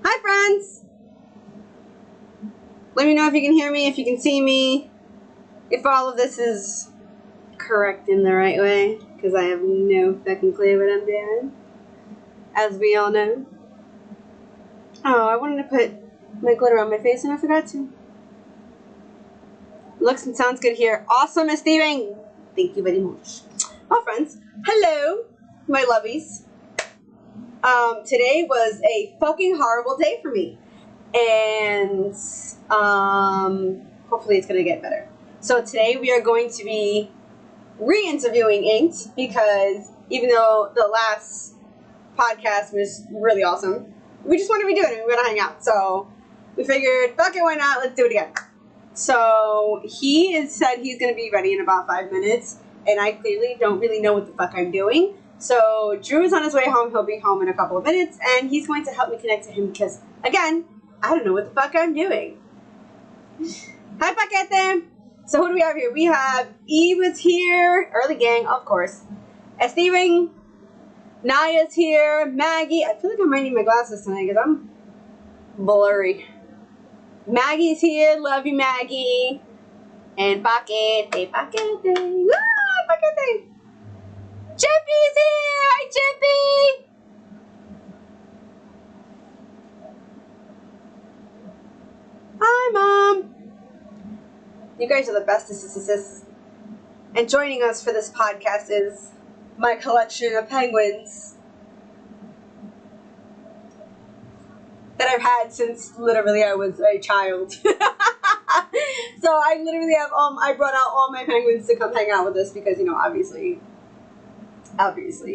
Hi friends! Let me know if you can hear me, if you can see me, if all of this is correct in the right way, because I have no fucking clue what I'm doing, as we all know. Oh, I wanted to put my glitter on my face and I forgot to. Looks and sounds good here. Awesome, Miss Steven! Thank you very much. Well, friends, hello, my lovies. Today was a fucking horrible day for me. And hopefully it's going to get better. So today we are going to be re-interviewing Inked because even though the last podcast was really awesome, we just want to redo it and we're going to hang out. So we figured, fuck it, why not? Let's do it again. So he has said he's going to be ready in about 5 minutes, and I clearly don't really know what the fuck I'm doing. So Drew is on his way home. He'll be home in a couple of minutes, and he's going to help me connect to him because, again, I don't know what the fuck I'm doing. Hi, Paquete! So who do we have here? We have Eve is here. Early gang, of course. Steven. Naya's here. Maggie. I feel like I might need my glasses tonight because I'm blurry. Maggie's here. Love you, Maggie. And Paquete. Paquete. Ah, Paquete. Chippy's here. Hi, Chippy. Hi, Mom. You guys are the bestest. And joining us for this podcast is my collection of penguins that I've had since literally I was a child. So I literally have I brought out all my penguins to come hang out with us because, you know, obviously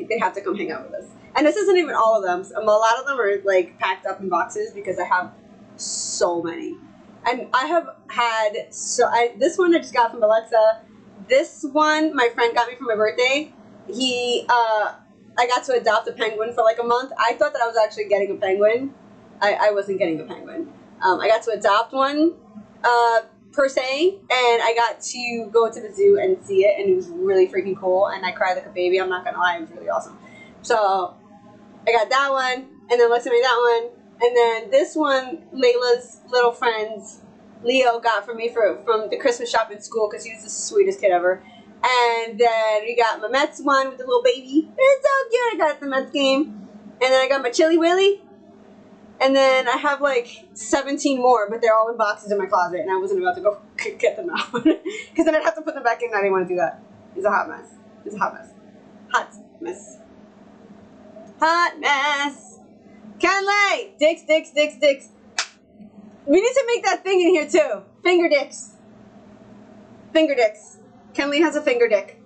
they have to come hang out with us. And this isn't even all of them. A lot of them are like packed up in boxes because I have so many. And I have had this one I just got from Alexa. This one my friend got me for my birthday. I got to adopt a penguin for like a month. I thought that I was actually getting a penguin. I wasn't getting a penguin. I got to adopt one per se, and I got to go to the zoo and see it, and it was really freaking cool. And I cried like a baby. I'm not gonna lie, it was really awesome. So I got that one, and then Alexa made that one. And then this one, Layla's little friends, Leo got for me from the Christmas shop in school because he's the sweetest kid ever. And then we got my Mets one with the little baby. It's so cute. I got it at the Mets game. And then I got my Chili Willy. And then I have like 17 more, but they're all in boxes in my closet. And I wasn't about to go get them out because then I'd have to put them back in. And I didn't want to do that. It's a hot mess. It's a hot mess. Hot mess. Hot mess. Kenley! Dicks. We need to make that thing in here too. Finger dicks. Kenley has a finger dick.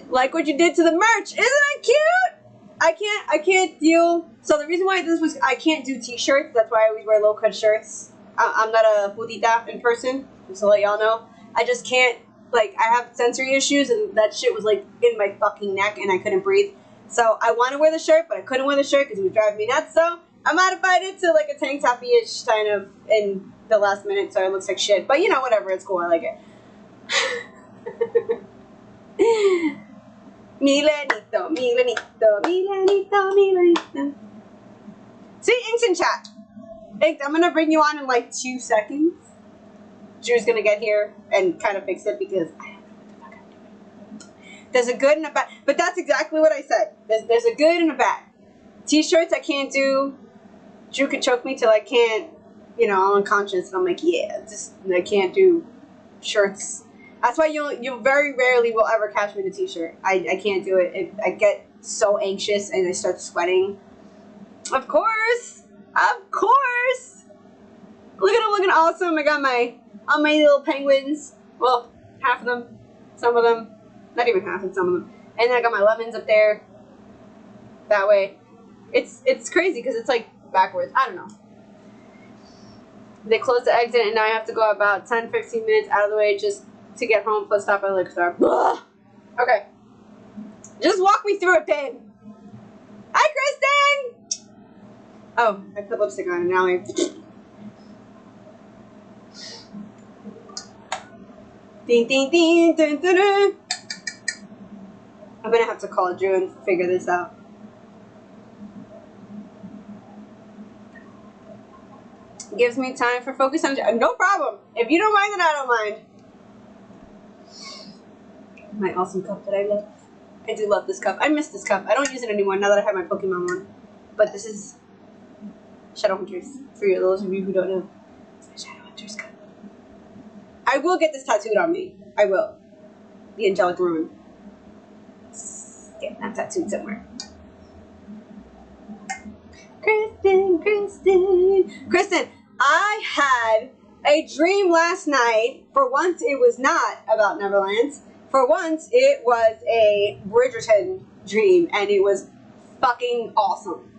Like what you did to the merch. Isn't that cute? I can't deal. So the reason why this was, I can't do t-shirts. That's why I always wear low-cut shirts. I'm not a putita in person, just to let y'all know. I just can't, like, I have sensory issues, and that shit was, like, in my fucking neck, and I couldn't breathe. So I want to wear the shirt, but I couldn't wear the shirt because it would drive me nuts. So I modified it to like a tank toppy-ish kind of in the last minute, so it looks like shit. But you know, whatever, it's cool. I like it. Milanito. See, Ink's in chat. Ink, I'm gonna bring you on in like 2 seconds. Drew's gonna get here and kind of fix it because I don't know what the fuck I'm doing. There's a good and a bad, but that's exactly what I said. There's a good and a bad. T-shirts I can't do. Drew could choke me till I can't, you know, I'm unconscious, and I'm like, yeah, just I can't do shirts. That's why you very rarely will ever catch me in a t-shirt. I can't do it. I get so anxious and I start sweating. Of course. Look at them looking awesome. I got all my little penguins. Well, half of them, some of them, not even half of some of them. And then I got my lemons up there. That way, it's crazy because it's like backwards. I don't know. They closed the exit and now I have to go about 10-15 minutes out of the way just to get home plus stop at liquor store. Blah. Okay. Just walk me through it, babe. Hi, Kristen! Oh, I put lipstick on and now I... Ding, ding, ding, dun, dun, dun. I'm gonna have to call Drew and figure this out. Gives me time for focus on... No problem. If you don't mind, then I don't mind. My awesome cup that I love. I do love this cup. I miss this cup. I don't use it anymore now that I have my Pokemon one. But this is Shadowhunters. For those of you who don't know. It's my Shadowhunters cup. I will get this tattooed on me. I will. The Angelic Rune. Get that tattooed somewhere. Kristen, I had a dream last night. For once, it was not about Neverlands. For once, it was a Bridgerton dream, and it was fucking awesome.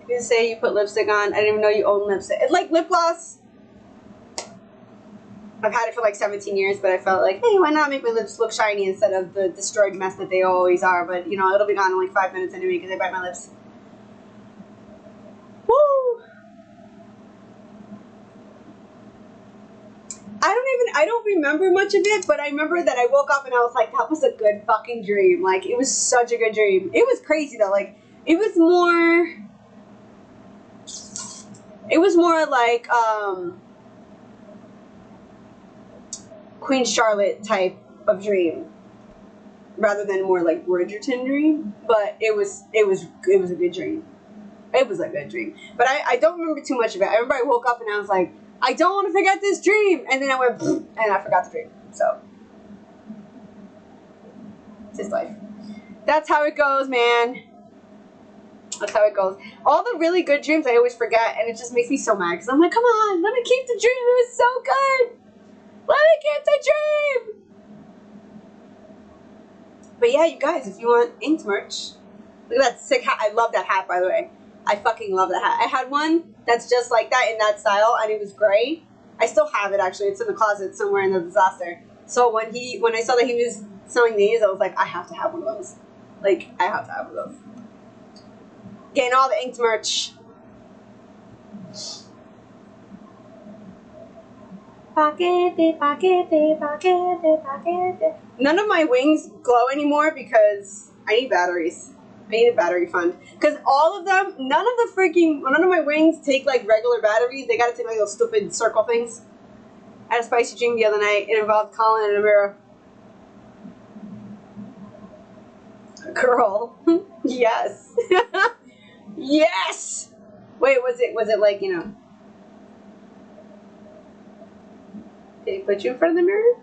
You say you put lipstick on. I didn't even know you own lipstick. It's like lip gloss. I've had it for like 17 years, but I felt like, hey, why not make my lips look shiny instead of the destroyed mess that they always are? But, you know, it'll be gone in like 5 minutes anyway because I bite my lips. Woo! I don't remember much of it, but I remember that I woke up and I was like, that was a good fucking dream. Like, it was such a good dream. It was crazy though. Like, it was more like, Queen Charlotte type of dream rather than more like Bridgerton dream, but it was a good dream. It was a good dream, but I don't remember too much of it. I remember I woke up and I was like, I don't want to forget this dream, and then I went and I forgot the dream. So it's his life. That's how it goes, man. That's how it goes. All the really good dreams I always forget, and it just makes me so mad because I'm like, come on, let me keep the dream. It was so good. Let me keep the dream. But yeah, you guys, if you want Inked merch, look at that sick hat. I love that hat, by the way. I fucking love that hat. I had one that's just like that in that style, and it was gray. I still have it, actually. It's in the closet somewhere in the disaster. So when I saw that he was selling these, I was like, I have to have one of those. Like, I have to have one of those. Getting all the Inked merch. None of my wings glow anymore because I need batteries. I need a battery fund. Because all of them, none of my wings take like regular batteries. They gotta take like those stupid circle things. I had a spicy dream the other night. It involved Colin and a mirror. Girl. Yes. Yes! Wait, was it like, you know, did he put you in front of the mirror?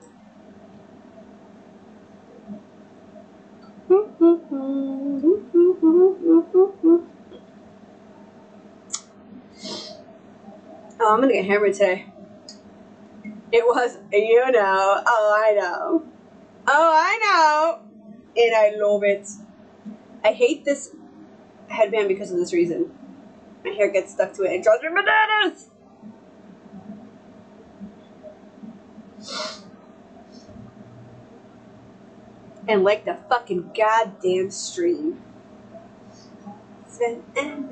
Oh, I'm gonna get hammered today. It was, you know, oh, I know. Oh, I know. And I love it. I hate this headband because of this reason. My hair gets stuck to it and drives me bananas. And like the fucking goddamn stream. Sven and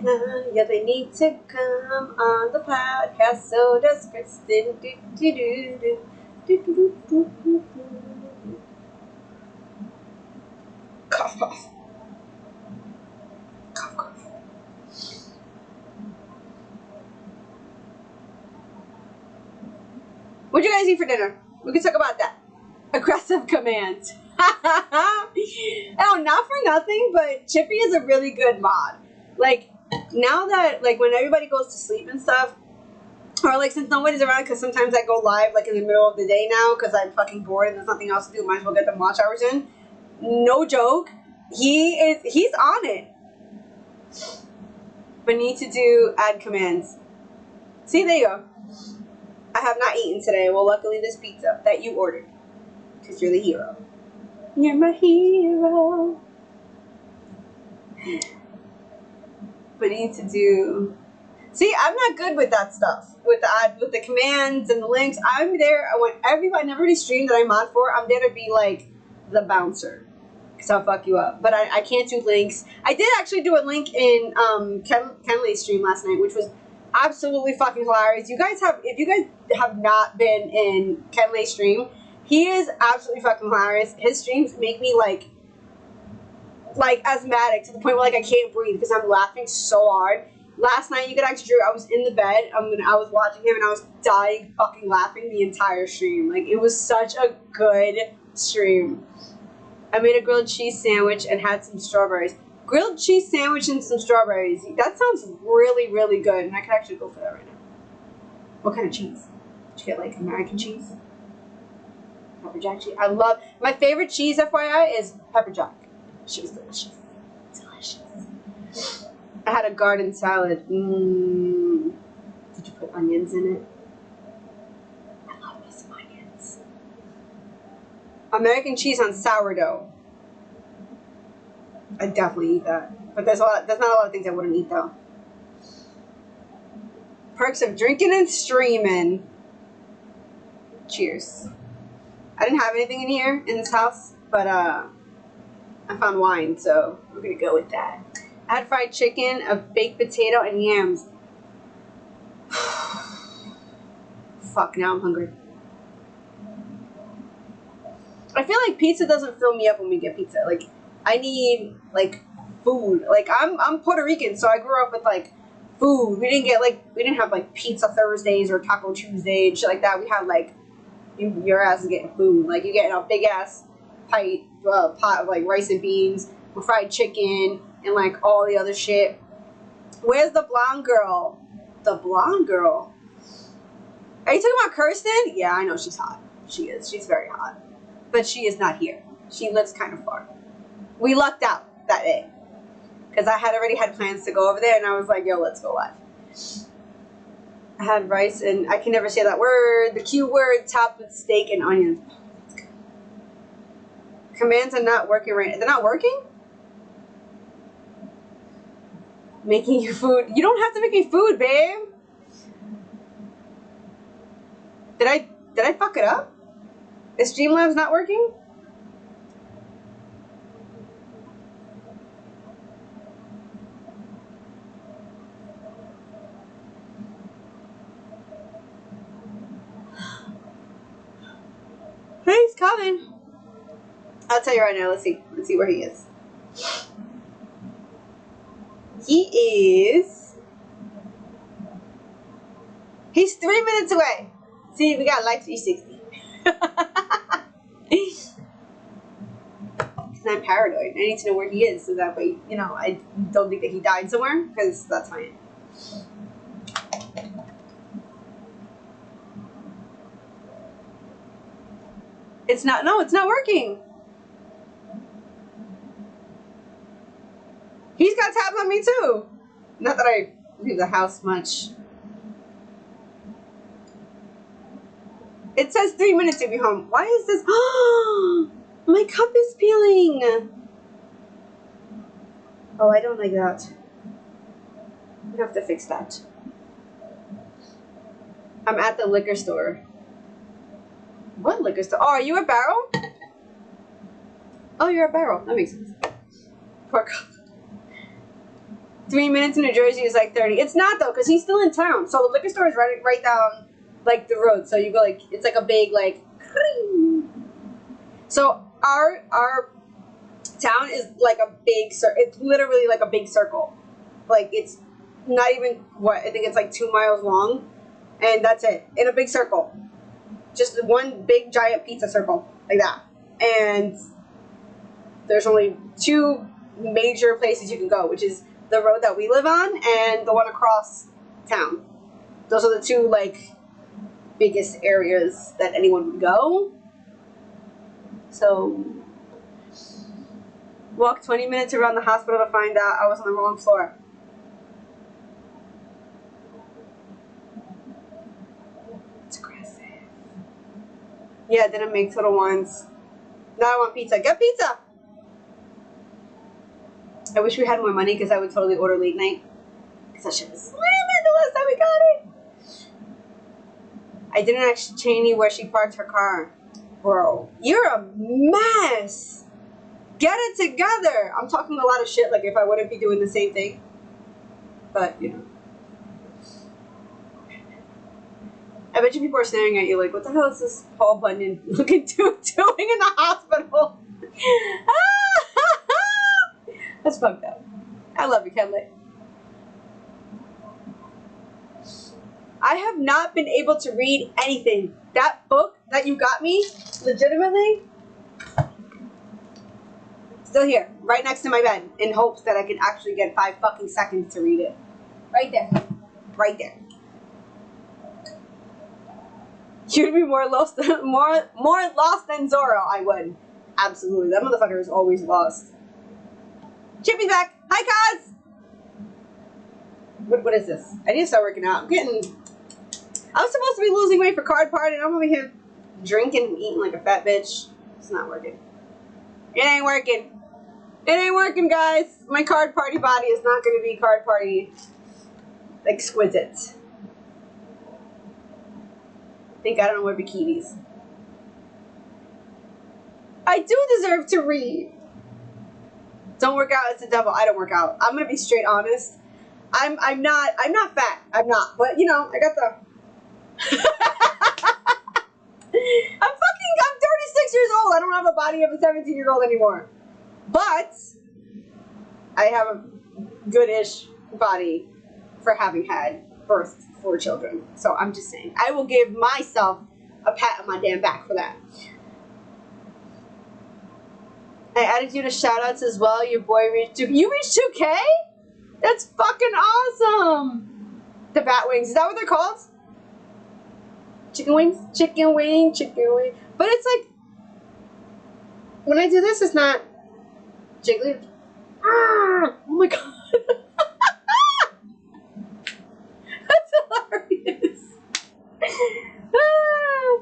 Naya, they need to come on the podcast. So does Kristen. Cough, cough. Cough, cough. What'd you guys eat for dinner? We can talk about that. Aggressive commands. Oh, not for nothing, but Chippy is a really good mod. Like, now that, like, when everybody goes to sleep and stuff, or, like, since nobody's around, because sometimes I go live, like, in the middle of the day now, because I'm fucking bored and there's nothing else to do, might as well get them watch hours in. No joke. He's on it. But need to do add commands. See, there you go. I have not eaten today. Well, luckily this pizza that you ordered. Because you're the hero. You're my hero. But you need to do... See, I'm not good with that stuff. With the commands and the links. I'm there. Whenever stream that I'm on for, I'm there to be like the bouncer. Because I'll fuck you up. But I can't do links. I did actually do a link in Kenley's stream last night, which was absolutely fucking hilarious. If you guys have not been in Kenley's stream, he is absolutely fucking hilarious. His streams make me like asthmatic to the point where like I can't breathe because I'm laughing so hard. Last night, you could actually drew. I was in the bed. I was watching him, and I was dying, fucking laughing the entire stream. Like, it was such a good stream. I made a grilled cheese sandwich and had some strawberries. Grilled cheese sandwich and some strawberries. That sounds really, really good, and I could actually go for that right now. What kind of cheese? Did you get like American cheese? Pepper jack cheese. I love my favorite cheese. FYI is pepper jack. She was delicious. Delicious. I had a garden salad. Did you put onions in it? I love me some onions. American cheese on sourdough. I definitely eat that. But there's not a lot of things I wouldn't eat though. Perks of drinking and streaming. Cheers. I didn't have anything in here in this house, but I found wine, so we're gonna go with that. I had fried chicken, a baked potato, and yams. Fuck, now I'm hungry. I feel like pizza doesn't fill me up when we get pizza. Like, I need, like, food. Like, I'm Puerto Rican, so I grew up with, like, food. We didn't have, like, pizza Thursdays or Taco Tuesday and shit like that. We had, like, your ass is getting food. Like, you're getting a big-ass pot of, like, rice and beans with fried chicken and, like, all the other shit. Where's the blonde girl? The blonde girl? Are you talking about Kirsten? Yeah, I know she's hot. She is. She's very hot. But she is not here. She lives kind of far. We lucked out that day. Because I had already had plans to go over there, and I was like, yo, let's go live. I had rice, and I can never say that word. The Q word, topped with steak and onions. Commands are not working right now. They're not working? Making you food. You don't have to make me food, babe. Did I fuck it up? Is Streamlabs not working? He's coming. I'll tell you right now. Let's see. Let's see where he is. He's 3 minutes away. See, we got like 360. Because I'm paranoid. I need to know where he is so that way, you know, I don't think that he died somewhere, because that's fine. It's not working. He's got tabs on me too. Not that I leave the house much. It says 3 minutes to be home. Why is this? Oh, my cup is peeling. Oh, I don't like that. We have to fix that. I'm at the liquor store. What liquor store? Oh, are you a barrel? Oh, you're a barrel. That makes sense. Poor cup. 3 minutes in New Jersey is like 30. It's not though, because he's still in town. So the liquor store is right down like the road. So you go like, it's like a big like. So our town is like a big circle. It's literally like a big circle. Like it's not even what I think it's like 2 miles long, and that's it in a big circle. Just one big giant pizza circle like that. And there's only 2 major places you can go, which is the road that we live on and the one across town. Those are the 2 like biggest areas that anyone would go. So walked 20 minutes around the hospital to find out I was on the wrong floor. It's aggressive. Yeah, I didn't make total ones. Now I want pizza. Get pizza! I wish we had more money because I would totally order late night. Because that shit was slamming the last time we got it. I didn't actually change where she parked her car. Bro, you're a mess. Get it together. I'm talking a lot of shit like if I wouldn't be doing the same thing. But, you know. I bet you people are staring at you like, what the hell is this Paul Bunyan looking doing in the hospital? That's fucked up. I love you, Kenley. I have not been able to read anything. That book that you got me, legitimately, still here, right next to my bed, in hopes that I can actually get 5 fucking seconds to read it. Right there. Right there. You'd be more lost more lost than Zorro, I would. Absolutely. That motherfucker is always lost. Chippy's back. Hi, Kaz! What is this? I need to start working out. I was supposed to be losing weight for card party, and I'm over here drinking and eating like a fat bitch. It's not working. It ain't working. It ain't working, guys. My card party body is not going to be card party exquisite. I think I don't wear bikinis. I do deserve to read. Don't work out, it's the devil. I don't work out. I'm gonna be straight honest. I'm not fat. I'm not. But you know, I got the I'm 36 years old. I don't have a body of a 17-year-old anymore. But I have a good-ish body for having had birth 4 children. So I'm just saying, I will give myself a pat on my damn back for that. I added you to shoutouts as well. Your boy reached 2K. You reached 2K? That's fucking awesome. The bat wings. Is that what they're called? Chicken wings? Chicken wing, chicken wing. But it's like, when I do this, it's not jiggly. Ah, oh my god. That's hilarious. Ah.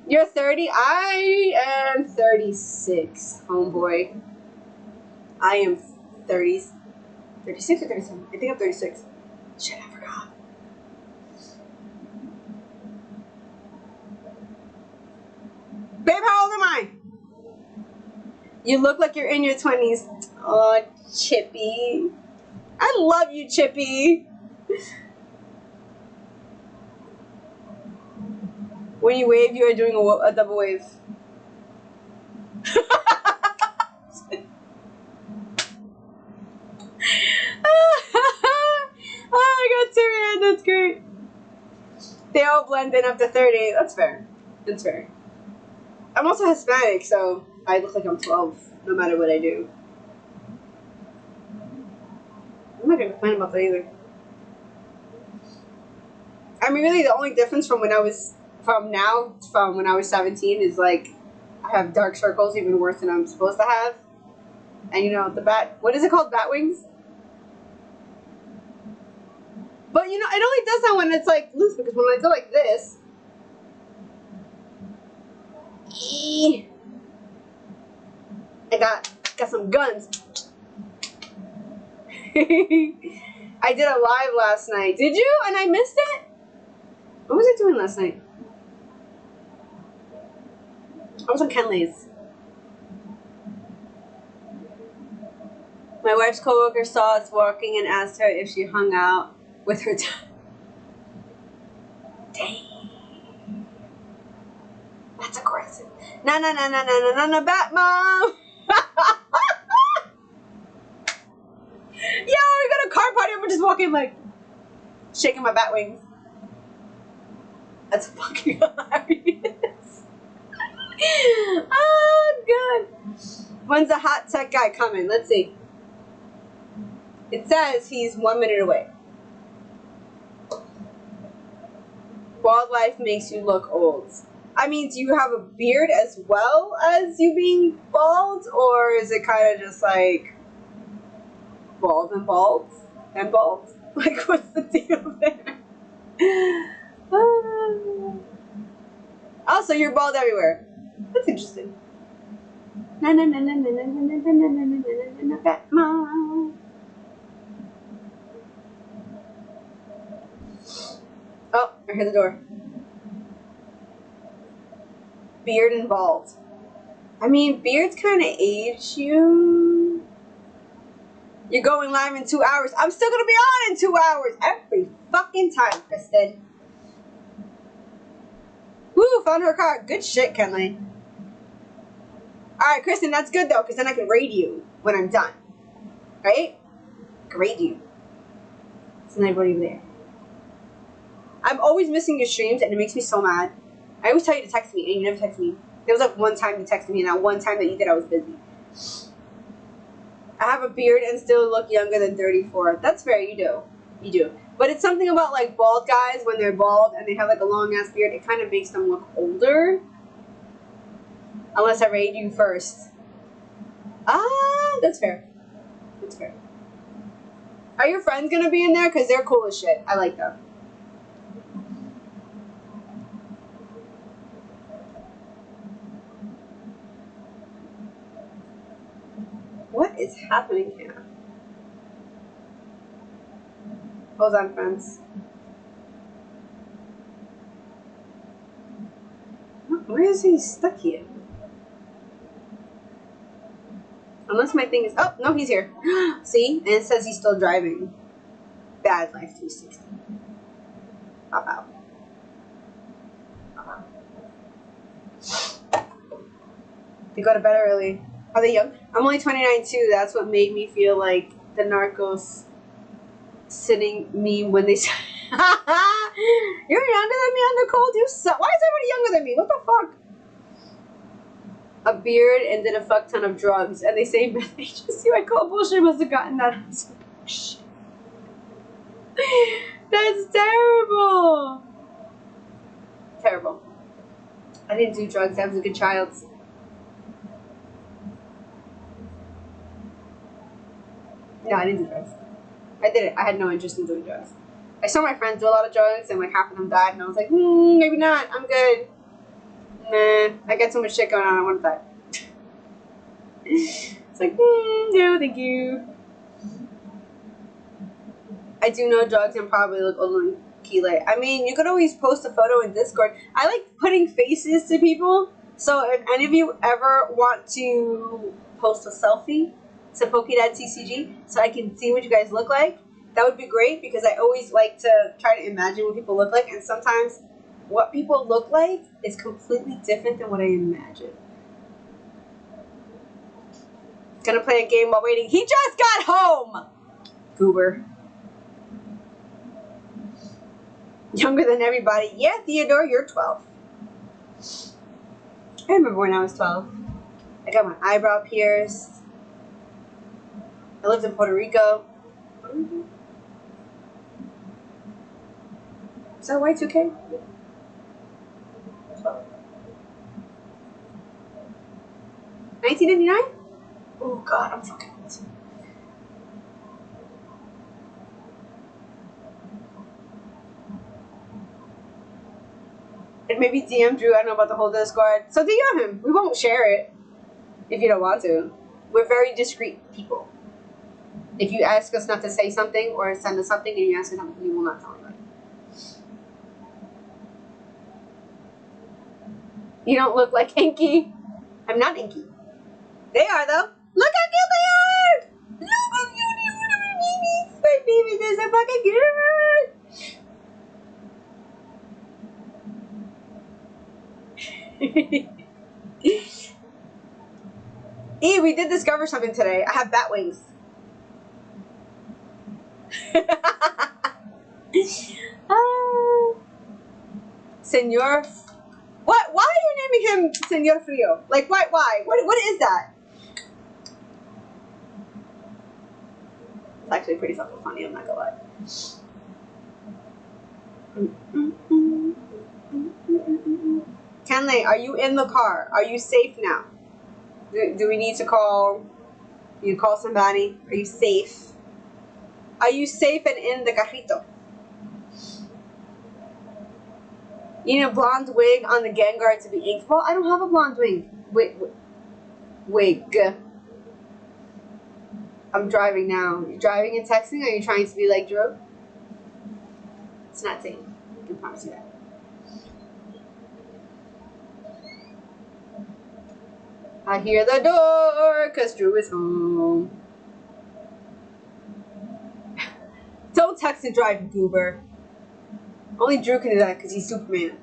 You're 30? I am 36, homeboy. I am 30, 36 or 37? I think I'm 36. Shit, I forgot. Babe, how old am I? You look like you're in your 20s. Oh, Chippy. I love you, Chippy. When you wave, you are doing a double wave. Oh, I got Tyrion. That's great. They all blend in up to 30. That's fair. That's fair. I'm also Hispanic, so I look like I'm 12, no matter what I do. I'm not gonna complain about that either. I mean, really, the only difference from when I was from when I was 17 is like I have dark circles even worse than I'm supposed to have. And you know, the bat, what is it called? Bat wings? But you know, it only does that when it's like loose, because when I go like this, I got some guns. I did a live last night. Did you? And I missed it? What was I doing last night? I was on Kenley's. My wife's coworker saw us walking and asked her if she hung out with her dad. Dang. That's aggressive. No, bat mom. Yo, we got a car party and we're just walking like shaking my bat wings. That's fucking hilarious. Oh, good. When's the hot tech guy coming? Let's see. It says he's 1 minute away. Bald life makes you look old. I mean, do you have a beard as well as you being bald? Or is it kind of just like bald and bald and bald? Like, what's the deal there? Oh, so you're bald everywhere. That's interesting. Batman. Oh, I hear the door. Beard and bald. I mean, beards kind of age you. You're going live in 2 hours. I'm still going to be on in 2 hours. Every fucking time, Kristen. Woo, found her car. Good shit, Kenley. Alright, Kristen, that's good though, because then I can raid you when I'm done. Right? I can raid you. So then I won't even there. I'm always missing your streams, and it makes me so mad. I always tell you to text me, and you never text me. There was like one time you texted me, and that one time that you did, I was busy. I have a beard and still look younger than 34. That's fair, you do. You do. But it's something about like bald guys, when they're bald and they have like a long ass beard, it kind of makes them look older. Unless I raid you first. Ah, that's fair. That's fair. Are your friends gonna be in there? Because they're cool as shit. I like them. What is happening here? Hold on, friends. Where is he stuck here? Unless my thing is... Oh, no, he's here. See? And it says he's still driving. Bad life 360. Pop out. Pop out. They go to bed early. Are they young? I'm only 29 too. That's what made me feel like the narcos sitting me when they said... You're younger than me, Undercold? You suck. Why is everybody younger than me? What the fuck? A beard and did a fuck ton of drugs. And they say meth agency. I call bullshit. Must have gotten that. Shit. That's terrible. Terrible. I didn't do drugs. I was a good child. No, I didn't do drugs. I did it. I had no interest in doing drugs. I saw my friends do a lot of drugs, and like half of them died, and I was like, maybe not. I'm good. Nah, I got so much shit going on. I want to die. It's like, no, thank you. I do know drugs and probably look older than Keeley. I mean, you could always post a photo in Discord. I like putting faces to people. So if any of you ever want to post a selfie to PokeDadTCG so I can see what you guys look like, that would be great, because I always like to try to imagine what people look like, and sometimes what people look like is completely different than what I imagine. Gonna play a game while waiting. He just got home! Goober. Younger than everybody. Yeah, Theodore, you're 12. I remember when I was 12. I got my eyebrow pierced. I lived in Puerto Rico. Is that Y2K? 1999? Oh god, I'm fucking old. And maybe DM Drew. I don't know about the whole Discord. So DM him. We won't share it if you don't want to. We're very discreet people. If you ask us not to say something or send us something and you ask us something, we will not tell anybody. You don't look like Inky. I'm not Inky. They are though. Look how cute they are! Look how cute they are, my babies! My babies, they're so fucking cute! We did discover something today. I have bat wings. Senor. What? Why are you naming him Senor Frio? Like, why? What is that? It's actually pretty fucking funny, I'm not gonna lie. Kenley, are you in the car? Are you safe now? Do we need to call? You call somebody? Are you safe? Are you safe and in the carrito? You need a blonde wig on the Gengar to be inked. Well, I don't have a blonde wig. Wig. I'm driving now. You're driving and texting? Are you trying to be like Drew? It's not safe. I can promise you that. I hear the door, cause Drew is home. Don't text and drive, goober. Only Drew can do that because he's Superman.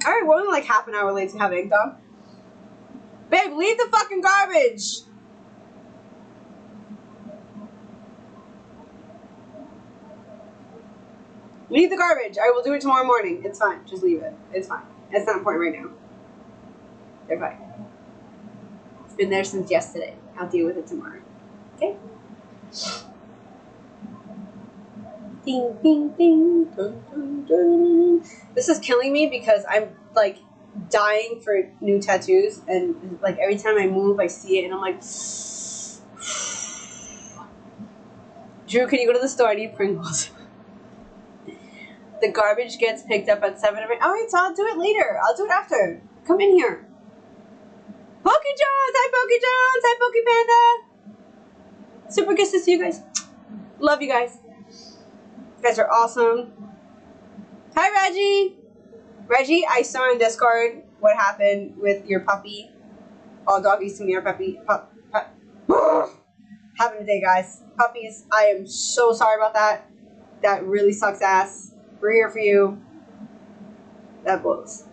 Alright, we're only like half an hour late to have egg dog. Babe, leave the fucking garbage! Leave the garbage. I will do it tomorrow morning. It's fine. Just leave it. It's fine. It's not important right now. They're fine. It's been there since yesterday. I'll deal with it tomorrow. Okay? Ding, ding, ding. Dun, dun, dun. This is killing me because I'm, like, dying for new tattoos. And, like, every time I move, I see it. And I'm like... Drew, can you go to the store? I need Pringles. The garbage gets picked up at 7 every... Alright, so I'll do it later. I'll do it after. Come in here. Pokey Jones! Hi, Pokey Jones! Hi, Pokey Panda! Super good to see you guys. Love you guys. You guys are awesome. Hi, Reggie! Reggie, I saw on Discord what happened with your puppy. All doggies to me are puppy. Having a day, guys. Puppies, I am so sorry about that. That really sucks ass. We're here for you. That blows.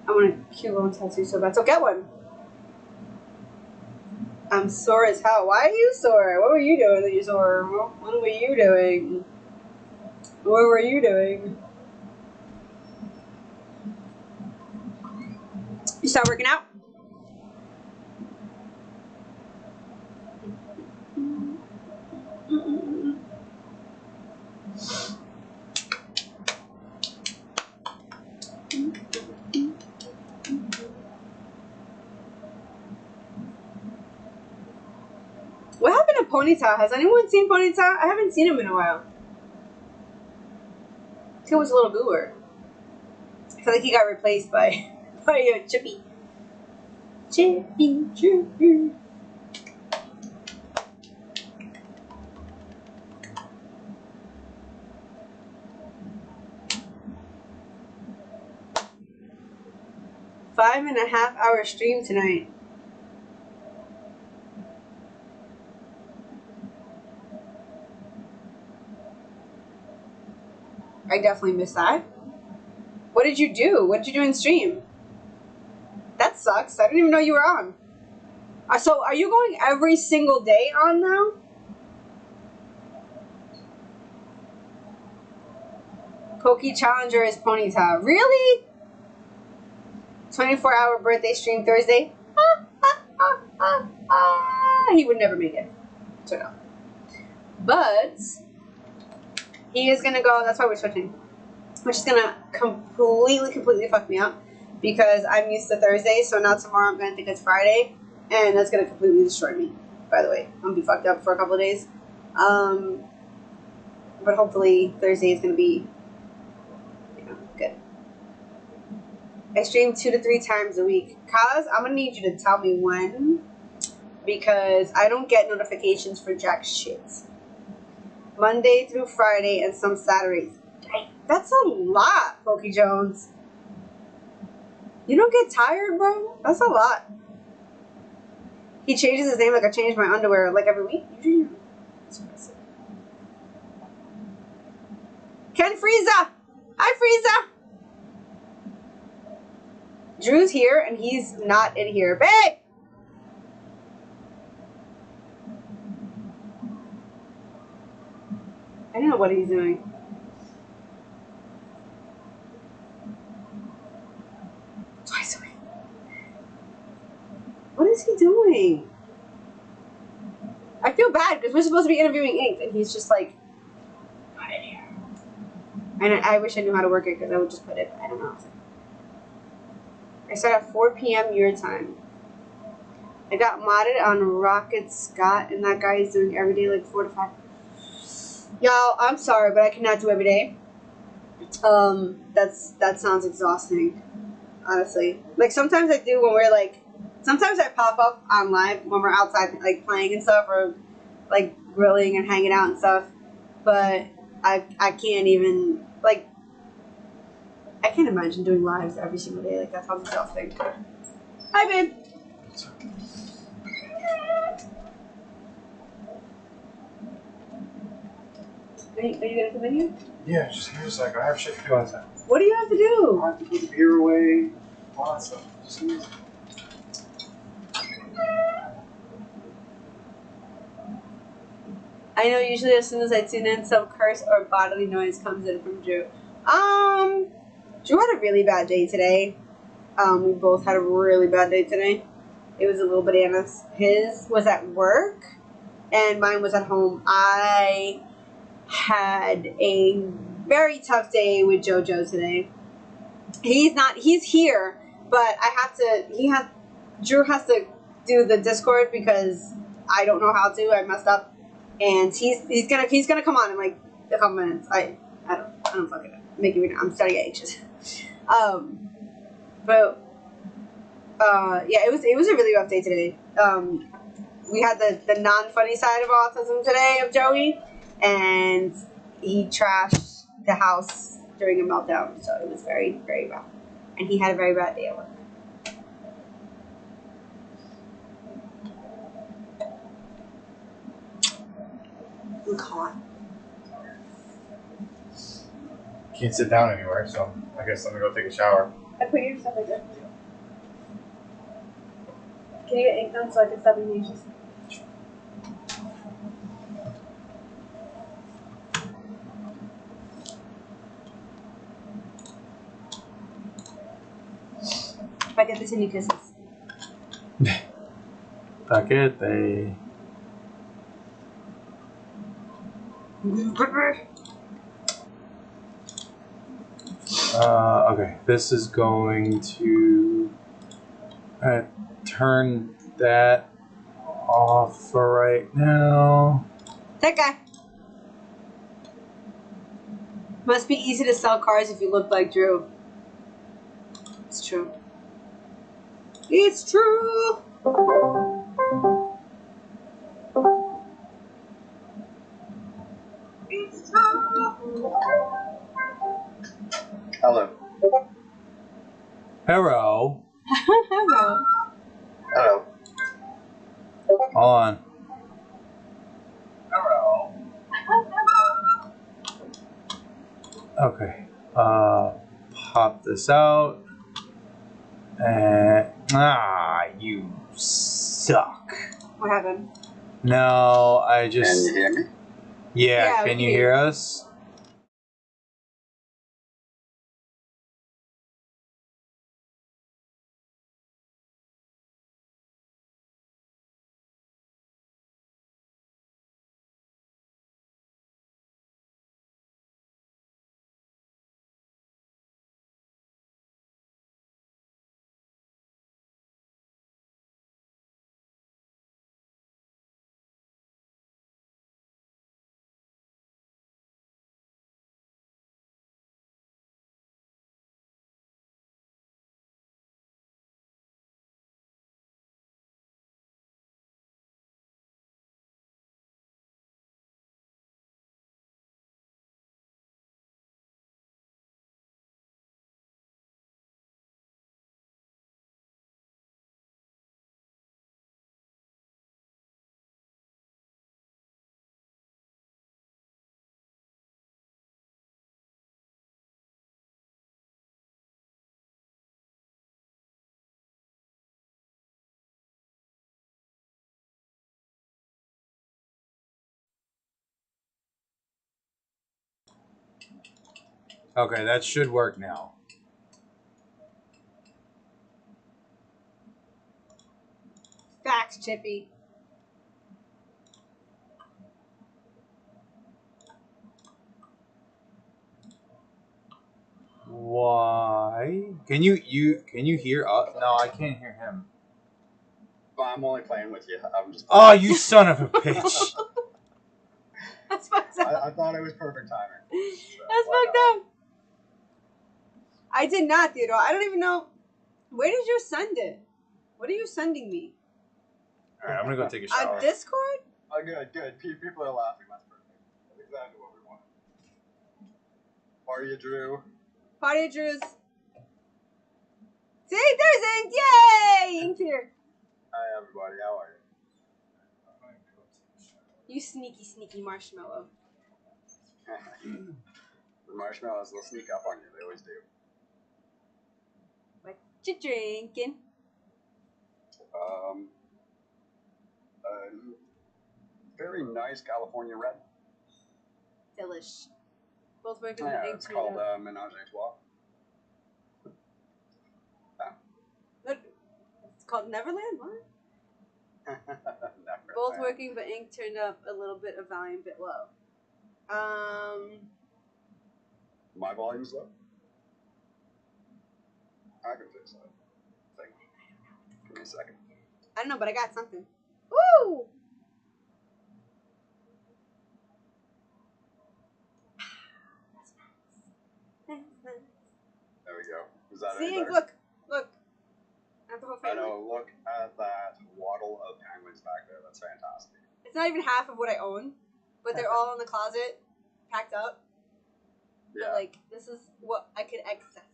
I want a cute little tattoo so bad. So get one. I'm sore as hell. Why are you sore? What were you doing that you're sore? What were you doing? What were you doing? You start working out? What happened to Ponyta? Has anyone seen Ponyta? I haven't seen him in a while. He was a little goober. I feel like he got replaced by Chippy. Chippy, Chippy. Five-and-a-half-hour stream tonight. I definitely missed that. What did you do? What did you do in stream? That sucks. I didn't even know you were on. So, are you going every single day on now? Pokey Challenger is Ponyta. Really? 24-hour birthday stream Thursday? He would never make it. So, no. But... he is going to go, that's why we're switching, which is going to completely fuck me up because I'm used to Thursday, so now tomorrow I'm going to think it's Friday, and that's going to completely destroy me, by the way. I'm going to be fucked up for a couple of days. But hopefully Thursday is going to be, you know, good. I stream 2 to 3 times a week. Kaz, I'm going to need you to tell me when because I don't get notifications for jack shit. Monday through Friday and some Saturdays. That's a lot, Pokey Jones. You don't get tired, bro? That's a lot. He changes his name like I change my underwear like every week. That's impressive. Ken Frieza! Hi, Frieza! Drew's here and he's not in here. Babe! I don't know what he's doing. Twice a week. What is he doing? I feel bad because we're supposed to be interviewing Ink and he's just like, not in here. And I wish I knew how to work it because I would just put it, I don't know. I start at 4 p.m. your time. I got modded on Rocket Scott and that guy is doing every day like 4 to 5. Y'all, I'm sorry, but I cannot do every day. That sounds exhausting, honestly. Like, sometimes I do when we're, like, sometimes I pop up on live when we're outside, like, playing and stuff, or, like, grilling and hanging out and stuff, but I can't even, like, I can't imagine doing lives every single day. Like, that sounds exhausting. Hi, babe. Are you gonna come in here? Yeah, just give me a second. I have shit to do outside. What do you have to I do? have to put the beer away. Awesome. Just use it. I know usually as soon as I tune in, some curse or bodily noise comes in from Drew. Drew had a really bad day today. We both had a really bad day today. It was a little bananas. His was at work, and mine was at home. I had a very tough day with JoJo today. He's here, but Drew has to do the Discord because I don't know how to. I messed up, and he's gonna come on in like a couple minutes. I don't fucking know. Making me, I'm starting to get anxious. But yeah, it was a really rough day today. We had the non-funny side of autism today of Joey, and he trashed the house during a meltdown, so it was very, very rough. And he had a very bad day at work. I'm caught. Can't sit down anywhere, so I guess I'm gonna go take a shower. I put your stuff like that. Can you get ink done so I can stop being anxious? If I get this in, you kisses. Paquete. Okay, this is going to turn that off for right now. That guy. Must be easy to sell cars if you look like Drew. It's true. It's true. It's true. Hello. Hello. Hello. Hello. Hold on. Hello. Okay. Pop this out. And you suck. What happened? No, I just. Can you hear me? Yeah, can you hear us? Okay, that should work now. Facts, Chippy. Why? Can you hear us? No, I can't hear him. Well, I'm only playing with you. I'm just. Oh, you son of a bitch! That's fucked up. I thought it was perfect timing. So That's fucked up. I did not, Theodore. I don't even know. Where did you send it? What are you sending me? Alright, I'm gonna go take a shower. On Discord? Oh, good. People are laughing. That's perfect. That's exactly what we want. Party of Drew. Party of Drews. See, there's ink. Yay! Ink here. Hi, everybody. How are you? You sneaky, sneaky marshmallow. The marshmallows will sneak up on you. They always do. What you drinking? A very nice California red. Delish. Both working Yeah, with it's called Menage a Trois. What? It's called Neverland? What? Never Both mind. working, but ink turned up a little bit of volume, bit low. My volume's low. I can fix that. Give me a second. I don't know, but I got something. Woo! There we go. Is that See, any ink, better? look. Not the whole I family. know. Look at that waddle of penguins back there. That's fantastic. It's not even half of what I own, but they're all in the closet, packed up. Yeah. But like, this is what I could access.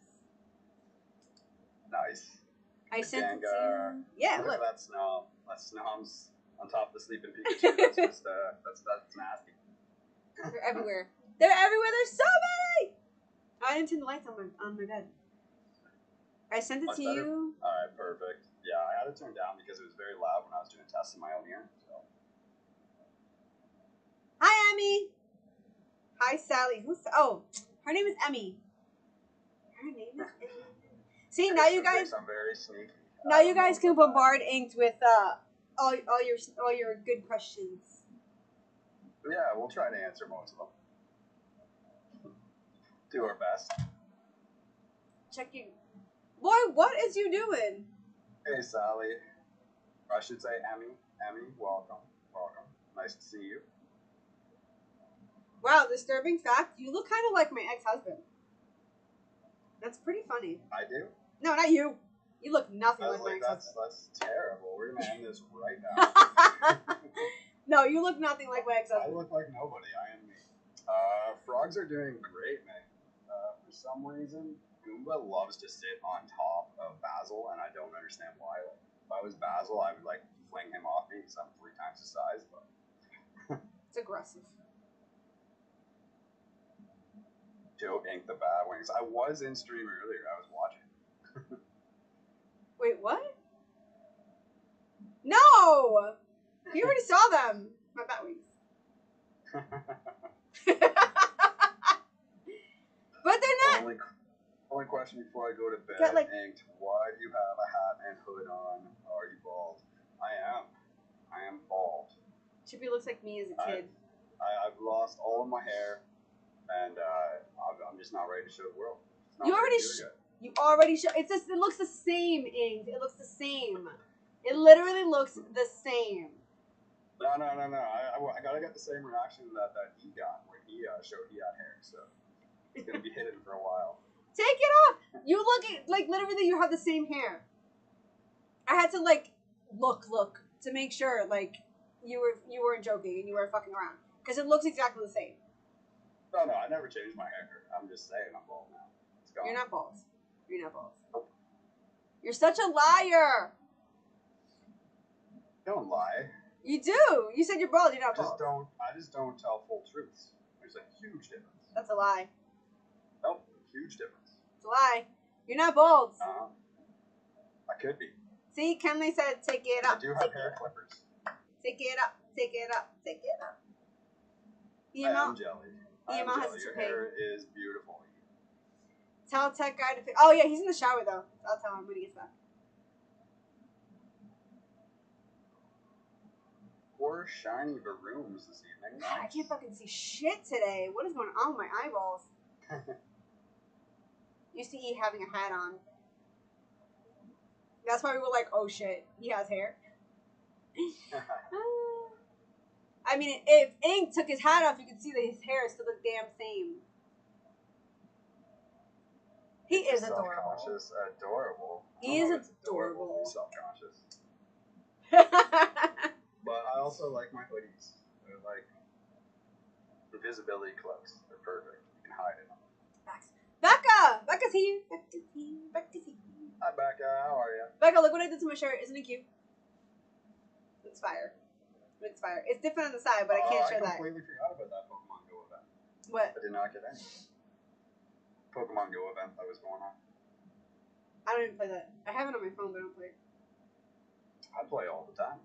Nice. I sent it to Gengar. you. Yeah, Look look. at that snob. That snob's on top of the sleeping Pikachu. That's just that's nasty. They're everywhere. They're everywhere. There's so many. Oh, I didn't turn the lights on my bed. I sent it Much to better. you. All right, perfect. Yeah, I had it turned down because it was very loud when I was doing tests in my own ear. So. Hi, Emmy. Hi, Sally. Who's? Oh, her name is Emmy. Her name is Emmy. See, now you guys. I'm very sneaky. Now you guys can bombard Inked with all your good questions. Yeah, we'll try to answer most of them. Do our best. Check you. Boy, what is you doing? Hey, Sally. Or I should say Emmy. Emmy, welcome. Welcome. Nice to see you. Wow, disturbing fact. You look kind of like my ex-husband. That's pretty funny. I do? No, not you. You look nothing I was like my like, ex-husband. that's terrible. We're going to end this right now. No, you look nothing like my I ex-husband. look like nobody. I am me. Frogs are doing great, man. For some reason, Goomba loves to sit on top of Basil, and I don't understand why. Like, if I was Basil, I would like fling him off me because I'm 3 times his size. But It's aggressive. Joe Ink the Bad Wings. I was in stream earlier. I was watching. Wait, what? No! You already saw them. My bat wings. But they're not. Only question before I go to bed, Got, like- Inked. Why do you have a hat and hood on? Are you bald? I am bald. Chippy looks like me as a kid. I've lost all of my hair, and I'm just not ready to show the world. You already show. It looks the same, Ink. It looks the same. It literally looks the same. No. I gotta get the same reaction that he got when he showed he had hair. So it's gonna be hidden for a while. Take it off. You look like literally you have the same hair. I had to like look to make sure like you weren't joking and you weren't fucking around because it looks exactly the same. No, I never changed my hair. I'm just saying I'm bald now. It's gone. You're not bald. Nope. You're such a liar. Don't lie. You do. You said you're bald. You're not bald. I just don't tell full truths. There's a huge difference. That's a lie. Nope, huge difference. It's a lie. You're not bald. I could be. See, Kenley said, take it up. I do have hair clippers. Take it up. Take it up. Take it up. I am jelly. EML has Your to pay. hair is beautiful. Tell tech guy to fix. Oh yeah, he's in the shower though. I'll tell him when he gets back. 4 shiny rooms this evening. God, I can't fucking see shit today. What is going on with my eyeballs? Used to eat having a hat on. That's why we were like, oh shit, he has hair. I mean, if Ink took his hat off, you could see that his hair is still the damn same. He is adorable. Self-conscious, adorable. He is adorable. Self-conscious. But I also like my hoodies. They're like invisibility cloaks. They're perfect. You can hide in them. Becca! Becca's here. Becca's here. Hi, Becca. How are you? Becca, look what I did to my shirt. Isn't it cute? It's fire. It's fire. It's different on the side, but I can't show I that. completely forgot about that Pokemon Go event. What? I did not get any. Pokemon Go event that was going on. I don't even play that. I have it on my phone, but I don't play it. I play all the time.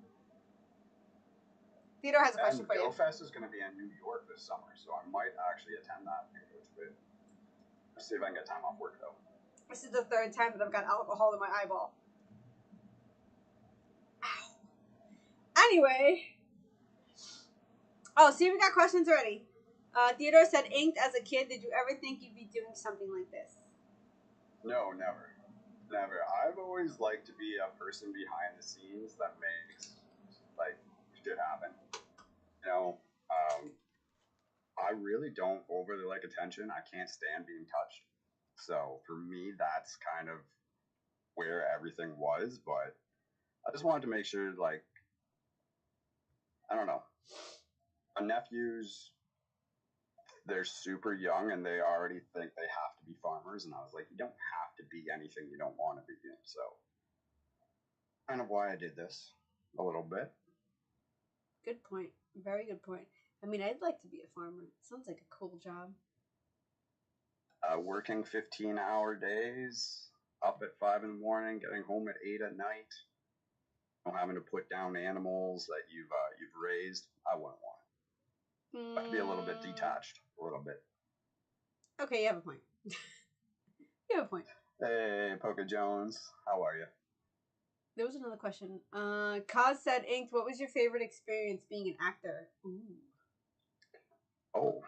Theodore has a question And for you. GoFest is going to be in New York this summer, so I might actually attend that and go to it. Let's see if I can get time off work, though. This is the third time that I've got alcohol in my eyeball. Ow. Anyway. Oh, see, we got questions already. Theodore said, inked as a kid, did you ever think you'd be doing something like this? No, never. Never. I've always liked to be a person behind the scenes that makes, like, shit happen. You know, I really don't overly like attention. I can't stand being touched. So for me, that's kind of where everything was. But I just wanted to make sure, like, I don't know. My nephews, they're super young and they already think they have to be farmers. And I was like, you don't have to be anything you don't want to be. So kind of why I did this a little bit. Good point. Very good point. I mean, I'd like to be a farmer. Sounds like a cool job. Working 15-hour days, up at 5 in the morning, getting home at 8 at night, having to put down animals that you've raised. I wouldn't want it. I could be a little bit detached, a little bit. Okay, you have a point. You have a point. Hey, Poca Jones, how are you? There was another question. Kaz said, inked, what was your favorite experience being an actor? Ooh. Oh,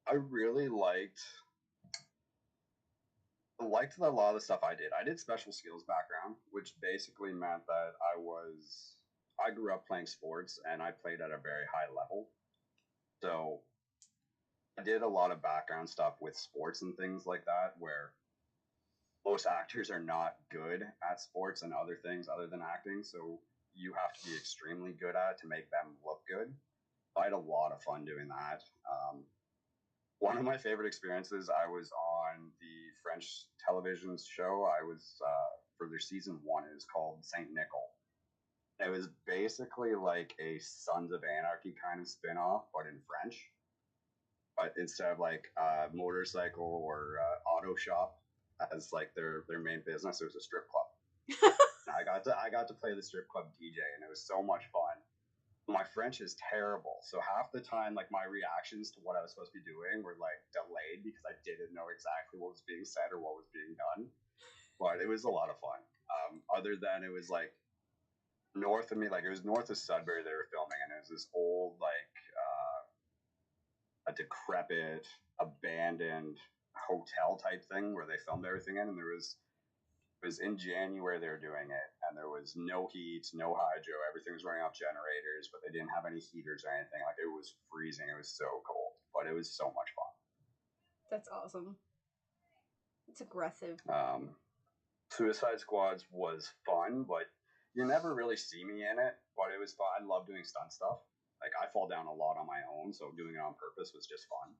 I really liked a lot of the stuff I did. I did special skills background, which basically meant that I grew up playing sports and I played at a very high level. So I did a lot of background stuff with sports and things like that, where most actors are not good at sports and other things other than acting. So you have to be extremely good at it to make them look good. I had a lot of fun doing that. One of my favorite experiences, I was on the French television show. I was for their season 1. It was called Saint Nickel. It was basically like a Sons of Anarchy kind of spin-off, but in French. But instead of like motorcycle or auto shop as like their main business, it was a strip club. I got to play the strip club DJ, and it was so much fun. My French is terrible, so half the time, like, my reactions to what I was supposed to be doing were like delayed because I didn't know exactly what was being said or what was being done. But it was a lot of fun. Other than it was like north of me, like it was north of Sudbury they were filming, and it was this old like a decrepit, abandoned hotel type thing where they filmed everything in, and it was in January they were doing it, and there was no heat, no hydro, everything was running off generators, but they didn't have any heaters or anything. Like, it was freezing, it was so cold, but it was so much fun. That's awesome. It's aggressive. Suicide Squads was fun, but you never really see me in it, but it was fun. I love doing stunt stuff. Like, I fall down a lot on my own, so doing it on purpose was just fun.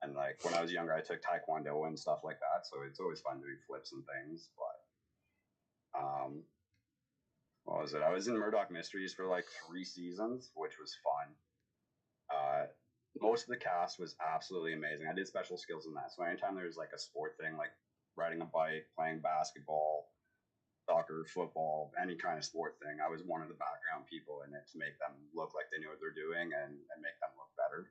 And like when I was younger, I took Taekwondo and stuff like that, so it's always fun doing flips and things. But what was it? I was in Murdoch Mysteries for like 3 seasons, which was fun. Most of the cast was absolutely amazing. I did special skills in that, so anytime there was like a sport thing, like riding a bike, playing basketball, soccer, football, any kind of sport thing, I was one of the background people in it to make them look like they knew what they're doing and make them look better.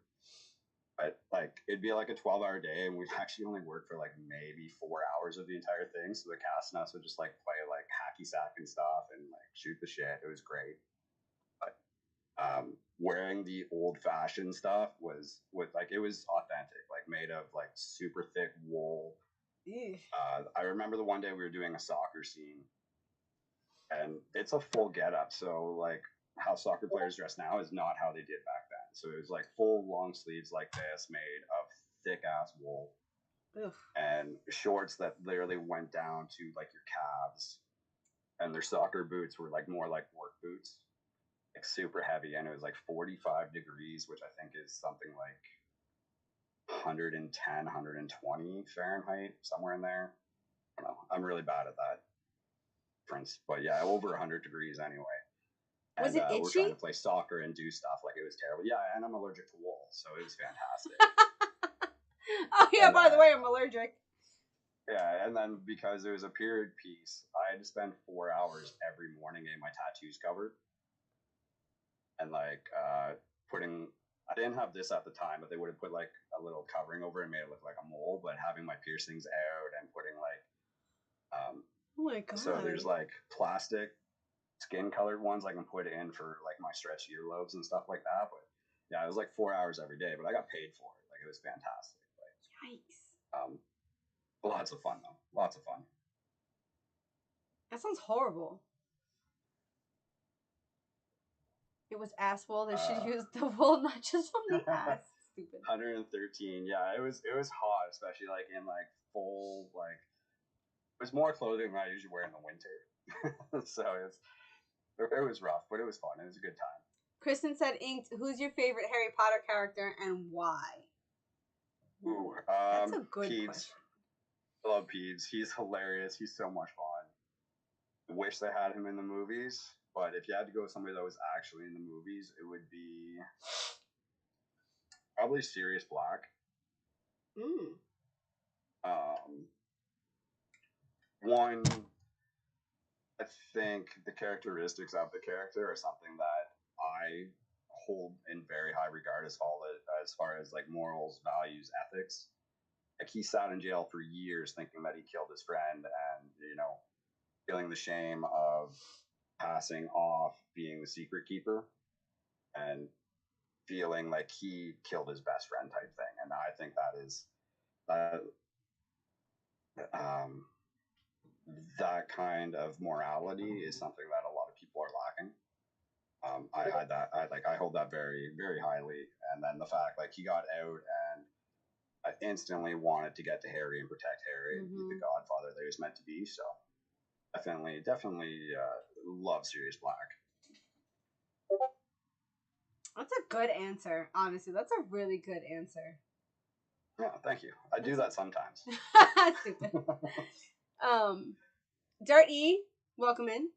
But like it'd be like a 12-hour day, and we'd actually only work for like maybe 4 hours of the entire thing. So the cast and us would just like play like hacky sack and stuff and like shoot the shit. It was great. But wearing the old-fashioned stuff was like it was authentic, like made of like super thick wool. I remember the one day we were doing a soccer scene, and it's a full getup. So like how soccer players dress now is not how they did back then. So it was like full long sleeves like this, made of thick ass wool. Ugh. And shorts that literally went down to like your calves, and their soccer boots were like more like work boots, like super heavy, and it was like 45 degrees, which I think is something like 110, 120 Fahrenheit, somewhere in there. I don't know. I'm really bad at that. But yeah, over 100 degrees anyway. Was And it we're trying itchy? to play soccer and do stuff. Like, it was terrible. Yeah, and I'm allergic to wool, so it was fantastic. Oh yeah, And by the way, I'm allergic. yeah, and then because it was a period piece, I had to spend 4 hours every morning getting my tattoos covered. And like putting, I didn't have this at the time, but they would have put like a little covering over it and made it look like a mole. But having my piercings out and putting like Oh my god. so there's like plastic skin colored ones I can put in for like my stretched earlobes and stuff like that. But yeah, it was like 4 hours every day, but I got paid for it. Like, it was fantastic. Like, Yikes. lots of fun though. Lots of fun. That sounds horrible. It was ass wool. They should use the wool, not just from the ass. Stupid. 113. Yeah, it was hot, especially like in like full like. It was more clothing than I usually wear in the winter, so it was rough, but it was fun. It was a good time. Kristen said, "Inked. Who's your favorite Harry Potter character and why?" Ooh, That's a good Peeves. question. I love Peeves. He's hilarious. He's so much fun. Wish they had him in the movies, but if you had to go with somebody that was actually in the movies, it would be probably Sirius Black. One, I think the characteristics of the character are something that I hold in very high regard as far as like morals, values, ethics. Like, he sat in jail for years thinking that he killed his friend, and feeling the shame of passing off being the secret keeper and feeling like he killed his best friend type thing. And I think that kind of morality is something that a lot of people are lacking. I hold that very, very highly. And then the fact, like, he got out, and I instantly wanted to get to Harry and protect Harry and be the godfather that he was meant to be. So definitely love Sirius Black. That's a good answer. Honestly, that's a really good answer. Yeah, thank you. I do that sometimes. Stupid. Dirt E, welcome in.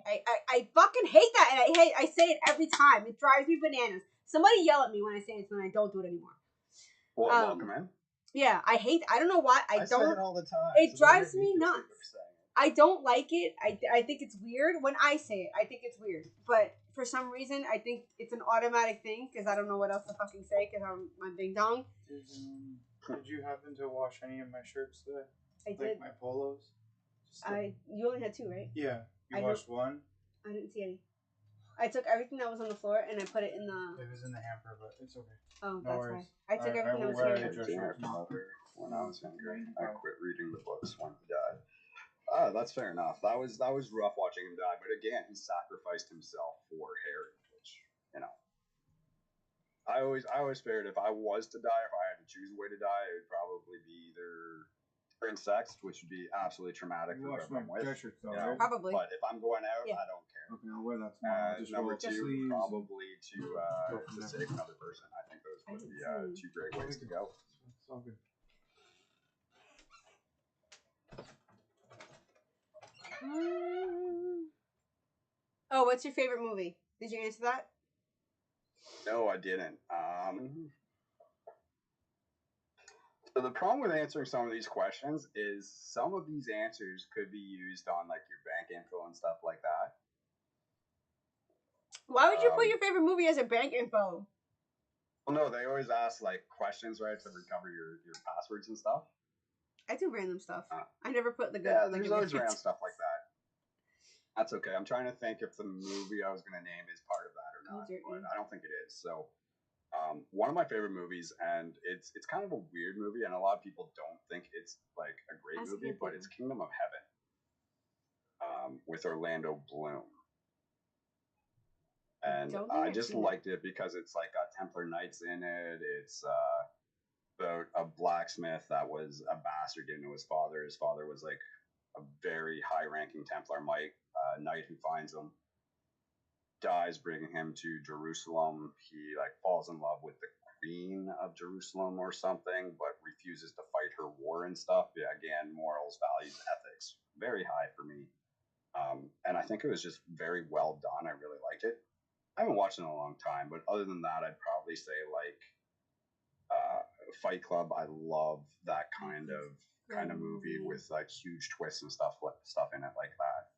I fucking hate that, and I say it every time. It drives me bananas. Somebody yell at me when I say it, and I don't do it anymore. Welcome in. Yeah, I don't know why. I don't. say it all the time. It drives me nuts. I don't like it. I think it's weird when I say it. I think it's weird, but for some reason, I think it's an automatic thing because I don't know what else to fucking say because I'm ding dong. Did you happen to wash any of my shirts today? I did. My polos. You only had two, right? Yeah, you washed one. I didn't see any. I took everything that was on the floor and I put it in the. It was in the hamper, but it's okay. Oh, that's fine. I took everything that was here. When I was younger, I quit reading the books when he died. That's fair enough. That was rough watching him die, but again, he sacrificed himself for Harry, which I always figured if I was to die, if I had to choose a way to die, it would probably be either insects, which would be absolutely traumatic for whoever I'm with. Probably. But if I'm going out, I don't care. Okay, I'll wear that tomorrow. Number two, probably to save another person. I think those would be two great ways to go. It's all good. Oh, what's your favorite movie? Did you answer that? No, I didn't. So the problem with answering some of these questions is some of these answers could be used on like your bank info and stuff like that. Why would you put your favorite movie as a bank info? Well, no, they always ask like questions, right, to recover your passwords and stuff. I do random stuff. I never put the good. Yeah, there's always random stuff like that. That's okay. I'm trying to think if the movie I was going to name is part of that or not, but I don't think it is. So, one of my favorite movies, and it's kind of a weird movie, and a lot of people don't think it's like a great movie, but it's Kingdom of Heaven, with Orlando Bloom. And I just liked it because it's like got Templar Knights in it. It's about a blacksmith that was a bastard, didn't know his father. His father was like a very high-ranking Templar knight who finds him, dies, bringing him to Jerusalem. He like falls in love with the Queen of Jerusalem or something, but refuses to fight her war and stuff. Yeah, again, morals, values, ethics, very high for me. And I think it was just very well done. I really liked it. I haven't watched it in a long time, but other than that, I'd probably say like Fight Club. I love that kind of movie with like huge twists and stuff in it like that.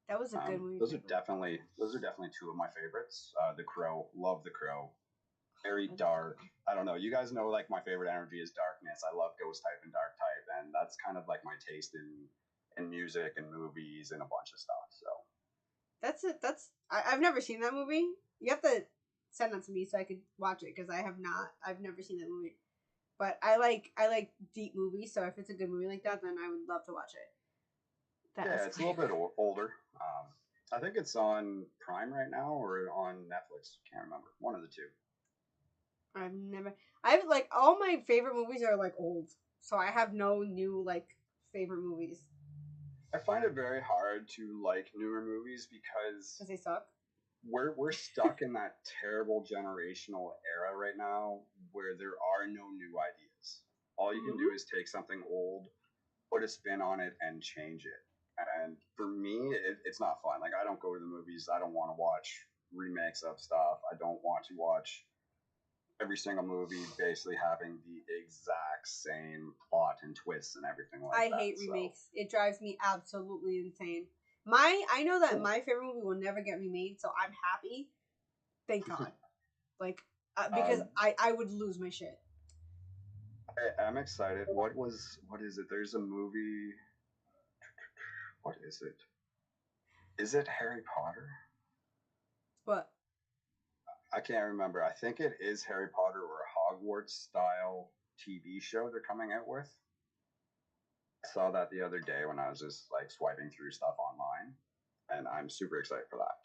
That was a good movie. Those are definitely two of my favorites. The Crow, love The Crow. Very dark. I don't know. You guys know like my favorite energy is darkness. I love ghost type and dark type, and that's kind of like my taste in music and movies and a bunch of stuff. So that's it. I've never seen that movie. You have to send that to me so I could watch it because I've never seen that movie. But I like deep movies, so if it's a good movie like that, then I would love to watch it. It's a little bit older. I think it's on Prime right now or on Netflix. Can't remember. One of the two. I've like all my favorite movies are like old, so I have no new like favorite movies. I find it very hard to like newer movies because they suck. We're stuck in that terrible generational era right now where there are no new ideas. All you can do is take something old, put a spin on it, and change it. And for me, it's not fun. Like I don't go to the movies. I don't want to watch remakes of stuff. I don't want to watch every single movie basically having the exact same plot and twists and everything like that. I hate remakes. It drives me absolutely insane. I know that my favorite movie will never get remade, so I'm happy. Thank God. Like because I would lose my shit. I'm excited. What is it? There's a movie. What is it? Is it Harry Potter? What? I can't remember. I think it is Harry Potter or a Hogwarts style TV show they're coming out with. I saw that the other day when I was just like swiping through stuff online, and I'm super excited for that.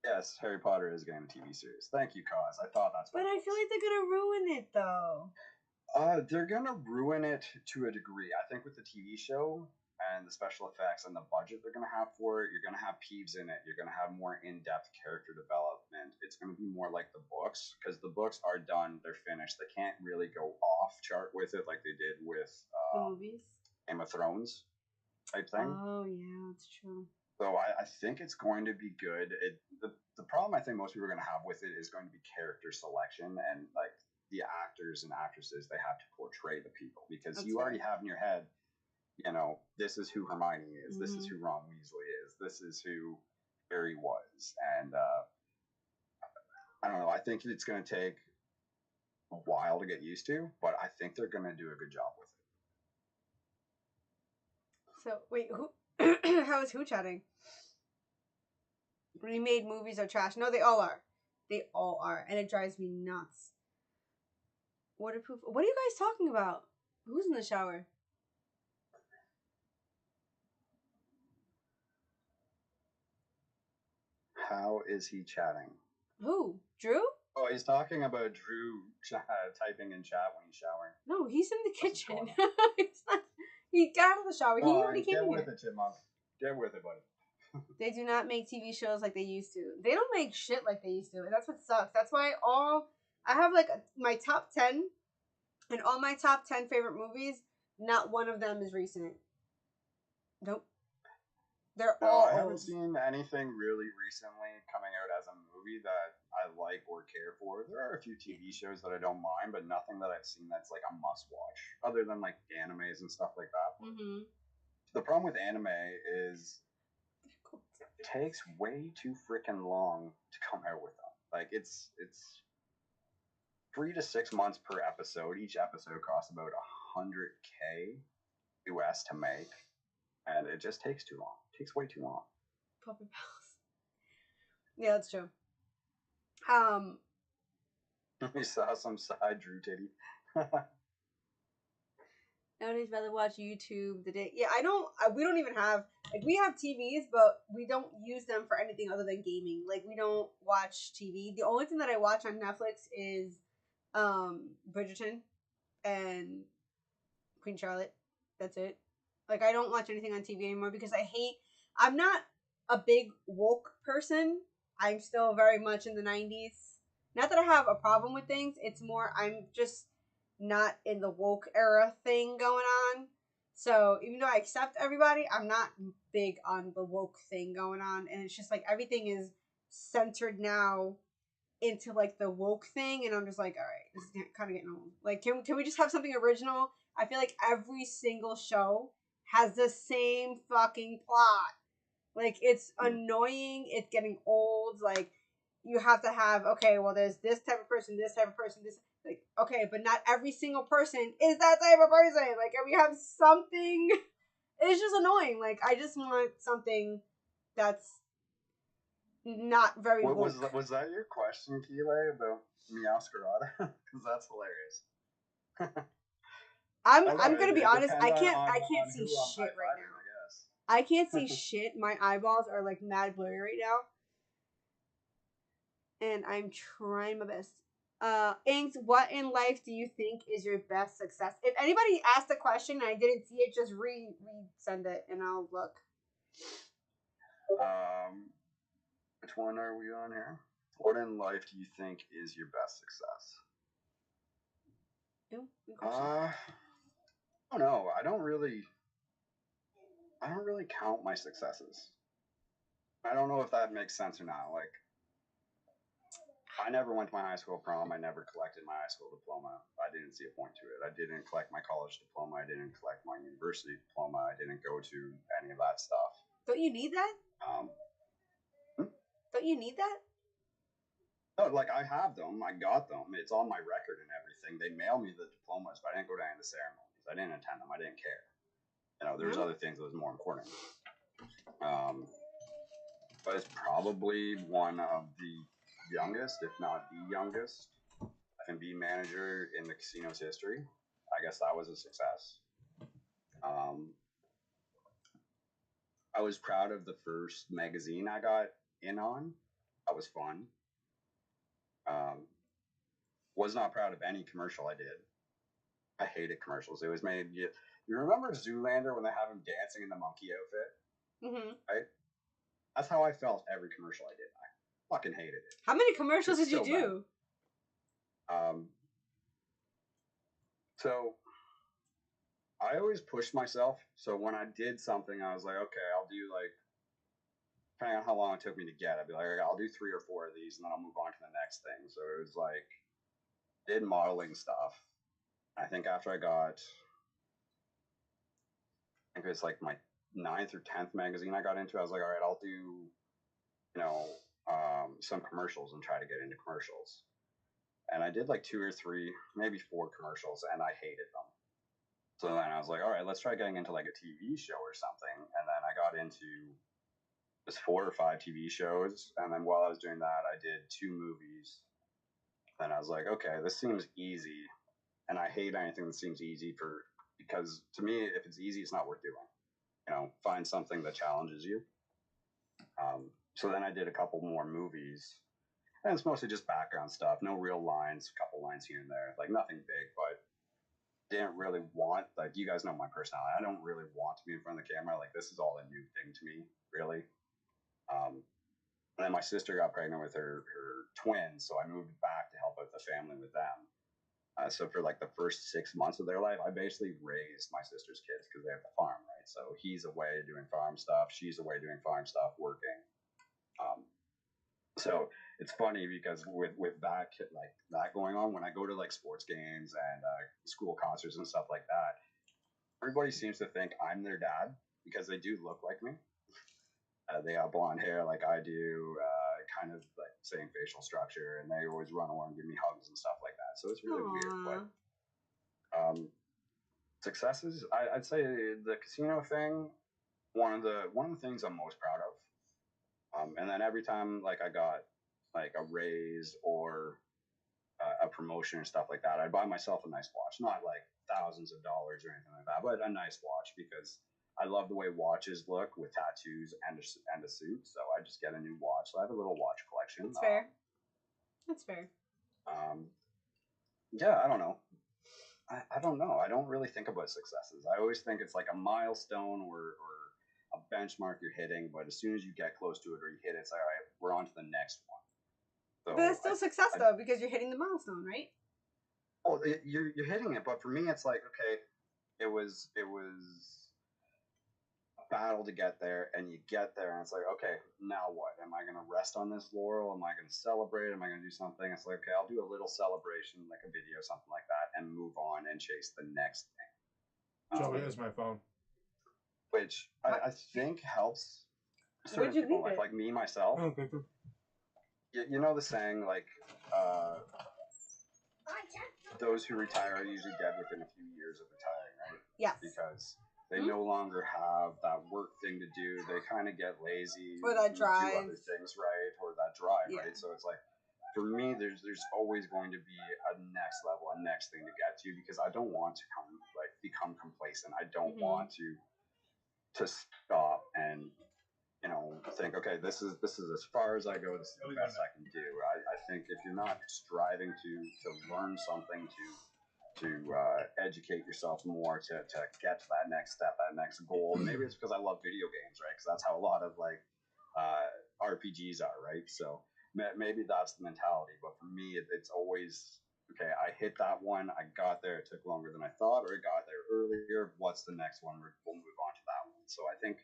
Yes, Harry Potter is getting a TV series. Thank you, Cause. I thought that's what But I feel like they're gonna ruin it though. They're gonna ruin it to a degree. I think with the TV show and the special effects and the budget they're gonna have for it, you're gonna have Peeves in it. You're gonna have more in-depth character development. It's gonna be more like the books because the books are done. They're finished. They can't really go off chart with it like they did with the movies, Game of Thrones type thing. Oh yeah, that's true. So I think it's going to be good. The problem I think most people are going to have with it is going to be character selection and like the actors and actresses they have to portray the people because you already have in your head, you know, this is who Hermione is, this is who Ron Weasley is, this is who Harry was, and I don't know. I think it's going to take a while to get used to, but I think they're going to do a good job with it. So wait, who? How is who chatting? Remade movies are trash. No, they all are. They all are, and it drives me nuts. Waterproof. What are you guys talking about? Who's in the shower? How is he chatting? Who? Drew? Oh, he's talking about Drew typing in chat when he's showering. No, he's in the kitchen. He got out of the shower. He already came Get here. with it, Chipmunk. Get with it, buddy. They do not make TV shows like they used to. They don't make shit like they used to. And that's what sucks. That's why I have like my top 10 and all my top 10 favorite movies, not one of them is recent. Nope. They're all I haven't old. seen anything really recently coming out as a movie that I like or care for. There are a few TV shows that I don't mind, but nothing that I've seen that's like a must watch, other than like animes and stuff like that. Mm-hmm. The problem with anime is it takes way too freaking long to come out with them. Like it's 3 to 6 months per episode. Each episode costs about $100K US to make, and it just takes too long. It takes way too long. Puppy Pals. Yeah, that's true. We saw some side Drew titty. Nowadays, rather watch YouTube. We don't even have like we have TVs, but we don't use them for anything other than gaming. Like we don't watch TV. The only thing that I watch on Netflix is Bridgerton and Queen Charlotte. That's it. Like I don't watch anything on TV anymore because I'm not a big woke person. I'm still very much in the 90s. Not that I have a problem with things. It's more I'm just not in the woke era thing going on. So even though I accept everybody, I'm not big on the woke thing going on. And it's just like everything is centered now into like the woke thing. And I'm just like, all right, this is kind of getting old. Like, can we just have something original? I feel like every single show has the same fucking plot. Like, it's annoying. It's getting old. Like, you have to have, okay, well, there's this type of person, this type of person, this. Like, okay, but not every single person is that type of person. Like, if we have something, it's just annoying. Like, I just want something that's not very What woke. was that your question, Keeley, about Meowscarada? Because that's hilarious. I'm gonna be It honest. depends I on can't see who I'm shit right high-fiving, now. I guess. I can't see shit. My eyeballs are like mad blurry right now, and I'm trying my best. Inks, what in life do you think is your best success? If anybody asked a question and I didn't see it, just resend it and I'll look. Which one are we on here? What in life do you think is your best success? Ooh, good question. I don't know. I don't really count my successes. I don't know if that makes sense or not. Like, I never went to my high school prom. I never collected my high school diploma. I didn't see a point to it. I didn't collect my college diploma. I didn't collect my university diploma. I didn't go to any of that stuff. Don't you need that? Don't you need that? No, like I have them. I got them. It's on my record and everything. They mail me the diplomas, but I didn't go to any of the ceremonies. I didn't attend them. I didn't care. You know, there's other things that was more important. But it's probably one of the youngest, if not the youngest, F&B manager in the casino's history. I guess that was a success. I was proud of the first magazine I got in on. That was fun. Was not proud of any commercial I did. I hated commercials. It was made. You remember Zoolander when they have him dancing in the monkey outfit? Mm-hmm. Right? That's how I felt every commercial I did. I fucking hated it. How many commercials did you do? So I always pushed myself. So when I did something, I was like, okay, I'll do like, depending on how long it took me to get, I'd be like, I'll do 3 or 4 of these and then I'll move on to the next thing. So it was like, did modeling stuff. I think after I got, I think it was like my 9th or 10th magazine I got into, I was like, all right, I'll do, some commercials and try to get into commercials. And I did like 2 or 3, maybe 4 commercials, and I hated them. So then I was like, all right, let's try getting into like a TV show or something. And then I got into just 4 or 5 TV shows. And then while I was doing that, I did 2 movies. And I was like, okay, this seems easy. And I hate anything that seems easy because to me, if it's easy, it's not worth doing. Find something that challenges you. So then I did a couple more movies. And it's mostly just background stuff, no real lines, a couple lines here and there, like nothing big, but didn't really want, like, you guys know my personality. I don't really want to be in front of the camera. Like, this is all a new thing to me, really. And then my sister got pregnant with her twins, so I moved back to help out the family with them. So for like the first 6 months of their life, I basically raised my sister's kids because they have the farm, right? So he's away doing farm stuff, she's away doing farm stuff, working. So it's funny because with that like that going on, when I go to like sports games and school concerts and stuff like that, everybody seems to think I'm their dad because they do look like me. They have blonde hair like I do, kind of like same facial structure, and they always run over and give me hugs and stuff like that. So it's really weird. But successes, I'd say the casino thing, one of the things I'm most proud of. And then every time like I got like a raise or a promotion and stuff like that, I'd buy myself a nice watch. Not like thousands of dollars or anything like that, but a nice watch because I love the way watches look with tattoos and a suit. So I just get a new watch. So I have a little watch collection. That's fair. That's fair. Yeah, I don't know. I don't know. I don't really think about successes. I always think it's like a milestone or a benchmark you're hitting, but as soon as you get close to it or you hit it, it's like, all right, we're on to the next one. So but that's still success though, because you're hitting the milestone, right? Well, you're hitting it, but for me, it's like, okay, it was a battle to get there, and you get there, and it's like, okay, now what? Am I gonna rest on this laurel? Am I gonna celebrate? Am I gonna do something? It's like, okay, I'll do a little celebration, like a video, something like that, and move on and chase the next thing. Joe, there's my phone. Which I think helps certain Where'd you people in leave life, it? like me myself. Oh, okay, cool. You know the saying, like, those who retire are usually dead within a few years of retiring, right? Yes. Because they no longer have that work thing to do. They kind of get lazy. Or that drive. Do other things, right? Or that drive, Yeah. right? So it's like, for me, there's always going to be a next level, a next thing to get to, because I don't want to become complacent. I don't want to stop and think, okay, this is as far as I go. This is the best I can do. I think if you're not striving to learn something, to educate yourself more, to get to that next step, that next goal. Maybe it's because I love video games, right? Because that's how a lot of RPGs are, right? So maybe that's the mentality. But for me, it's always, okay, I hit that one. I got there. It took longer than I thought, or I got there earlier. What's the next one? We'll move on to that one. So I think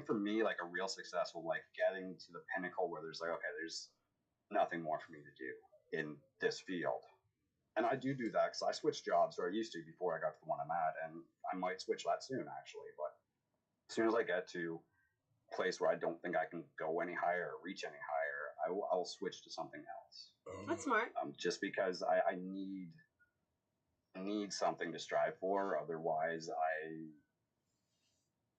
for me, like a real successful, like getting to the pinnacle where there's like, okay, there's nothing more for me to do in this field. And I do that because I switched jobs, or I used to before I got to the one I'm at, and I might switch that soon, actually. But as soon as I get to a place where I don't think I can go any higher or reach any higher, I'll switch to something else. That's smart. Just because I need something to strive for. Otherwise, I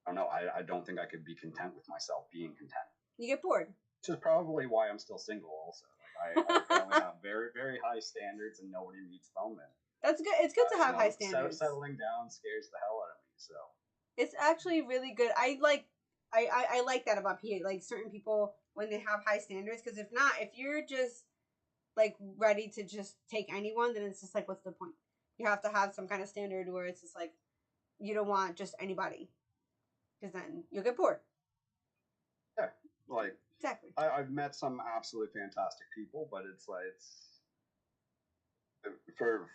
don't know. I don't think I could be content with myself being content. You get bored. Which is probably why I'm still single. Also, like I probably have very, very high standards, and nobody meets them. And That's good. It's good to have high standards. Settling down scares the hell out of me. So it's actually really good. I like that about PA. Like certain people when they have high standards, because if not, if you're just like ready to just take anyone, then it's just like, what's the point? You have to have some kind of standard where it's just like you don't want just anybody, because then you'll get bored. Yeah, like exactly. I've met some absolutely fantastic people, but it's like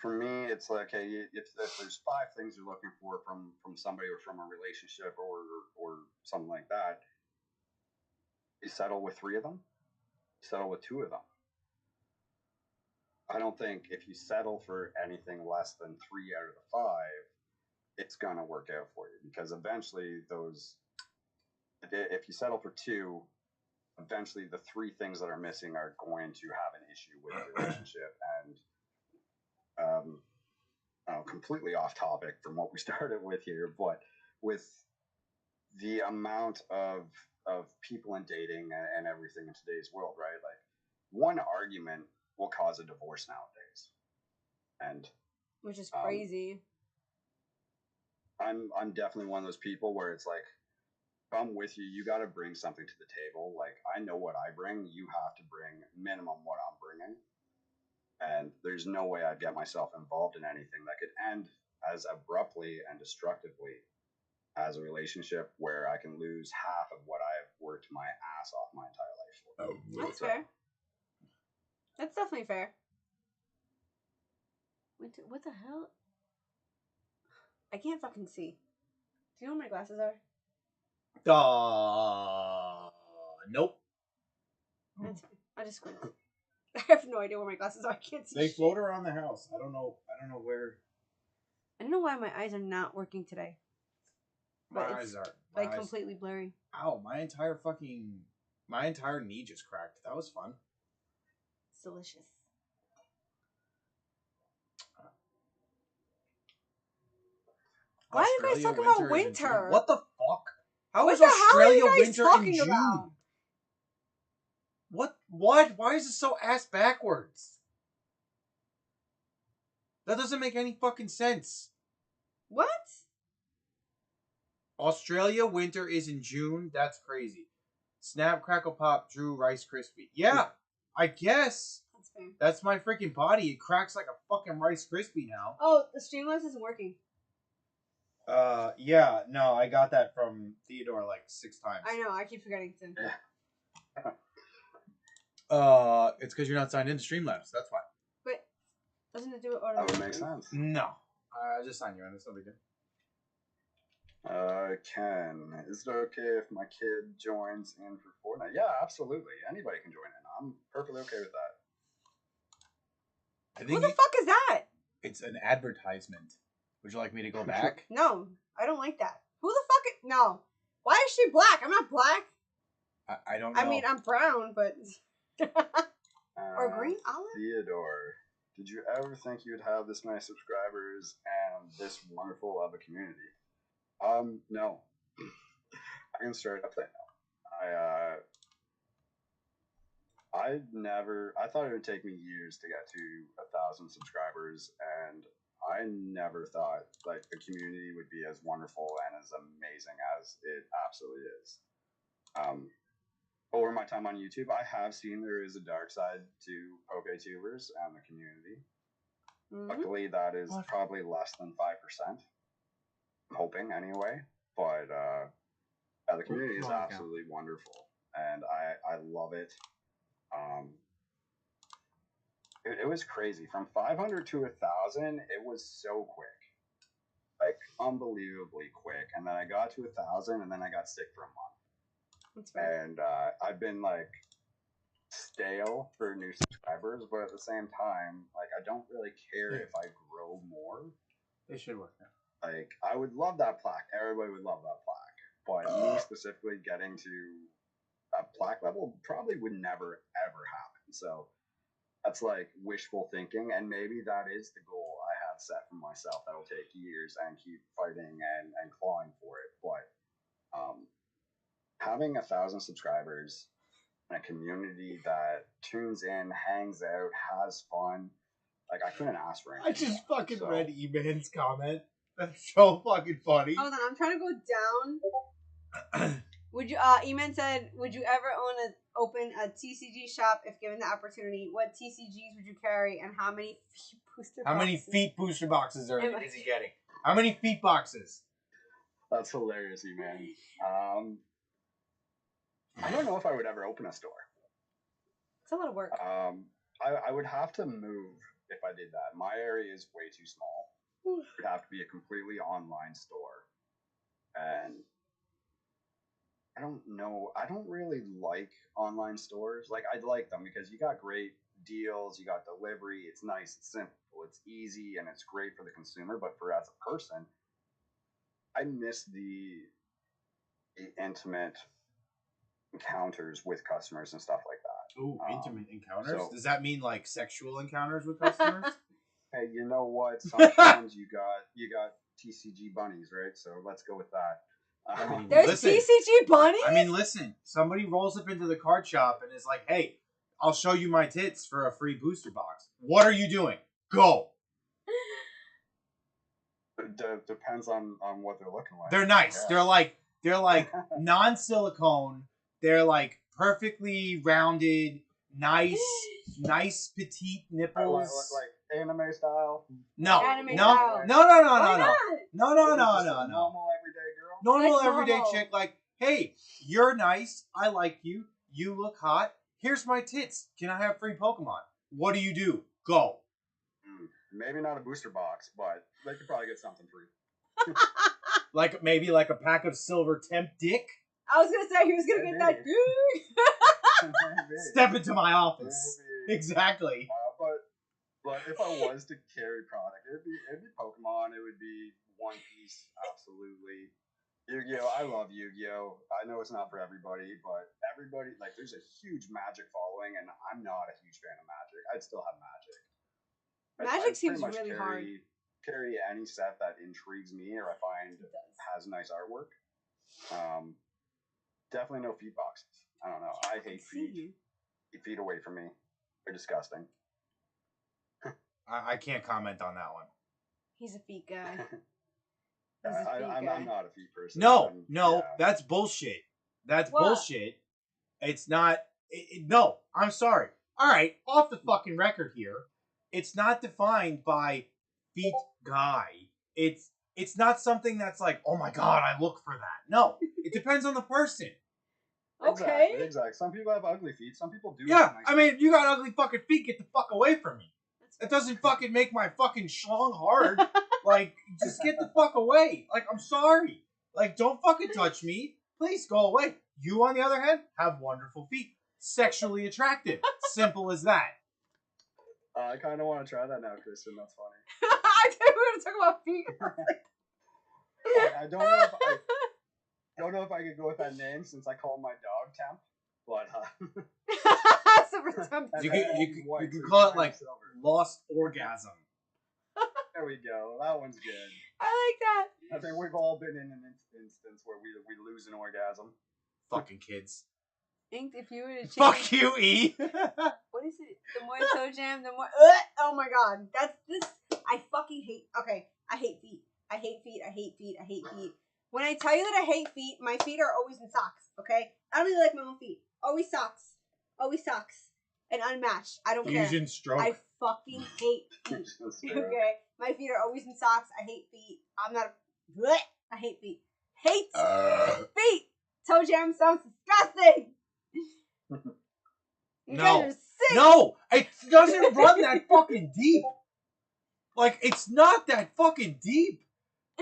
for me, it's like, okay, if there's 5 things you're looking for from somebody or from a relationship or something like that, you settle with 3 of them, you settle with 2 of them. I don't think if you settle for anything less than 3 out of the 5, it's gonna work out for you, because eventually if you settle for 2, eventually the 3 things that are missing are going to have an issue with the relationship. And completely off topic from what we started with here, but with the amount of people in dating and everything in today's world, right? Like, one argument will cause a divorce nowadays, and which is crazy. I'm definitely one of those people where it's like, if I'm with you, you got to bring something to the table. Like, I know what I bring, you have to bring minimum what I'm bringing. And there's no way I'd get myself involved in anything that could end as abruptly and destructively as a relationship where I can lose half of what I've worked my ass off my entire life for. That's fair. That's definitely fair. What the hell? I can't fucking see. Do you know where my glasses are? Nope. That's fine. I just squint. I have no idea where my glasses are. I can't see. They float around the house. I don't know where. I don't know why my eyes are not working today. But My eyes are completely blurry. Ow! My entire knee just cracked. That was fun. It's delicious. Why are you guys talking about winter? What the fuck? How is Australia winter in June? About? What? Why is it so ass backwards? That doesn't make any fucking sense. What? Australia winter is in June? That's crazy. Snap, crackle, pop, Drew, Rice Krispie. Yeah, I guess. That's fair. That's my freaking body. It cracks like a fucking Rice Krispie now. Oh, the Streamlabs isn't working. Yeah, no, I got that from Theodore like 6 times. I know, I keep forgetting to. It's because you're not signed into Streamlabs. That's why. But doesn't it do it automatically? That would make sense. No, I just signed you in. It's no big deal. Ken, is it okay if my kid joins in for Fortnite? Yeah, absolutely. Anybody can join in. I'm perfectly okay with that. I Who think the fuck is that? it's an advertisement. Would you like me to go back? No, I don't like that. Who the fuck? No. Why is she black? I'm not black. I don't know. I mean, I'm brown, but or green olive. Theodore, did you ever think you'd have this many subscribers and this wonderful of a community? No. I can straight up say no. I thought it would take me years to get to 1,000 subscribers, and I never thought like the community would be as wonderful and as amazing as it absolutely is. Over my time on YouTube, I have seen there is a dark side to PokeTubers and the community. Mm-hmm. Luckily, that is probably less than 5%. I'm hoping anyway, but the community is absolutely wonderful, and I love it. It was crazy. From 500 to 1,000, it was so quick, like unbelievably quick. And then I got to 1,000, and then I got sick for a month. That's fair. And I've been like stale for new subscribers, but at the same time, like I don't really care if I grow more. They should work now. Like I would love that plaque. Everybody would love that plaque, but me specifically getting to a plaque level probably would never ever happen. So that's like wishful thinking, and maybe that is the goal I have set for myself. That will take years and keep fighting and clawing for it. But having 1,000 subscribers and a community that tunes in, hangs out, has fun, like I couldn't ask for anything. I just fucking read E-Man's comment. That's so fucking funny. Hold on, I'm trying to go down. Would you? Eman said, "Would you ever open a TCG shop if given the opportunity? What TCGs would you carry, and how many feet booster? How many feet booster boxes is he getting? How many feet boxes? That's hilarious, man. I don't know if I would ever open a store. It's a lot of work. I would have to move if I did that. My area is way too small. It would have to be a completely online store, and I don't know. I don't really like online stores. Like I'd like them because you got great deals, you got delivery. It's nice, it's simple, it's easy, and it's great for the consumer. But for as a person, I miss the intimate encounters with customers and stuff like that. Ooh, intimate encounters? So, does that mean like sexual encounters with customers? Hey, you know what? Sometimes you got TCG bunnies, right? So let's go with that. There's TCG bunnies? I mean, listen. Somebody rolls up into the card shop and is like, hey, I'll show you my tits for a free booster box. What are you doing? Go. Depends on what they're looking like. They're nice. Yeah. They're like non-silicone. They're like perfectly rounded, nice petite nipples. Like anime style? No. Anime No, style. No. Normal everyday girl? Normal everyday chick, like, hey, you're nice. I like you. You look hot. Here's my tits. Can I have free Pokemon? What do you do? Go. Maybe not a booster box, but they could probably get something free. Maybe like a pack of silver temp dick? I was gonna say he was gonna get that dick. Step into my office. Maybe. Exactly. But if I was to carry product, it'd be Pokemon. It would be One Piece, absolutely. Yu-Gi-Oh! I love Yu-Gi-Oh! I know it's not for everybody, but everybody, like, there's a huge Magic following, and I'm not a huge fan of Magic. I'd still have Magic. Magic seems really hard. Carry any set that intrigues me or I find has nice artwork. Definitely no feet boxes. I don't know. I hate feet. Keep feet away from me. They're disgusting. I can't comment on that one. He's a feet guy. I'm not a feet person. No, that's bullshit. That's bullshit. It's not. No, I'm sorry. All right, off the fucking record here. It's not defined by feet guy. It's not something that's like, oh my god, I look for that. No, it depends on the person. Okay. Exactly. Some people have ugly feet. Some people do. Yeah, I mean, you got ugly fucking feet. Get the fuck away from me. That doesn't fucking make my fucking schlong hard. Like, just get the fuck away. Like, I'm sorry. Like, don't fucking touch me. Please go away. You, on the other hand, have wonderful feet. Sexually attractive. Simple as that. I kind of want to try that now, Kristen. That's funny. I thought we were going to talk about feet. I don't know if I could go with that name since I call my dog Temp, but Super tempting. You could call it like lost orgasm. There we go. That one's good. I like that. I think we've all been in an instance where we lose an orgasm. Fucking kids. Think if you were to change... Fuck you, E. What is it? The more toe jam, the more... oh my god. That's this... I fucking hate... Okay. I hate feet. I hate feet. I hate feet. I hate feet. When I tell you that I hate feet, my feet are always in socks, okay? I don't really like my own feet. Always socks. Always socks. And unmatched. I don't care. Fusion stroke. I fucking hate feet. Okay? My feet are always in socks. I hate feet. I'm not... I hate feet. Hate feet! Toe jam sounds disgusting! You guys are sick! No! It doesn't run that fucking deep! Like, it's not that fucking deep!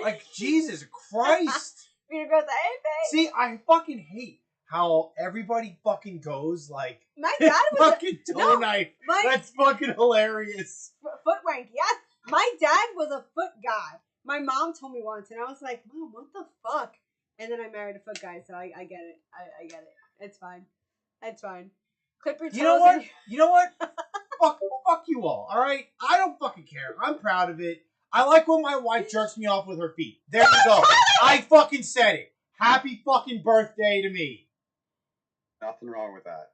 Like, Jesus Christ! Peter goes, hey, babe! See, I fucking hate how everybody fucking goes, like... My dad was fucking toe knife! That's fucking hilarious! Foot wank, yes! My dad was a foot guy. My mom told me once, and I was like, Mom, what the fuck? And then I married a foot guy, so I get it. I get it. It's fine. It's fine. Clip your toes. You know what? You know what? fuck you all, alright? I don't fucking care. I'm proud of it. I like when my wife jerks me off with her feet. There you go. I fucking said it. Happy fucking birthday to me. Nothing wrong with that.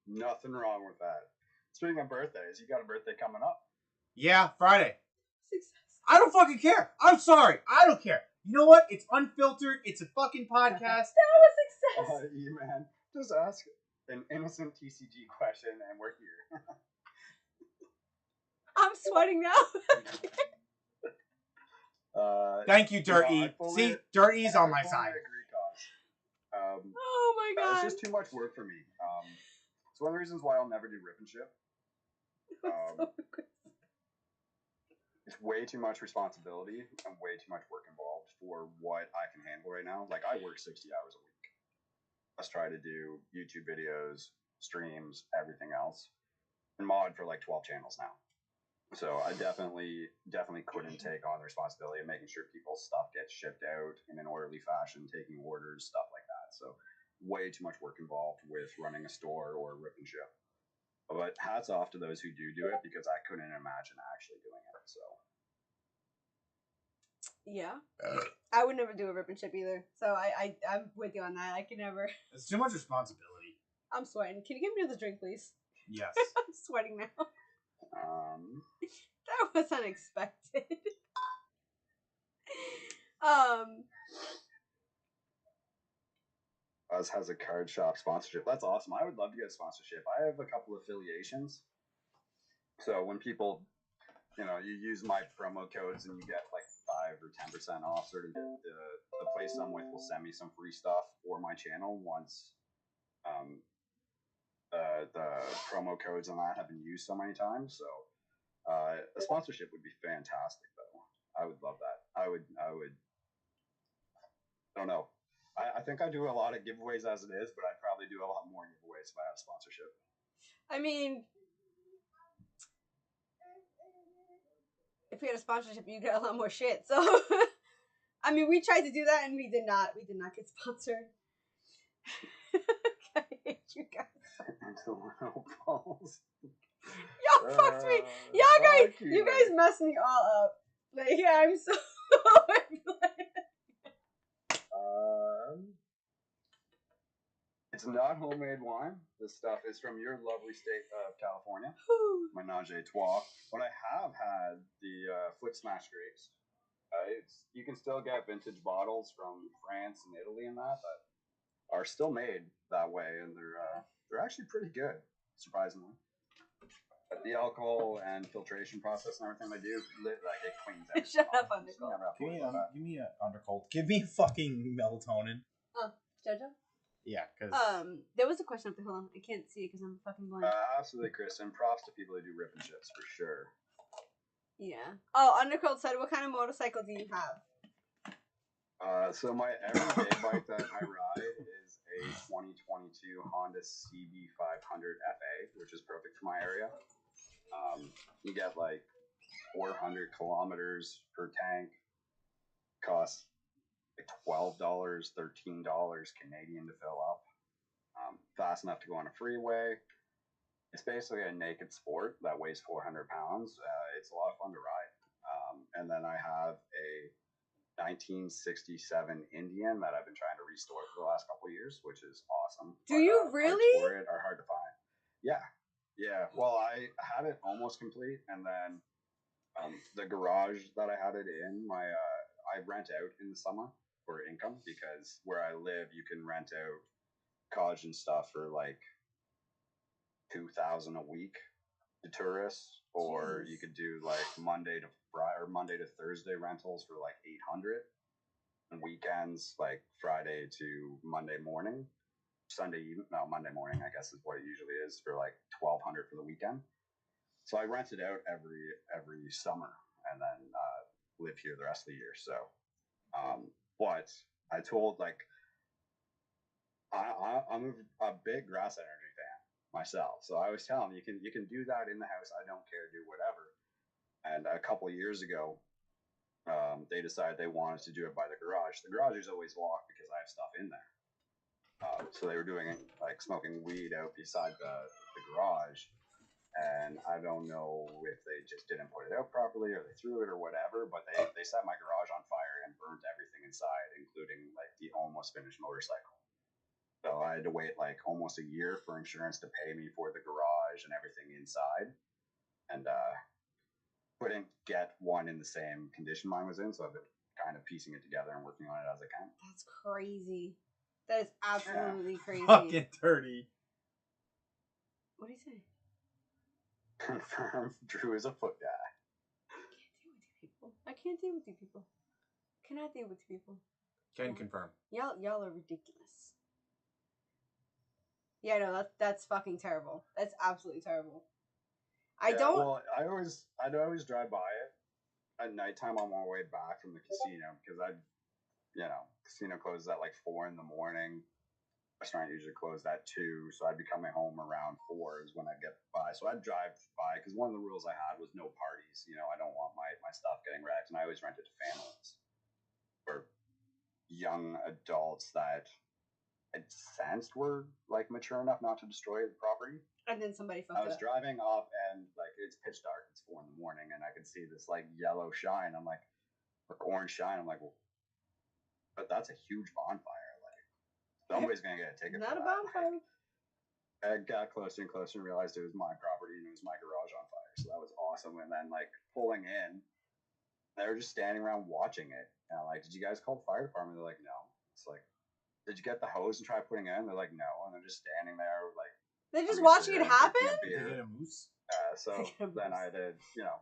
Nothing wrong with that. Speaking of birthdays, you got a birthday coming up. Yeah, Friday. Success. I don't fucking care. I'm sorry. I don't care. You know what? It's unfiltered. It's a fucking podcast. That was success. Man, just ask an innocent TCG question and we're here. I'm sweating now. Thank you, Dirt E. See, Dirt E's on my side. Agree, cause. Oh my god. It's just too much work for me. It's one of the reasons why I'll never do rip and ship. It's way too much responsibility and way too much work involved for what I can handle right now. Like, I work 60 hours a week. Let's try to do YouTube videos, streams, everything else, and mod for like 12 channels now. So I definitely couldn't take on the responsibility of making sure people's stuff gets shipped out in an orderly fashion, taking orders, stuff like that. So way too much work involved with running a store or rip and ship. But hats off to those who do it, because I couldn't imagine actually doing it. So yeah, I would never do a rip and ship either. So I'm with you on that. I could never. It's too much responsibility. I'm sweating. Can you give me another drink, please? Yes. I'm sweating now. That was unexpected. Us has a card shop sponsorship. That's awesome. I would love to get a sponsorship. I have a couple affiliations. So when people, you use my promo codes and you get like 5 or 10% off. Sort of the place I'm with will send me some free stuff for my channel once the promo codes on that have been used so many times. So a sponsorship would be fantastic, though. I would love that. I would. I don't know. I think I do a lot of giveaways as it is, but I'd probably do a lot more giveaways if I had a sponsorship. I mean, if we had a sponsorship, you get a lot more shit. So, I mean, we tried to do that and we did not. We did not get sponsored. I hate you guys. Y'all fucked me. You guys messed me all up. Like, yeah, I'm so. It's not homemade wine. This stuff is from your lovely state of California. Menage a trois. But I have had the foot smash grapes. You can still get vintage bottles from France and Italy and that are still made that way, and they're actually pretty good, surprisingly. But the alcohol and filtration process and everything they do, like, it cleans everything. Shut up, Undercold. Give me a Undercold. Give me a fucking melatonin. Oh, Jojo? Yeah, because there was a question up there. Hold on, I can't see it because I'm fucking blind. Absolutely, Chris, and props to people who do rip and ships for sure. Yeah. Oh, Undercold said, "What kind of motorcycle do you have?" So my everyday bike that I ride is a 2022 Honda CB500 FA, which is perfect for my area. You get like 400 kilometers per tank, costs like $12, $13 Canadian to fill up. Fast enough to go on a freeway. It's basically a naked sport that weighs 400 pounds. It's a lot of fun to ride. And then I have a 1967 Indian that I've been trying to restore for the last couple of years, which is awesome. Do you really? Parts for it are hard to find. Yeah. Well, I had it almost complete, and then the garage that I had it in, I rent out in the summer for income because where I live, you can rent out cottage and stuff for like $2,000 a week to tourists, or you could do like Monday to Friday or Monday to Thursday rentals for like 800, and weekends like Friday to Monday morning, Monday morning I guess is what it usually is for like 1,200 for the weekend. So I rent it out every summer and then live here the rest of the year. So, but I told like I'm a big grass energy fan myself. So I was telling them you can do that in the house. I don't care, do whatever. And a couple of years ago, they decided they wanted to do it by the garage. The garage is always locked because I have stuff in there. So they were doing like smoking weed out beside the garage. And I don't know if they just didn't put it out properly or they threw it or whatever, but they set my garage on fire and burnt everything inside, including like the almost finished motorcycle. So I had to wait like almost a year for insurance to pay me for the garage and everything inside. And couldn't get one in the same condition mine was in, so I've been kind of piecing it together and working on it as I can. That's crazy. That is absolutely crazy. Fucking dirty. What do you say? Confirm Drew is a foot guy. I can't deal with you people. Cannot deal with you people. Can confirm. Y'all are ridiculous. Yeah, no, that's fucking terrible. That's absolutely terrible. Well, I always drive by it at nighttime on my way back from the casino because casino closes at like 4 in the morning. Restaurant usually closed at 2, so I'd be coming home around 4 is when I'd get by. So I'd drive by because one of the rules I had was no parties. I don't want my stuff getting wrecked, and I always rent it to families or young adults that I sensed were like mature enough not to destroy the property. And then somebody fucked I was driving up and like it's pitch dark. It's 4 in the morning, and I could see this like yellow shine. I'm like, or orange shine. I'm like, well, but that's a huge bonfire. Somebody's going to get a ticket. Not a bonfire. I got closer and closer and realized it was my property and it was my garage on fire. So that was awesome. And then, like, pulling in, they were just standing around watching it. And I'm like, did you guys call the fire department? They're like, no. It's like, did you get the hose and try putting it in? They're like, no. And they're just standing there, like, they're just watching it happen? Did they get a moose? So then I had to,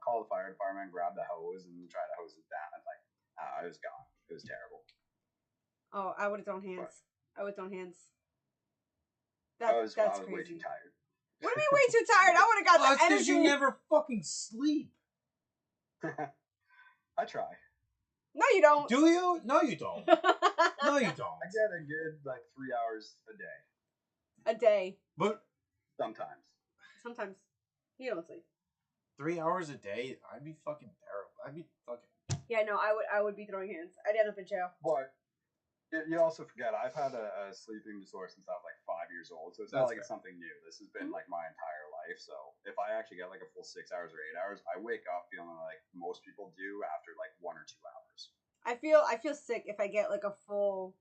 call the fire department, grab the hose, and try to hose it down. And, like, I was gone. It was terrible. Oh, I would have thrown hands. I would have thrown hands. I was crazy. way too tired. What do you mean way too tired? I would have got the energy. Because you never fucking sleep. I try. No, you don't. Do you? No, you don't. No, you don't. I get a good, 3 hours a day. A day. But sometimes. Sometimes. You don't sleep. 3 hours a day? I'd be fucking terrible. I'd be fucking... Yeah, no, I would be throwing hands. I'd end up in jail. But you also forget, I've had a sleeping disorder since I was 5 years old, so it's not like it's something new. This has been my entire life. So if I actually get a full 6 hours or 8 hours, I wake up feeling like most people do after 1 or 2 hours. I feel sick if I get a full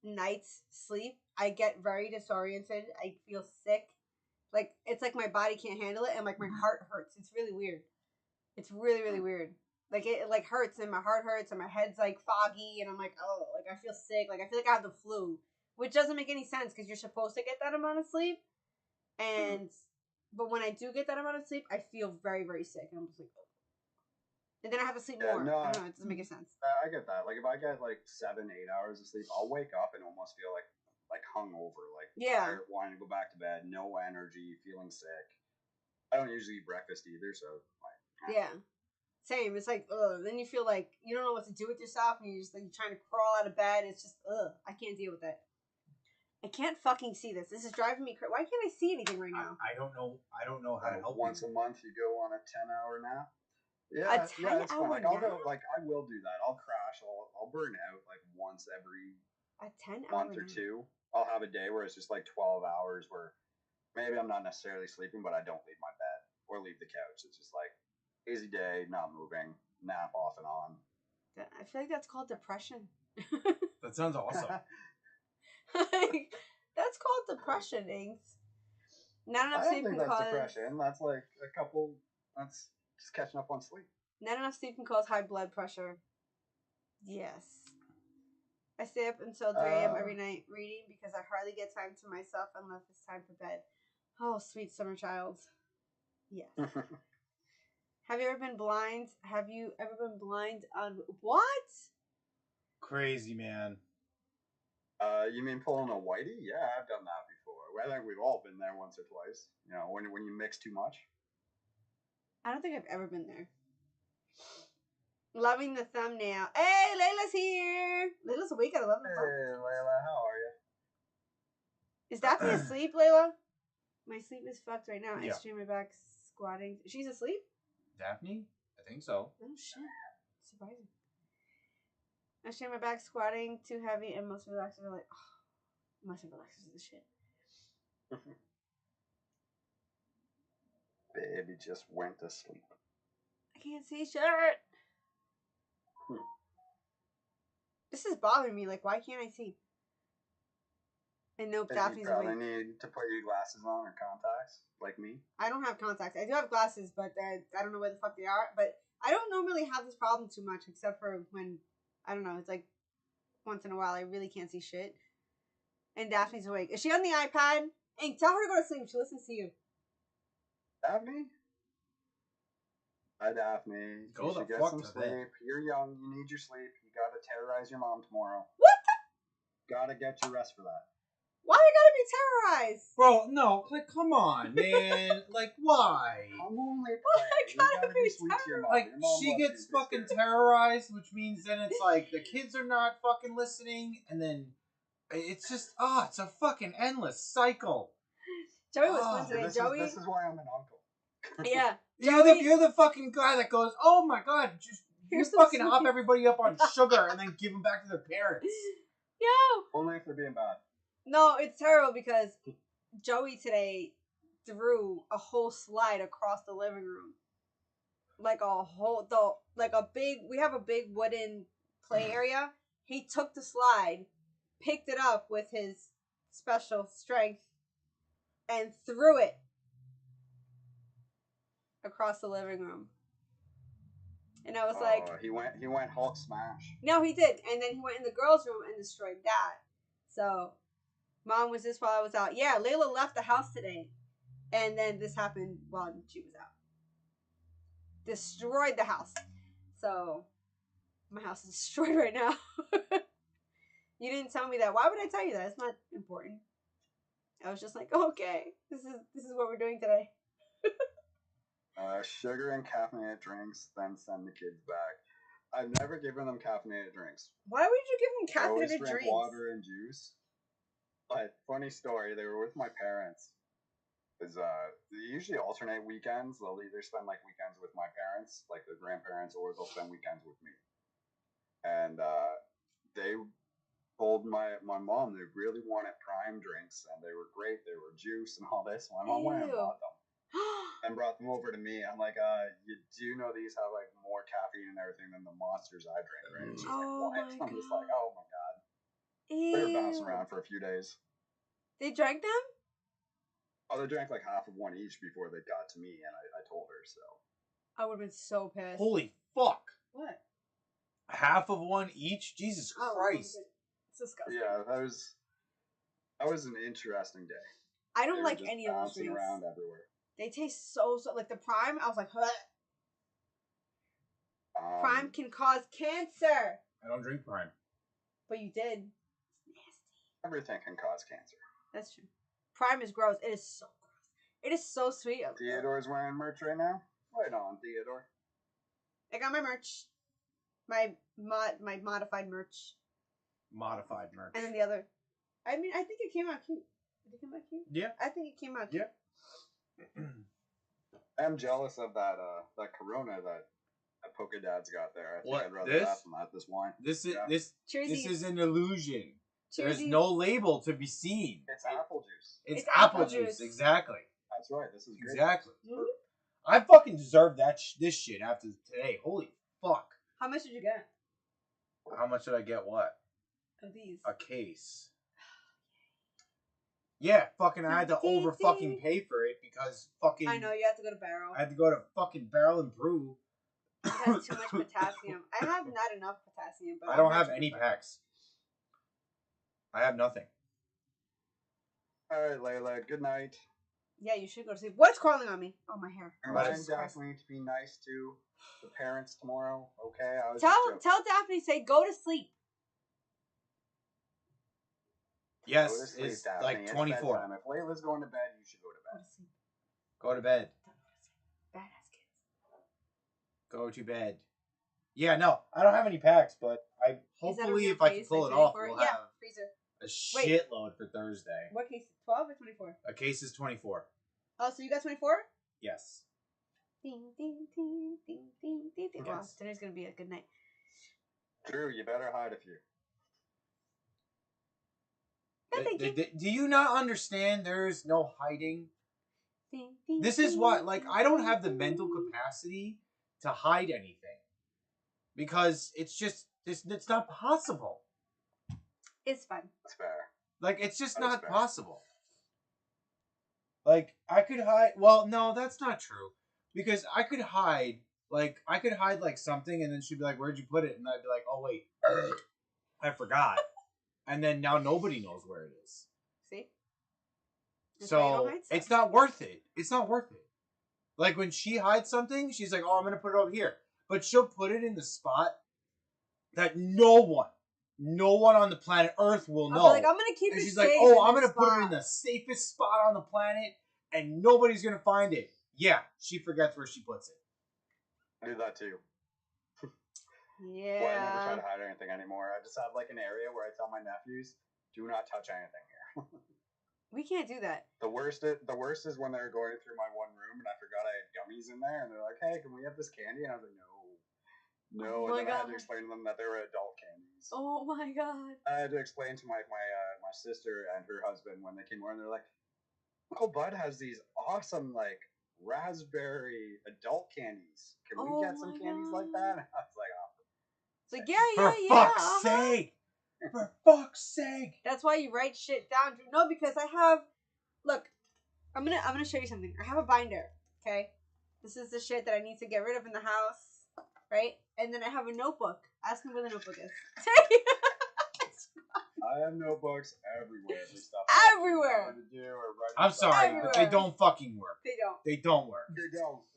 night's sleep. I get very disoriented. I feel sick. It's like my body can't handle it, and my heart hurts. It's really weird. It's really, really weird. It hurts, and my heart hurts, and my head's foggy, and I'm oh, I feel sick. I feel like I have the flu, which doesn't make any sense because you're supposed to get that amount of sleep. But when I do get that amount of sleep, I feel very, very sick. And I'm just oh. And then I have to sleep more. No, I don't know. It doesn't make any sense. I get that. If I get 7, 8 hours of sleep, I'll wake up and almost feel like hungover, tired, wanting to go back to bed, no energy, feeling sick. I don't usually eat breakfast either, so yeah. Same. It's like, ugh. Then you feel like you don't know what to do with yourself, and you're just like trying to crawl out of bed. It's just, ugh. I can't deal with it. I can't fucking see this. This is driving me crazy. Why can't I see anything right now? I don't know. I don't know how to help Once you. a month, you go on a 10-hour nap. A Yeah, 10 it's fun. hour Like I'll nap? go, like I will do that. I'll crash. I'll burn out like once every A 10-hour month or nap. two. I'll have a day where it's just like 12 hours where maybe I'm not necessarily sleeping, but I don't leave my bed or leave the couch. It's just like easy day, not moving, nap off and on. I feel like that's called depression. That sounds awesome. Like, that's called depression, Inks. Not enough I sleep don't think can that's cause depression. That's like a couple. That's just catching up on sleep. not enough sleep can cause high blood pressure. Yes. I stay up until 3 a.m. every night reading because I hardly get time to myself unless it's time for bed. Oh, sweet summer child. Yes. Have you ever been blind? Have you ever been blind on what? Crazy, man. You mean pulling a whitey? Yeah, I've done that before. I think we've all been there once or twice. You know, when you mix too much. I don't think I've ever been there. Loving the thumbnail. Hey, Layla's here. Layla's awake at 11 Hey, o'clock. Layla, how are you? Is Daphne asleep, Layla? My sleep is fucked right now. Yeah. I strain my back squatting. She's asleep? Daphne? I think so. Oh, shit. Surprising. I strain my back squatting too heavy, and most relaxers are like, oh, most relaxers are the shit. Baby just went to sleep. I can't see shit. This is bothering me. Like, why can't I see? And nope, Daphne's You probably awake. need to put your glasses on or contacts, like me. I don't have contacts. I do have glasses, but I don't know where the fuck they are. But I don't normally have this problem too much, except for when, I don't know, it's like once in a while I really can't see shit. And Daphne's awake. Is she on the iPad? Hey, tell her to go to sleep. She listens to you. Daphne? Hi, Daphne. Go You the should get fuck some to sleep. bed. You're young. You need your sleep. You gotta terrorize your mom tomorrow. What? Gotta get your rest for that. Why I gotta be terrorized? Bro, no, like, come on, man. Like, why? I'm only Well, I playing. You gotta gotta be be sweet to your mom. Like, Your mom she loves gets you, fucking sister. terrorized, which means then it's like the kids are not fucking listening, and then it's just, it's a fucking endless cycle. Joey was fun See, today. this Joey. is why I'm an uncle. Yeah. You're the fucking guy that goes, oh my god, just you Here's some fucking hop sweet- everybody up on sugar and then give them back to their parents. Yo. Only if they're being bad. No, it's terrible because Joey today threw a whole slide across the living room. Like we have a big wooden play area. He took the slide, picked it up with his special strength, and threw it across the living room. And I was like, he went Hulk smash. no, he did. And then he went in the girls' room and destroyed that. So, Mom was this while I was out. Yeah, Layla left the house today. And then this happened while she was out. Destroyed the house. So, my house is destroyed right now. You didn't tell me that. Why would I tell you that? It's not important. I was just like, okay, this is what we're doing today. Sugar and caffeinated drinks, then send the kids back. I've never given them caffeinated drinks. Why would you give them I always caffeinated drink drinks? water and juice. But funny story, they were with my parents. They usually alternate weekends. They'll either spend like weekends with my parents, like their grandparents, or they'll spend weekends with me. And they told my mom they really wanted prime drinks, and they were great. They were juice and all this. My mom went and bought them. And brought them over to me. I'm like, you do know these have like more caffeine and everything than the monsters I drink, right? She's Oh like, what? my I'm just like, oh my god. Ew. They were bouncing around for a few days. They drank them? Oh, they drank like half of one each before they got to me, and I told her, so. I would have been so pissed. Holy fuck. What? Half of one each? Jesus Christ. It's disgusting. Yeah, that was an interesting day. I don't They like were just any of those bouncing drinks. around everywhere. They taste so like the prime. I was like, huh. Prime can cause cancer. I don't drink prime. But you did. It's nasty. Everything can cause cancer. That's true. Prime is gross. It is so gross. It is so sweet. Theodore's wearing merch right now. Right on, Theodore. I got my merch. My modified merch. Modified merch. And then the other. I mean, I think it came out cute. Did it come out cute? Yeah. I think it came out cute. Yeah. I'm jealous of that Corona that Polka Dad's got there. I think What, I'd rather this? that than that. This wine. This is Yeah. this Cheersies. is an illusion. There's Cheersies. no label to be seen. It's apple juice. It's It's apple apple juice. juice. Exactly. That's right. This is great. Exactly. Mhm. I fucking deserve that this shit after today. Holy fuck. How much did you get How much did I get? What? of these? A case. Yeah, fucking I had to over fucking pay for it because fucking I know, you have to go to Barrel. I had to go to fucking Barrel and Brew. It has too much potassium. I have not enough potassium, but I don't I'm have not any sure. packs. I have nothing. All right, Layla. Good night. Yeah, you should go to sleep. What's crawling on me? Oh, my hair. Remind Jesus Christ. Daphne to be nice to the parents tomorrow. Okay. I was Tell just joking. Daphne, say, go to sleep. Yes, Go to sleep, it's Daphne. like It's 24. bedtime. If Layla's going to bed, you should go to Go bed. to sleep. Go to bed. Badass kids. Go to bed. Yeah, no, I don't have any packs, but I Is that hopefully on if your I can face, pull like it off, 24? we'll Yeah, have freezer. a Wait. shitload for Thursday. What case? 12 or 24? A case is 24. Oh, so you got 24? Yes. Ding, ding, ding, ding, ding, ding, ding. Wow, Yes. today's going to be a good night. Drew, you better hide a few. No, thank you. Do you not understand there's no hiding? Ding, ding, This is ding, why, like, ding, I don't ding, have the ding. mental capacity to hide anything. Because it's just, it's not possible. It's fine. That's fair. Like, it's just That is not fair. possible. Like, I could hide, well, no, that's not true. Because I could hide, like, something, and then she'd be like, where'd you put it? And I'd be like, oh, wait, I forgot. And then now nobody knows where it is. See? That's why you So, don't hide stuff. it's not worth it. It's not worth it. Like, when she hides something, she's like, oh, I'm going to put it over here. But she'll put it in the spot that no one on the planet Earth will know. I'll be like, I'm going to keep And it she's safe like, oh, in I'm this going to put it in spot. the safest spot on the planet, and nobody's going to find it. Yeah, she forgets where she puts it. I do that too. Yeah. Well, I never try to hide anything anymore. I just have like an area where I tell my nephews, do not touch anything here. We can't do that. The worst is when they were going through my one room and I forgot I had gummies in there, and they're like, hey, can we have this candy? And I was like, no. Oh my And then I had God. to explain to them that they were adult candies. Oh my God. I had to explain to my sister and her husband when they came over, and they're like, Uncle Bud has these awesome like raspberry adult candies. Can we Oh get some my candies like God. that? And I was like, oh. It's like, yeah. For fuck's sake! For fuck's sake! That's why you write shit down. No, because I have. Look, I'm gonna show you something. I have a binder. Okay, this is the shit that I need to get rid of in the house, right? And then I have a notebook. Ask me where the notebook is. I have notebooks everywhere for stuff. Everywhere. To do or write I'm stuff sorry, down. but they don't fucking work. They don't. They don't work.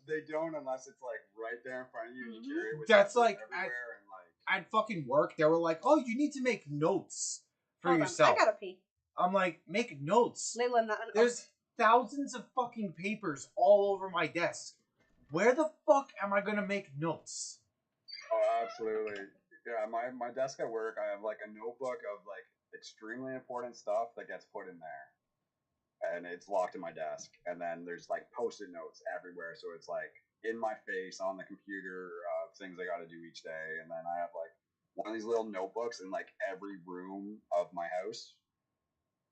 They don't unless it's like right there in front of you and you carry it with That's you like everywhere and like. At fucking work, they were like, oh, you need to make notes for Hold on, yourself. I gotta pee. I'm like, make notes. Layla, I'm not. There's thousands of fucking papers all over my desk. Where the fuck am I gonna make notes? Oh, absolutely. Yeah, my desk at work, I have like a notebook of like extremely important stuff that gets put in there. And it's locked in my desk. And then there's like post-it notes everywhere. So it's like in my face on the computer, things I got to do each day. And then I have like one of these little notebooks in like every room of my house.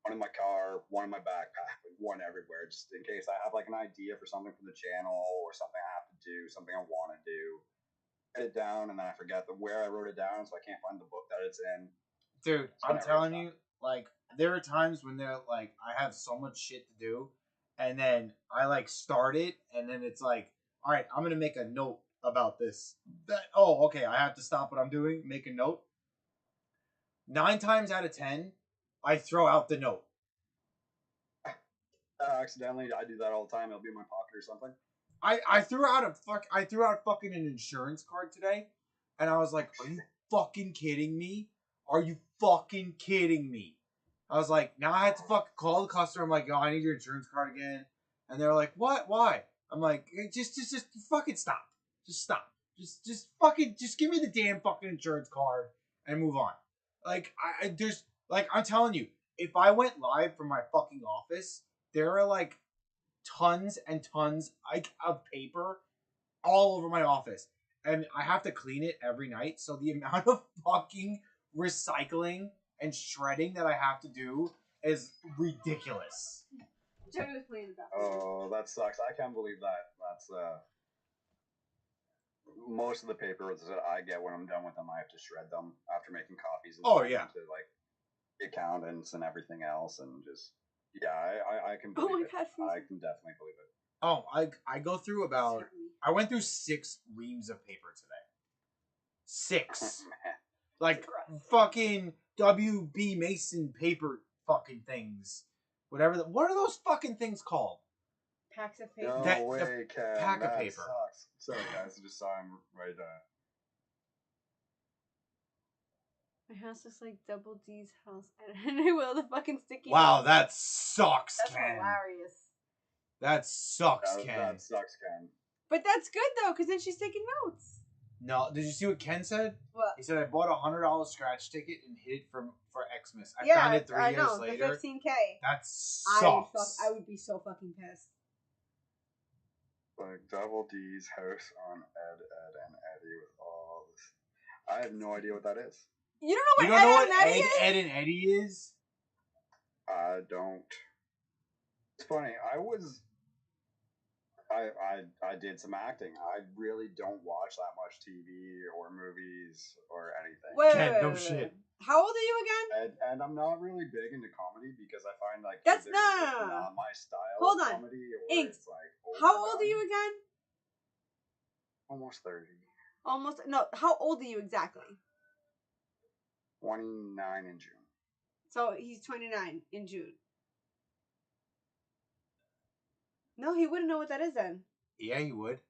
One in my car, one in my backpack, like one everywhere, just in case I have like an idea for something for the channel or something I have to do, something I want to do. Write it down, and then I forget where I wrote it down, so I can't find the book that it's in. Dude, I'm telling you, like, there are times when they're like, I have so much shit to do, and then I like start it, and then it's like, all right, I'm gonna make a note about this. Okay, I have to stop what I'm doing, make a note. 9 times out of 10, I throw out the note. Accidentally, I do that all the time. It'll be in my pocket or something. I threw out fucking an insurance card today, and I was like, are you fucking kidding me? Are you fucking kidding me? I was like, now I had to fucking call the customer. I'm like, yo, I need your insurance card again. And they're like, what? Why? I'm like, just fucking stop. Just stop. Just fucking, just give me the damn fucking insurance card and move on. Like, I'm telling you, if I went live from my fucking office, there are like tons and tons of paper all over my office, and I have to clean it every night. So the amount of fucking recycling and shredding that I have to do is ridiculous. Joey was playing that. Oh, that sucks. I can't believe that. That's most of the papers that I get when I'm done with them, I have to shred them after making copies and send them to like accountants and everything else, and just I can believe it. I can definitely believe it. Oh, I go through I went through 6 reams of paper today. 6. Like fucking WB Mason paper fucking things. Whatever. What are those fucking things called? Packs of paper. No way, Ken. Pack of That paper. Sucks. Sorry, guys. I just saw him right there. My house looks like Double D's house. And I will the fucking sticky. Wow, notes. that sucks, That's Ken. hilarious. That sucks, Ken. That sucks, Ken. But that's good though, because then she's taking notes. No, did you see what Ken said? What? He said I bought a $100 scratch ticket and hid it for Xmas. I Yeah, found it 3 I years know, later. The 15K. That sucks. I would be so fucking pissed. Like Double D's house on Ed, and Eddie with all this. I have no idea what that is. You don't know what Ed and Eddie is? I don't. It's funny. I did some acting. I really don't watch that much TV or movies or anything. Wait. Shit. How old are you again? And I'm not really big into comedy because I find like that's not my style. Hold of on. Comedy or Inks. it's like how old are you again? Almost 30. Almost. No. How old are you exactly? 29 in June. So he's 29 in June. No, he wouldn't know what that is then. Yeah, he would.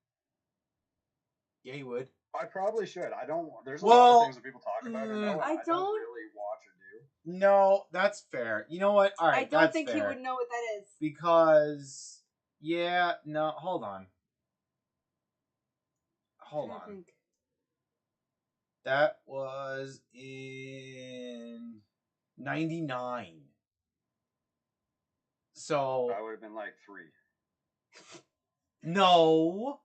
Yeah, he would. I probably should. I don't. There's a lot of things that people talk about. I don't really watch or do. No, that's fair. You know what? All right, I don't think he would know what that is. Because, no, hold on. Hold on. That was in 99. So I would have been like 3. No.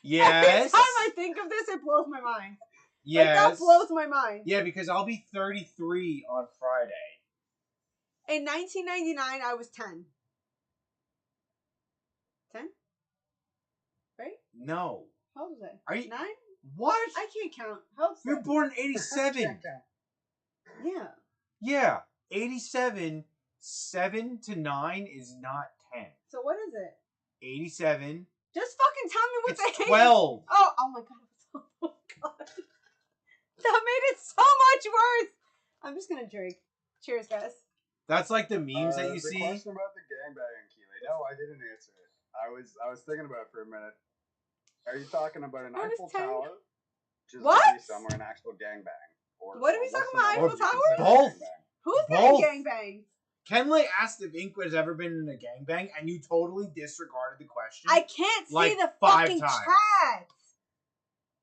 Yes. Every time I think of this, it blows my mind. Yes. Like, that blows my mind. Yeah, because I'll be 33 on Friday. In 1999, I was 10. 10? Right? No. How old was I? Are you 9? What? I can't count. How old? You were born in 87. Yeah. Yeah, 87. 7 to 9 is not 10. So what is it? 87. Just fucking tell me what It's the 12. Oh my god. Oh god. That made it so much worse. I'm just gonna drink. Cheers, guys. That's like the memes that you the see. The question about the gangbang, Keely. No, I didn't answer it. I was thinking about it for a minute. Are you talking about an Eiffel Tower? What? Somewhere an actual gangbang. What are we talking about? Eiffel Tower? Both. Who's been gangbang? Kenley asked if Ink has ever been in a gangbang, and you totally disregarded the question. I can't see the fucking chat.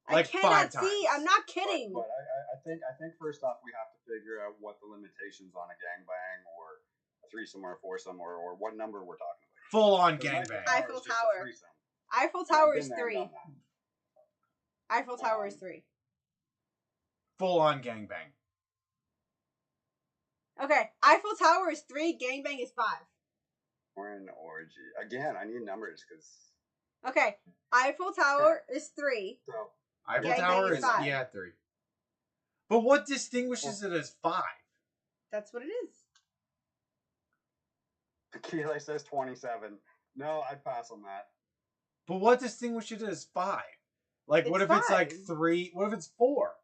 I cannot see. I'm not kidding. But I think first off we have to figure out what the limitations on a gangbang or a threesome or a foursome or what number we're talking about. Full on gangbang. Eiffel Tower. Eiffel Tower is 3. Eiffel Tower is 3. Full on gangbang. Okay, Eiffel Tower is 3, gangbang is 5. We're in an orgy. Again, I need numbers because... Okay, Eiffel Tower is 3. So, Eiffel Tower is 5. 3. But what distinguishes it as 5? That's what it is. Tequila says 27. No, I'd pass on that. But what distinguishes it as 5? Like, what if it's like 3? What if it's 4?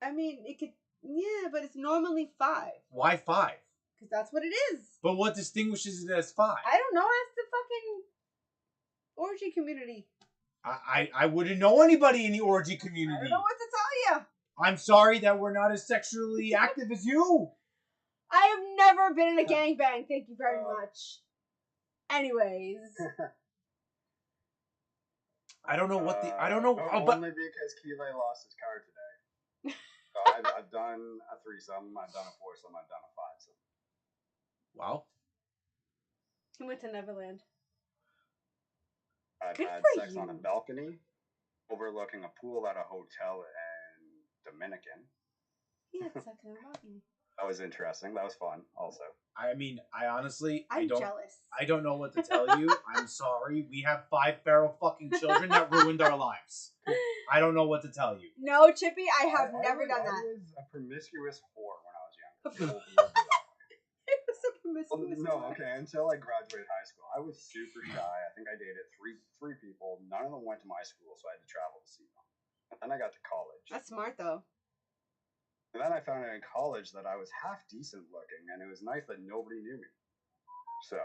I mean, it could... Yeah, but it's normally 5. Why 5? Because that's what it is. But what distinguishes it as 5? I don't know. Ask the fucking orgy community. I wouldn't know anybody in the orgy community. I don't know what to tell you. I'm sorry that we're not as sexually active as you. I have never been in a gangbang. Thank you very much. Anyways. I don't know what the I don't know. But only because Keeley lost his car today. So I've done a threesome, I've done a foursome, I've done a fivesome. wow. He went to Neverland. I've Good had for sex on a you. balcony, overlooking a pool at a hotel in Dominican. He had sex on a balcony. That was interesting. That was fun. Also, I mean, I honestly, I'm jealous. I don't know what to tell you. I'm sorry. We have 5 feral fucking children that ruined our lives. I don't know what to tell you. No, Chippy, I have never done that. I was a promiscuous whore when I was younger. It was a promiscuous. No, okay. Until I graduated high school, I was super shy. I think I dated three people. None of them went to my school, so I had to travel to see them. And then I got to college. That's smart, though. And then I found out in college that I was half decent looking, and it was nice that nobody knew me. So,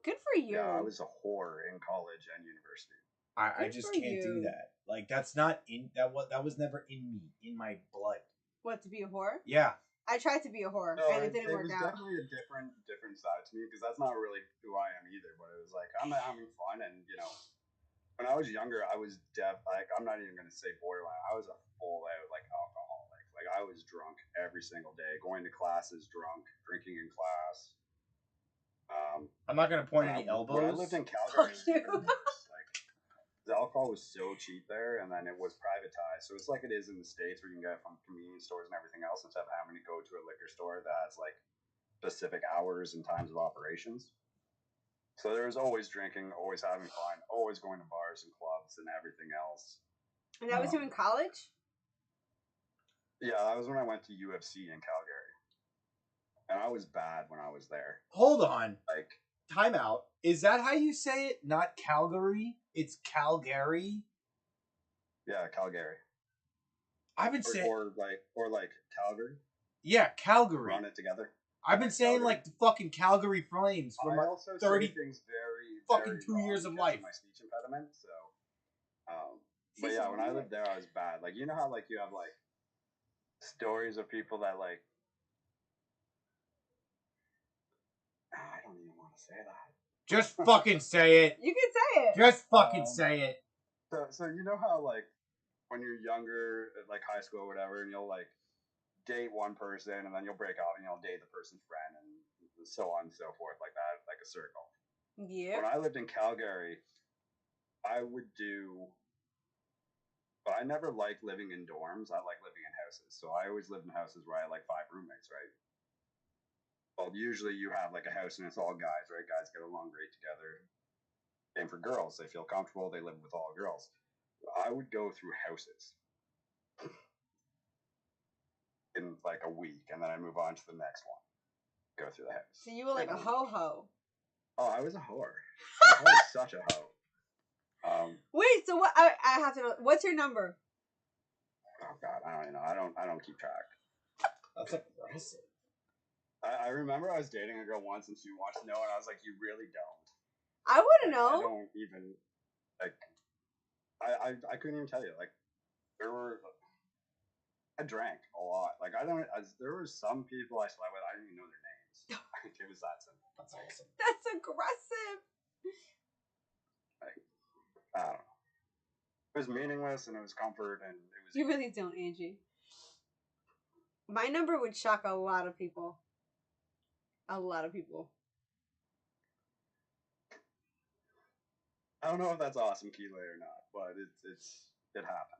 good for you. yeah, I was a whore in college and university. I just can't do that. Like, that's not in that was never in me, in my blood. What, to be a whore? Yeah. I tried to be a whore, No, and it didn't work out. It was definitely a different side to me, because that's not really who I am either. But it was like, I'm having fun, and when I was younger, I was like, I'm not even gonna say borderline. I was a full out like alcoholic. Like, I was drunk every single day, going to classes drunk, drinking in class. I'm not gonna point any elbows. When I lived in Calgary, the alcohol was so cheap there, and then it was privatized. So it's like it is in the States, where you can get it from convenience stores and everything else, instead of having to go to a liquor store that has like specific hours and times of operations. So there was always drinking, always having fun, always going to bars and clubs and everything else. And that was you in college? Yeah, that was when I went to UFC in Calgary. And I was bad when I was there. Hold on. Like, time out. Is that how you say it? Not Calgary? It's Calgary? Yeah, Calgary. I've been saying... Or like Calgary. Yeah, Calgary. Run it together. I've been saying Calgary. Like the fucking Calgary Flames for my 30 things very fucking 2 years of life. My speech impediment, so... but yeah, when I lived there, I was bad. Like, you know how like you have like stories of people that like... I don't even want to say that. Just fucking say it. You can say it. Just fucking say it. So you know how like when you're younger, like high school or whatever, and you'll like date one person, and then you'll break up and you'll date the person's friend, and so on and so forth, like that, like a circle. Yeah. When I lived in Calgary, I would do... But I never liked living in dorms. I like living in houses. So I always lived in houses where I had like 5 roommates, right? Well, usually you have like a house and it's all guys, right? Guys get along great together. And for girls, they feel comfortable. They live with all girls. I would go through houses in like a week, and then I move on to the next one. Go through the house. So you were like a ho-ho. Oh, I was a whore. I was such a hoe. Wait, so what? I have to know. What's your number? Oh God, I don't even know. I don't keep track. That's aggressive. I remember I was dating a girl once, and she wants to know, and I was like, "You really don't." I wouldn't know. I don't even like. I couldn't even tell you. Like, I drank a lot. Like, there were some people I slept with, I didn't even know their names. Like, it was that simple. That's awesome. That's aggressive. Like, I don't know. It was meaningless, and it was comfort, and it was... You really don't, Angie. My number would shock a lot of people. A lot of people. I don't know if that's awesome, Keeley, or not, but it happens.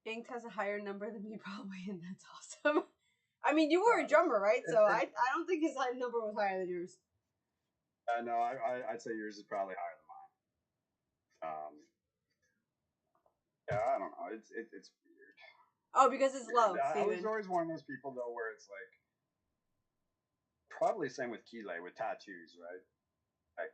Inked has a higher number than me, probably, and that's awesome. I mean, you were a drummer, right? So I don't think his number was higher than yours. No, I'd say yours is probably higher than mine. Yeah, I don't know. It's weird. Oh, because it's low. I was always one of those people though, where it's like, probably same with Keeley with tattoos, right? Like,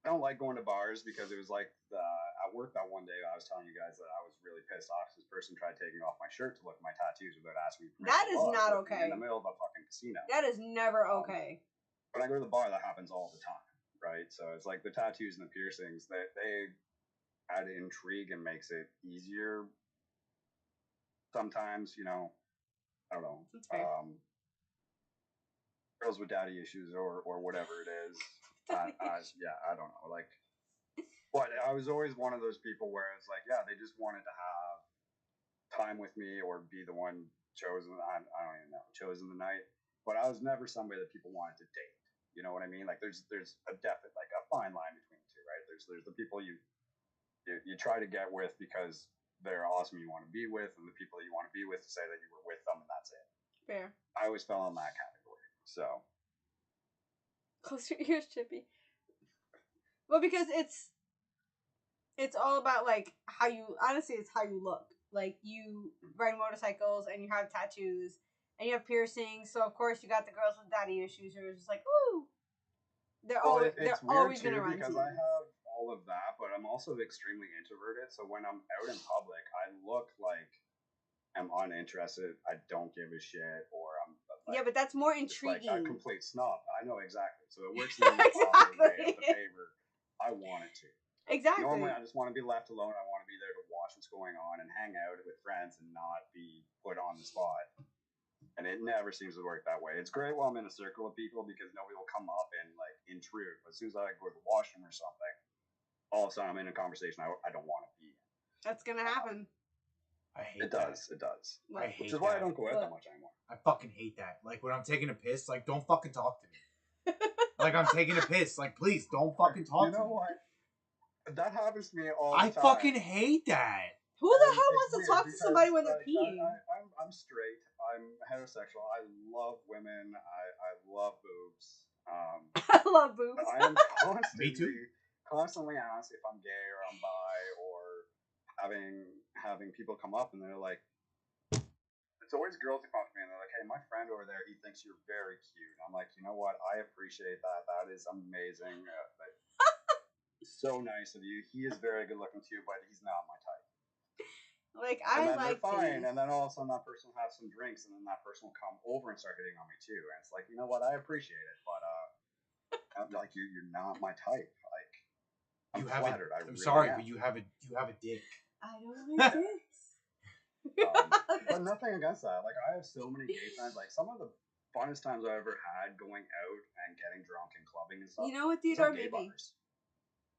I don't like going to bars, because it was like at work that one day I was telling you guys that I was really pissed off because this person tried taking off my shirt to look at my tattoos without asking me permission. That is not okay. In the middle of a fucking casino. That is never okay. When I go to the bar, that happens all the time, right? So it's like the tattoos and the piercings, they add intrigue and makes it easier. Sometimes, I don't know. Girls with daddy issues or whatever it is. Yeah, I don't know. Like, But I was always one of those people where it's like, yeah, they just wanted to have time with me or be the one chosen. I don't even know, chosen the night. But I was never somebody that people wanted to date. You know what I mean? Like there's a definite like a fine line between the two, right? There's the people you try to get with because they're awesome, you want to be with, and the people that you want to be with to say that you were with them and that's it. Fair. I always fell in that category. So Close your ears, Chippy. Well, because it's all about like how you honestly it's how you look. Like you ride motorcycles and you have tattoos and you have piercings, so of course you got the girls with daddy issues who are just like, ooh. They're well, they're it's weird always too gonna run because to I you. have all of that, but I'm also extremely introverted. So when I'm out in public, I look like I'm uninterested. I don't give a shit, or I'm like, Yeah, but that's more just like a intriguing. complete snob. I know exactly. So it works in the opposite way of the favor I want it to. Exactly. Normally, I just want to be left alone. I want to be there to watch what's going on and hang out with friends and not be put on the spot. And it never seems to work that way. It's great while I'm in a circle of people because nobody will come up and like intrude. But as soon as I go to the washroom or something, all of a sudden I'm in a conversation I don't want to be in. That's gonna happen. I hate It does. It does. I hate Which is why I that. don't go out that much anymore. I fucking hate that. Like when I'm taking a piss, like don't fucking talk to me. Like I'm taking a piss, like please don't fucking talk to me. You know what? That happens to me all the I time. fucking hate that. Who the hell wants to talk to somebody when they're like, peeing? I'm straight. I'm heterosexual. I love women. I love boobs. I love boobs. I am Me too. constantly asked if I'm gay or I'm bi or having people come up and they're like, it's always girls who come up to me and they're like, hey, my friend over there, he thinks you're very cute. I'm like, you know what? I appreciate that. That is amazing. So nice of you. He is very good looking too, but he's not my type. Like And I then like they're fine, titties. and then all of a sudden that person will have some drinks, and then that person will come over and start hitting on me too. And it's like, you know what? I appreciate it, but I'm like you're not my type. Like I'm flattered. I'm sorry, but you have a dick. I don't like dicks. But nothing against that. Like I have so many gay friends. Like some of the funnest times I ever had going out and getting drunk and clubbing and stuff. You know what, Theodore? Maybe.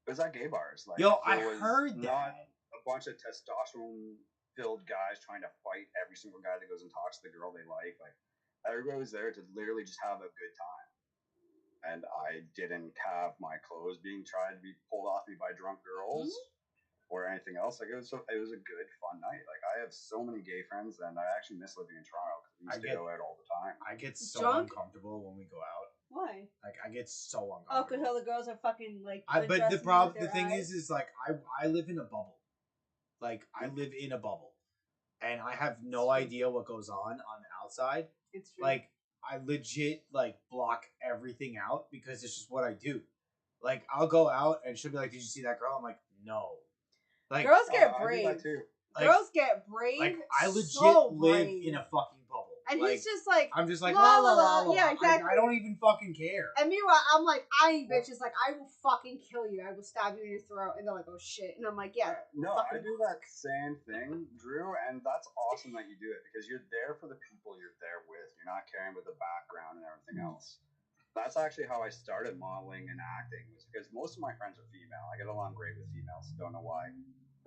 It was at gay bars. Like, yo, I heard not that. A bunch of testosterone-filled guys trying to fight every single guy that goes and talks to the girl they like. Like, everybody was there to literally just have a good time. And I didn't have my clothes being tried to be pulled off me by drunk girls or anything else. Like, it was a good, fun night. Like, I have so many gay friends, and I actually miss living in Toronto because we used to go out all the time. I get so Drunk? uncomfortable when we go out. Why? Like I get so Oh, uncomfortable. because all the girls are fucking like. But the thing is like I live in a bubble. Like I live in a bubble, and I have no idea what goes on the outside. It's true. Like I legit like block everything out because it's just what I do. Like I'll go out and she'll be like, "Did you see that girl?" I'm like, "No." Like girls get brave. I do that too. Girls get brave. Like I legit live in a fucking bubble. And like, he's just like, I'm just like, la la la. Yeah, exactly. I don't even fucking care. And meanwhile, I'm like eyeing bitches like, I will fucking kill you. I will stab you in your throat. And they're like, oh shit. And I'm like, yeah. No, I do that same thing, Drew, and that's awesome that you do it because you're there for the people you're there with. You're not caring about the background and everything else. That's actually how I started modeling and acting, was because most of my friends are female. I get along great with females. Don't know why.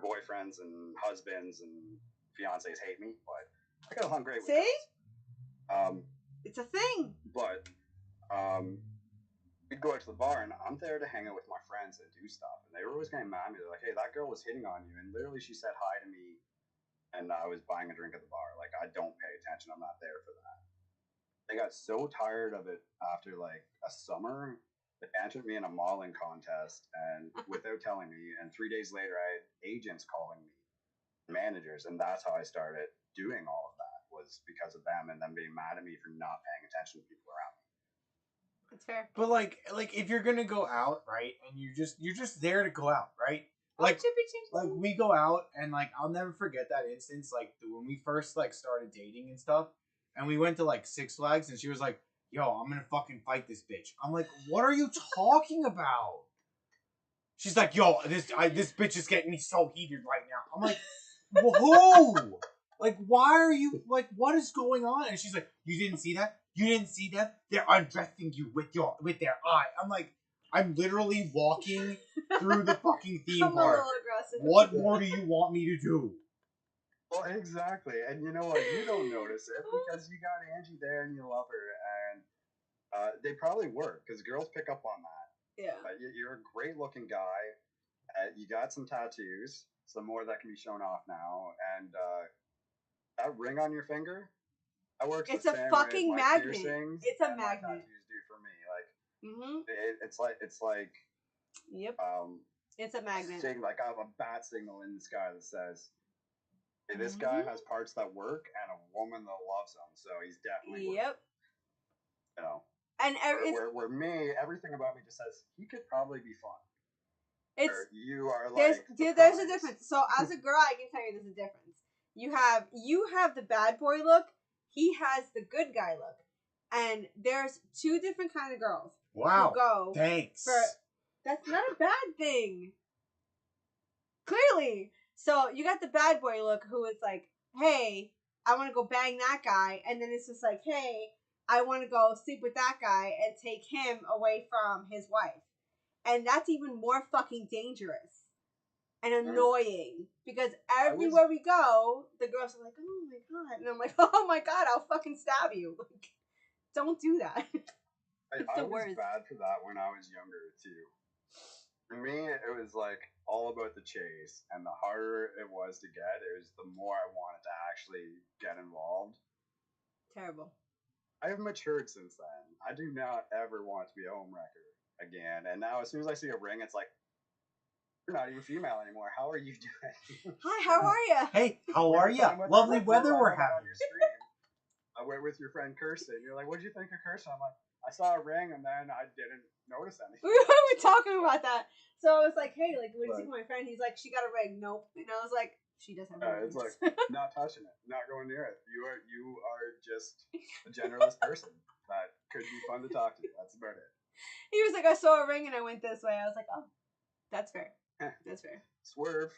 Boyfriends and husbands and fiancés hate me, but I get along great with See? It's a thing. But we'd go out to the bar, and I'm there to hang out with my friends and do stuff. And they were always getting mad at me. They're like, hey, that girl was hitting on you. And literally she said hi to me, and I was buying a drink at the bar. Like, I don't pay attention. I'm not there for that. They got so tired of it after, like, a summer. They entered me in a modeling contest, and without telling me. And 3 days later, I had agents calling me, managers. And that's how I started doing all of that, was because of them and them being mad at me for not paying attention to people around me. That's fair. But like if you're gonna go out, right, and you're just there to go out, right? Like we go out, and like I'll never forget that instance. Like when we first like started dating and stuff, and we went to like Six Flags, and she was like, "Yo, I'm gonna fucking fight this bitch." I'm like, "What are you talking about?" She's like, "Yo, this bitch is getting me so heated right now." I'm like, "Whoa!" Like, why are you, like, what is going on? And she's like, you didn't see that? You didn't see that? They're undressing you with their eye. I'm like, I'm literally walking through the fucking theme I'm a park. little aggressive. What more do you want me to do? Well, exactly. And you know what? You don't notice it because you got Angie there and you love her. And they probably work because girls pick up on that. Yeah. But you're a great looking guy. You got some tattoos. Some more that can be shown off now. And that ring on your finger, that works It's the a same fucking way as my magnet. piercings It's a and my magnet. tattoos do for me. Like, Mm-hmm. it's like Yep. It's a magnet. like I have a bat signal in the sky that says, hey, this guy has parts that work and a woman that loves him, so he's definitely worth it. You know. And where me, everything about me just says he could probably be fun. It's or you are like there's a difference. So as a girl, I can tell you there's a difference. You have the bad boy look. He has the good guy look. And there's two different kind of girls. Wow. Who go Thanks. That's not a bad thing. Clearly. So you got the bad boy look who is like, hey, I want to go bang that guy. And then it's just like, hey, I want to go sleep with that guy and take him away from his wife. And that's even more fucking dangerous and annoying because everywhere we go, the girls are like, oh my God. And I'm like, oh my God, I'll fucking stab you. Like, don't do that. I was bad for that when I was younger too. For me, it was like all about the chase, and the harder it was to get, it was the more I wanted to actually get involved. Terrible. I have matured since then. I do not ever want to be a homewrecker again. And now, as soon as I see a ring, it's like, you're not even female anymore. How are you doing? Hi, how are you? Hey, how are you? Lovely weather we're having. Your stream, I went with your friend Kirsten. You're like, what did you think of Kirsten? I'm like, I saw a ring and then I didn't notice anything. We were talking about that. So I was like, hey, like, what do you think of my friend? He's like, she got a ring. Nope. And I was like, she does have a ring. It's like, not touching it, not going near it. You are just a genderless person that could be fun to talk to. That's about it. He was like, I saw a ring and I went this way. I was like, oh, that's fair. That's fair. Swerve.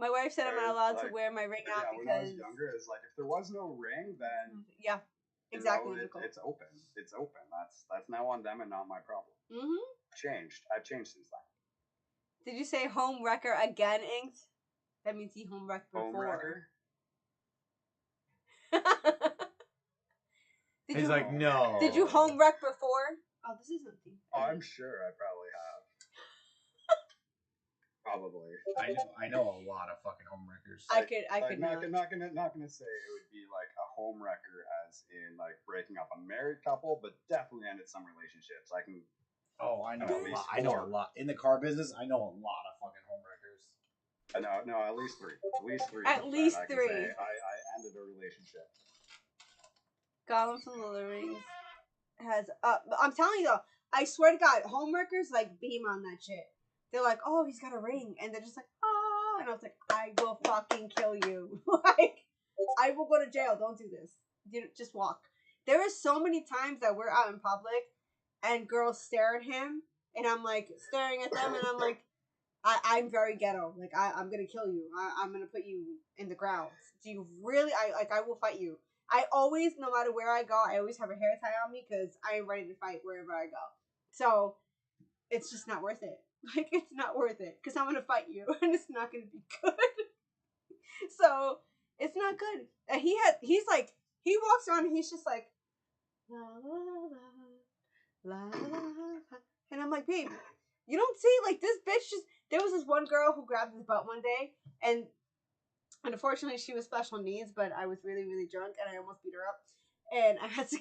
My wife said I'm not allowed to wear my ring out because... when I was younger, it's like, if there was no ring, then... Yeah, exactly. It's open. It's open. That's now on them and not my problem. Mm-hmm. I've changed since then. Did you say home wrecker again, Inks? That means he home wrecked before. Home wrecker? He's like, no. Did you home wreck before? Oh, this isn't the... Oh, I'm sure I probably have. Probably. I know a lot of fucking home wreckers. I could not gonna say it would be like a home wrecker as in like breaking up a married couple, but definitely ended some relationships. I can. Oh, I know a lot. I know a lot in the car business. I know a lot of fucking home wreckers. No, at least three. At least three. I ended a relationship. Gollum from Lord of the Rings has. I'm telling you though, I swear to God, home wreckers like beam on that shit. They're like, oh, he's got a ring. And they're just like, oh. And I was like, I will fucking kill you. Like, I will go to jail. Don't do this. Just walk. There are so many times that we're out in public and girls stare at him. And I'm like, staring at them. And I'm like, I'm very ghetto. Like, I'm going to kill you. I'm going to put you in the ground. Do you really? I will fight you. I always, no matter where I go, I always have a hair tie on me because I am ready to fight wherever I go. So, it's just not worth it. Like, it's not worth it because I'm gonna fight you and it's not gonna be good. So it's not good. And he's like, he walks around and he's just like, la la la la la, and I'm like, babe, you don't see, like, this bitch just. There was this one girl who grabbed his butt one day, and unfortunately she was special needs, but I was really really drunk and I almost beat her up, and I had to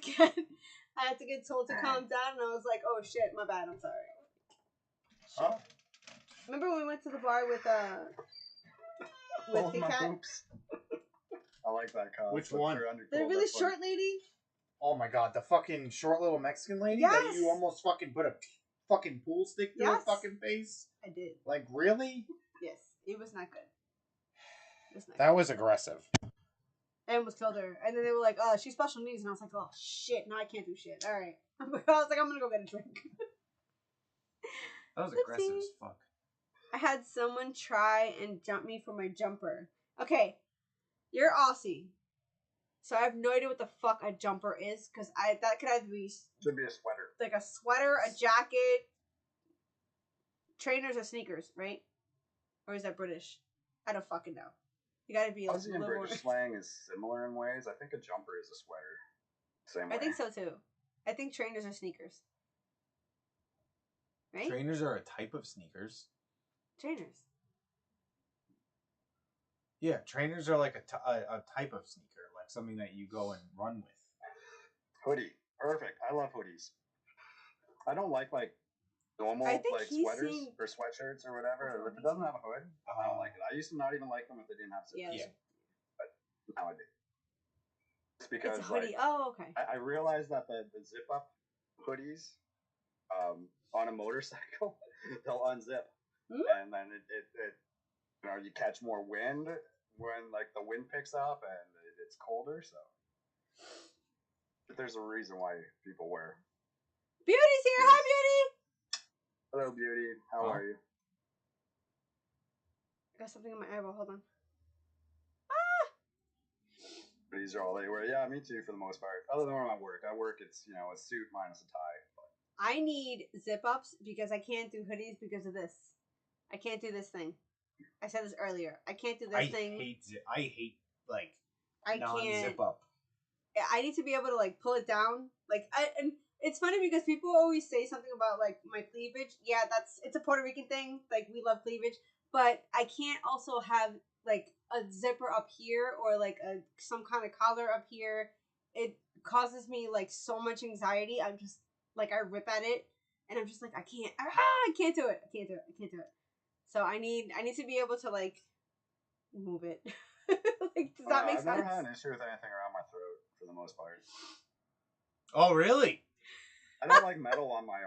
get told to calm down, and I was like, oh shit, my bad, I'm sorry. Huh? Remember when we went to the bar with the cat? I like that car. Which one? The really short lady? Oh my God, the fucking short little Mexican lady that you almost fucking put a fucking pool stick through her fucking face? I did. Like, really? Yes, it was not good. That was aggressive. I almost killed her. And then they were like, oh, she's special needs. And I was like, oh shit, now I can't do shit. Alright. I was like, I'm gonna go get a drink. That was aggressive as fuck. I had someone try and jump me for my jumper. Okay, you're Aussie, so I have no idea what the fuck a jumper is, because that could either be... Should be a sweater. Like a sweater, a jacket, trainers are sneakers, right? Or is that British? I don't fucking know. You gotta be like Aussie and British slang is similar in ways. I think a jumper is a sweater. Same way. I think so too. I think trainers are sneakers. Right? Trainers are a type of sneakers. Trainers. Yeah, trainers are like a type of sneaker, like something that you go and run with. Hoodie. Perfect. I love hoodies. I don't like normal like sweaters or sweatshirts or whatever. If it doesn't have a hood, I don't like it. I used to not even like them if they didn't have zippers. Yeah. But now I do. It's because it's a hoodie. Okay. I realized that the zip up hoodies on a motorcycle, they'll unzip. And then it you catch more wind when like the wind picks up and it's colder, so but there's a reason why people wear. Beauty's here. Hi, Beauty. Hello, Beauty. How are you? I got something in my eyeball. Hold on. These are all they wear. Yeah, me too for the most part. Other than when I work. It's a suit minus a tie. I need zip ups because I can't do hoodies because of this. I can't do this thing. I said this earlier. I can't do this thing. I hate like non-zip up. I need to be able to like pull it down. And it's funny because people always say something about like my cleavage. Yeah, it's a Puerto Rican thing. Like we love cleavage, but I can't also have like a zipper up here or like some kind of collar up here. It causes me like so much anxiety. I'm just like I rip at it and I'm just like I can't do it. I can't do it. So I need to be able to like move it. Like, does that make sense? I've never had an issue with anything around my throat for the most part. Oh, really? I don't like metal on my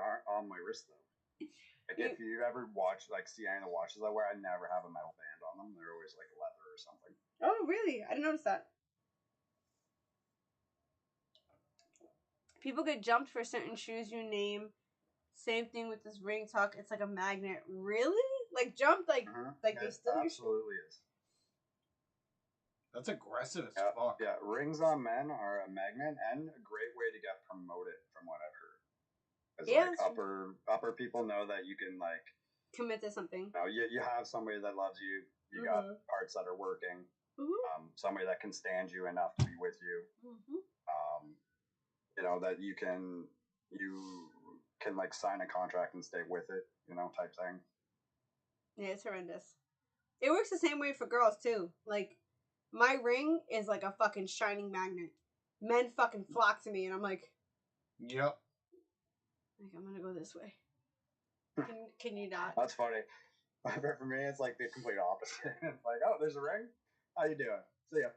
wrist though. Like if you ever see any of the watches I wear, I never have a metal band on them. They're always like leather or something. Oh, really? I didn't notice that. People get jumped for certain shoes you name. Same thing with this ring talk. It's like a magnet. Really? Like jumped? Like they still absolutely is. That's aggressive as fuck. Yeah, rings on men are a magnet and a great way to get promoted, from what I've heard. Because upper people know that you can like commit to something. You have somebody that loves you. You got parts that are working. Somebody that can stand you enough to be with you. That you can like sign a contract and stay with it. Type thing. Yeah, it's horrendous. It works the same way for girls too. Like my ring is like a fucking shining magnet. Men fucking flock to me, and I'm like, yep. Like I'm gonna go this way. Can you not? That's funny. For me, it's like the complete opposite. It's like, oh, there's a ring. How you doing? See ya.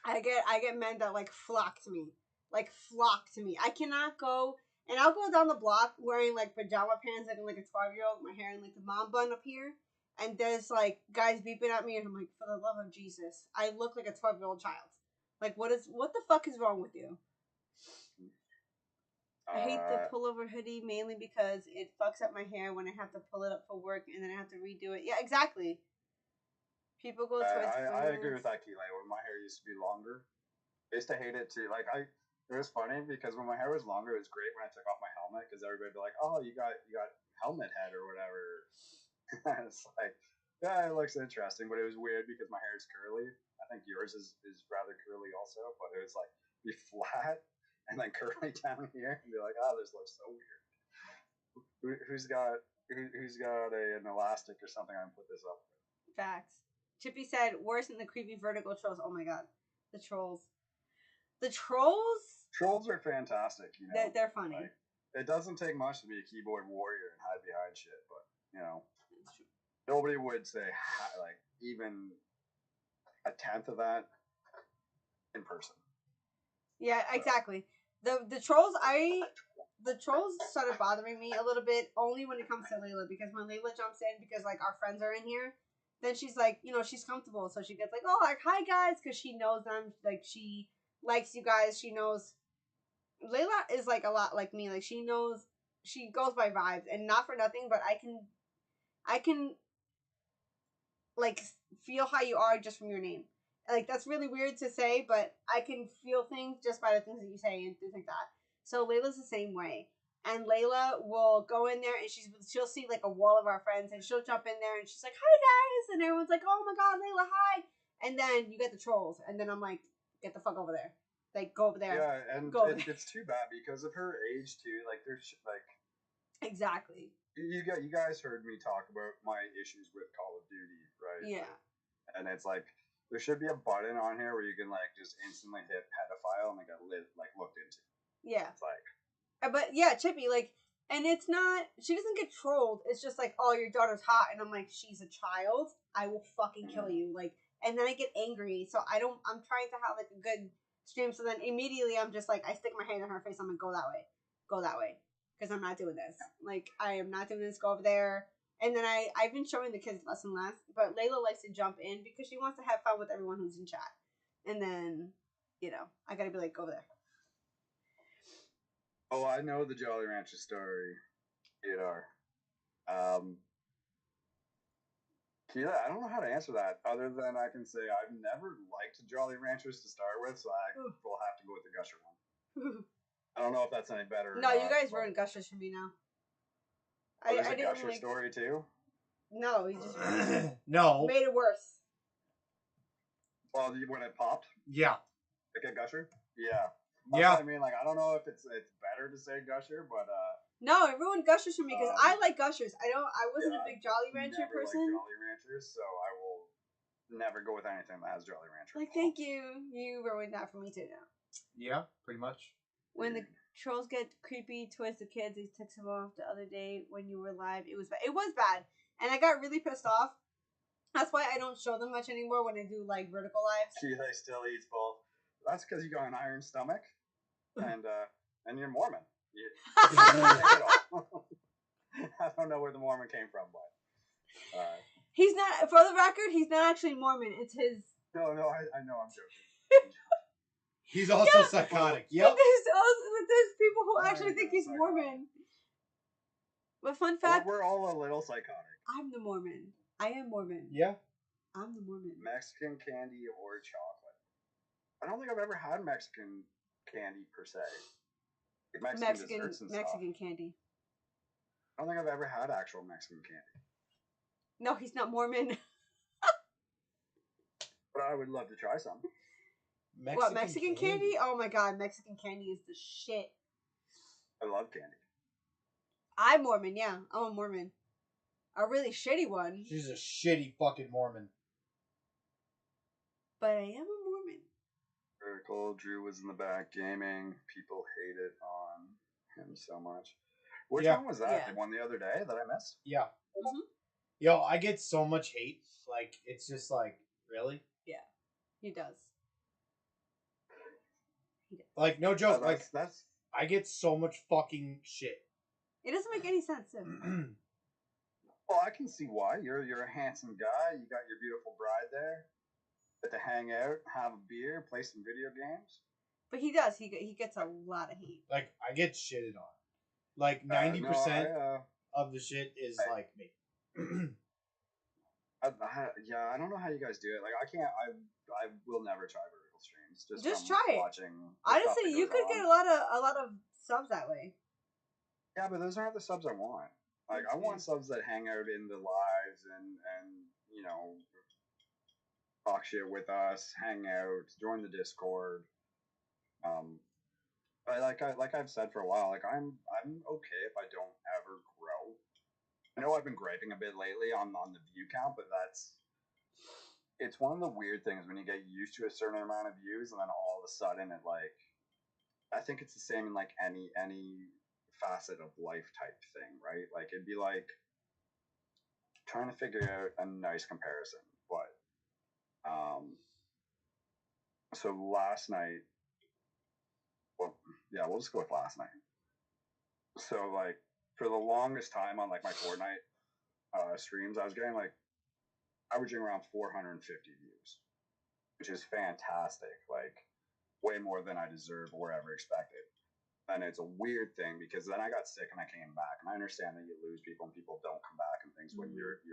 I get men that like flock to me. I cannot go, and I'll go down the block wearing like pajama pants, like 12-year-old, my hair in like the mom bun up here, and there's like guys beeping at me, and I'm like, for the love of Jesus, I look like a 12-year-old child. Like, what the fuck is wrong with you? I hate the pullover hoodie mainly because it fucks up my hair when I have to pull it up for work and then I have to redo it. Yeah, exactly. People go towards I agree with that, Keeley. When my hair used to be longer, I used to hate it too. It was funny because when my hair was longer, it was great when I took off my helmet because everybody would be like, "Oh, you got helmet head or whatever." It's like, yeah, it looks interesting, but it was weird because my hair is curly. I think yours is rather curly also, but it was like be flat and then curly down here and be like, "Oh, this looks so weird." Who's got an elastic or something? I can put this up with. Facts. Chippy said, worse than the creepy vertical trolls. Oh my god. The trolls. The trolls? Trolls are fantastic, They're funny. Like, it doesn't take much to be a keyboard warrior and hide behind shit, but, That's true. Nobody would say, like, even a tenth of that in person. Yeah, exactly. The trolls, the trolls started bothering me a little bit only when it comes to Layla, because when Layla jumps in, because, like, our friends are in here, then she's like, she's comfortable, so she gets like, oh, like, hi guys, because she knows them, like, she likes you guys, she knows. Layla is like a lot like me, like, she knows, she goes by vibes, and not for nothing, but I can like feel how you are just from your name. Like, that's really weird to say, but I can feel things just by the things that you say and things like that. So Layla's the same way, And Layla will go in there and she'll see like a wall of our friends and she'll jump in there and she's like, hi guys, and everyone's like, oh my god, Layla, hi. And then you get the trolls and then I'm like, get the fuck over there. Like, go over there. Yeah, and it's too bad because of her age too. Like, there's like exactly. You guys heard me talk about my issues with Call of Duty, right? Yeah. And it's like there should be a button on here where you can like just instantly hit pedophile and they get looked into. Yeah. It's like. But yeah, Chippy, like, and it's not, she doesn't get trolled. It's just like, oh, your daughter's hot. And I'm like, she's a child. I will fucking kill you. Like, and then I get angry. So I'm trying to have like a good stream. So then immediately I'm just like, I stick my hand in her face. I'm like, go that way. Go that way. Because I'm not doing this. Like, I am not doing this. Go over there. And then I've been showing the kids less and less. But Layla likes to jump in because she wants to have fun with everyone who's in chat. And then, you know, I got to be like, go over there. Oh, I know the Jolly Rancher story, Theodore. Keela, I don't know how to answer that other than I can say I've never liked Jolly Ranchers to start with, so I will have to go with the Gusher one. I don't know if that's any better. No, you guys ruined Gushers for me now. Oh, there's a Gusher story too? No, he just no made it worse. Well, when it popped? Yeah. Like a Gusher? Yeah. Yeah. I mean, like, I don't know if it's better to say Gusher, but no, it ruined Gushers for me because I like Gushers. I wasn't a big Jolly Rancher person. Liked Jolly Ranchers, so I will never go with anything that has Jolly Rancher. Like, thank you. You ruined that for me too now. Yeah, pretty much. When the trolls get creepy towards the kids, they took them off the other day when you were live. It was bad. It was bad, and I got really pissed off. That's why I don't show them much anymore when I do like vertical lives. Keela still eats both. That's because you got an iron stomach, and you're Mormon. I don't know where the Mormon came from, but he's not. For the record, he's not actually Mormon. It's his. No, I know. I'm joking. He's also psychotic. Yep. But there's people who actually think he's psychotic. Mormon. But fun fact, we're all a little psychotic. I'm the Mormon. I am Mormon. Yeah. I'm the Mormon. Mexican candy or chocolate? I don't think I've ever had Mexican candy per se. Mexican candy. I don't think I've ever had actual Mexican candy. No, he's not Mormon. But I would love to try some. Mexican candy? Oh my god, Mexican candy is the shit. I love candy. I'm Mormon, yeah. I'm a Mormon. A really shitty one. She's a shitty fucking Mormon. But I am a Mormon. Vertical, Drew was in the back gaming. People hated on him so much. Which one was that? The one the other day that I missed? Yeah. Mm-hmm. Yo, I get so much hate. Like, it's just like, really? Yeah. He does. Like, no joke. That's I get so much fucking shit. It doesn't make any sense. Well, I can see why. You're a handsome guy. You got your beautiful bride there. Get to hang out, have a beer, play some video games. But he does. He gets a lot of hate. Like, I get shitted on. Like 90% of the shit is like me. I don't know how you guys do it. Like, I can't. I will never try vertical streams. Just try it. Honestly, you could get a lot of subs that way. Yeah, but those aren't the subs I want. Like, I want subs that hang out in the lives and you know, talk shit with us, hang out, join the Discord. But like I've said for a while, like I'm okay if I don't ever grow. I know I've been griping a bit lately on the view count, but it's one of the weird things when you get used to a certain amount of views and then all of a sudden it like, I think it's the same in like any facet of life type thing, right? Like it'd be like trying to figure out a nice comparison, but so last night, we'll just go with last night. So like for the longest time on like my Fortnite streams, I was getting like averaging around 450 views, which is fantastic. Like way more than I deserve or ever expected. And it's a weird thing because then I got sick and I came back, and I understand that you lose people and people don't come back and things when you're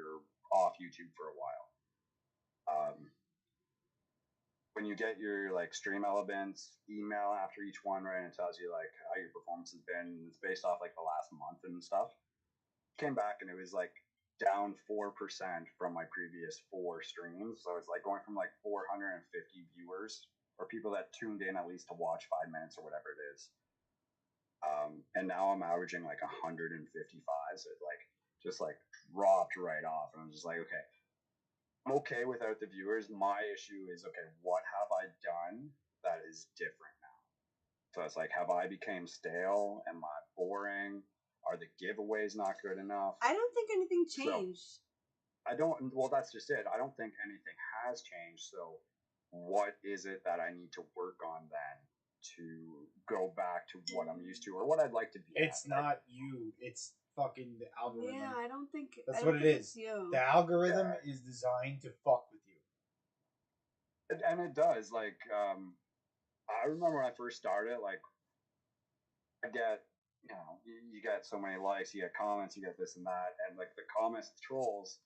off YouTube for a while. when you get your like stream elements email after each one, right, and it tells you like how your performance has been. It's based off like the last month and stuff. Came back and it was like down 4% from my previous 4 streams. So it's like going from like 450 viewers or people that tuned in at least to watch 5 minutes or whatever it is. And now I'm averaging like 155. So it like just like dropped right off. And I'm just like, okay, I'm okay without the viewers. My issue is, okay, what have I done that is different now? So it's like, have I became stale? Am I boring? Are the giveaways not good enough? I don't think anything changed. So, I don't, well, that's just it. I don't think anything has changed. So what is it that I need to work on then to go back to what I'm used to or what I'd like to be? It's not you. It's fucking the algorithm. Yeah, I don't think that's I what don't it think is. It's you. The algorithm is designed to fuck with you. And it does. Like, I remember when I first started, like, I get, you know, you get so many likes, you get comments, you get this and that, and like the comments, the trolls.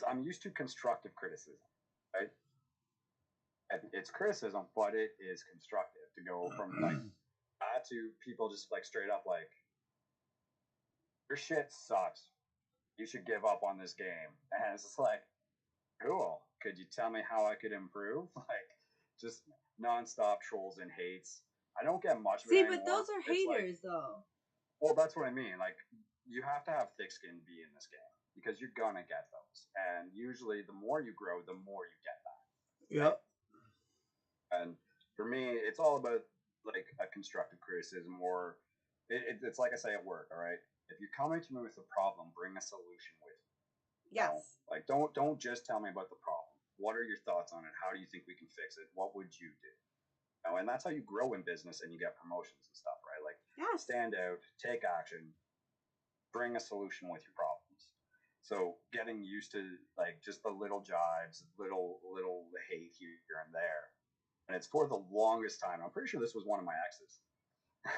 I'm used to constructive criticism, right? And it's criticism, but it is constructive to go from like that to people just like straight up like, your shit sucks. You should give up on this game. And it's just like, cool. Could you tell me how I could improve? Like, just nonstop trolls and hates. I don't get much of it anymore. But those are haters, though. Well, that's what I mean. Like, you have to have thick skin to be in this game because you're gonna get those. And usually, the more you grow, the more you get that. Yep. And for me, it's all about like a constructive criticism, or it's like I say at work. All right, if you're coming to me with a problem, bring a solution with you. Yes. You know? Like, don't just tell me about the problem. What are your thoughts on it? How do you think we can fix it? What would you do? And that's how you grow in business and you get promotions and stuff, right? Like, stand out, take action, bring a solution with your problems. So getting used to like just the little jibes, little hate here and there. And it's for the longest time. I'm pretty sure this was one of my exes,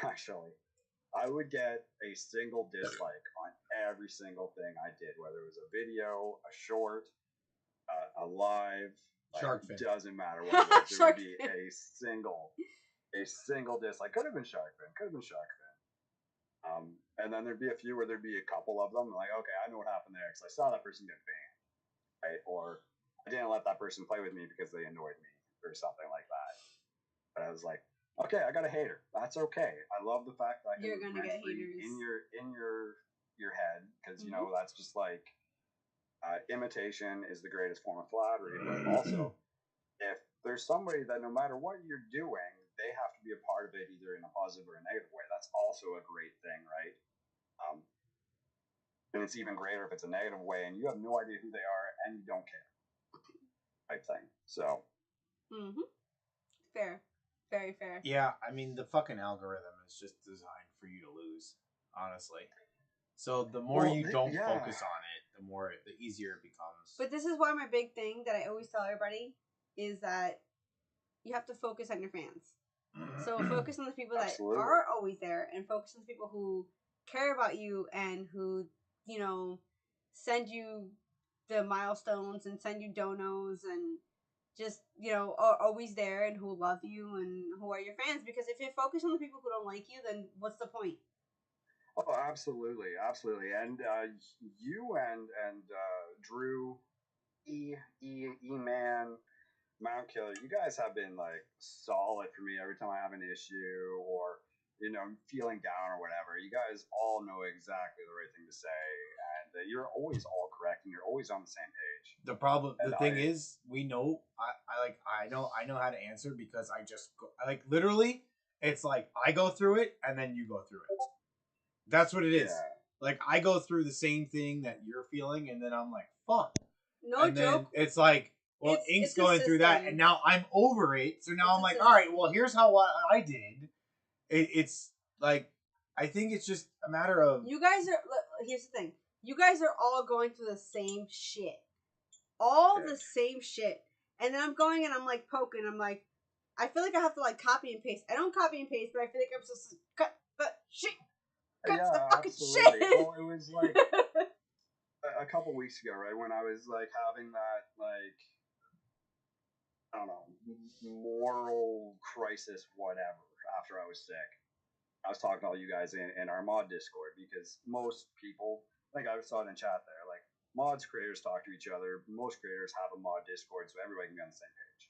actually. I would get a single dislike on every single thing I did, whether it was a video, a short, a live. Shark Fin. Fin. Doesn't matter what it was. There would be a single dislike. Could have been Shark Fin. Could have been Shark Fin. And then there'd be a few where there'd be a couple of them. Like, okay, I know what happened there because I saw that person get banned, right? Or I didn't let that person play with me because they annoyed me or something like that. But I was like, okay, I got a hater. That's okay. I love the fact that I can You're gonna get haters in your head because you know that's just like imitation is the greatest form of flattery. But also, if there's somebody that no matter what you're doing, they have to be a part of it either in a positive or a negative way. That's also a great thing, right? And it's even greater if it's a negative way and you have no idea who they are and you don't care. Type thing. So. Fair. Very fair. Yeah, I mean, the fucking algorithm is just designed for you to lose, honestly. So the more you don't focus on it, the easier it becomes. But this is why my big thing that I always tell everybody is that you have to focus on your fans. So focus on the people that are always there and focus on the people who care about you and who, you know, send you the milestones and send you donos and just, you know, are always there and who love you and who are your fans. Because if you focus on the people who don't like you, then what's the point? Oh, absolutely. And you and Drew, E-Man, Mount Killer, you guys have been like solid for me every time I have an issue or, you know, feeling down or whatever. You guys all know exactly the right thing to say, and you're always all correct and you're always on the same page. The thing is, we know I know how to answer because I just go, literally, it's like I go through it and then you go through it. That's what it is. Yeah. Like I go through the same thing that you're feeling, and then I'm like, fuck. No joke. Then it's like, well, Ink's going through that, and now I'm over it. So now I'm like, all right, well, here's how I did. It's like, I think it's just a matter of you guys are. Here's the thing: you guys are all going through the same shit, all the same shit. And then I'm going and I'm like poking. I'm like, I feel like I have to like copy and paste. I don't copy and paste, but I feel like I'm supposed to cut the shit. Cut the fucking absolutely. shit. Well, it was like a couple weeks ago, right, when I was like having that like I don't know, moral crisis, whatever, after I was sick. I was talking to all you guys in our mod Discord because most people, like I saw it in chat there, like mods creators talk to each other. Most creators have a mod Discord so everybody can be on the same page.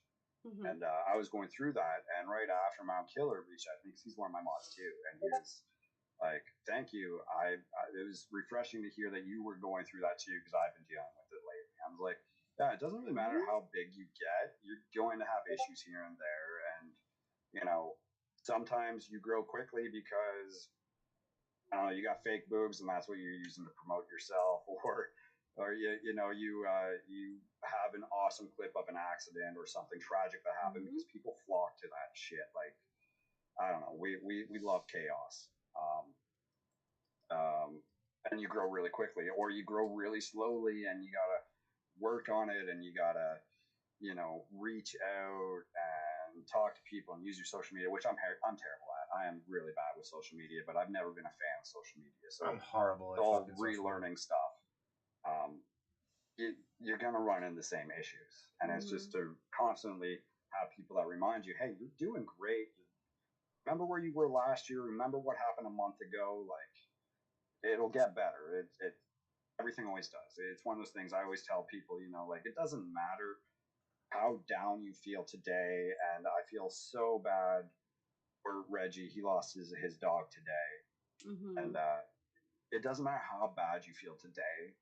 Mm-hmm. And I was going through that, and right after Mount Killer reached out to me, because he's one of my mods too, and he was like, "Thank you. It was refreshing to hear that you were going through that too, because I've been dealing with it lately." I was like, "Yeah, it doesn't really matter how big you get. You're going to have issues here and there, and you know, sometimes you grow quickly because I don't know, you got fake boobs, and that's what you're using to promote yourself, or you have an awesome clip of an accident or something tragic that happened because people flock to that shit. Like, I don't know, we love chaos, and you grow really quickly, or you grow really slowly, and you gotta work on it, and you gotta reach out and talk to people and use your social media, which I'm terrible at. I am really bad with social media, but I've never been a fan of social media, so I'm horrible at all relearning stuff. You're gonna run into the same issues, and it's just to constantly have people that remind you, hey, you're doing great. Remember where you were last year. Remember what happened a month ago. Like, it'll get better. It everything always does. It's one of those things I always tell people. Like, it doesn't matter how down you feel today, and I feel so bad for Reggie. He lost his dog today, and it doesn't matter how bad you feel today.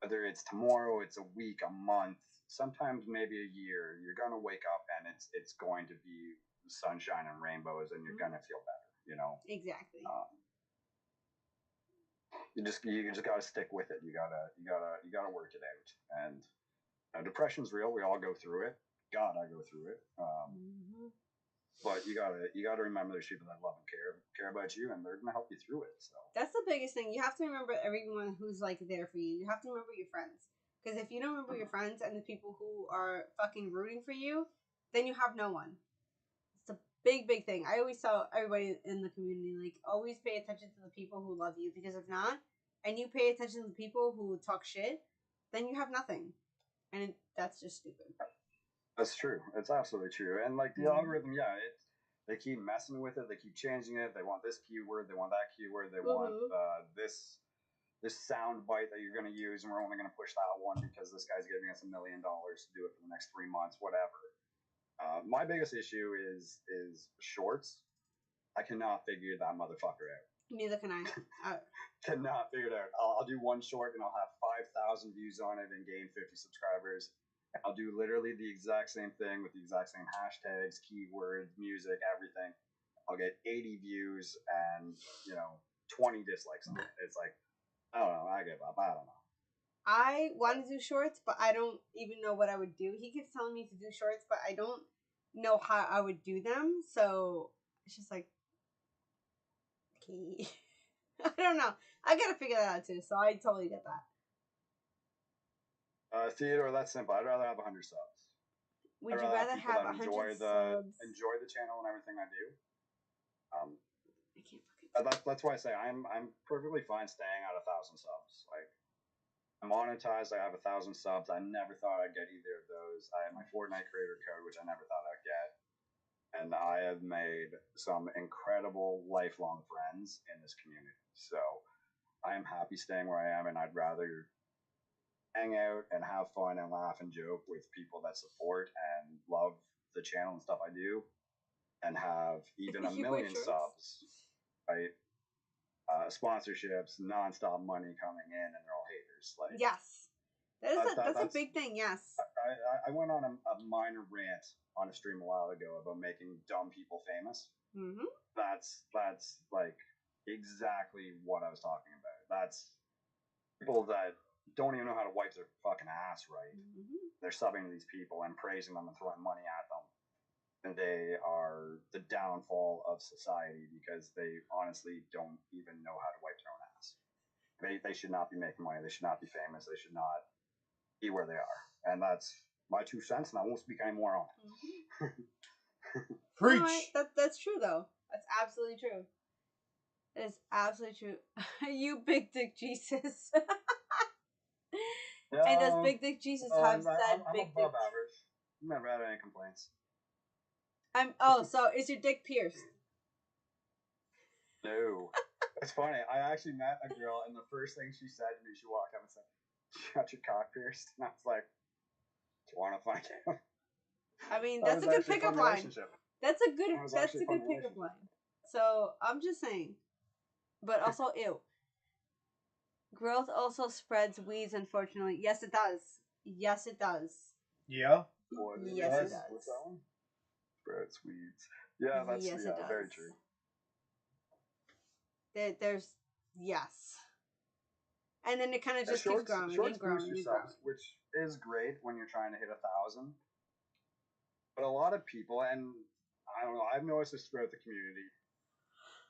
Whether it's tomorrow, it's a week, a month, sometimes maybe a year, you're gonna wake up and it's going to be sunshine and rainbows, and you're gonna feel better. Exactly. You just gotta stick with it. You gotta work it out. And depression's real. We all go through it. God, I go through it. But you gotta remember there's people that love and care about you, and they're gonna help you through it. So that's the biggest thing. You have to remember everyone who's like there for you. You have to remember your friends, because if you don't remember your friends and the people who are fucking rooting for you, then you have no one. It's a big thing. I always tell everybody in the community, like, always pay attention to the people who love you, because if not, and you pay attention to the people who talk shit, then you have nothing, and that's just stupid. That's true. It's absolutely true. And like the algorithm, they keep messing with it. They keep changing it. They want this keyword. They want that keyword. They want this sound bite that you're going to use, and we're only going to push that one because this guy's giving us $1 million to do it for the next 3 months, whatever. My biggest issue is shorts. I cannot figure that motherfucker out. Neither can I. Cannot figure it out. I'll do one short and I'll have 5,000 views on it and gain 50 subscribers. I'll do literally the exact same thing with the exact same hashtags, keywords, music, everything. I'll get 80 views and 20 dislikes on it. It's like, I don't know. I give up. I don't know. I want to do shorts, but I don't even know what I would do. He keeps telling me to do shorts, but I don't know how I would do them. So it's just like, okay. I don't know. I gotta figure that out too. So I totally get that. Theodore, that's simple. I'd rather have 100 subs. Would you rather have 100 subs? Enjoy the channel and everything I do. I can't fucking. That's why I say I'm perfectly fine staying at 1,000 subs. Like, I'm monetized. I have 1,000 subs. I never thought I'd get either of those. I have my Fortnite creator code, which I never thought I'd get, and I have made some incredible lifelong friends in this community. So I am happy staying where I am, and I'd rather hang out and have fun and laugh and joke with people that support and love the channel and stuff I do, and have even 1 million subs, right? Sponsorships, nonstop money coming in, and they're all haters. Like, yes, that's a big thing. Yes, I went on a minor rant on a stream a while ago about making dumb people famous. That's like exactly what I was talking about. That's people that don't even know how to wipe their fucking ass right. They're subbing to these people and praising them and throwing money at them. And they are the downfall of society because they honestly don't even know how to wipe their own ass. They should not be making money. They should not be famous. They should not be where they are. And that's my 2 cents, and I won't speak any more on it. Preach! No, that's true, though. That's absolutely true. It is absolutely true. You big dick Jesus. And does big dick Jesus have said I'm big above dick? average. Never had any complaints. So is your dick pierced? No. It's funny. I actually met a girl, and the first thing she said to me, she walked up and said, "You got your cock pierced?" And I was like, "Do you want to find out?" I mean, That that's was a good actually a pickup fun line. relationship. That's a good Fun pickup line. So I'm just saying. But also, ew. Growth also spreads weeds, unfortunately. Yes, it does. Yes, it does. Yeah. Yes, it does. What's that one? Spreads weeds. Yeah, that's Yes, it does. very true. There's yes. And then it kind of just Shorts, keeps growing shorts and growing boost your and growing. subs, which is great when you're trying to hit 1,000. But a lot of people, and I don't know, I've noticed this throughout the community,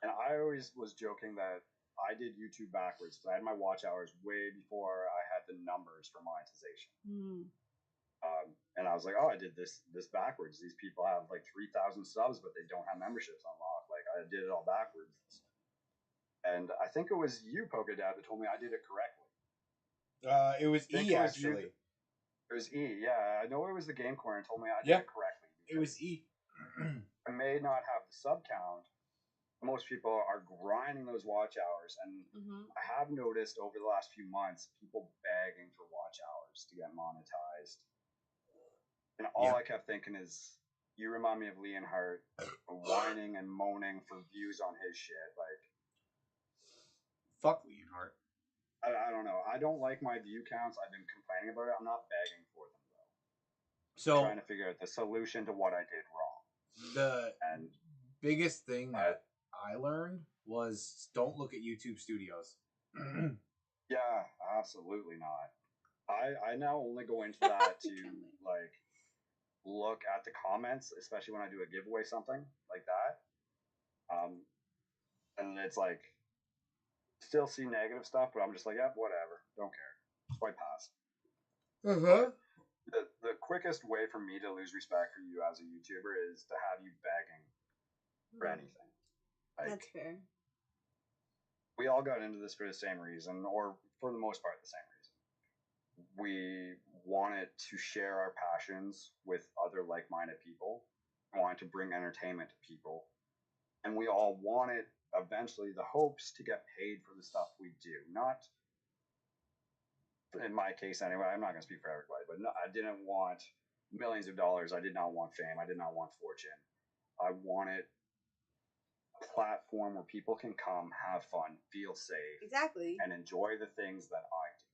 and I always was joking that I did YouTube backwards because I had my watch hours way before I had the numbers for monetization. And I was like, oh, I did this backwards. These people have like 3,000 subs, but they don't have memberships unlocked. Like I did it all backwards. And I think it was you, Polka Dad, that told me I did it correctly. It was E, actually. It was E, yeah. I know it was the Game Corner and told me I did it correctly. It was E. I may not have the sub count. Most people are grinding those watch hours, and I have noticed over the last few months people begging for watch hours to get monetized. And all I kept thinking is, you remind me of Leonhardt whining and moaning for views on his shit. Like, fuck Leonhardt. I don't know. I don't like my view counts. I've been complaining about it. I'm not begging for them, though. So, I'm trying to figure out the solution to what I did wrong. The biggest thing that I learned was don't look at YouTube Studios. Yeah, absolutely not. I now only go into that to like look at the comments, especially when I do a giveaway, something like that. And it's like still see negative stuff, but I'm just like, yeah, whatever, don't care. Swipe past. The quickest way for me to lose respect for you as a YouTuber is to have you begging for anything. Like, that's fair. We all got into this for the same reason, or for the most part, the same reason. We wanted to share our passions with other like-minded people. We wanted to bring entertainment to people. And we all wanted, eventually, the hopes to get paid for the stuff we do. Not, in my case anyway, I'm not going to speak for everybody, but no, I didn't want millions of dollars. I did not want fame. I did not want fortune. I wanted a platform where people can come, have fun, feel safe. Exactly. And enjoy the things that I do.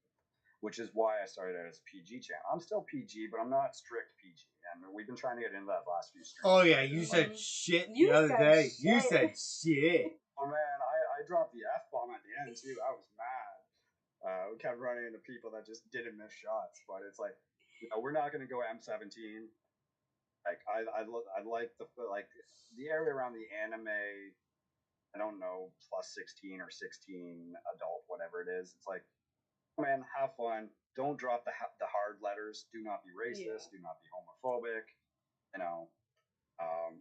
Which is why I started out as a PG channel. I'm still PG, but I'm not strict PG. And we've been trying to get into that last few streams. Oh, yeah, you said shit the other day. Shit. You said shit. Oh, man, I dropped the F-bomb at the end, too. I was mad. We kept running into people that just didn't miss shots. But it's like, you know, we're not going to go M17. Like, I like the area around the anime, I don't know, plus 16 or 16 adult, whatever it is. It's like, man, have fun. Don't drop the hard letters. Do not be racist. Do not be homophobic. You know.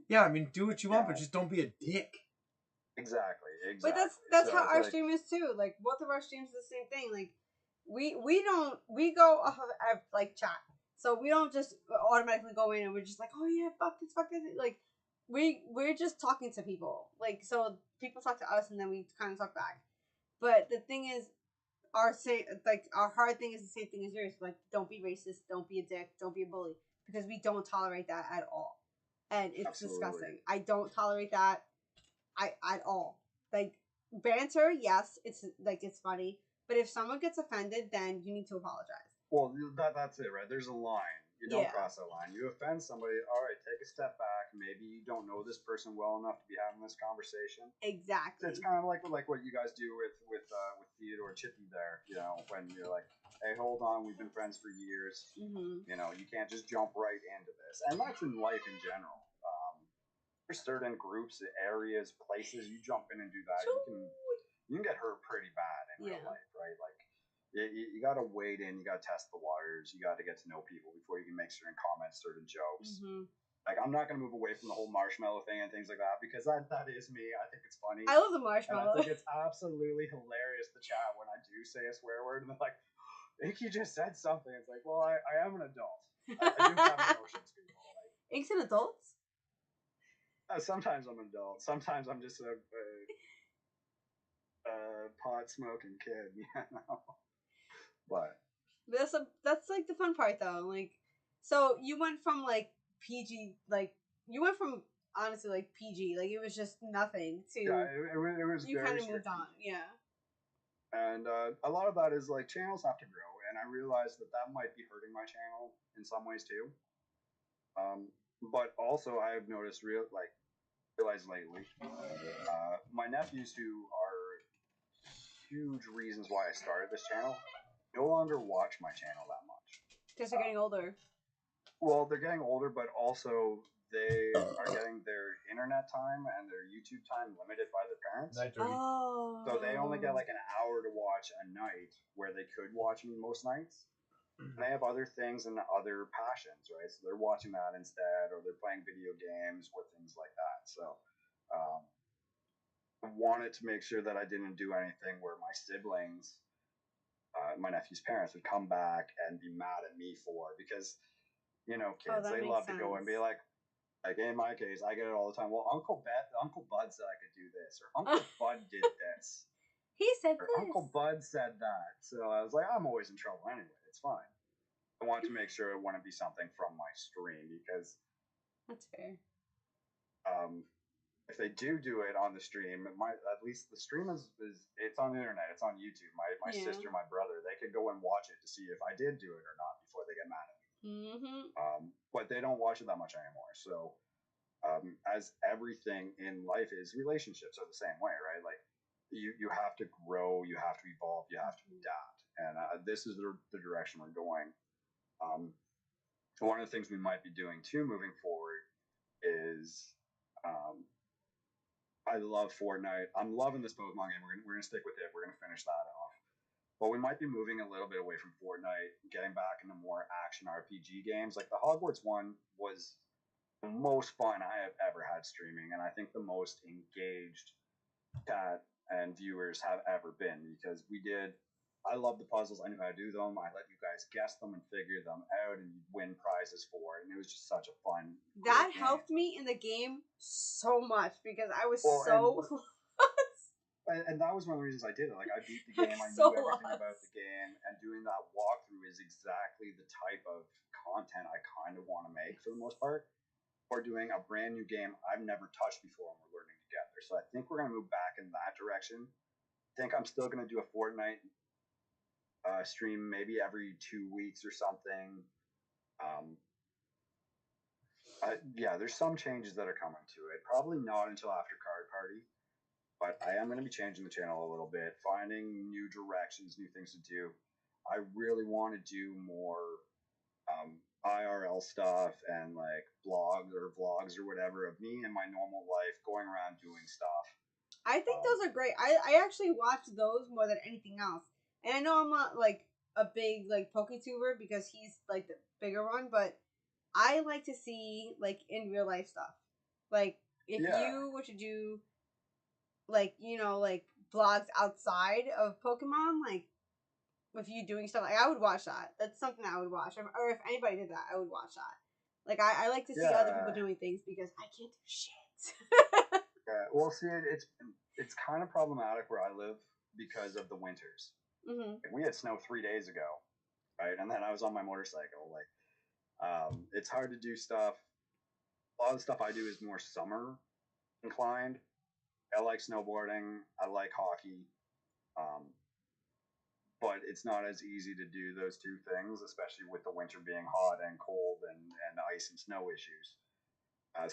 Yeah, I mean, do what you want, but just don't be a dick. Exactly. But that's how our stream is too. Like both of our streams are the same thing. Like we go off of like chat, so we don't just automatically go in and we're just like, oh yeah, fuck this. Like we're just talking to people. Like so people talk to us and then we kind of talk back. But the thing is, our hard thing is the same thing as yours. Like, don't be racist, don't be a dick, don't be a bully, because we don't tolerate that at all, and it's disgusting. I don't tolerate that, at all. Like banter, yes, it's like it's funny, but if someone gets offended, then you need to apologize. Well, that's it, right? There's a line. You don't cross that line. You offend somebody, all right, take a step back. Maybe you don't know this person well enough to be having this conversation. Exactly. It's kind of like what you guys do with Theodore Chippy there, you know, when you're like, hey, hold on, we've been friends for years. You know, you can't just jump right into this. And that's in life in general. There's certain groups, areas, places, you jump in and do that, you can get hurt pretty bad in real life, right? Like, you got to wade in, you got to test the waters, you got to get to know people before you can make certain comments, certain jokes. Like, I'm not going to move away from the whole marshmallow thing and things like that, because that is me. I think it's funny. I love the marshmallow. And I think it's absolutely hilarious to chat when I do say a swear word, and they're like, I think you just said something. It's like, well, I am an adult. I do have emotions, people. Inks and adults? Sometimes I'm an adult. Sometimes I'm just a pot smoking kid. But That's like the fun part though. Like, so you went from like PG, like you went from honestly like PG, like it was just nothing to it was you very kind of strict moved on, PG. yeah. And a lot of that is like channels have to grow, and I realized that might be hurting my channel in some ways too. But also I have noticed realized lately, my nephews who are huge reasons why I started this channel no longer watch my channel that much. Because they're getting older. Well, they're getting older, but also they are getting their internet time and their YouTube time limited by their parents. Oh. So they only get like an hour to watch a night where they could watch me most nights. And they have other things and other passions, right? So they're watching that instead, or they're playing video games or things like that. So I wanted to make sure that I didn't do anything where my siblings, my nephew's parents, would come back and be mad at me for, because kids, they love to go and be like in my case, I get it all the time. Well, Uncle Bud said I could do this, or Uncle Bud did this. He said or this. Uncle Bud said that. So I was like, I'm always in trouble anyway. It's fine. I want to make sure it wouldn't be something from my stream, because that's fair. If they do it on the stream, it might, at least the stream is it's on the internet, it's on YouTube. My sister, my brother, they could go and watch it to see if I did do it or not before they get mad at me. Mm-hmm. But they don't watch it that much anymore. So as everything in life is, relationships are the same way, right? Like you have to grow, you have to evolve, you have to adapt, and this is the direction we're going. One of the things we might be doing too moving forward is I love Fortnite. I'm loving this Pokemon game. We're gonna stick with it. We're gonna finish that off. But we might be moving a little bit away from Fortnite, getting back into more action RPG games. Like the Hogwarts one was the most fun I have ever had streaming, and I think the most engaged chat and viewers have ever been, because I love the puzzles. I knew how to do them. I let you guys guess them and figure them out, and you'd win prizes for it. And it was just such a fun. That helped me in the game so much, because I was and that was one of the reasons I did it. Like I beat the game, I knew everything about the game, and doing that walkthrough is exactly the type of content I kind of want to make for the most part. Or doing a brand new game I've never touched before and we're learning together. So I think we're going to move back in that direction. I think I'm still going to do a Fortnite stream maybe every 2 weeks or something. Yeah, there's some changes that are coming to it. Probably not until after Card Party, but I am going to be changing the channel a little bit, finding new directions, new things to do. I really want to do more IRL stuff and like blogs or vlogs or whatever of me and my normal life going around doing stuff. I think those are great. I actually watch those more than anything else. And I know I'm not like a big like PokeTuber because he's like the bigger one, but I like to see like in real life stuff. Like if you were to do like, like vlogs outside of Pokemon, like with you doing stuff, like I would watch that. That's something I would watch. Or if anybody did that, I would watch that. Like I like to see other people doing things because I can't do shit. Yeah, well, see, it's kind of problematic where I live because of the winters. Mm-hmm. Like, we had snow 3 days ago, right? And then I was on my motorcycle. Like, it's hard to do stuff. A lot of the stuff I do is more summer inclined. I like snowboarding. I like hockey. But it's not as easy to do those two things, especially with the winter being hot and cold and ice and snow issues.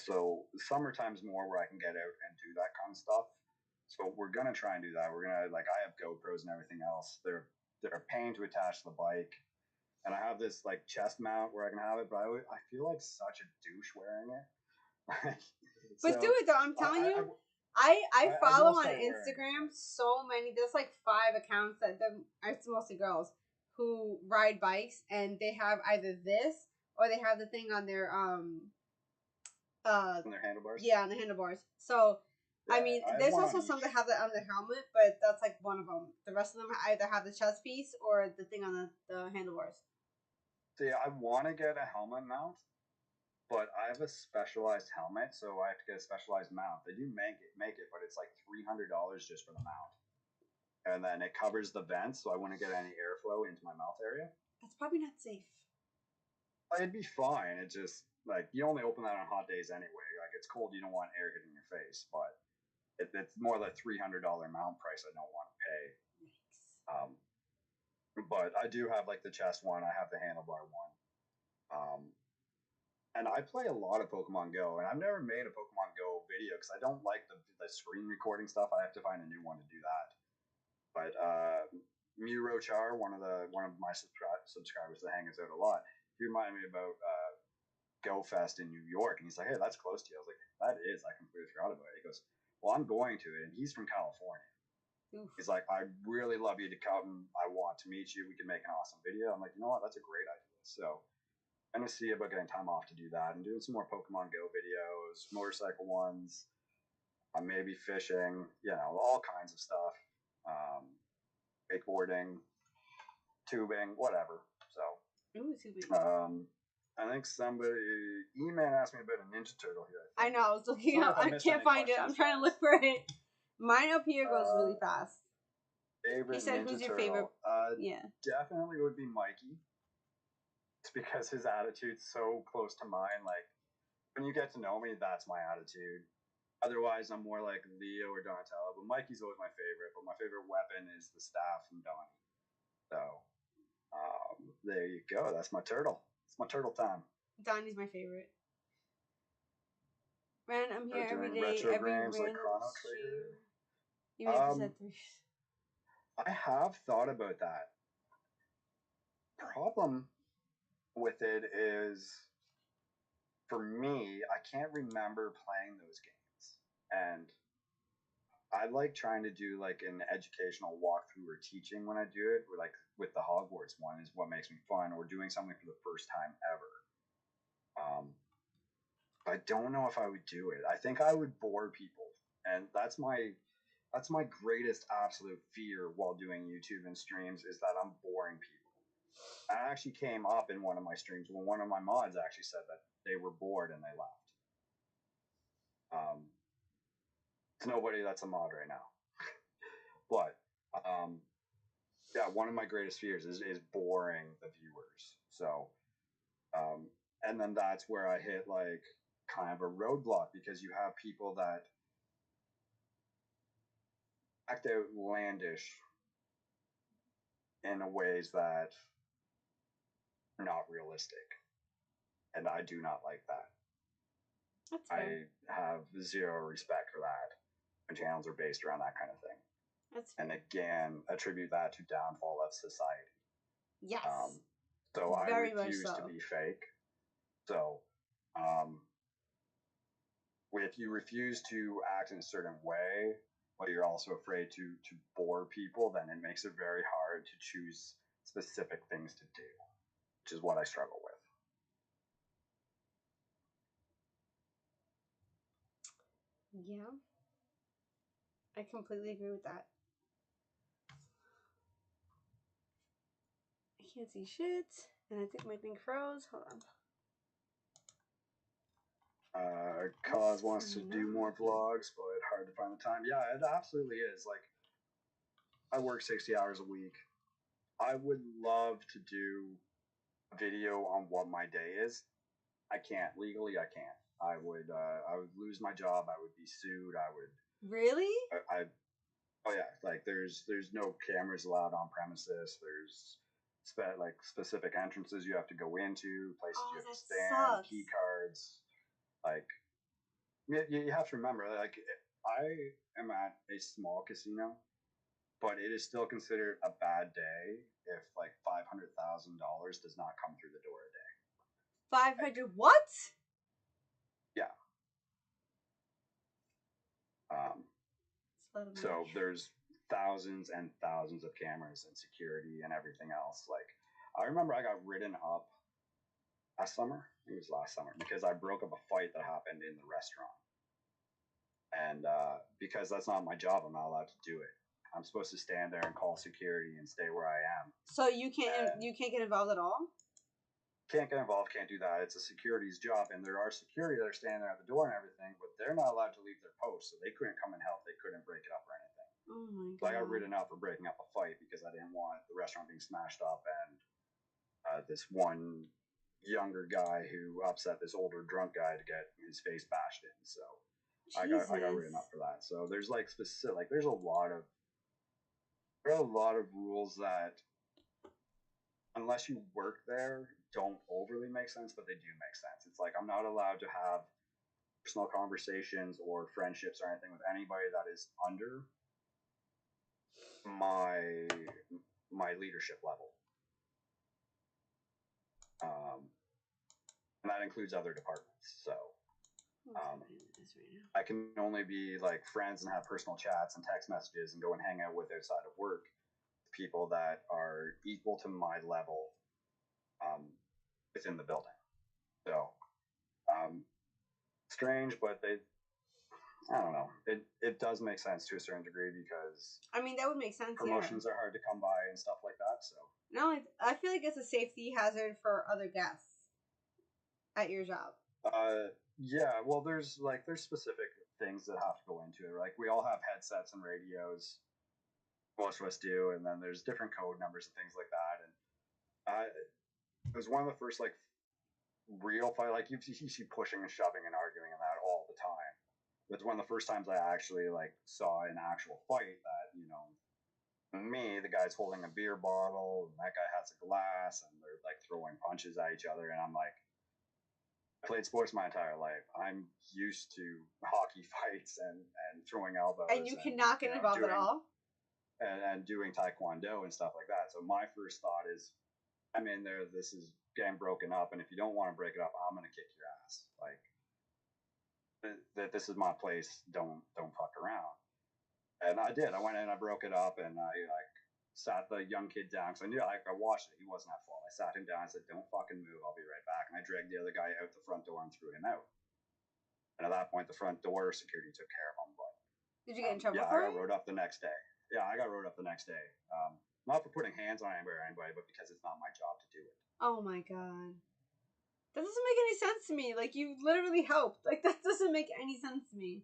So summertime's more where I can get out and do that kind of stuff. So we're gonna try and do that. We're gonna I have GoPros and everything else. They're a pain to attach to the bike, and I have this like chest mount where I can have it. But I feel like such a douche wearing it. But do it though. I'm telling you. I follow on Instagram so many. There's like 5 accounts that it's mostly girls who ride bikes, and they have either this or they have the thing on their on their handlebars. Yeah, on the handlebars. So yeah, I mean, there's also some that have that on their helmet, but that's like one of them. The rest of them either have the chest piece or the thing on the handlebars. See, I want to get a helmet mount, but I have a specialized helmet, so I have to get a specialized mount. They do make it, but it's like $300 just for the mount, and then it covers the vents, so I wouldn't get any airflow into my mouth area. That's probably not safe. It'd be fine. It just like you only open that on hot days anyway. Like it's cold, you don't want air hitting your face, but it's more like $300 mount price. I don't want to pay. Yikes. But I do have like the chest one. I have the handlebar one. And I play a lot of Pokemon Go, and I've never made a Pokemon Go video because I don't like the screen recording stuff. I have to find a new one to do that. But Murochar, one of my subscribers that hangs out a lot, he reminded me about Go Fest in New York, and he's like, "Hey, that's close to you." I was like, "That is." I completely forgot about it. He goes, "Well, I'm going to it," and he's from California. Oof. He's like, "I really love you to come. I want to meet you. We can make an awesome video." I'm like, "You know what? That's a great idea." So I'm gonna see about getting time off to do that and doing some more Pokemon Go videos, motorcycle ones, maybe fishing, all kinds of stuff, wakeboarding, tubing, whatever. So, Ooh, tubing. I think somebody, E-Man asked me about a Ninja Turtle here. I know, I was looking up. I can't find it. I'm trying to look for it. Mine up here goes really fast. Favorite He said, Ninja who's your Turtle? favorite? Yeah. Definitely would be Mikey. It's because his attitude's so close to mine. Like, when you get to know me, that's my attitude. Otherwise, I'm more like Leo or Donatello. But Mikey's always my favorite. But my favorite weapon is the staff from Donnie. So, there you go. That's my turtle. It's my turtle time. Donnie's my favorite. Ren, I'm here every day. Retro Every games like random Chrono stream. Trigger. Even if you said 3. I have thought about that. Problem with it is, for me, I can't remember playing those games. And I like trying to do like an educational walkthrough or teaching when I do it, like with the Hogwarts one is what makes me fun, or doing something for the first time ever. I don't know if I would do it. I think I would bore people, and that's my greatest absolute fear while doing YouTube and streams is that I'm boring people. I actually came up in one of my streams when one of my mods actually said that they were bored and they left. It's nobody that's a mod right now. But yeah, one of my greatest fears is boring the viewers. So and then that's where I hit like kind of a roadblock, because you have people that act outlandish in ways that are not realistic, and I do not like that. That's fair. I have zero respect for that. My channels are based around that kind of thing. That's fair. And again, attribute that to downfall of society. Yes. So Very I refuse much so. to be fake. So if you refuse to act in a certain way, but you're also afraid to bore people, then it makes it very hard to choose specific things to do, which is what I struggle with. Yeah. I completely agree with that. I can't see shit. And I think my thing froze. Hold on. Cause wants to do more vlogs, but hard to find the time. Yeah, it absolutely is. Like, I work 60 hours a week. I would love to do a video on what my day is. I can't. Legally, I can't. I would lose my job. I would be sued. I would. Really? Oh yeah. Like, there's no cameras allowed on premises. There's specific entrances you have to go into, places you have to stand, sucks. key cards. Like, you have to remember, like, I am at a small casino, but it is still considered a bad day if like $500,000 does not come through the door a day. 500 what? Yeah. So there's thousands and thousands of cameras and security and everything else. Like, I remember I got written up last summer. I think it was last summer, because I broke up a fight that happened in the restaurant. And because that's not my job, I'm not allowed to do it. I'm supposed to stand there and call security and stay where I am. So you can't get involved at all? can't get involved, can't do that. It's a security's job, and there are security that are standing there at the door and everything, but they're not allowed to leave their post, so they couldn't come and help. They couldn't break it up or anything. Oh my god. So I got written up for breaking up a fight because I didn't want the restaurant being smashed up, and this one younger guy who upset this older drunk guy to get his face bashed in. So I got written up for that. So there's like specific, like there are a lot of rules that, unless you work there, don't overly make sense, but they do make sense. It's like I'm not allowed to have personal conversations or friendships or anything with anybody that is under my leadership level. And that includes other departments. So I can only be like friends and have personal chats and text messages and go and hang out with outside of work people that are equal to my level within the building. So strange, but I don't know. It does make sense to a certain degree because I mean, that would make sense. Promotions are hard to come by and stuff like that. So no, I feel like it's a safety hazard for other guests at your job. Yeah. Well, there's specific things that have to go into it. Like we all have headsets and radios. Most of us do, and then there's different code numbers and things like that. And it was one of the first like real fight. Like you see pushing and shoving and arguing and that all the time. It's one of the first times I actually like saw an actual fight that, you know, me, the guy's holding a beer bottle and that guy has a glass and they're like throwing punches at each other. And I'm like, I played sports my entire life. I'm used to hockey fights and throwing elbows. And you cannot get involved at all? And doing taekwondo and stuff like that. So my first thought is, I'm in there, this is getting broken up, and if you don't want to break it up, I'm going to kick your ass. Like, that this is my place, don't fuck around. And I did. I went in, I broke it up, and I like sat the young kid down because I knew I watched it. He wasn't at fault. I sat him down. I said, "Don't fucking move. I'll be right back." And I dragged the other guy out the front door and threw him out. And at that point, the front door security took care of him. But did you get in trouble? Yeah, I got wrote up the next day. Yeah, I got wrote up the next day. Not for putting hands on anybody, but because it's not my job to do it. Oh my god. That doesn't make any sense to me. Like, you literally helped. Like, that doesn't make any sense to me.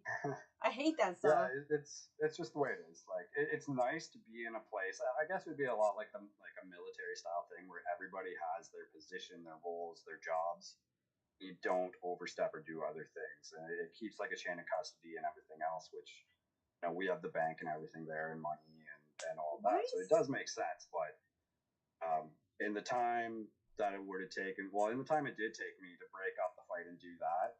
I hate that stuff. Yeah, it's just the way it is. Like, it's nice to be in a place. I guess it would be a lot like a military style thing where everybody has their position, their roles, their jobs. You don't overstep or do other things, and it keeps like a chain of custody and everything else. Which, you know, we have the bank and everything there, and money and all of that. Nice. So it does make sense. But in the time that it would have taken, well, in the time it did take me to break up the fight and do that,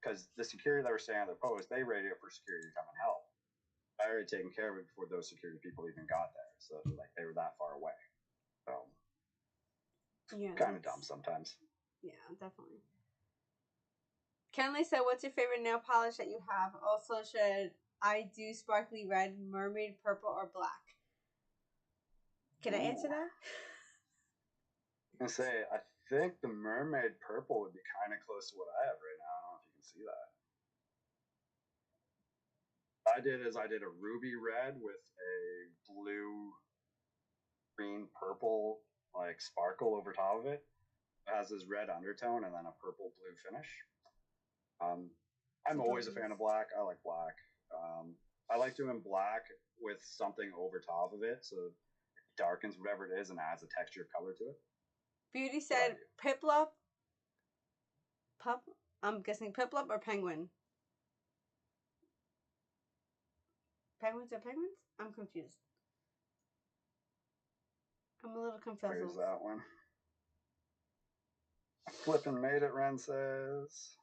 because the security that were staying on their post, they radioed for security to come and help. I already taken care of it before those security people even got there, so like they were that far away. So yeah, kind of dumb sometimes. Yeah, definitely. Kenley said, "What's your favorite nail polish that you have?" Also, should I do sparkly red, mermaid purple, or black? Can I answer that? I say, I think the mermaid purple would be kind of close to what I have right now. I don't know if you can see that. I did a ruby red with a blue, green, purple like sparkle over top of it. It has this red undertone and then a purple blue finish. I'm always a fan of black. I like black. I like doing black with something over top of it so it darkens whatever it is and adds a texture of color to it. Beauty said Piplup. I'm guessing Piplup or Penguin. Penguins are penguins? I'm confused. I'm a little confused. Where's that one? Flippin' made it, Ren says.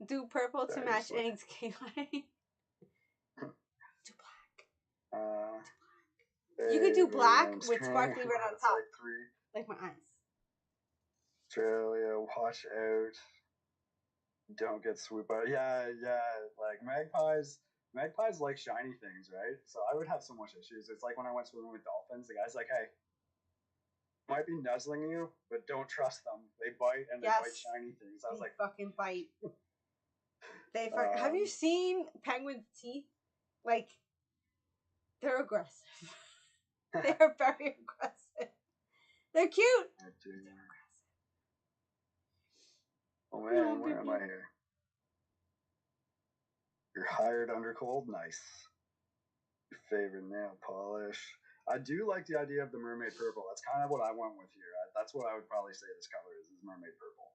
Do purple to match Aang's K-line. Do black. You could do black with sparkly red on top. Like my eyes. Australia, watch out. Don't get swooped by. Yeah. Like magpies like shiny things, right? So I would have so much issues. It's like when I went swimming with dolphins, the guy's like, "Hey, might be nuzzling you, but don't trust them. They bite and they bite shiny things." I was like, fucking bite. Have you seen penguins' teeth? Like, they're aggressive. They are very aggressive. They're cute. Oh man, where am I here? You're hired under cold? Nice. Your favorite nail polish? I do like the idea of the mermaid purple. That's kind of what I went with here. That's what I would probably say this color is mermaid purple.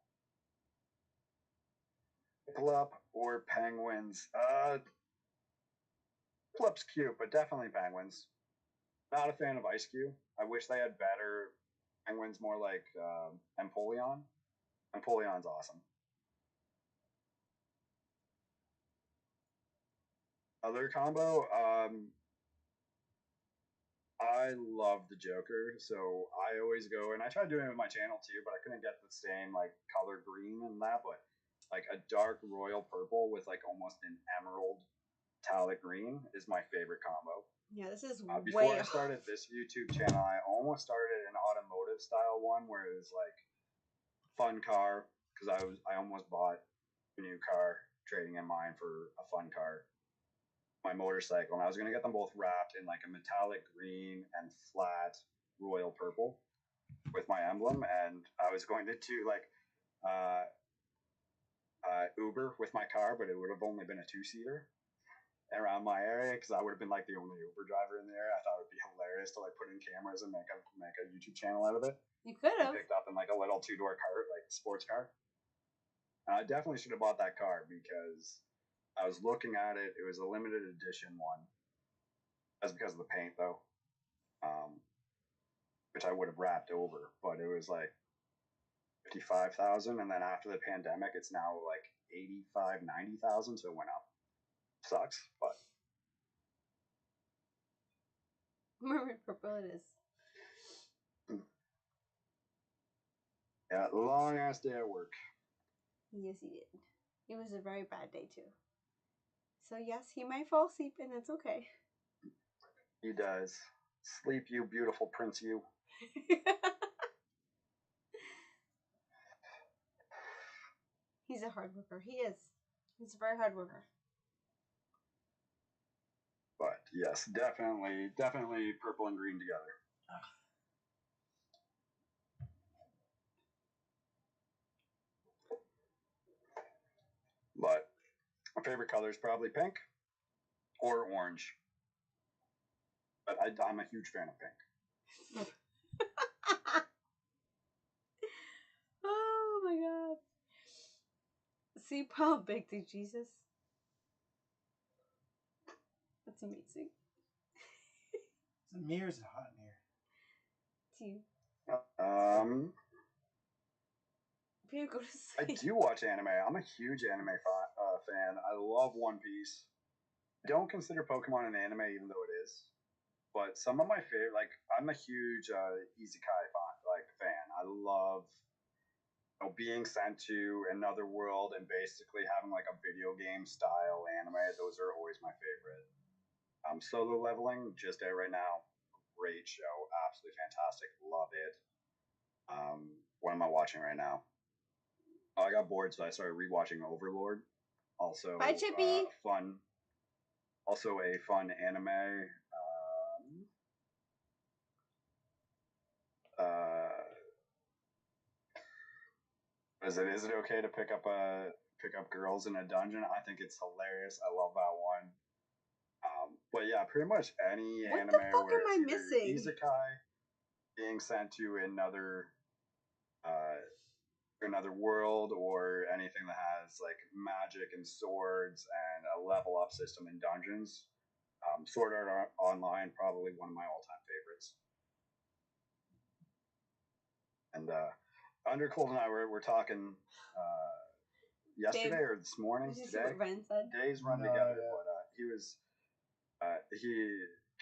Plup or penguins? Plup's cute, but definitely penguins. Not a fan of Ice Cube. I wish they had better penguins, more like Empoleon. Empoleon's awesome. Other combo, I love the Joker, so I always go, and I tried doing it with my channel too, but I couldn't get the same like color green and that, but like a dark royal purple with like almost an emerald metallic green is my favorite combo. Yeah, this is before I started this YouTube channel, I almost started an automotive style one where it was like fun car, because I almost bought a new car, trading in mine for a fun car, my motorcycle, and I was going to get them both wrapped in like a metallic green and flat royal purple with my emblem, and I was going to do like Uber with my car, but it would have only been a 2-seater around my area, because I would have been like the only Uber driver in there. I thought it would be hilarious to like put in cameras and make a YouTube channel out of it. You could have picked up in like a little 2-door car, like sports car. I definitely should have bought that car, because I was looking at it. It was a limited edition one. That's because of the paint, though, which I would have wrapped over. But it was like 55,000, and then after the pandemic, it's now like 85, 90,000. So it went up. Sucks, but mermaid purple it is. Yeah, long ass day at work. Yes, he did. It was a very bad day too. So yes, he might fall asleep, and that's okay. He does. Sleep, you beautiful prince, you. He's a hard worker. He is. He's a very hard worker. But yes, definitely purple and green together. But my favorite color is probably pink or orange. But I'm a huge fan of pink. Oh my god. See, how big did Jesus? That's amazing. The mirrors are hot in here. To you. If you go to sleep. I do watch anime. I'm a huge anime fan. I love One Piece. I don't consider Pokemon an anime, even though it is. But some of my favorite, like, I'm a huge isekai fan. I love being sent to another world and basically having like a video game style anime. Those are always my favorite. Solo Leveling, just out right now. Great show. Absolutely fantastic. Love it. What am I watching right now? I got bored, so I started rewatching Overlord. Also, bye, Chippy. Fun. Also, a fun anime. Is it okay to pick up girls in a dungeon? I think it's hilarious. I love that one. But yeah, pretty much any anime where am I missing? Isekai, being sent to another world, or anything that has like magic and swords and a level up system in dungeons. Sword Art Online, probably one of my all-time favorites. And Undercold and I were talking yesterday or this morning. Today, days run together. Yeah. But he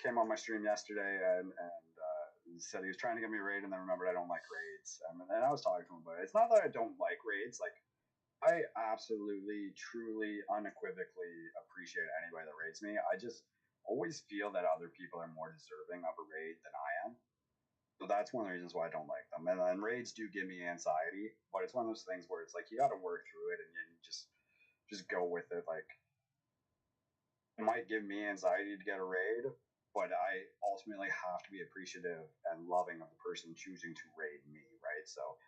came on my stream yesterday and said he was trying to get me a raid, and then remembered I don't like raids. And I was talking to him about it. It's not that I don't like raids. Like, I absolutely, truly, unequivocally appreciate anybody that raids me. I just always feel that other people are more deserving of a raid than I am. So that's one of the reasons why I don't like them. And then raids do give me anxiety, but it's one of those things where it's like you got to work through it and you just go with it. Like, it might give me anxiety to get a raid, but I ultimately have to be appreciative and loving of the person choosing to raid me, right? So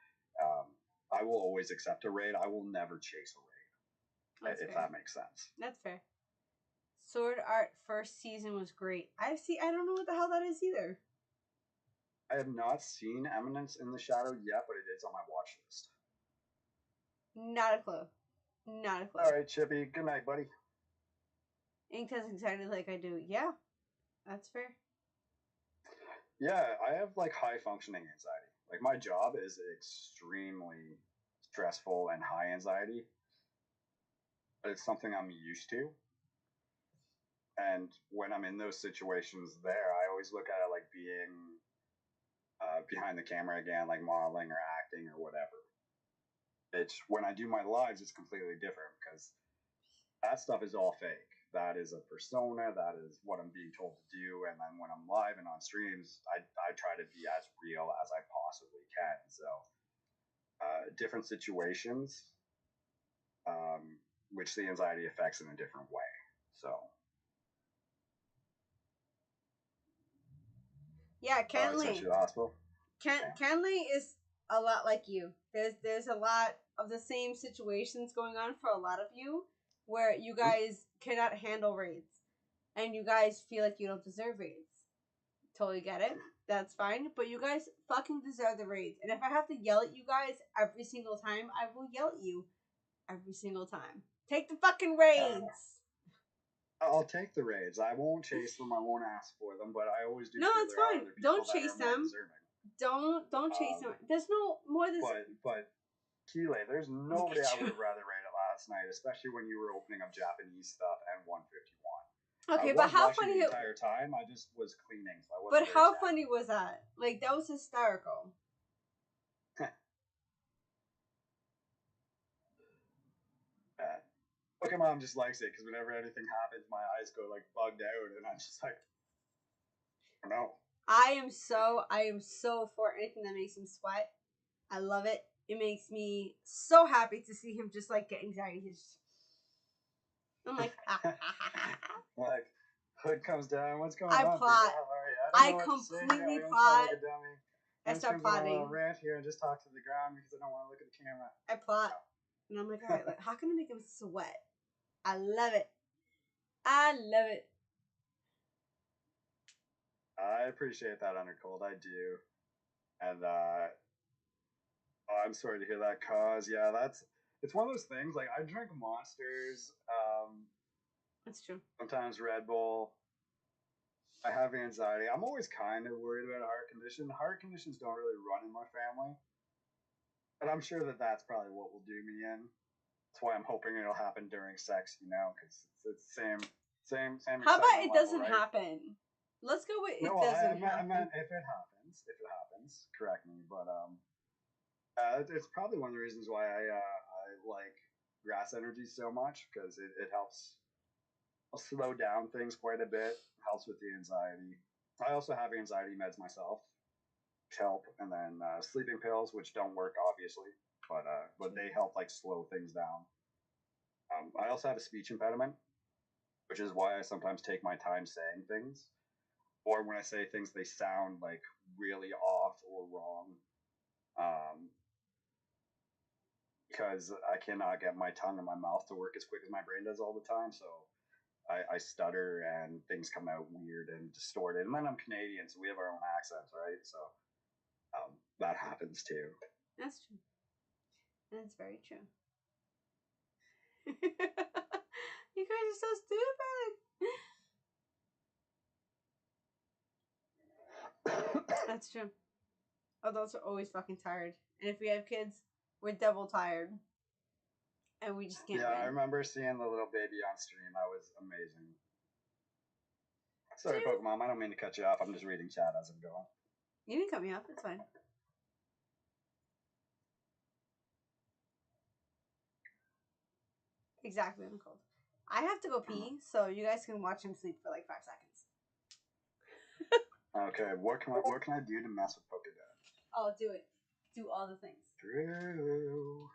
I will always accept a raid. I will never chase a raid, That's if fair. that makes sense. That's fair. Sword Art first season was great. I don't know what the hell that is either. I have not seen Eminence in the Shadow yet, but it is on my watch list. Not a clue. Not a clue. All right, Chippy. Good night, buddy. Ain't as excited like I do. Yeah, that's fair. Yeah, I have like high functioning anxiety. Like my job is extremely stressful and high anxiety, but it's something I'm used to. And when I'm in those situations there, I always look at it like being behind the camera again, like modeling or acting or whatever. It's when I do my lives, it's completely different because that stuff is all fake. That is a persona. That is what I'm being told to do. And then when I'm live and on streams, I try to be as real as I possibly can. So different situations, which the anxiety affects in a different way. So. Yeah, Ken Sent Lee. you to the hospital. Ken Lee is a lot like you. There's a lot of the same situations going on for a lot of you where you guys cannot handle raids and you guys feel like you don't deserve raids. Totally get it. That's fine. But you guys fucking deserve the raids. And if I have to yell at you guys every single time, I will yell at you every single time. Take the fucking raids. I'll take the raids. I won't chase them. I won't ask for them. But I always do. No, feel it's there are fine. other people Don't that chase are more them. deserving. Don't chase them. There's no more than. But Keeley, there's nobody I would have rather raided last night, especially when you were opening up Japanese stuff and 151. Okay, I but how watching funny the entire time. I just was cleaning. So I wasn't But very how sad. funny was that? Like, that was hysterical. Pokemon just likes it because whenever anything happens, my eyes go like bugged out, and I'm just like, I don't know. I am so for anything that makes him sweat. I love it. It makes me so happy to see him just like get anxiety. I'm like, Like, hood comes down. What's going I on? plot. I completely plot. plot. Like a dummy. I start plotting. I'll rant here and just talk to the ground because I don't want to look at the camera. I plot. And I'm like, all right, like, how can I make him sweat? I love it. I love it. I appreciate that, Undercold. I do. And I'm sorry to hear that, cause yeah, it's one of those things. Like I drink Monsters. That's true. Sometimes Red Bull. I have anxiety. I'm always kind of worried about a heart condition. Heart conditions don't really run in my family, but I'm sure that that's probably what will do me in. That's why I'm hoping it'll happen during sex, because it's same. How about it level, doesn't right? happen? Let's go with it No, doesn't I happen. meant if it happens, correct me. But it's probably one of the reasons why I like grass energy so much because it helps. I'll slow down things quite a bit. Helps with the anxiety. I also have anxiety meds myself, which help, and then sleeping pills, which don't work obviously, but they help like slow things down. I also have a speech impediment, which is why I sometimes take my time saying things, or when I say things, they sound like really off or wrong, because I cannot get my tongue and my mouth to work as quick as my brain does all the time. So I stutter and things come out weird and distorted. And then I'm Canadian, so we have our own accents, right? So that happens too. That's true. That's very true. You guys are so stupid. That's true. Adults are always fucking tired. And if we have kids, we're double tired. And we just can't win. I remember seeing the little baby on stream. That was amazing. Sorry, Pokemon. I don't mean to cut you off. I'm just reading chat as I'm going. You didn't cut me off. It's fine. Exactly. I'm cold. I have to go pee, so you guys can watch him sleep for like 5 seconds. Okay, what can I do to mess with Pokédex? Oh, do it. Do all the things. Drew.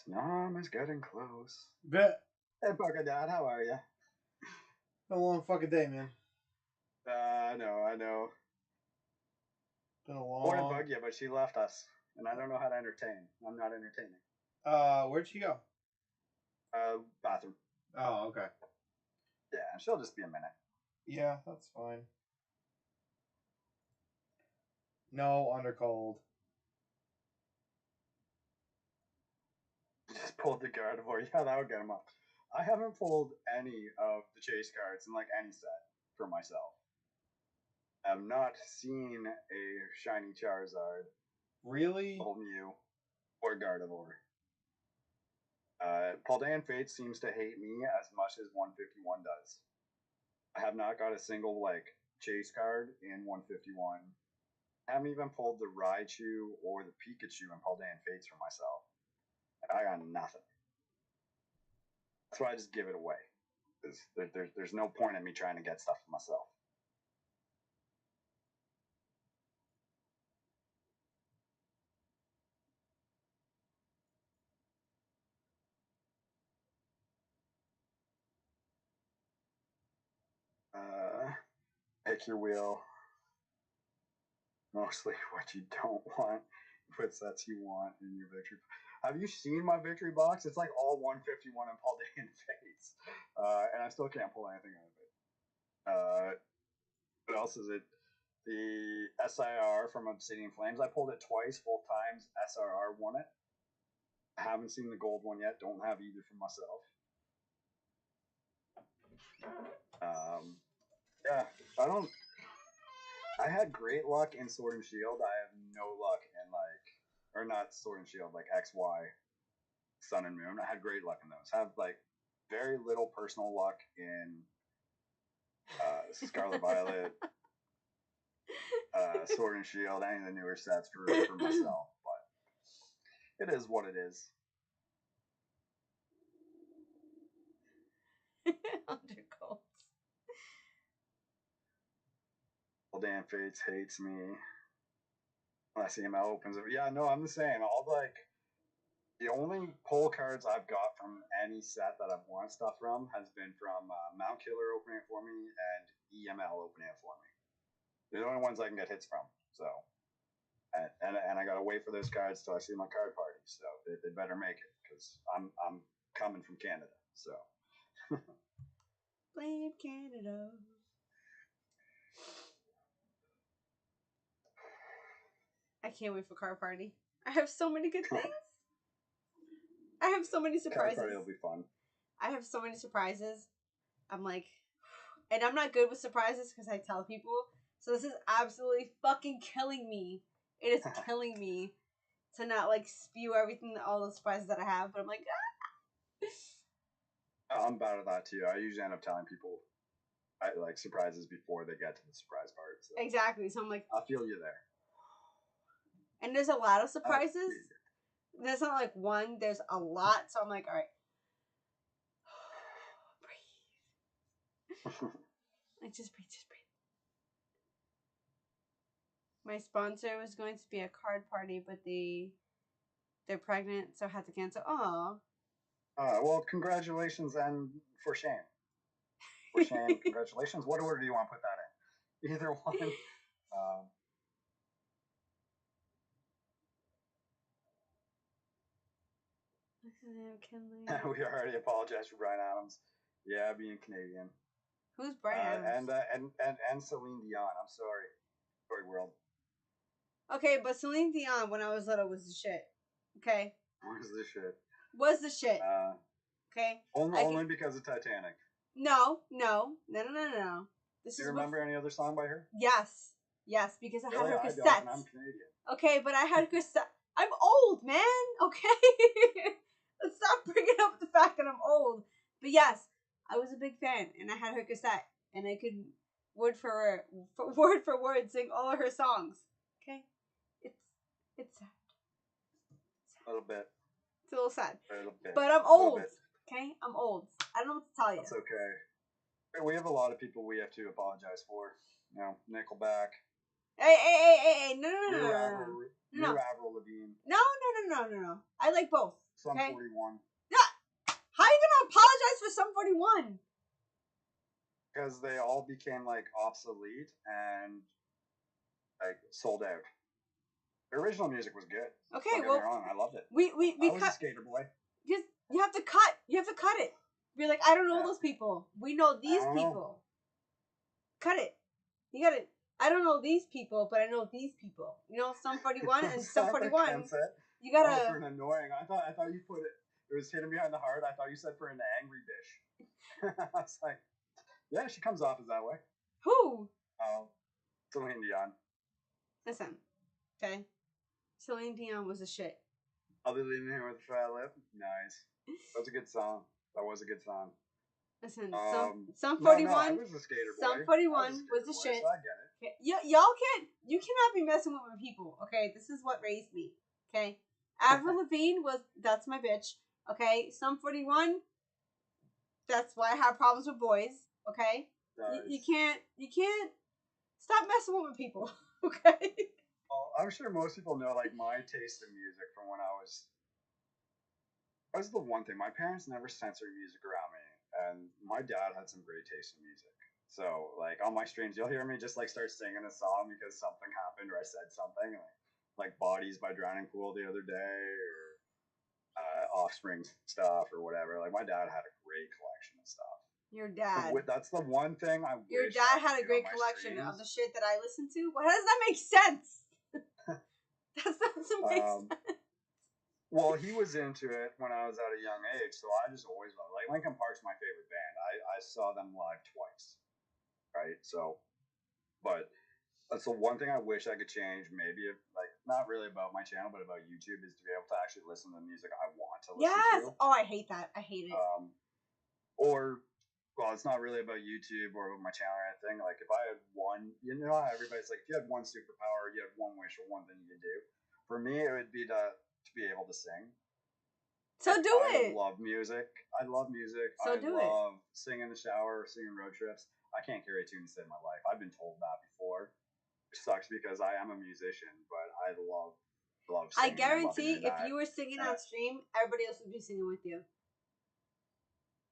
Nom is getting close. Bet. Hey, Bugger Dad, how are you? Been a long fucking day, man. I know. Been a I want to long. bug you, but she left us, and I don't know how to entertain. I'm not entertaining. Where'd she go? Bathroom. Oh, okay. Yeah, she'll just be a minute. Yeah, that's fine. No, undercold. Just pulled the Gardevoir. Yeah, that would get him up. I haven't pulled any of the chase cards in like any set for myself. I've not seen a shiny Charizard, Really? Old Mew, or Gardevoir. Paldean Fate seems to hate me as much as 151 does. I have not got a single like chase card in 151. I haven't even pulled the Raichu or the Pikachu in Paldean Fates for myself. I got nothing. That's why I just give it away. There's no point in me trying to get stuff for myself. Pick your wheel. Mostly what you don't want. What sets you want in your victory. Have you seen my victory box? It's like all 151 and Paldean Fates. And I still can't pull anything out of it. What else is it? The SIR from Obsidian Flames. I pulled it twice, both times SRR won it. I haven't seen the gold one yet. Don't have either for myself. Yeah, I had great luck in Sword and Shield. I have no luck in or not Sword and Shield, like XY, Sun and Moon. I had great luck in those. I have like very little personal luck in Scarlet Violet, Sword and Shield, any of the newer sets for myself. But it is what it is. Undercold. Dan Fates hates me. Unless EML opens it. Yeah, no, I'm the same. The only pull cards I've got from any set that I've won stuff from has been from Mount Killer opening it for me and EML opening it for me. They're the only ones I can get hits from. So, and I gotta wait for those cards till I see my card party. So they better make it because I'm coming from Canada. So. Blame Canada. I can't wait for card party. I have so many good things. I have so many surprises. Card party will be fun. I have so many surprises. I'm like, and I'm not good with surprises because I tell people. So this is absolutely fucking killing me. It is killing me to not like spew everything, all the surprises that I have. But I'm like, I'm bad at that too. I usually end up telling people I like surprises before they get to the surprise part. So. Exactly. So I'm like, I feel you there. And there's a lot of surprises. There's not like one. There's a lot. So I'm like, all right. Breathe. Like, just breathe. Just breathe. My sponsor was going to be a card party, but they're pregnant, so I had to cancel. Aww. Well, congratulations, and for Shane. For Shane, congratulations. What order do you want to put that in? Either one. We already apologized for Brian Adams. Yeah, being Canadian. Who's Brian Adams? And Celine Dion. I'm sorry. Sorry, world. Okay, but Celine Dion, when I was little, was the shit. Okay? Was the shit. Was the shit. Okay? Only because of Titanic. No. Do you remember any other song by her? Yes. Yes, because I had her cassettes. I don't, and I'm Canadian. Okay, but I had cassette. I'm old, man. Okay? Let's stop bringing up the fact that I'm old. But yes, I was a big fan, and I had her cassette, and I could word for word sing all of her songs. Okay? It's sad. A little bit. It's a little sad. A little bit. But I'm old. Okay? I'm old. I don't know what to tell you. That's okay. We have a lot of people we have to apologize for. You know, Nickelback. Hey. No. New Avril Lavigne. No. I like both. Sum Okay. 41. Yeah. How are you gonna apologize for Sum 41? Because they all became like obsolete and like sold out. The original music was good. Okay, Don't get me wrong, I loved it. We I was a cut. skater boy. Just you have to cut. You have to cut it. Be like, I don't know Yeah. those people. We know these I don't people. know. Cut it. You gotta. I don't know these people, but I know these people. You know, Sum 41 and Sum 41. You gotta. Oh, for an annoying. I thought you put it. It was hitting behind the heart. I thought you said for an angry bitch. I was like, yeah, she comes off as that way. Who? Oh, Celine Dion. Listen, okay. Celine Dion was a shit. I'll be leaving here with a fat lip. Nice. That was a good song. Listen, Sum 41. No, I was a skater boy. Sum 41 was a shit. So I get it. Okay. You cannot be messing with my people. Okay, this is what raised me. Okay, Avril Lavigne that's my bitch. Okay, Sum 41. That's why I have problems with boys. Okay, Nice. you can't stop messing with my people. Okay. Well, I'm sure most people know like my taste in music from when I was. That's the one thing. My parents never censored music around me, and my dad had some great taste in music. So, like on my streams, you'll hear me just like start singing a song because something happened or I said something, like "Bodies" by Drowning Pool the other day, or Offspring stuff or whatever. Like my dad had a great collection of stuff. Your dad. That's the one thing I. Your wish dad I had a could do great on my collection streams. of the shit that I listened to. Well, how does that make sense? That doesn't make sense. Well, he was into it when I was at a young age, so I just always loved it. Like Linkin Park's my favorite band. I saw them live twice, right? So, but that's the one thing I wish I could change. Maybe if, like not really about my channel, but about YouTube, is to be able to actually listen to the music I want to listen to. Yes. Oh, I hate that. I hate it. Or, well, it's not really about YouTube or about my channel or anything. Like if I had one, you know how everybody's like, if you had one superpower, you had one wish or one thing you could do. For me, it would be to be able to sing. So do it. I love music. I love So do it. I love singing in the shower, singing road trips. I can't carry a tune to save my life. I've been told that before. It sucks because I am a musician, but I love singing. I guarantee if you were singing on stream, everybody else would be singing with you.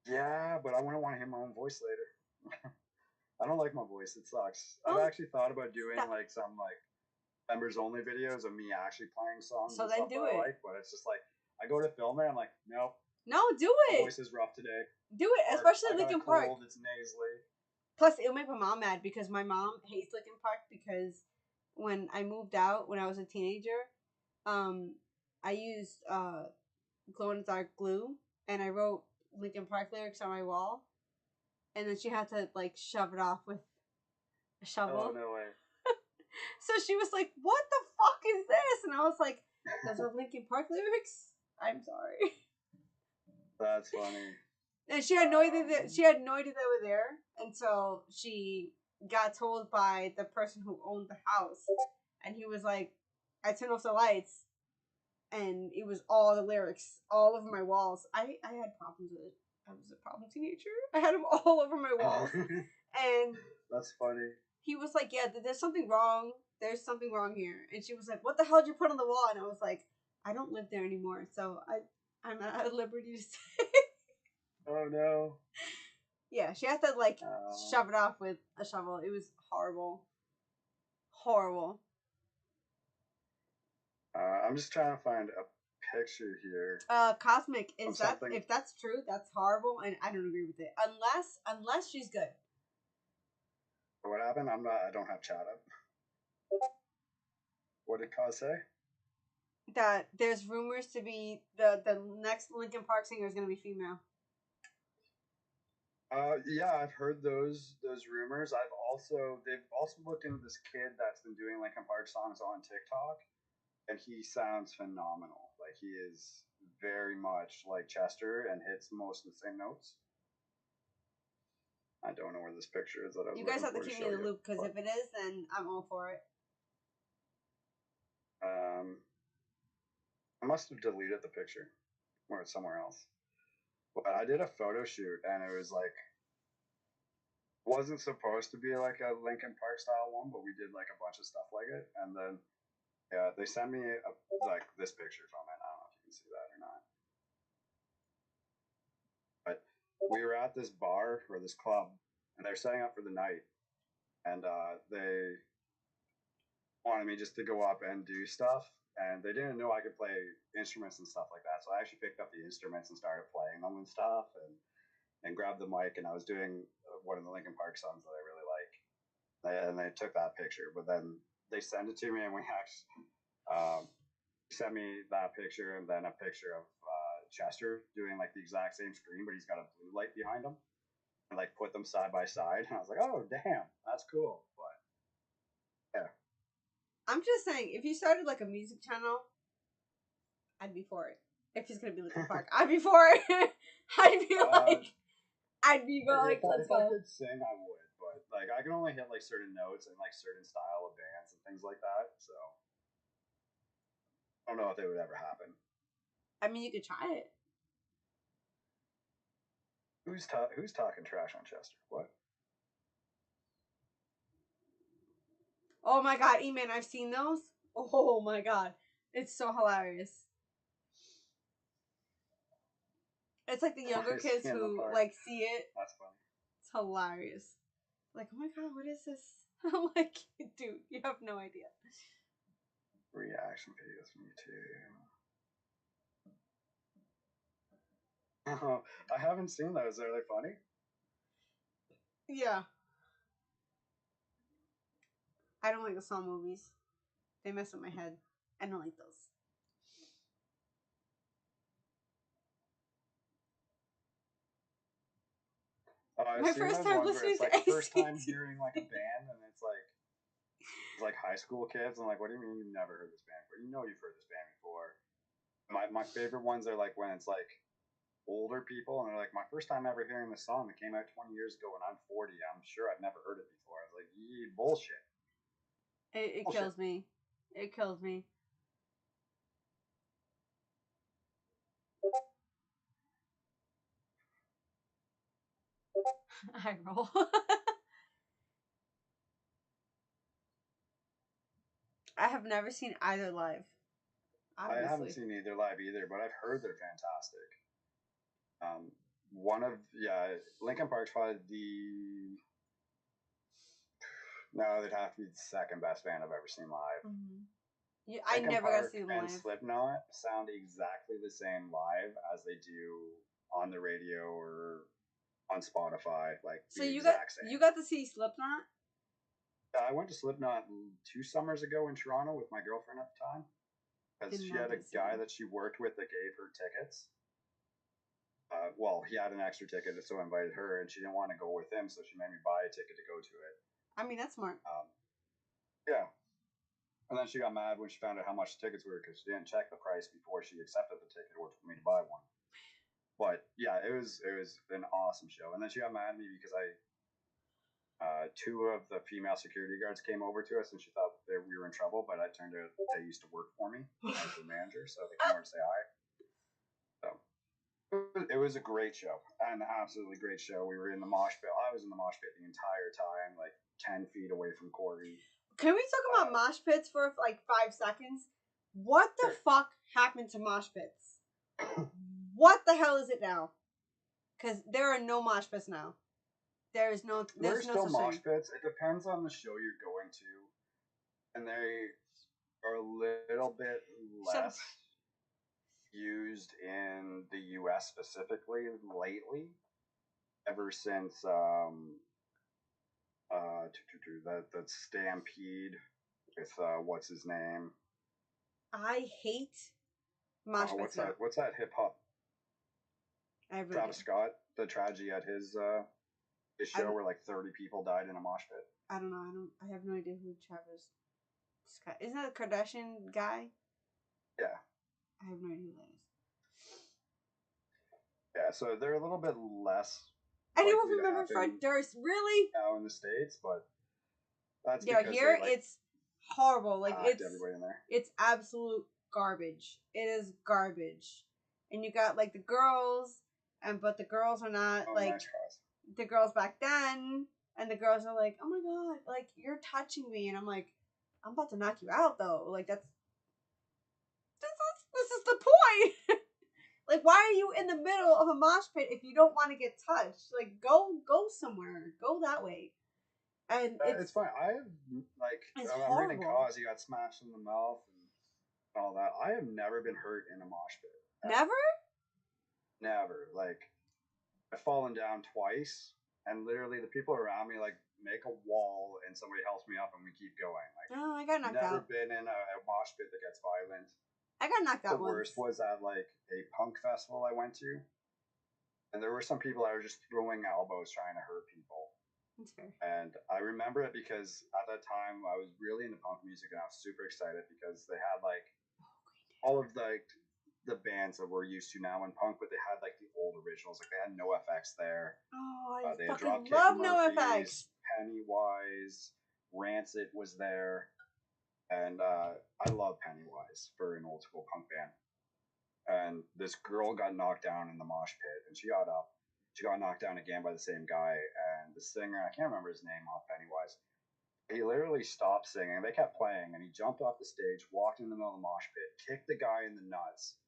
Yeah, but I wouldn't want to hear my own voice later. I don't like my voice. It sucks. I've actually thought about doing like some like members only videos of me actually playing songs. So then do it. But it's just like I go to film it. I'm like, nope. No, do it. My voice is rough today. Do it, especially Linkin Park. It's nasally. Plus, it'll make my mom mad because my mom hates Linkin Park because when I moved out when I was a teenager, I used glow in the dark glue and I wrote Linkin Park lyrics on my wall, and then she had to like shove it off with a shovel. Oh no way. So she was like, "What the fuck is this?" And I was like, "Those are Linkin Park lyrics." I'm sorry. That's funny. And she had no idea that they were there until she got told by the person who owned the house, and he was like, "I turned off the lights, and it was all the lyrics all over my walls." I had problems with it. I was a problem teenager. I had them all over my walls, and that's funny. He was like, "Yeah, there's something wrong. There's something wrong here." And she was like, "What the hell did you put on the wall?" And I was like, "I don't live there anymore, so I'm not at liberty to say." Oh no. Yeah, she had to like shove it off with a shovel. It was horrible. Horrible. I'm just trying to find a picture here. Cosmic, is that if that's true, that's horrible, and I don't agree with it. Unless she's good. What happened? I don't have chat up. What did Kaz say? That there's rumors to be the next Linkin Park singer is gonna be female. Yeah, I've heard those rumors. They've also looked into this kid that's been doing Linkin Park songs on TikTok, and he sounds phenomenal. Like he is very much like Chester and hits most of the same notes. I don't know where this picture is that I was. You guys have to keep me in the loop because if it is, then I'm all for it. I must have deleted the picture or it's somewhere else. But I did a photo shoot and it was like wasn't supposed to be like a Linkin Park style one, but we did like a bunch of stuff like it. And then yeah, they sent me like this picture from it. I don't know if you can see that or not. we were at this bar or this club, and they're setting up for the night, and they wanted me just to go up and do stuff, and they didn't know I could play instruments and stuff like that. So I actually picked up the instruments and started playing them and stuff, and grabbed the mic, and I was doing one of the Linkin Park songs that I really like, and they took that picture. But then they sent it to me, and we actually sent me that picture, and then a picture of Chester doing like the exact same screen, but he's got a blue light behind him, and like put them side by side. And I was like, oh damn, that's cool. But yeah. I'm just saying, if you started like a music channel, I'd be for it. If he's gonna be Linkin Park, I'd be for it. I'd be like, I'd be like, let's if I go. could sing, I would, but like I can only hit like certain notes and like certain style of dance and things like that. So I don't know if it would ever happen. I mean, you could try it. Who's talking trash on Chester? What? Oh my god, E-Man, I've seen those. Oh my god. It's so hilarious. It's like the younger kids who like see it. That's funny. It's hilarious. Like, oh my god, what is this? I'm like, dude, you have no idea. Reaction videos from YouTube. Oh, I haven't seen those. Are they funny? Yeah. I don't like the Saw movies. They mess with my head. I don't like those. My first time listening to it's like first time hearing like a band, and it's like high school kids. I'm like, what do you mean you've never heard this band before? You know you've heard this band before. My favorite ones are like when it's like older people, and they're like, my first time ever hearing this song that came out 20 years ago, and I'm 40. I'm sure I've never heard it before. I was like, bullshit. It kills me. It kills me. I roll. I have never seen either live. Obviously. I haven't seen either live either, but I've heard they're fantastic. Linkin Park's probably they'd have to be the second best band I've ever seen live. Mm-hmm. Yeah, I never got to see them live. And Slipknot sound exactly the same live as they do on the radio or on Spotify. Like, so you got to see Slipknot? I went to Slipknot 2 summers ago in Toronto with my girlfriend at the time, because she had a guy that she worked with that gave her tickets. He had an extra ticket, so I invited her, and she didn't want to go with him, so she made me buy a ticket to go to it. I mean, that's smart. Yeah. And then she got mad when she found out how much the tickets were, because she didn't check the price before she accepted the ticket or told me to buy one. But yeah, it was an awesome show. And then she got mad at me because two of the female security guards came over to us, and she thought we were in trouble, but it turned out they used to work for me as the manager, so they came over to say hi. So it was a great show, an absolutely great show. We were in the mosh pit. I was in the mosh pit the entire time, like 10 feet away from Corey. Can we talk about mosh pits for like 5 seconds? What the fuck happened to mosh pits? What the hell is it now? Because there are no mosh pits now. There's still mosh pits. It depends on the show you're going to, and they are a little bit less used in the U.S. specifically lately. Ever since that Stampede with what's his name? I hate mosh pits. What's that hip hop? Travis Scott, the tragedy at his show where like 30 people died in a mosh pit. I don't know. I have no idea who Travis Scott. Isn't that a Kardashian guy? Yeah. I have no idea who that is. Yeah, so they're a little bit less. I don't remember Fred Durst. Really? Now in the States, but that's here it's horrible. Like everybody in there. It's absolute garbage. It is garbage. And you got like the girls, but the girls are not nice the girls back then, and the girls are like, oh my god, like you're touching me, and I'm like, I'm about to knock you out though. Like this is the point. Like, why are you in the middle of a mosh pit if you don't want to get touched? Like, go somewhere. Go that way. And it's fine. I have I'm reading cause he got smashed in the mouth and all that. I have never been hurt in a mosh pit. Never? Never. Like, I've fallen down twice, and literally the people around me like make a wall, and somebody helps me up, and we keep going. Like, oh, I got knocked out. Never been in a mosh pit that gets violent. I got knocked out once. The worst was at like a punk festival I went to, and there were some people that were just throwing elbows trying to hurt people. That's fair. And I remember it because at that time I was really into punk music, and I was super excited because they had like all of the bands that we're used to now in punk, but they had like the old originals. Like they had NoFX there. Oh, I they fucking love NoFX. Pennywise, Rancid was there, and I love Pennywise for an old school punk band. And this girl got knocked down in the mosh pit, and she got up. She got knocked down again by the same guy, and the singer, I can't remember his name off Pennywise. He literally stopped singing. They kept playing, and he jumped off the stage, walked in the middle of the mosh pit, kicked the guy in the nuts,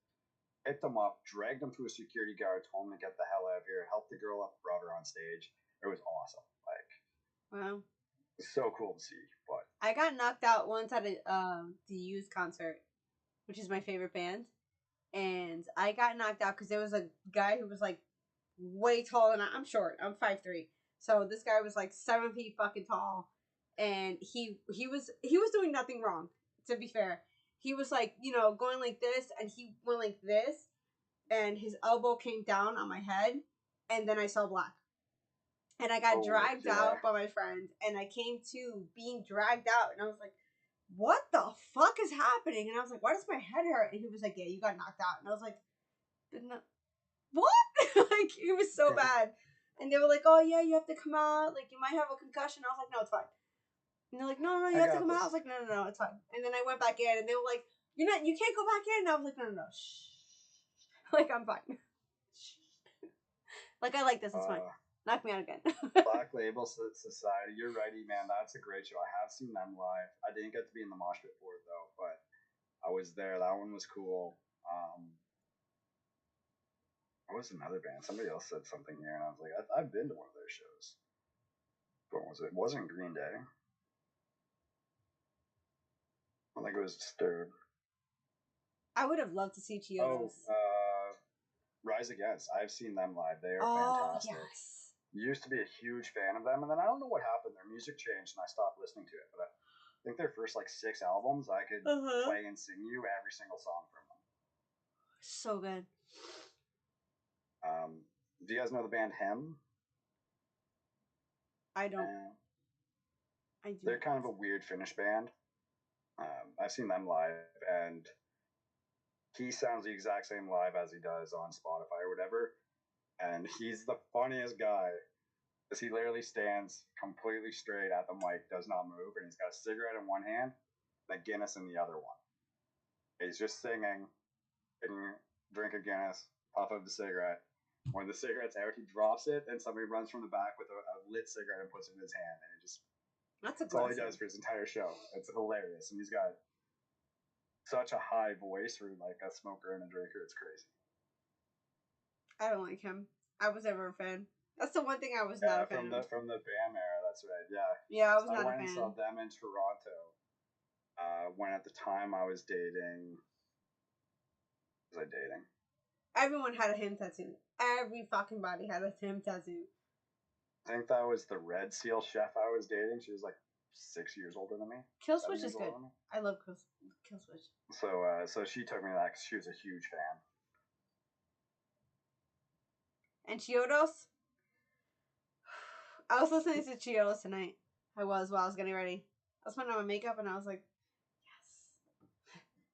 picked him up, dragged him to a security guard, told him to get the hell out of here, helped the girl up, brought her on stage. It was awesome. Like, wow, it's so cool to see. But I got knocked out once at the Used concert, which is my favorite band, and I got knocked out because there was a guy who was like way taller than I'm short. I'm 5'3", so this guy was like 7 feet fucking tall, and he was doing nothing wrong. To be fair, he was like, you know, going like this, and he went like this, and his elbow came down on my head, and then I saw black. And I got dragged out by my friend, and I came to being dragged out, and I was like, what the fuck is happening? And I was like, why does my head hurt? And he was like, yeah, you got knocked out. And I was like, what? Like, it was so bad. And they were like, oh yeah, you have to come out, like you might have a concussion. I was like, no, it's fine. And they're like, no, you have to come out. I was like, no, it's fine. And then I went back in, and they were like, you can't go back in. And I was like, no, shh. Like, I'm fine. Like, I like this, it's fine. Knock me out again. Black Label Society, you're right, man. That's a great show. I have seen them live. I didn't get to be in the mosh pit for it though, but I was there. That one was cool. What was another band? Somebody else said something here, and I was like, I've been to one of their shows. What was it? It wasn't Green Day. I don't think it was Disturbed. I would have loved to see Chiodos. Rise Against. I've seen them live. They are fantastic. Yes. Used to be a huge fan of them, and then I don't know what happened. Their music changed, and I stopped listening to it. But I think their first 6 albums, I could play and sing you every single song from them. So good. Do you guys know the band Hem? I don't. I do. They're kind of a weird Finnish band. I've seen them live, and he sounds the exact same live as he does on Spotify or whatever. And he's the funniest guy, because he literally stands completely straight at the mic, does not move, and he's got a cigarette in one hand, and a Guinness in the other one. He's just singing, drink a Guinness, puff of the cigarette. When the cigarette's out, he drops it, and somebody runs from the back with a lit cigarette and puts it in his hand, and that's all he does for his entire show. It's hilarious, and he's got such a high voice for a smoker and a drinker. It's crazy. I don't like him. I was never a fan. That's the one thing I was not a fan of. From the BAM era, that's right. Yeah. Yeah, I was not a fan. I went and saw them in Toronto. When at the time I was dating. Was I dating? Everyone had a him tattoo. Every fucking body had a him tattoo. I think that was the Red Seal chef I was dating. She was 6 years older than me. Killswitch is good. I love Killswitch. So she took me to that because she was a huge fan. And Chiodos? I was listening to Chiodos tonight. I was while I was getting ready. I was putting on my makeup, and I was like, yes.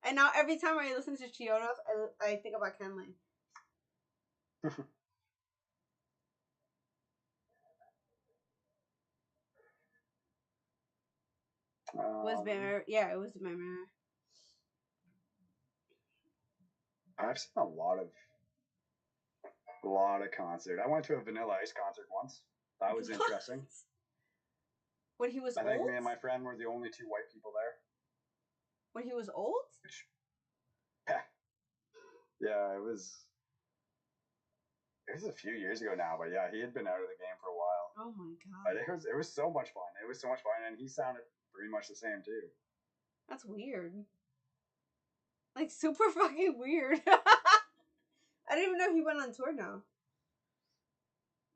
And now every time I listen to Chiodos, I think about Ken Lane. Was Bammer? Yeah, it was Bammer. I've seen a lot of concert. I went to a Vanilla Ice concert once. That was interesting. When he was old? I think me and my friend were the only 2 white people there. When he was old? Yeah, it was It was a few years ago now, but yeah, he had been out of the game for a while. Oh my god. But it was so much fun. It was so much fun, and he sounded pretty much the same too. That's weird. Like, super fucking weird. I didn't even know he went on tour now.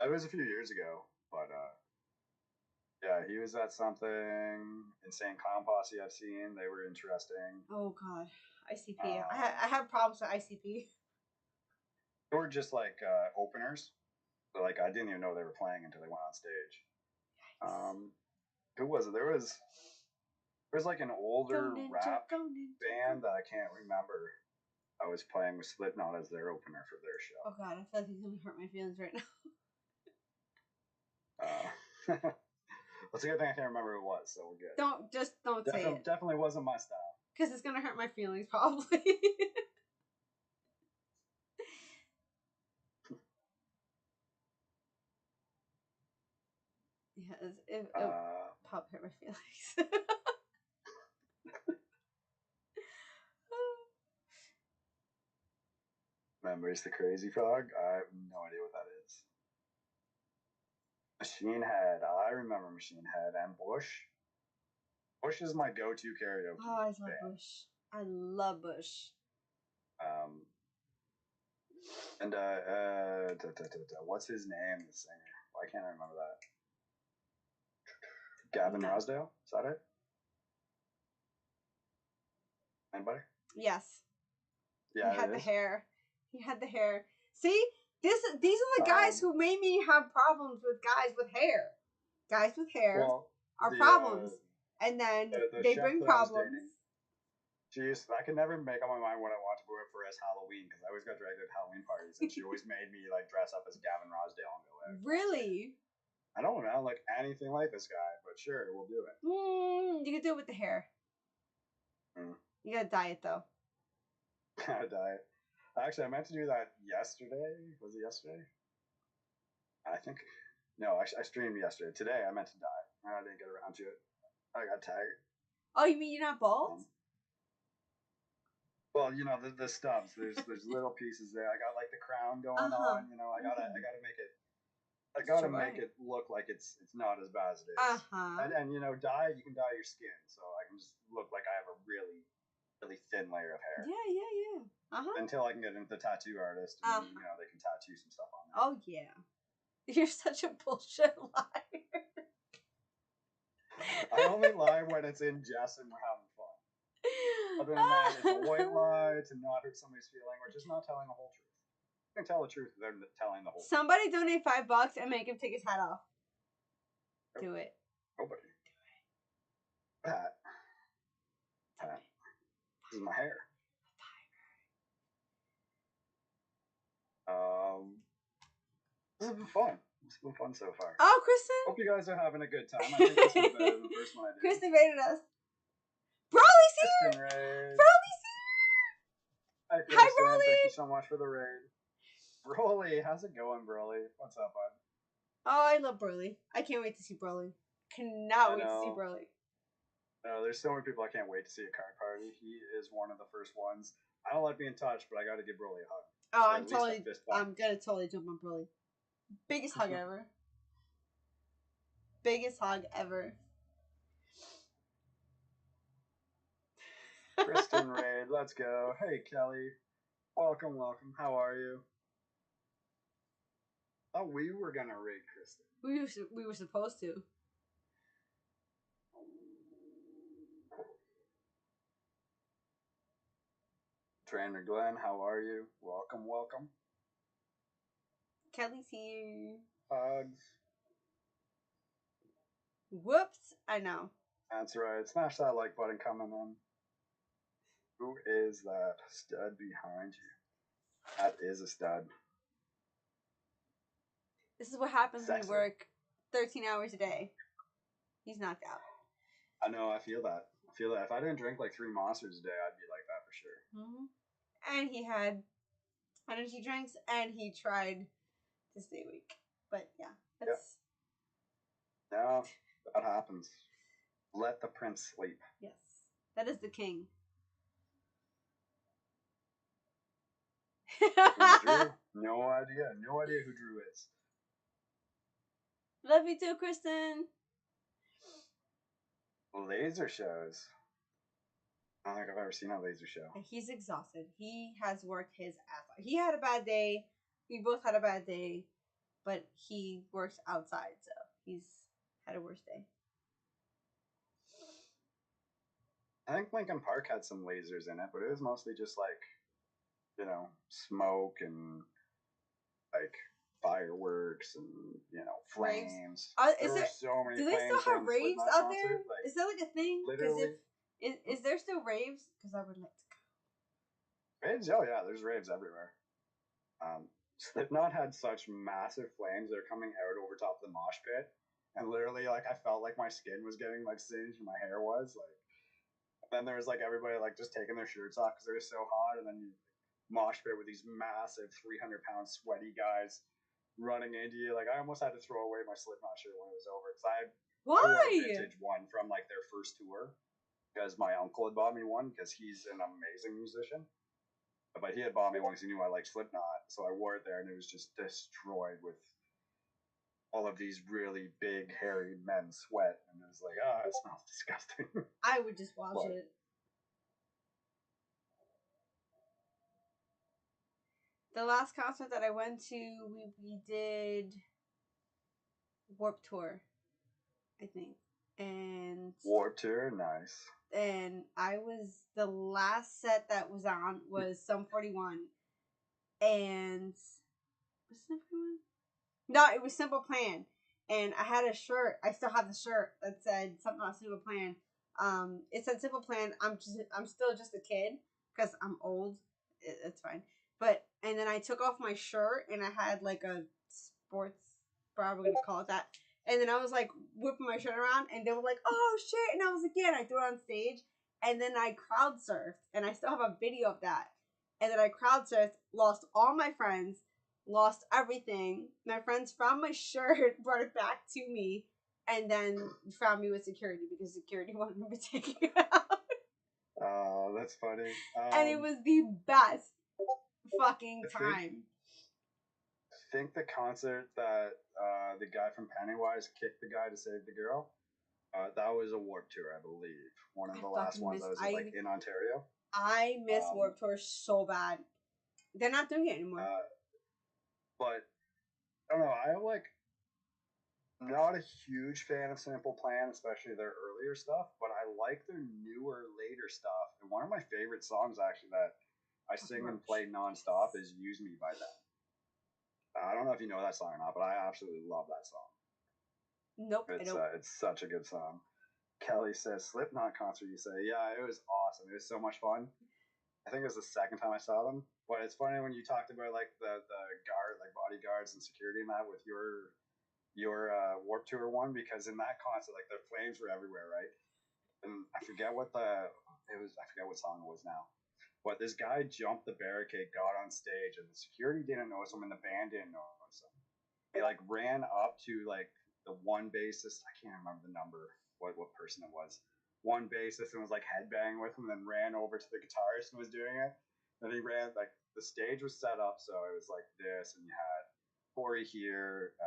It was a few years ago, but yeah, he was at something. Insane Clown Posse I've seen. They were interesting. Oh god. ICP. I have problems with ICP. They were just like openers. So, like, I didn't even know they were playing until they went on stage. Yikes. Who was it? There was like an older rap band that I can't remember. I was playing with Slipknot as their opener for their show. Oh god, I feel like he's gonna hurt my feelings right now. That's a good thing I can't remember who it was, so we're good. Don't say it. Definitely wasn't my style. Because it's gonna hurt my feelings, probably. Yeah, it probably hurt my feelings. Memories the Crazy Frog? I have no idea what that is. Machine Head. I remember Machine Head and Bush. Bush is my go-to karaoke. Oh, I love Bush. I love Bush. And what's his name? The singer. Why can't I remember that? Gavin Rossdale. Is that it? Anybody? Yes. Yeah. He had the hair. He had the hair. See, these are the guys who made me have problems with guys with hair. Guys with hair are problems, and then they bring problems. Jeez, I could never make up my mind what I want to wear for as Halloween because I always got dragged to Halloween parties, and she always made me like dress up as Gavin Rossdale and go out. Really? I don't know, like anything like this guy, but sure, we'll do it. You can do it with the hair. You gotta dye it though. Gotta dye it. Actually, I meant to do that yesterday. Was it yesterday? I think. No, I streamed yesterday. Today, I meant to dye. I didn't get around to it. I got tired. Oh, you mean you're not bald? Well, you know the stubs. There's little pieces there. I got like the crown going on. You know, I gotta make it. I gotta make it look like it's not as bad as it is. And you know, you can dye your skin, so I can just look like I have a really, really thin layer of hair. Yeah. Until I can get into the tattoo artist, and you know, they can tattoo some stuff on me. Oh yeah, you're such a bullshit liar. I only lie when it's in jest and we're having fun. Other than that, it's a white lie to not hurt somebody's feeling or just not telling the whole truth. You can tell the truth without telling the whole truth. Somebody donate $5 and make him take his hat off. Nope. Do it. Nobody. Pat. This is my hair. This has been fun. It's been fun so far. Oh, Kristen. Hope you guys are having a good time. I think this was better than the first one I did. Kristen rated us. Broly's here! Broly's here! Hi, Kristen. Broly! Thank you so much for the raid. Broly, how's it going, Broly? What's up, bud? Oh, I love Broly. I can't wait to see Broly. Cannot wait to see Broly. No, there's so many people I can't wait to see at Card Party. He is one of the first ones. I don't like being touched, but I got to give Broly a hug. Oh, I'm gonna totally jump on Broly. Biggest hug ever. Biggest hug ever. Kristen raid, let's go. Hey, Kelly. Welcome. How are you? Oh, we were gonna raid Kristen. We were supposed to. Trainer Glenn, how are you? Welcome. Kelly's here. Hugs. Whoops, I know. That's right. Smash that like button coming in. Who is that stud behind you? That is a stud. This is what happens when you work 13 hours a day. He's knocked out. I know, I feel that. If I didn't drink like 3 monsters a day, I'd be like that for sure. Mm-hmm. And he had energy drinks, and he tried to stay weak. But yeah, that's... No, that happens. Let the prince sleep. Yes, that is the king. Who's Drew? No idea. No idea who Drew is. Love you too, Kristen. Laser shows. I don't think I've ever seen a laser show. He's exhausted. He has worked his ass off. He had a bad day. We both had a bad day, but he works outside, so he's had a worse day. I think Lincoln Park had some lasers in it, but it was mostly just like, you know, smoke and like fireworks and, you know, flames. There were so many do they flames still have during the raves Slipknot out concert. there? Like, Is that like a thing? literally. Is there still raves? Because I would like to go. Raves? Oh yeah, there's raves everywhere. Slipknot had such massive flames that are coming out over top of the mosh pit, and literally, like, I felt like my skin was getting like singed, and my hair was like. Then there was like everybody like just taking their shirts off because they were so hot, and then you mosh pit with these massive 300-pound sweaty guys running into you. Like I almost had to throw away my Slipknot shirt when it was over because I wore a vintage one from like their first tour because my uncle had bought me one because he's an amazing musician. But he had bought me one because he knew I liked Slipknot, so I wore it there, and it was just destroyed with all of these really big, hairy men sweat, and it was like, oh, it smells disgusting. I would just watch it. The last concert that I went to, we did Warped Tour, I think, and Warped Tour, nice. And the last set that was on was Sum 41, and was it Sum 41? No, it was Simple Plan, and I had a shirt. I still have the shirt that said something about Simple Plan. It said Simple Plan. I'm still just a kid because I'm old. It's fine. And then I took off my shirt and I had like a sports bra, we're gonna call it that. And then I was like whipping my shirt around, and they were like, "Oh shit!" And I was like, "Yeah." And I threw it on stage, and then I crowd surfed, and I still have a video of that. And then I crowd surfed, lost all my friends, lost everything. My friends found my shirt, brought it back to me, and then found me with security because security wanted me to take it out. Oh, that's funny. And it was the best fucking time. I think the concert that the guy from Pennywise kicked the guy to save the girl, that was a Warped Tour, I believe. One of the last ones that was like in Ontario. I miss Warped Tour so bad. They're not doing it anymore. But I don't know. I'm like not a huge fan of Simple Plan, especially their earlier stuff. But I like their newer, later stuff. And one of my favorite songs, actually, that I sing and play nonstop is "Use Me" by them. I don't know if you know that song or not, but I absolutely love that song. Nope, it's such a good song. Kelly says Slipknot concert. You say, yeah, it was awesome. It was so much fun. I think it was the second time I saw them. But it's funny when you talked about like the guard, like bodyguards and security and that with your Warped Tour one, because in that concert, like the flames were everywhere, right? And I forget what song it was now. But this guy jumped the barricade, got on stage, and the security didn't notice him, and the band didn't notice him. He like ran up to like the one bassist. I can't remember the number, what person it was. One bassist and was like headbanging with him, and then ran over to the guitarist and was doing it. Then he ran like the stage was set up, so it was like this, and you had Corey here,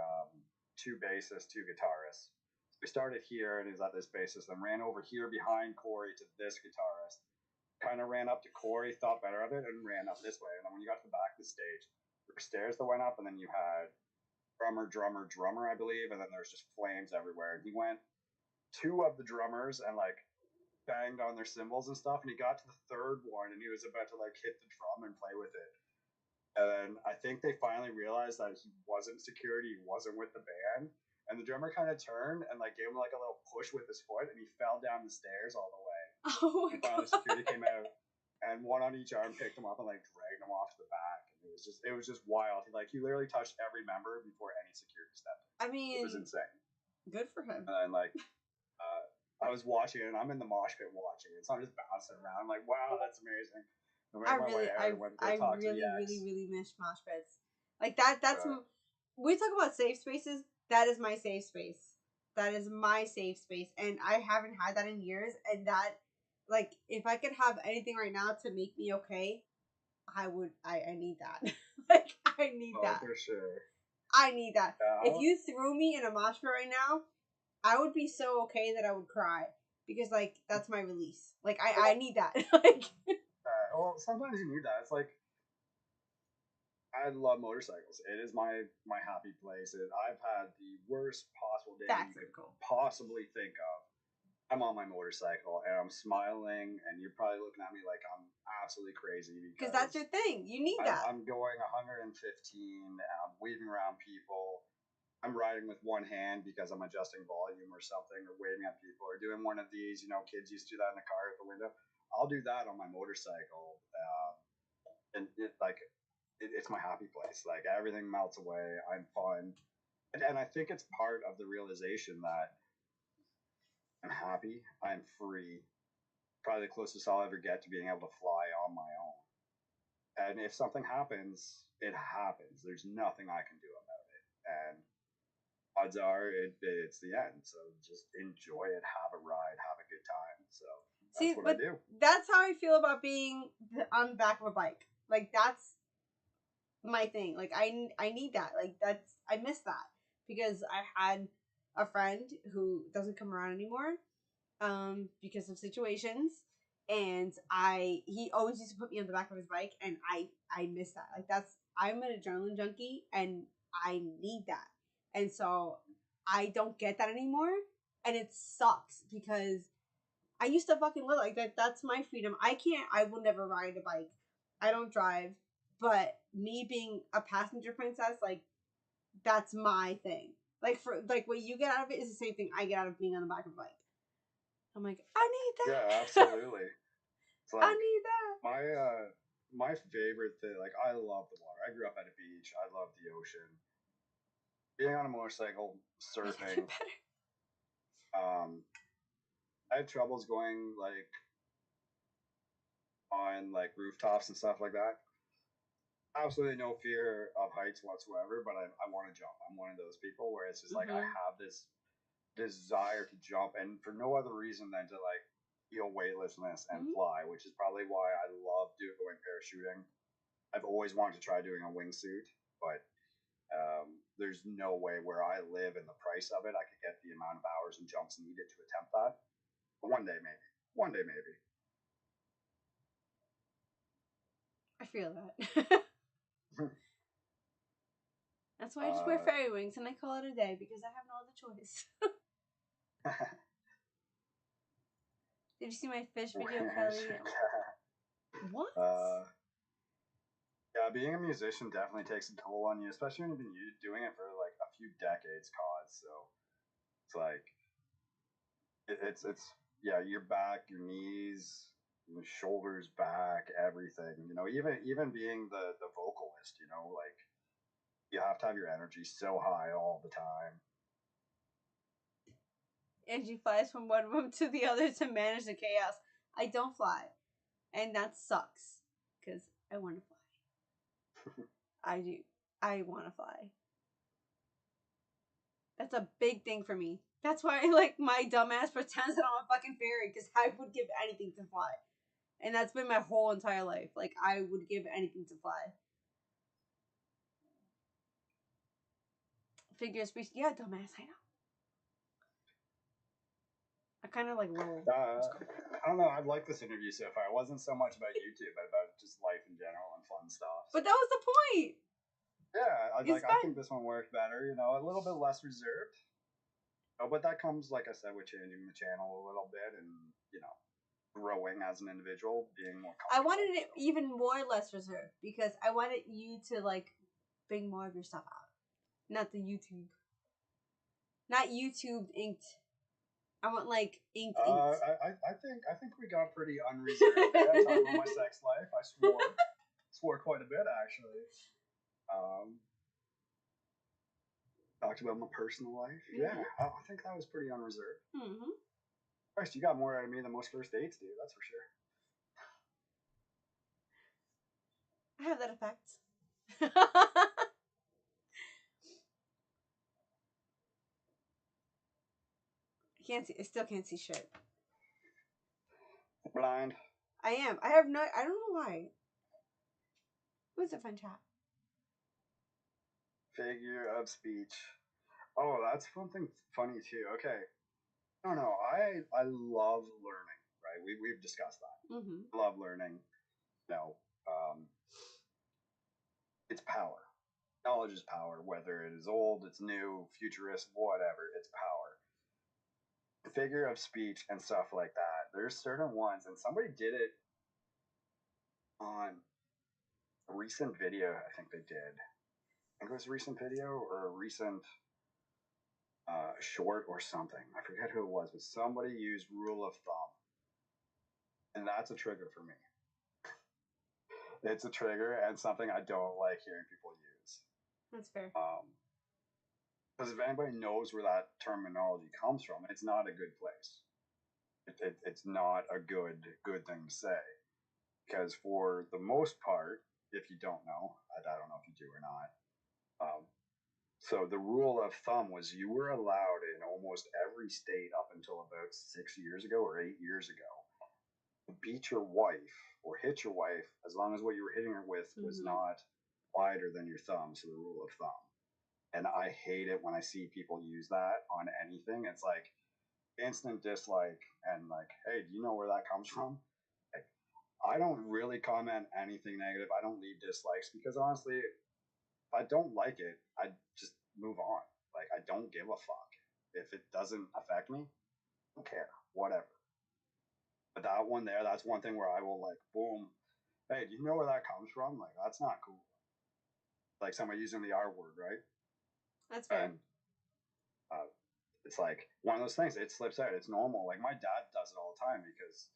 two bassists, two guitarists. So we started here, and he was at this bassist, then ran over here behind Corey to this guitarist. Kind of ran up to Corey, thought better of it, and ran up this way. And then when you got to the back of the stage, there were stairs that went up, and then you had drummer, I believe, and then there's just flames everywhere. And he went two of the drummers and like banged on their cymbals and stuff, and he got to the third one, and he was about to like hit the drum and play with it. And then I think they finally realized that he wasn't security, he wasn't with the band. And the drummer kind of turned and like gave him like a little push with his foot, and he fell down the stairs all the way. Oh my God. Security came out, and one on each arm picked him up and like dragged him off to the back. And it was just wild. He literally touched every member before any security stepped in. I mean, it was insane. Good for him. And like, I was watching it, and I'm in the mosh pit watching it, so I'm just bouncing around. I'm like, wow, that's amazing. I really miss mosh pits. Like that's we talk about safe spaces. That is my safe space. That is my safe space, and I haven't had that in years. And that, like, if I could have anything right now to make me okay, I need that. Like, I need that. For sure. I need that. Yeah, If you threw me in a mosh pit right now, I would be so okay that I would cry. Because, like, that's my release. Like, I need that. Like, well, sometimes you need that. It's like, I love motorcycles. It is my happy place. I've had the worst possible day that's you could cool. possibly think of. I'm on my motorcycle and I'm smiling, and you're probably looking at me like I'm absolutely crazy Because that's your thing. You need that. I'm going 115, and I'm weaving around people. I'm riding with one hand because I'm adjusting volume or something, or waving at people, or doing one of these. You know, kids used to do that in the car at the window. I'll do that on my motorcycle, and it's my happy place. Like, everything melts away. I'm fun, and I think it's part of the realization that I'm happy. I'm free. Probably the closest I'll ever get to being able to fly on my own. And if something happens, it happens. There's nothing I can do about it. And odds are it's the end. So just enjoy it, have a ride, have a good time. So that's what I do. That's how I feel about being on the back of a bike. Like, that's my thing. Like, I need that. Like, I miss that. Because I had a friend who doesn't come around anymore, because of situations. And he always used to put me on the back of his bike, and I miss that. Like, I'm an adrenaline junkie, and I need that. And so I don't get that anymore, and it sucks because I used to fucking live like that. That's my freedom. I will never ride a bike. I don't drive, but me being a passenger princess, like, that's my thing. Like, what you get out of it is the same thing I get out of being on the back of a bike. I'm like, I need that. Yeah, absolutely. It's like, I need that. My favorite thing, like, I love the water. I grew up at a beach. I love the ocean. Being on a motorcycle, surfing. I had troubles going, like, on, like, rooftops and stuff like that. Absolutely no fear of heights whatsoever, but I want to jump. I'm one of those people where it's just like, I have this desire to jump, and for no other reason than to, like, feel weightlessness and fly, which is probably why I love doing parachuting. I've always wanted to try doing a wingsuit, but there's no way where I live and the price of it I could get the amount of hours and jumps needed to attempt that. But one day maybe. One day maybe. I feel that. That's why I just wear fairy wings and I call it a day, because I have no other choice. Did you see my fish video, Kelly? What? Yeah, being a musician definitely takes a toll on you, especially when you've been doing it for like a few decades, cause. So it's like it's yeah, your back, your knees, your shoulders, back, everything. You know, even being the vocalist, you know, like, you have to have your energy so high all the time. And she flies from one room to the other to manage the chaos. I don't fly, and that sucks because I want to fly. I do. I want to fly. That's a big thing for me. That's why, like, my dumbass pretends that I'm a fucking fairy, because I would give anything to fly. And that's been my whole entire life. Like, I would give anything to fly. Figure of speech. Yeah, dumbass, I know. I kind of like little. I don't know. I've liked this interview so far. It wasn't so much about YouTube, but about just life in general and fun stuff. But that was the point. Yeah, I think this one worked better. You know, a little bit less reserved. Oh, but that comes, like I said, with changing the channel a little bit, and, you know, growing as an individual, being more comfortable. I wanted it even more less reserved, because I wanted you to, like, bring more of your stuff out. Not the YouTube. Not YouTube inked. I want, like, inked. I think we got pretty unreserved there. Talking about my sex life, I swore quite a bit, actually. Talked about my personal life. Mm-hmm. Yeah, I think that was pretty unreserved. Mm-hmm. Christ, you got more out of me than most first dates do, that's for sure. I have that effect. I still can't see shit. Blind. I am. I don't know why. It was a fun chat. Figure of speech. Oh, that's something funny too. Okay. I don't know. I love learning, right? We've discussed that. Mm-hmm. Love learning. No. It's power. Knowledge is power, whether it is old, it's new, futurist, whatever, it's power. Figure of speech and stuff like that. There's certain ones, and somebody did it on a recent video, I think they did. I think it was a recent video or a recent short or something. I forget who it was, but somebody used rule of thumb. And that's a trigger for me. It's a trigger and something I don't like hearing people use. That's fair. Because if anybody knows where that terminology comes from, it's not a good place. It's not a good thing to say. Because for the most part, if you don't know, I don't know if you do or not. So the rule of thumb was you were allowed in almost every state up until about 6 years ago or 8 years ago to beat your wife or hit your wife as long as what you were hitting her with was not wider than your thumb. So the rule of thumb. And I hate it when I see people use that on anything. It's like instant dislike and like, hey, do you know where that comes from? Like, I don't really comment anything negative. I don't leave dislikes because honestly, if I don't like it, I just move on. Like, I don't give a fuck. If it doesn't affect me, I don't care. Whatever. But that one there, that's one thing where I will like, boom. Hey, do you know where that comes from? Like, that's not cool. Like somebody using the R word, right? That's fair. And it's like one of those things. It slips out. It's normal. Like my dad does it all the time because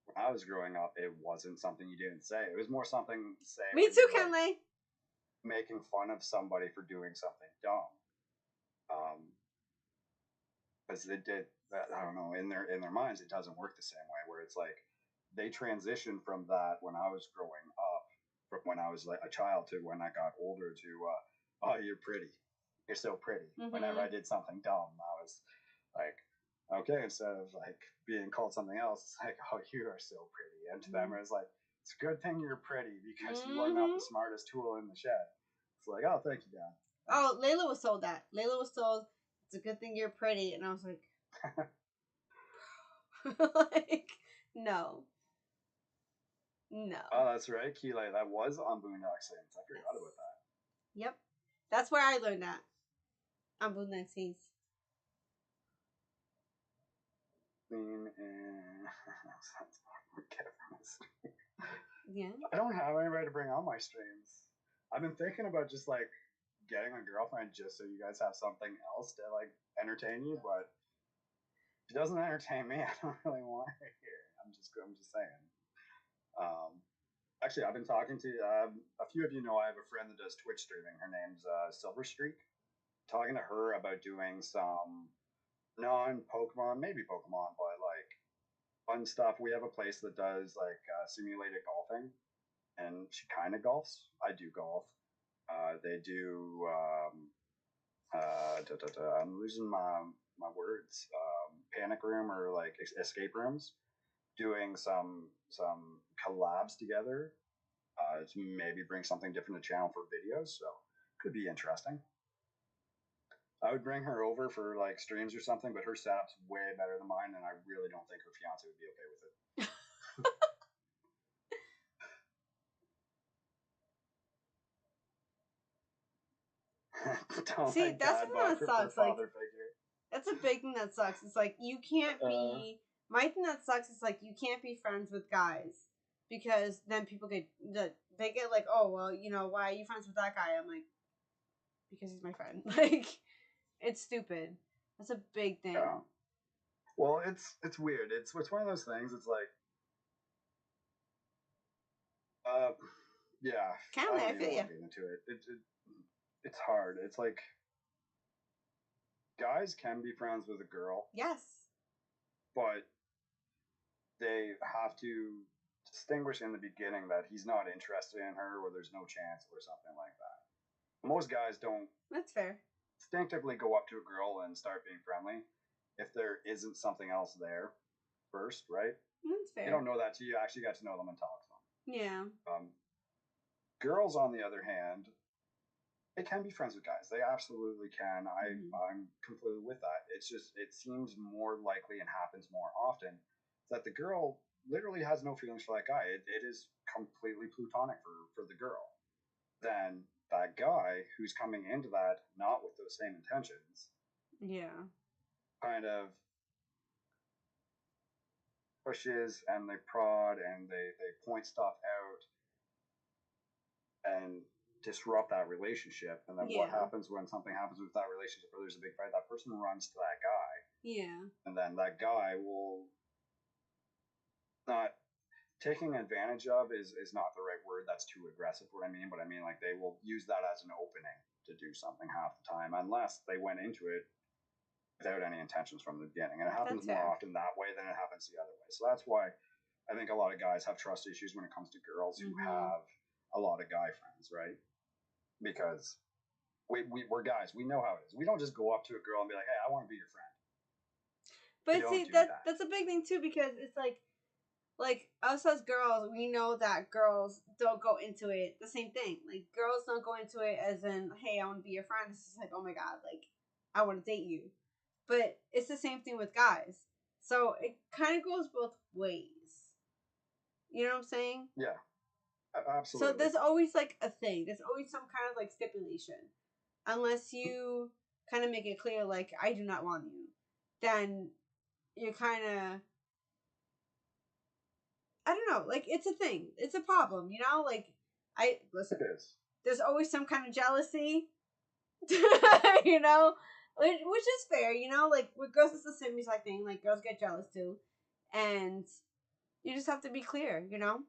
when I was growing up, it wasn't something you didn't say. It was more something to say. Me too, like, Kenley. making fun of somebody for doing something dumb. Because they did that. I don't know. In their minds, it doesn't work the same way. Where it's like they transitioned from that when I was growing up, from when I was like a child to when I got older to, oh, you're pretty. You're so pretty. Mm-hmm. Whenever I did something dumb, I was like, okay, instead of like being called something else, it's like, oh, you are so pretty. And to them, it's like, it's a good thing you're pretty because you are not the smartest tool in the shed. It's like, oh, thank you, Dad. Oh, Layla was told that. Layla was told, it's a good thing you're pretty. And I was like, like, no. No. Oh, that's right, Keeley. That was on Boondock Saints. I forgot about that. Yep. That's where I learned that. On Boondock Saints. Yeah. I don't have anybody to bring on my streams. I've been thinking about just like getting a girlfriend just so you guys have something else to like entertain you, but if it doesn't entertain me, I don't really want her here. I'm just saying. Actually, I've been talking to a few of you know I have a friend that does Twitch streaming. Her name's Silver Streak. Talking to her about doing some non-Pokemon, maybe Pokemon, but like fun stuff. We have a place that does like simulated golfing, and she kind of golfs. I do golf. They do. I'm losing my words. Panic room or like escape rooms. Doing some collabs together. To maybe bring something different to channel for videos. So could be interesting. I would bring her over for like streams or something, but her setup's way better than mine, and I really don't think her fiance would be okay with it. See, that's what sucks. Like, figure. that's a big thing that sucks. It's like you can't be. My thing that sucks is like you can't be friends with guys because then people get like, oh well, you know, why are you friends with that guy? I'm like, because he's my friend. Like, it's stupid. That's a big thing. Yeah. Well, it's weird. It's one of those things. It's like, yeah. Can't I feel you? Get into it. It's hard. It's like guys can be friends with a girl. Yes. But they have to distinguish in the beginning that he's not interested in her or there's no chance or something like that. Most guys don't. That's fair. Instinctively go up to a girl and start being friendly if there isn't something else there first, right? That's fair. You don't know that till you actually get to know them and talk to them. Yeah. Girls, on the other hand, they can be friends with guys. They absolutely can. I'm completely with that. It's just it seems more likely and happens more often that the girl literally has no feelings for that guy. It is completely plutonic for the girl. Then that guy who's coming into that not with those same intentions, Yeah. kind of pushes and they prod and they point stuff out and disrupt that relationship. And then what happens when something happens with that relationship or there's a big fight? That person runs to that guy. Yeah. And then that guy will not taking advantage of is not the right word. That's too aggressive what I mean. But I mean like they will use that as an opening to do something half the time unless they went into it without any intentions from the beginning. And it happens more often that way than it happens the other way. So that's why I think a lot of guys have trust issues when it comes to girls who have a lot of guy friends, right? Because we're guys. We know how it is. We don't just go up to a girl and be like, hey, I want to be your friend. But see, that's a big thing too, because it's like us as girls, we know that girls don't go into it the same thing. Like girls don't go into it as in, hey, I want to be your friend. It's just like, oh my god, like I want to date you. But it's the same thing with guys. So it kind of goes both ways. You know what I'm saying? Yeah, absolutely. So there's always like a thing. There's always some kind of like stipulation. Unless you kind of make it clear, like, I do not want you, then you're kind of, I don't know, like, it's a thing. It's a problem, you know? Like, listen, it is. There's always some kind of jealousy, you know? Which is fair, you know? Like, with girls, it's the same exact thing. Like, girls get jealous too. And you just have to be clear, you know?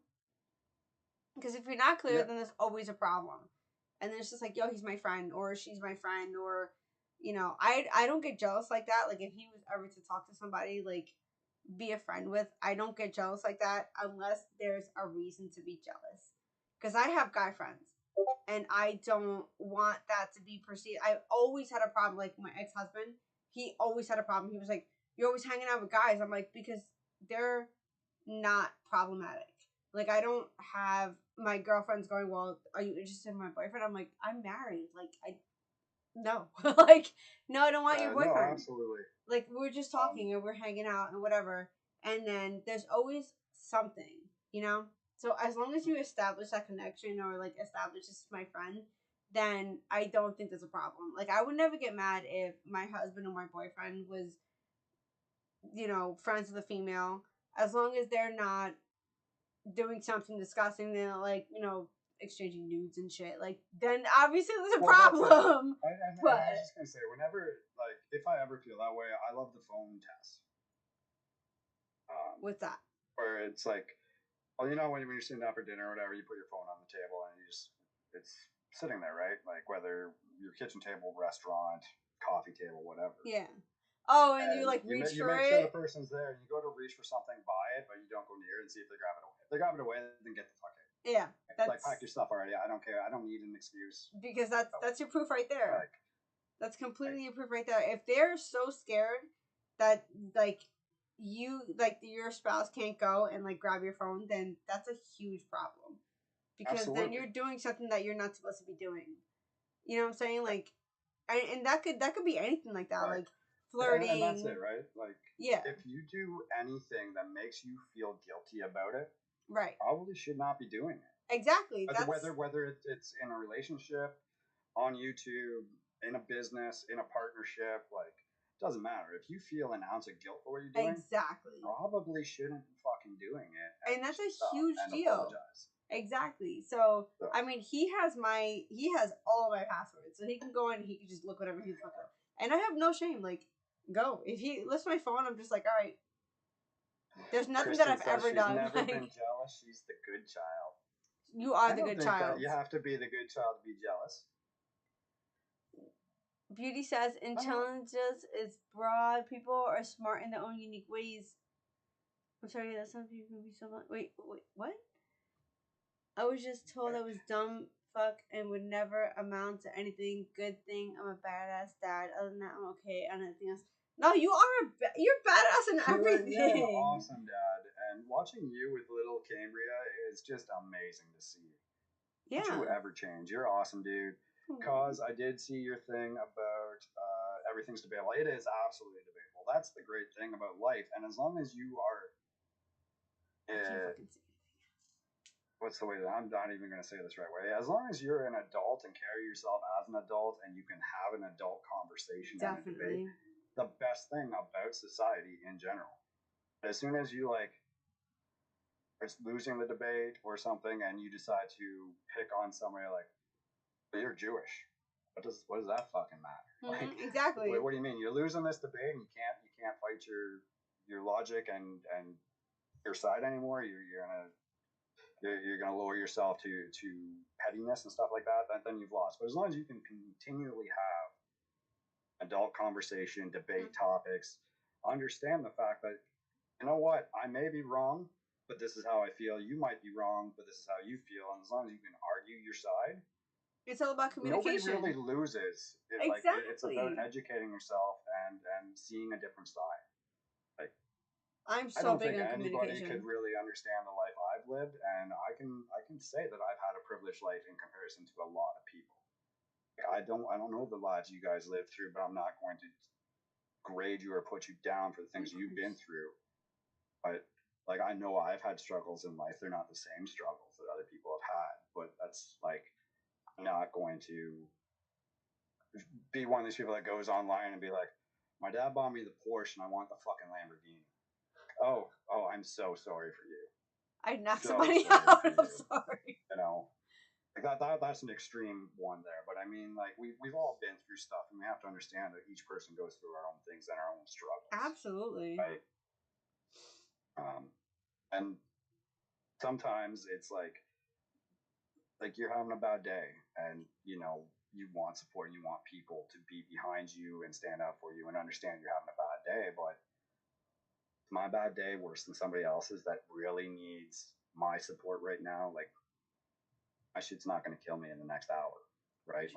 Because if you're not clear, then there's always a problem. And then it's just like, yo, he's my friend, or she's my friend, or, you know, I don't get jealous like that. Like, if he was ever to talk to somebody, like, be a friend with, I don't get jealous like that unless there's a reason to be jealous. Because I have guy friends, and I don't want that to be perceived. I always had a problem. Like, my ex-husband, he always had a problem. He was like, you're always hanging out with guys. I'm like, because they're not problematic. Like, I don't have my girlfriends going, well, are you interested in my boyfriend? I'm like, I'm married. Like, no. Like, no, I don't want your boyfriend. No, absolutely. Like, we're just talking and we're hanging out and whatever. And then there's always something, you know? So as long as you establish that connection or, like, establish this is my friend, then I don't think there's a problem. Like, I would never get mad if my husband or my boyfriend was, you know, friends with a female. As long as they're not doing something disgusting, they're like, you know, exchanging nudes and shit. Like, then obviously there's a problem. I was just gonna say, whenever, like, if I ever feel that way, I love the phone test. What's that? Where it's like, well, you know, when you're sitting down for dinner or whatever, you put your phone on the table and it's sitting there, right? Like whether your kitchen table, restaurant, coffee table, whatever. Yeah. Oh, and you like reach for it. You make sure the person's there, and you go to reach for something, buy it, but you don't go near it and see if they grab it away. If they grab it away, then get the fuck out. Yeah, that's like pack your stuff already. I don't care. I don't need an excuse. Because that's your proof right there. Like, that's completely your proof right there. If they're so scared that like your spouse can't go and like grab your phone, then that's a huge problem. Because then you're doing something that you're not supposed to be doing. You know what I'm saying? Like, and that could be anything like that, like flirting. And that's it, right? Like, if you do anything that makes you feel guilty about it, right, probably should not be doing it. Exactly. Whether it's in a relationship, on YouTube, in a business, in a partnership, like, it doesn't matter. If you feel an ounce of guilt for what you're doing, exactly, probably shouldn't be fucking doing it. And that's a huge deal. Apologize. Exactly. So I mean, he has all of my passwords, so he can go and he can just look whatever he's looking. And I have no shame. Like, go. If he lifts my phone, I'm just like, all right. There's nothing Kristen that I've ever done. She's never been jealous. She's the good child. You are the good child. You have to be the good child to be jealous. Beauty says intelligence is broad. People are smart in their own unique ways. I'm sorry, that some people can be so much. Wait, what? I was just told I was dumb, fuck, and would never amount to anything. Good thing I'm a badass dad. Other than that, I'm okay on anything else. No, you're badass in everything. You're an awesome dad, and watching you with little Cambria is just amazing to see. Yeah. Don't you ever change. You're awesome, dude. Cause I did see your thing about everything's debatable. It is absolutely debatable. That's the great thing about life. And as long as you are, what's the way that I'm not even going to say this right way? As long as you're an adult and carry yourself as an adult, and you can have an adult conversation and a debate, the best thing about society in general. As soon as you it's losing the debate or something, and you decide to pick on somebody like, but you're Jewish. What does that fucking matter? Exactly. What do you mean? You're losing this debate, and you can't fight your logic and your side anymore. You're gonna lower yourself to pettiness and stuff like that. Then you've lost. But as long as you can continually have adult conversation, debate topics, understand the fact that, you know what, I may be wrong, but this is how I feel. You might be wrong, but this is how you feel. And as long as you can argue your side, it's all about communication. Nobody really loses. Exactly. It's about educating yourself and seeing a different side. I'm so I don't big think on anybody communication. could really understand the life I've lived, and I can say that I've had a privileged life in comparison to a lot of people. I don't know the lives you guys lived through, but I'm not going to grade you or put you down for the things you've been through. But I know I've had struggles in life. They're not the same struggles that other people have had, but that's not going to be one of these people that goes online and be like, my dad bought me the Porsche and I want the fucking Lamborghini. Oh, I'm so sorry for you. I'd knock somebody out. I'm sorry. That's an extreme one there, but I mean, we've all been through stuff, and we have to understand that each person goes through our own things and our own struggles. Absolutely. Right. And sometimes it's like you're having a bad day, and you want support, and you want people to be behind you and stand up for you and understand you're having a bad day, but is my bad day worse than somebody else's that really needs my support right now? My shit's not going to kill me in the next hour, right?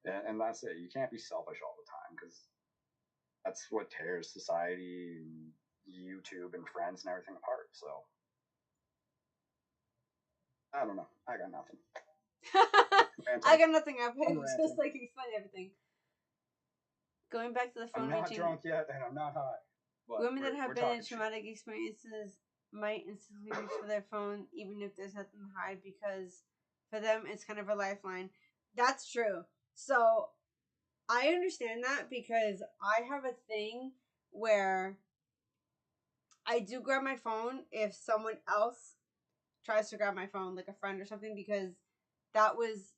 And that's it. You can't be selfish all the time, because that's what tears society and YouTube and friends and everything apart. So I don't know. I got nothing. I got nothing. I've just explain everything. Going back to the phone I'm not drunk yet, and I'm not high. Women that have been in traumatic experiences might instantly reach for their phone, even if there's nothing to hide, because for them it's kind of a lifeline. That's true. So I understand that, because I have a thing where I do grab my phone if someone else tries to grab my phone, like a friend or something, because that was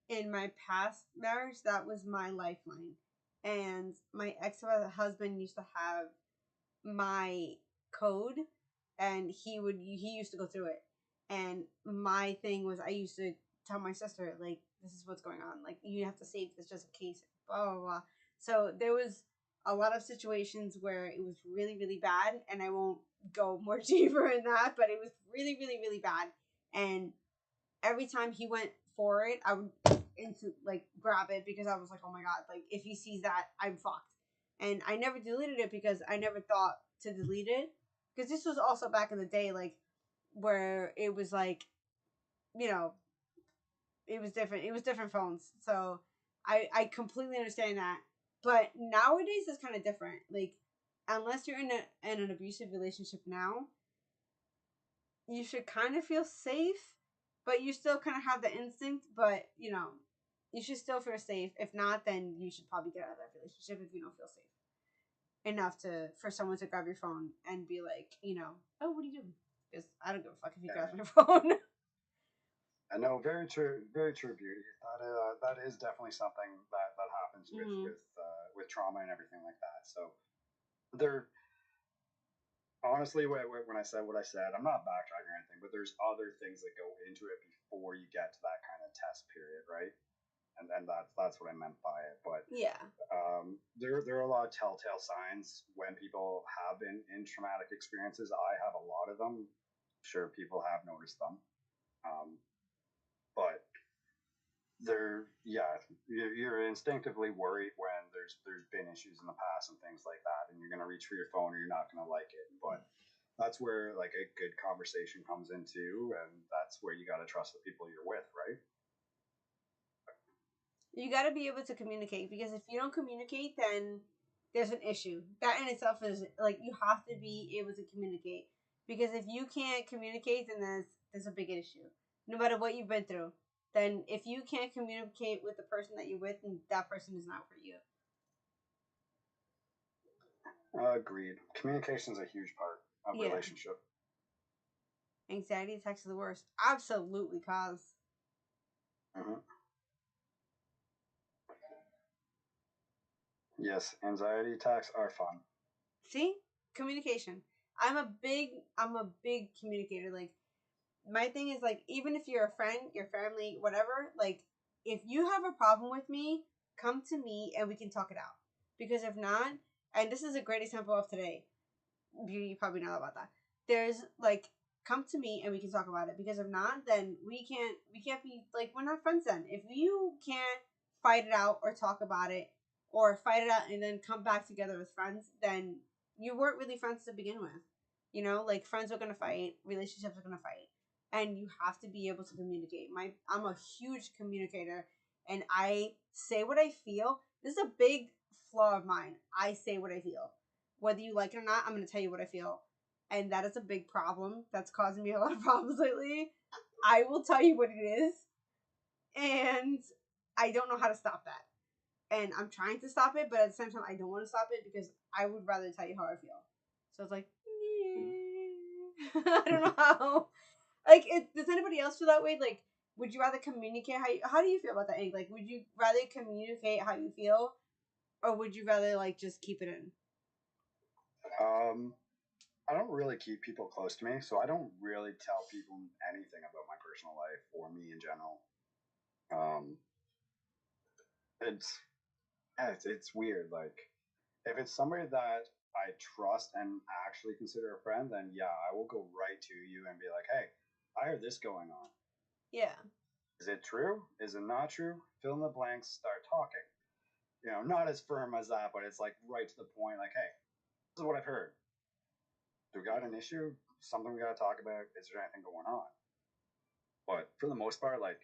in my past marriage, that was my lifeline. And my ex-husband used to have my code, and he used to go through it. And my thing was, I used to tell my sister, this is what's going on. You have to save this just in case, blah, blah, blah. So there was a lot of situations where it was really, really bad, and I won't go more deeper in that, but it was really, really, really bad. And every time he went for it, I would grab it, because I was like, oh my god, if he sees that, I'm fucked. And I never deleted it, because I never thought to delete it, because this was also back in the day, where it was it was different. It was different phones, so I completely understand that. But nowadays it's kind of different. Unless you're in an abusive relationship now, you should kind of feel safe, but you still kind of have the instinct. But you should still feel safe. If not, then you should probably get out of that relationship if you don't feel safe enough for someone to grab your phone and be like, oh, what are you doing? Because I don't give a fuck if you grab my phone. I know, very true, beauty. That is definitely something that happens with trauma and everything like that. So honestly, when I said what I said, I'm not backtracking or anything, but there's other things that go into it before you get to that kind of test period, right? And that's what I meant by it. But yeah, there are a lot of telltale signs when people have been in traumatic experiences. I have a lot of them. I'm sure people have noticed them. But you're instinctively worried when there's been issues in the past and things like that, and you're going to reach for your phone, or you're not going to like it. But that's where like a good conversation comes into, and that's where you got to trust the people you're with, right? You got to be able to communicate, because if you don't communicate, then there's an issue. That in itself is like, you have to be able to communicate, because if you can't communicate, then there's a big issue. No matter what you've been through, then if you can't communicate with the person that you're with, then that person is not for you. Agreed. Communication is a huge part of relationship. Anxiety attacks are the worst. Absolutely, cause. Mm-hmm. Yes, anxiety attacks are fun. See? Communication. I'm a big communicator. Like, my thing is, like, even if you're a friend, your family, whatever, like, if you have a problem with me, come to me and we can talk it out. Because if not, and this is a great example of today, you probably know about that. There's like, come to me and we can talk about it. Because if not, then we can't be, like, we're not friends then. If you can't fight it out or talk about it or fight it out and then come back together as friends, then you weren't really friends to begin with. You know, like, friends are gonna fight, relationships are gonna fight, and you have to be able to communicate. I'm a huge communicator, and I say what I feel. This is a big flaw of mine. I say what I feel. Whether you like it or not, I'm going to tell you what I feel. And that is a big problem. That's causing me a lot of problems lately. I will tell you what it is. And I don't know how to stop that. And I'm trying to stop it, but at the same time, I don't want to stop it because I would rather tell you how I feel. So it's like, I don't know how. Like, does anybody else feel that way? Like, would you rather communicate how do you feel about that? Like, would you rather communicate how you feel, or would you rather, like, just keep it in? I don't really keep people close to me, so I don't really tell people anything about my personal life or me in general. It's weird. Like, if it's somebody that I trust and actually consider a friend, then yeah, I will go right to you and be like, "Hey, I heard this going on. Yeah. Is it true? Is it not true? Fill in the blanks. Start talking. You know, not as firm as that, but it's like right to the point. Like, hey, this is what I've heard. Do we got an issue? Something we got to talk about? Is there anything going on?" But for the most part, like,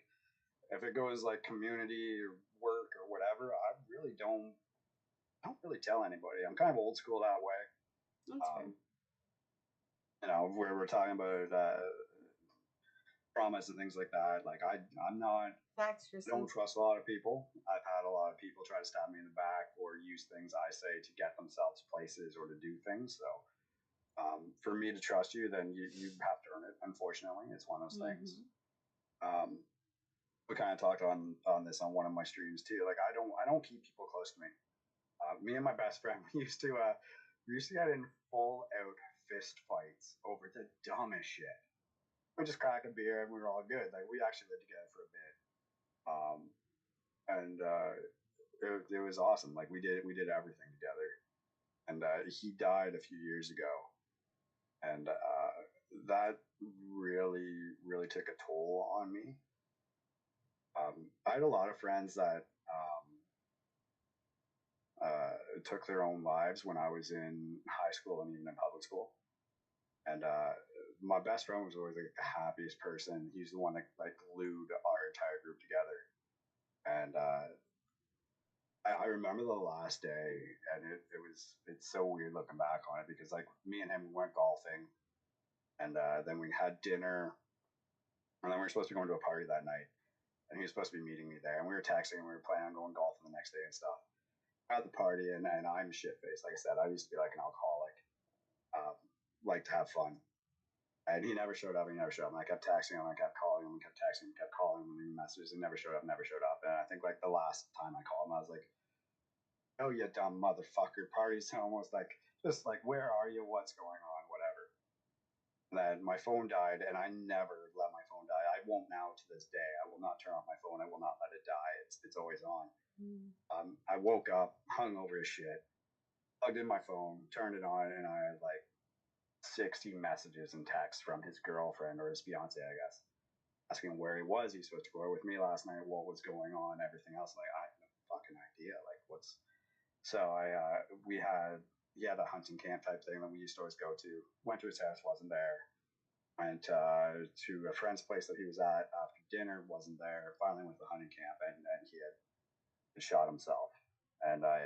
if it goes like community or work or whatever, I don't really tell anybody. I'm kind of old school that way. That's fair. You know, where we're talking about traumas and things like that. Like, I'm not. I don't trust a lot of people. I've had a lot of people try to stab me in the back or use things I say to get themselves places or to do things. So for me to trust you, then you have to earn it. Unfortunately, it's one of those things. We kind of talked on this on one of my streams too. Like, I don't keep people close to me. Me and my best friend, we used to get in full out fist fights over the dumbest shit. We just crack a beer and we were all good. Like, we actually lived together for a bit, and it was awesome. Like, we did everything together, and he died a few years ago, and that really took a toll on me. I had a lot of friends that took their own lives when I was in high school and even in public school. And my best friend was always like the happiest person. He's the one that like glued our entire group together. And I remember the last day, and it's so weird looking back on it because like me and him went golfing, and then we had dinner, and then we were supposed to be going to a party that night, and he was supposed to be meeting me there, and we were texting, and we were planning on going golfing the next day and stuff. At the party, and I'm shit faced. Like I said, I used to be like an alcoholic, like to have fun. And he never showed up. And I kept texting him. I kept calling him. Kept texting him. Kept calling him. Leaving messages. And never showed up. Never showed up. And I think like the last time I called him, I was like, "Oh, you dumb motherfucker! Party's almost like just like where are you? What's going on? Whatever." And then my phone died, and I never let my phone die. I won't now to this day. I will not turn off my phone. I will not let it die. It's always on. I woke up hungover as shit, plugged in my phone, turned it on, and I had like 60 messages and texts from his girlfriend or his fiance, I guess, asking where he was. He was supposed to go out with me last night. What was going on? Everything else. Like, I have no fucking idea. Like, what's. So we had he had a hunting camp type thing that we used to always go to. Went to his house, wasn't there. Went to a friend's place that he was at after dinner, wasn't there. Finally went to the hunting camp, and he had shot himself. And I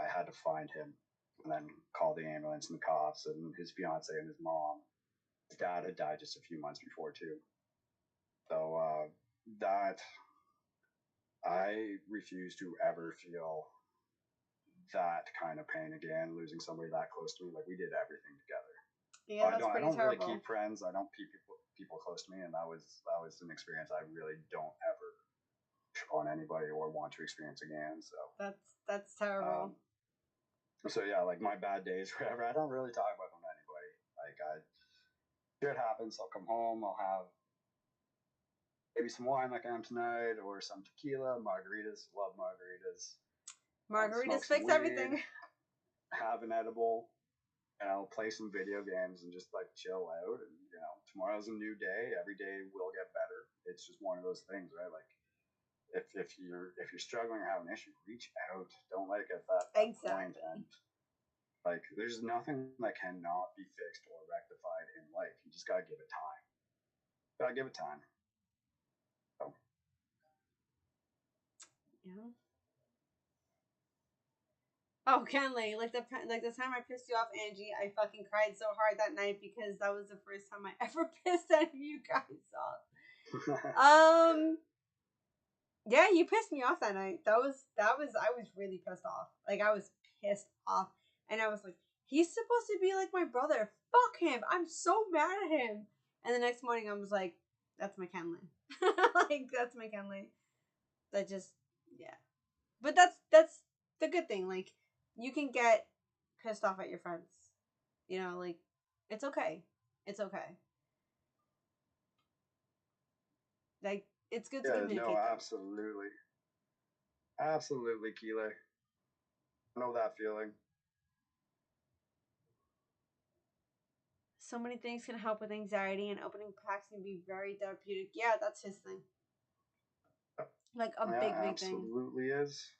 had to find him and then call the ambulance and the cops and his fiance and his mom. His dad had died just a few months before, too. So that I refuse to ever feel that kind of pain again, losing somebody that close to me. Like, we did everything together. Yeah, that's I pretty don't really terrible. keep friends. I don't keep people close to me, and that was an experience I really don't ever on anybody or want to experience again. So that's terrible. So yeah, like my bad days, whatever. I don't really talk about them to anybody. Like shit happens. I'll come home. I'll have maybe some wine like I am tonight, or some tequila, margaritas. Love margaritas. Margaritas Smoke fix some weed, everything. Have an edible. Play some video games and just like chill out. And tomorrow's a new day. Every day will get better. It's just one of those things, right? Like if you're struggling or have an issue, reach out. Don't like at that point. And like there's nothing that cannot be fixed or rectified in life. You just gotta give it time. Gotta give it time. So. Yeah. Oh, Kenley, like the time I pissed you off, Angie, I fucking cried so hard that night because that was the first time I ever pissed any of you guys off. Yeah, you pissed me off that night. I was really pissed off. Like, I was pissed off, and I was like, he's supposed to be like my brother. Fuck him. I'm so mad at him. And the next morning, I was like, that's my Kenley. Like, that's my Kenley. That just, yeah. But that's the good thing. Like, you can get pissed off at your friends. Like, it's okay. It's okay. Like, it's good to communicate. No, absolutely. Absolutely, Keela. I know that feeling. So many things can help with anxiety, and opening packs can be very therapeutic. Yeah, that's his thing. Like a big thing. Absolutely is.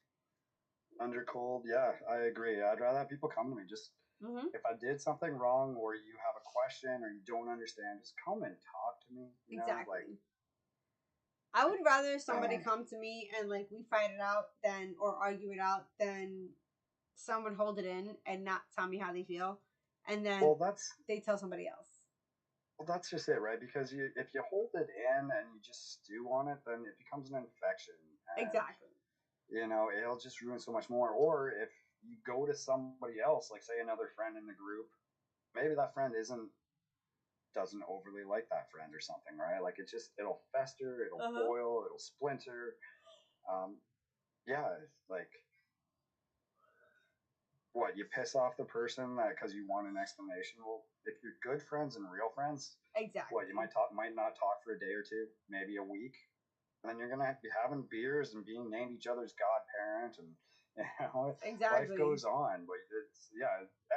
Under cold, yeah, I agree. I'd rather have people come to me. Just if I did something wrong, or you have a question, or you don't understand, just come and talk to me. Exactly. I would rather somebody come to me and like we fight it out or argue it out than someone hold it in and not tell me how they feel, and then they tell somebody else. Well, that's just it, right? Because if you hold it in and you just stew on it, then it becomes an infection. And, exactly. It'll just ruin so much more. Or if you go to somebody else, like say another friend in the group, maybe that friend doesn't overly like that friend or something, right? Like it'll fester, it'll boil, it'll splinter. Yeah, like what, you piss off the person because you want an explanation. Well, if you're good friends and real friends, exactly. What, you might not talk for a day or two, maybe a week, and then you're gonna be having beers and being named each other's godparent, and life goes on. But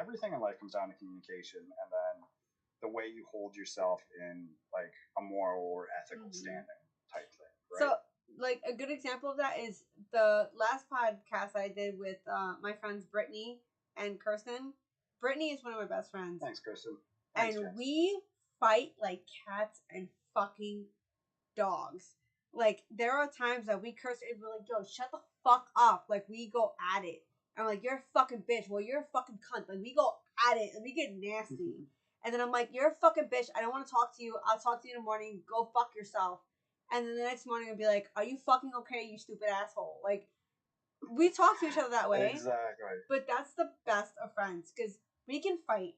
everything in life comes down to communication, and then the way you hold yourself in like a moral or ethical standing type thing. Right? So, like a good example of that is the last podcast I did with my friends Brittany and Kirsten. Brittany is one of my best friends. Thanks, Kirsten. We fight like cats and fucking dogs. Like, there are times that we curse and we're like, yo, shut the fuck up. Like, we go at it. I'm like, you're a fucking bitch. Well, you're a fucking cunt. Like, we go at it and we get nasty. And then I'm like, you're a fucking bitch. I don't want to talk to you. I'll talk to you in the morning. Go fuck yourself. And then the next morning I'll be like, are you fucking okay, you stupid asshole? Like, we talk to each other that way. Exactly. But that's the best of friends because we can fight.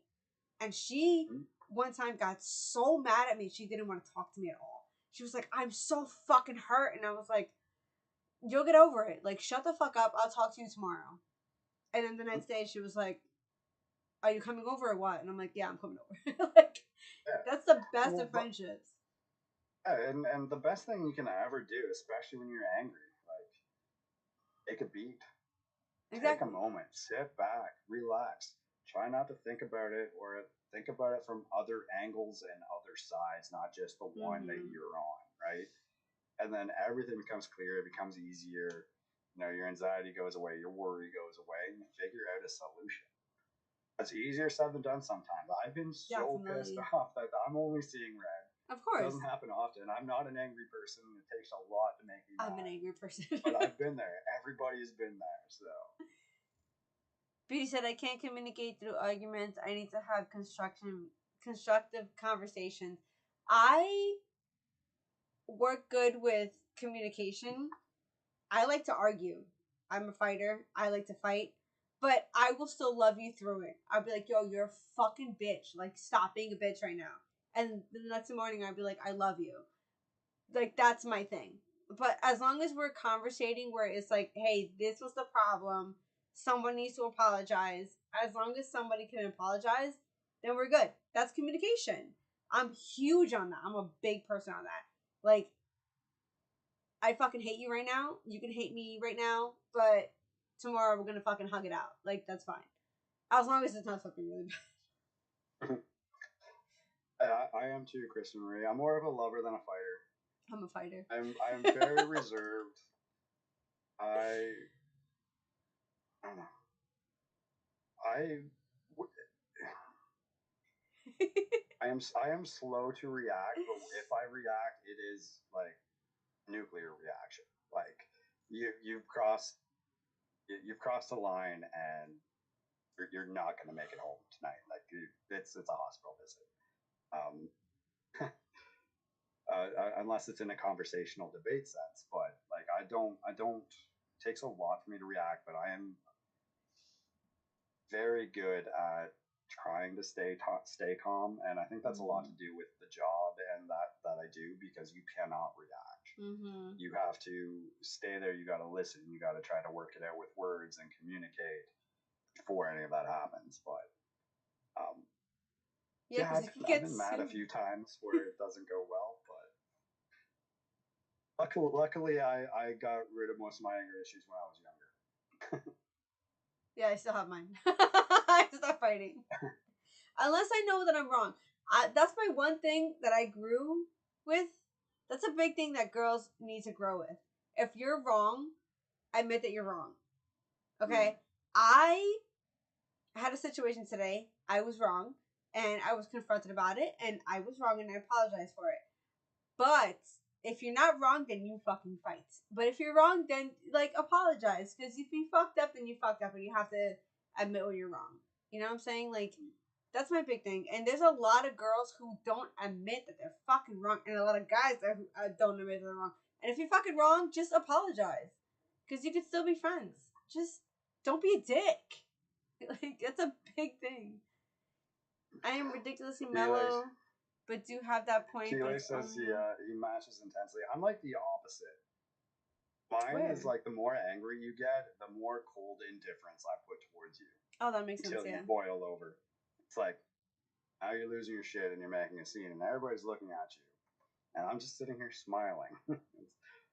And she one time got so mad at me, she didn't want to talk to me at all. She was like, I'm so fucking hurt. And I was like, you'll get over it. Like, shut the fuck up. I'll talk to you tomorrow. And then the next day she was like, are you coming over or what? And I'm like, yeah, I'm coming over. Like, that's the best of friendships. Yeah, and the best thing you can ever do, especially when you're angry, like, take a beat. Take a moment, sit back, relax. Try not to think about it, or think about it from other angles and other sides, not just the one that you're on, right? And then everything becomes clear, it becomes easier. Your anxiety goes away, your worry goes away, and you figure out a solution. It's easier said than done sometimes. I've been so pissed off that I'm only seeing red. Of course. It doesn't happen often. I'm not an angry person. It takes a lot to make me mad. I'm an angry person. But I've been there. Everybody's been there, so. Beauty said, I can't communicate through arguments. I need to have constructive conversations. I work good with communication. I like to argue. I'm a fighter. I like to fight. But I will still love you through it. I'll be like, yo, you're a fucking bitch. Like, stop being a bitch right now. And the next morning, I'll be like, I love you. Like, that's my thing. But as long as we're conversating where it's like, hey, this was the problem. Someone needs to apologize. As long as somebody can apologize, then we're good. That's communication. I'm huge on that. I'm a big person on that. Like, I fucking hate you right now. You can hate me right now, but tomorrow we're gonna fucking hug it out. Like, that's fine. As long as it's not fucking really bad. I am too, Kristen Marie. I'm more of a lover than a fighter. I'm a fighter. I'm very reserved. I don't know. I am slow to react, but if I react, it is like nuclear reaction. Like you've crossed the line, and you're not going to make it home tonight. Like it's a hospital visit. Unless it's in a conversational debate sense, but like I don't. It takes a lot for me to react, but I am very good at trying to stay calm, and I think that's a lot to do with the job and that I do, because you cannot react. Mm-hmm. You have to stay there. You got to listen. You got to try to work it out with words and communicate before any of that happens. But I've been mad a few times where it doesn't go well, but luckily I got rid of most of my anger issues when I was younger. Yeah, I still have mine. I stop fighting. Unless I know that I'm wrong. That's my one thing that I grew with. That's a big thing that girls need to grow with. If you're wrong, admit that you're wrong. Okay? I had a situation today. I was wrong. And I was confronted about it. And I was wrong and I apologize for it. But if you're not wrong, then you fucking fight. But if you're wrong, then, like, apologize. Because if you fucked up, then you fucked up. And you have to admit when you're wrong. You know what I'm saying? Like, that's my big thing. And there's a lot of girls who don't admit that they're fucking wrong. And a lot of guys that don't admit that they're wrong. And if you're fucking wrong, just apologize. Because you can still be friends. Just don't be a dick. Like, that's a big thing. I am ridiculously mellow. But do have that point. Keely says he matches intensely. I'm like the opposite. Mine is like the more angry you get, the more cold indifference I put towards you. Oh, that makes sense, until you boil over. It's like, now you're losing your shit and you're making a scene and everybody's looking at you. And I'm just sitting here smiling.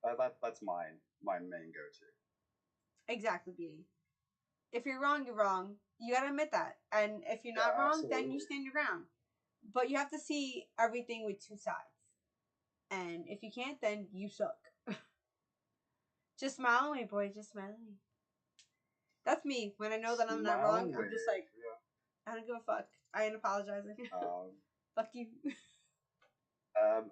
That's my main go-to. Exactly, Beauty. If you're wrong, you're wrong. You gotta admit that. And if you're not wrong, then you stand your ground. But you have to see everything with two sides. And if you can't, then you suck. Just smile at me, boy. Just smile at me. That's me. When I know that I'm not wrong, I'm just like, I don't give a fuck. I ain't apologizing. Fuck you.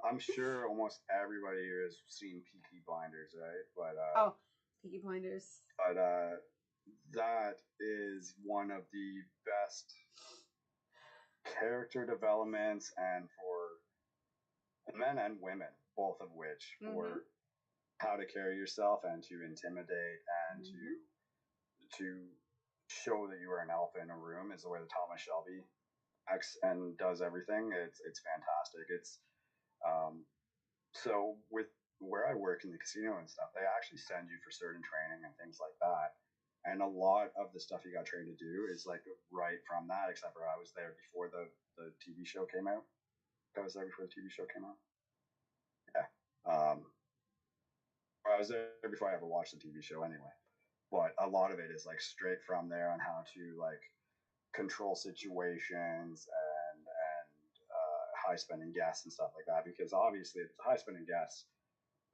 I'm sure almost everybody here has seen Peaky Blinders, right? But Peaky Blinders. But that is one of the best character developments, and for men and women, both of which, for how to carry yourself and to intimidate and to show that you are an alpha in a room, is the way that Thomas Shelby acts and does everything. It's fantastic. It's so with where I work in the casino and stuff, they actually send you for certain training and things like that. And a lot of the stuff you got trained to do is like right from that, except for I was there before the TV show came out. I was there before the TV show came out. Yeah. I was there before I ever watched the TV show anyway. But a lot of it is like straight from there on how to like control situations and high spending guests and stuff like that. Because obviously, if it's high spending guests,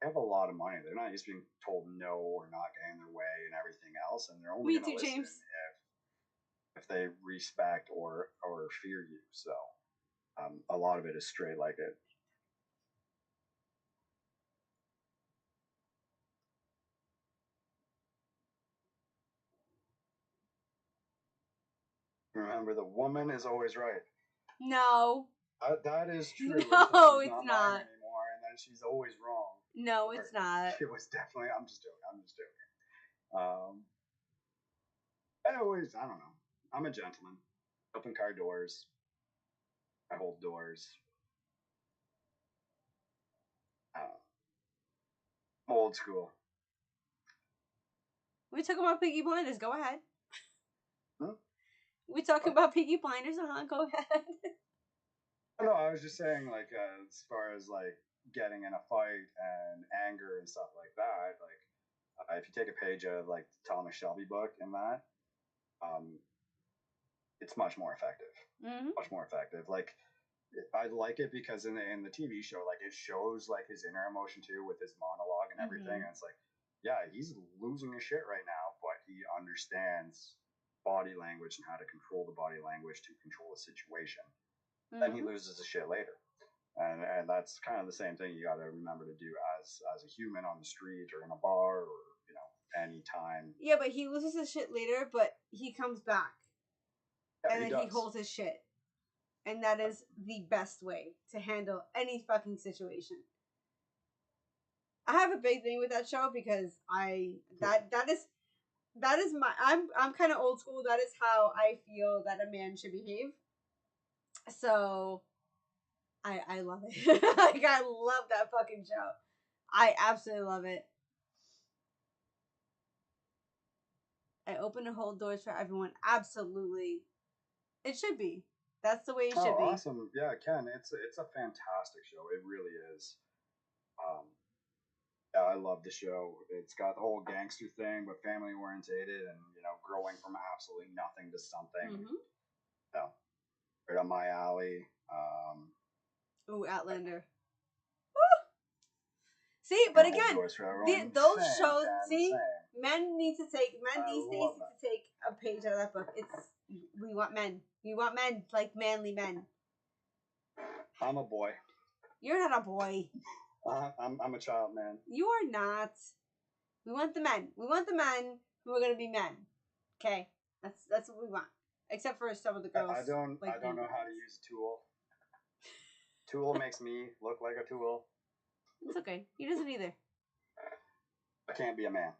they have a lot of money. They're not just being told no or not getting their way and everything else, and they're only going to listen if they respect or fear you. So a lot of it is straight like it. Remember, the woman is always right. No. That is true. No, she's it's not not. mine anymore, and then she's always wrong. No, it's not. It was definitely. I'm just joking. Anyways, I don't know. I'm a gentleman. Open car doors. I hold doors. I don't know. I'm old school. We talking about Peaky Blinders. Go ahead. Hmm? We talking about Peaky Blinders. Go ahead. No, I was just saying, like, as far as like getting in a fight and anger and stuff like that, like, if you take a page of like the Thomas Shelby book in that, it's much more effective. Mm-hmm. Much more effective. Like, I like it because in the TV show, like, it shows like his inner emotion too with his monologue and everything, and it's like, yeah, he's losing his shit right now, but he understands body language and how to control the body language to control the situation. Then he loses his shit later. And that's kind of the same thing you got to remember to do as a human on the street or in a bar or, you know, anytime. Yeah, but he loses his shit later, but he comes back. Yeah, and then he holds his shit. And that is the best way to handle any fucking situation. I have a big thing with that show because that is my I'm kind of old school. That is how I feel that a man should behave. So I love it. Like, I love that fucking show. I absolutely love it. I open and hold doors for everyone. Absolutely. It should be. That's the way it should be. Awesome. Yeah, Ken, it's a fantastic show. It really is. Yeah, I love the show. It's got the whole gangster thing, but family orientated and, you know, growing from absolutely nothing to something. You know, right up my alley. Ooh, Outlander. See, but again, those shows. See, men these days need to take a page out of that book. We want men. We want men, like manly men. I'm a boy. You're not a boy. I'm a child man. You are not. We want the men. We want the men who are gonna be men. Okay, that's what we want. Except for some of the girls. I don't know how to use a tool. Tool makes me look like a tool. It's okay. He doesn't either. I can't be a man.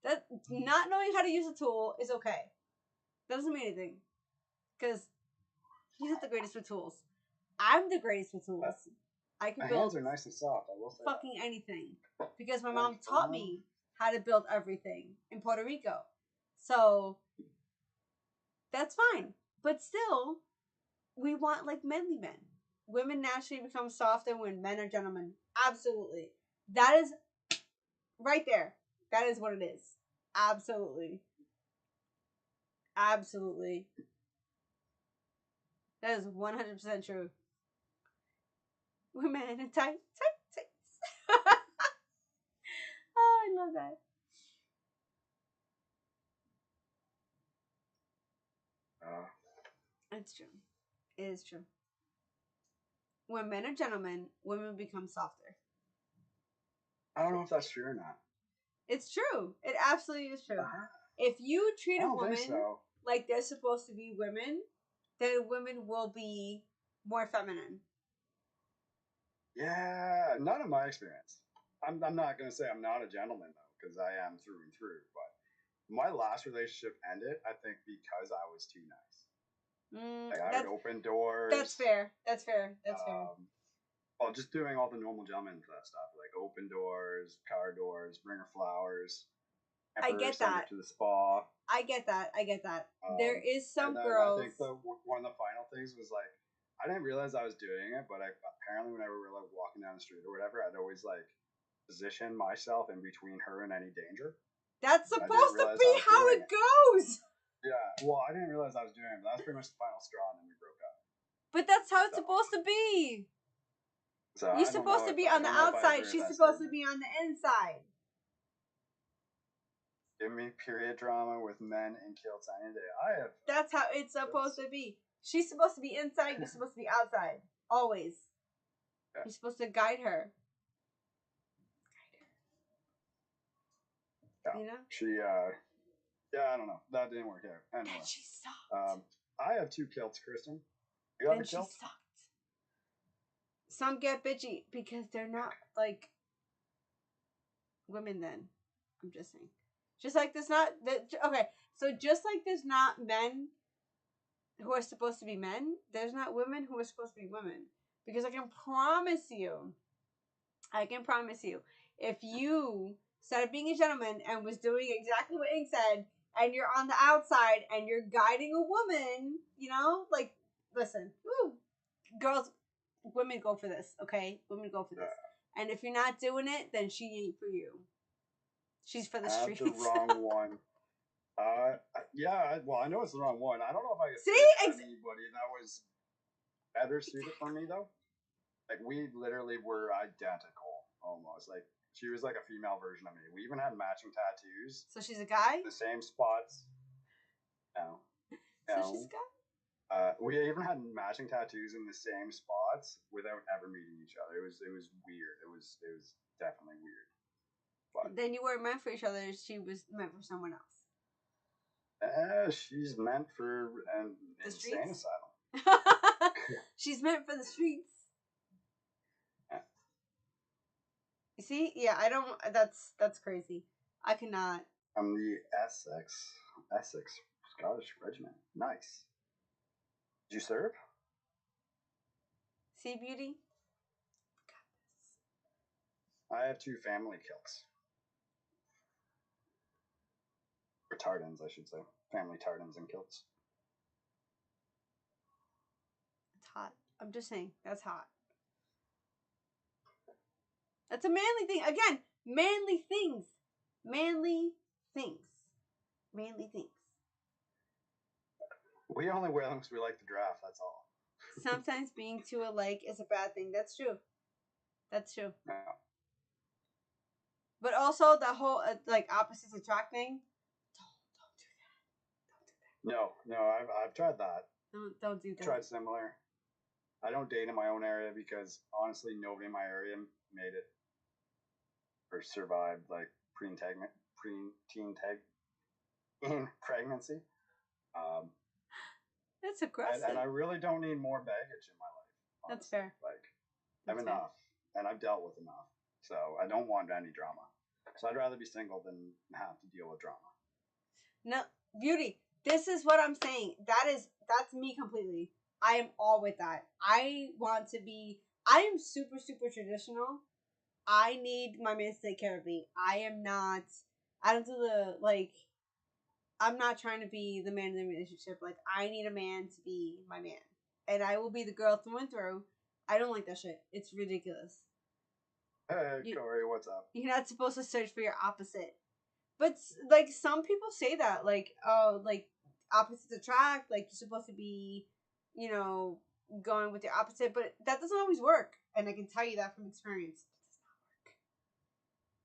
That not knowing how to use a tool is okay. Doesn't mean anything. Because he's not the greatest with tools. I'm the greatest with tools. I can build. My hands are nice and soft. I will say fucking anything. Because my mom taught me how to build everything in Puerto Rico. So that's fine. But still, we want like manly men. Women naturally become softer when men are gentlemen. Absolutely. That is right there. That is what it is. Absolutely. Absolutely. That is 100% true. Women in tight. Oh, I love that. It's true. It is true. When men are gentlemen, women become softer. I don't know if that's true or not. It's true. It absolutely is true. If you treat a woman like they're supposed to be women, then women will be more feminine. Yeah, not in my experience. I'm not going to say I'm not a gentleman, though, because I am through and through. But my last relationship ended, I think, because I was too nice. Like, I would open doors. That's fair. That's fair. Well, just doing all the normal gentleman stuff, like open doors, car doors, bring her flowers. I get that. To the spa. I get that. There is some girls. I think one of the final things was like, I didn't realize I was doing it, but apparently whenever we were like walking down the street or whatever, I'd always like position myself in between her and any danger. That's supposed to be how it goes. Yeah, well, I didn't realize I was doing it, but that was pretty much the final straw, and then we broke up. But that's how it's supposed to be. So you're supposed to be on the outside. She's supposed to be on the inside. Give me period drama with men in kilts any day. That's how it's supposed to be. She's supposed to be inside. You're supposed to be outside. Always. Yeah. You're supposed to guide her. Yeah. You know? She, I don't know. That didn't work out. Anyway. Then she sucked. I have 2 kilts, Kristen. You have a kilt? She sucked. Some get bitchy because they're not, like, women then. I'm just saying. Just like there's not... Okay, so just like there's not men who are supposed to be men, there's not women who are supposed to be women. Because I can promise you, if you started being a gentleman and was doing exactly what Ink said, and you're on the outside and you're guiding a woman, you know, like, listen, woo, girls, women go for this, okay? Women go for this. And if you're not doing it, then she ain't for you. She's for the streets. The wrong one. Yeah, well, I know it's the wrong one. I don't know if I could pick anybody that was better suited for me, though. Like, we literally were identical, almost. Like, she was like a female version of me. We even had matching tattoos. So she's a guy? The same spots. No. So she's a guy? We even had matching tattoos in the same spots without ever meeting each other. It was weird. It was definitely weird. But then you weren't meant for each other. She was meant for someone else. She's meant for an insane asylum. She's meant for the streets. You see? Yeah, I don't... That's crazy. I cannot... I'm the Essex Scottish Regiment. Nice. Did you serve? See, Beauty? I have 2 family kilts. Or tartans, I should say. Family tartans and kilts. It's hot. I'm just saying, that's hot. That's a manly thing. Again, manly things. Manly things. Manly things. We only wear them because we like to draft, that's all. Sometimes being too alike is a bad thing. That's true. That's true. Yeah. But also the whole, like, opposites attracting. Don't do that. No, I've tried that. Don't do that. Tried similar. I don't date in my own area because, honestly, nobody in my area made it or survived, like, preteen pregnancy. That's aggressive. And I really don't need more baggage in my life. Honestly. That's fair. Like, I have enough, and I've dealt with enough. So I don't want any drama. So I'd rather be single than have to deal with drama. No, Beauty, this is what I'm saying. That's me completely. I am all with that. I am super, super traditional. I need my man to take care of me. I don't do the, like, I'm not trying to be the man in the relationship. Like, I need a man to be my man. And I will be the girl through and through. I don't like that shit. It's ridiculous. Hey, Corey, what's up? You're not supposed to search for your opposite. But, like, some people say that. Like, oh, like, opposites attract. Like, you're supposed to be, you know, going with your opposite. But that doesn't always work. And I can tell you that from experience.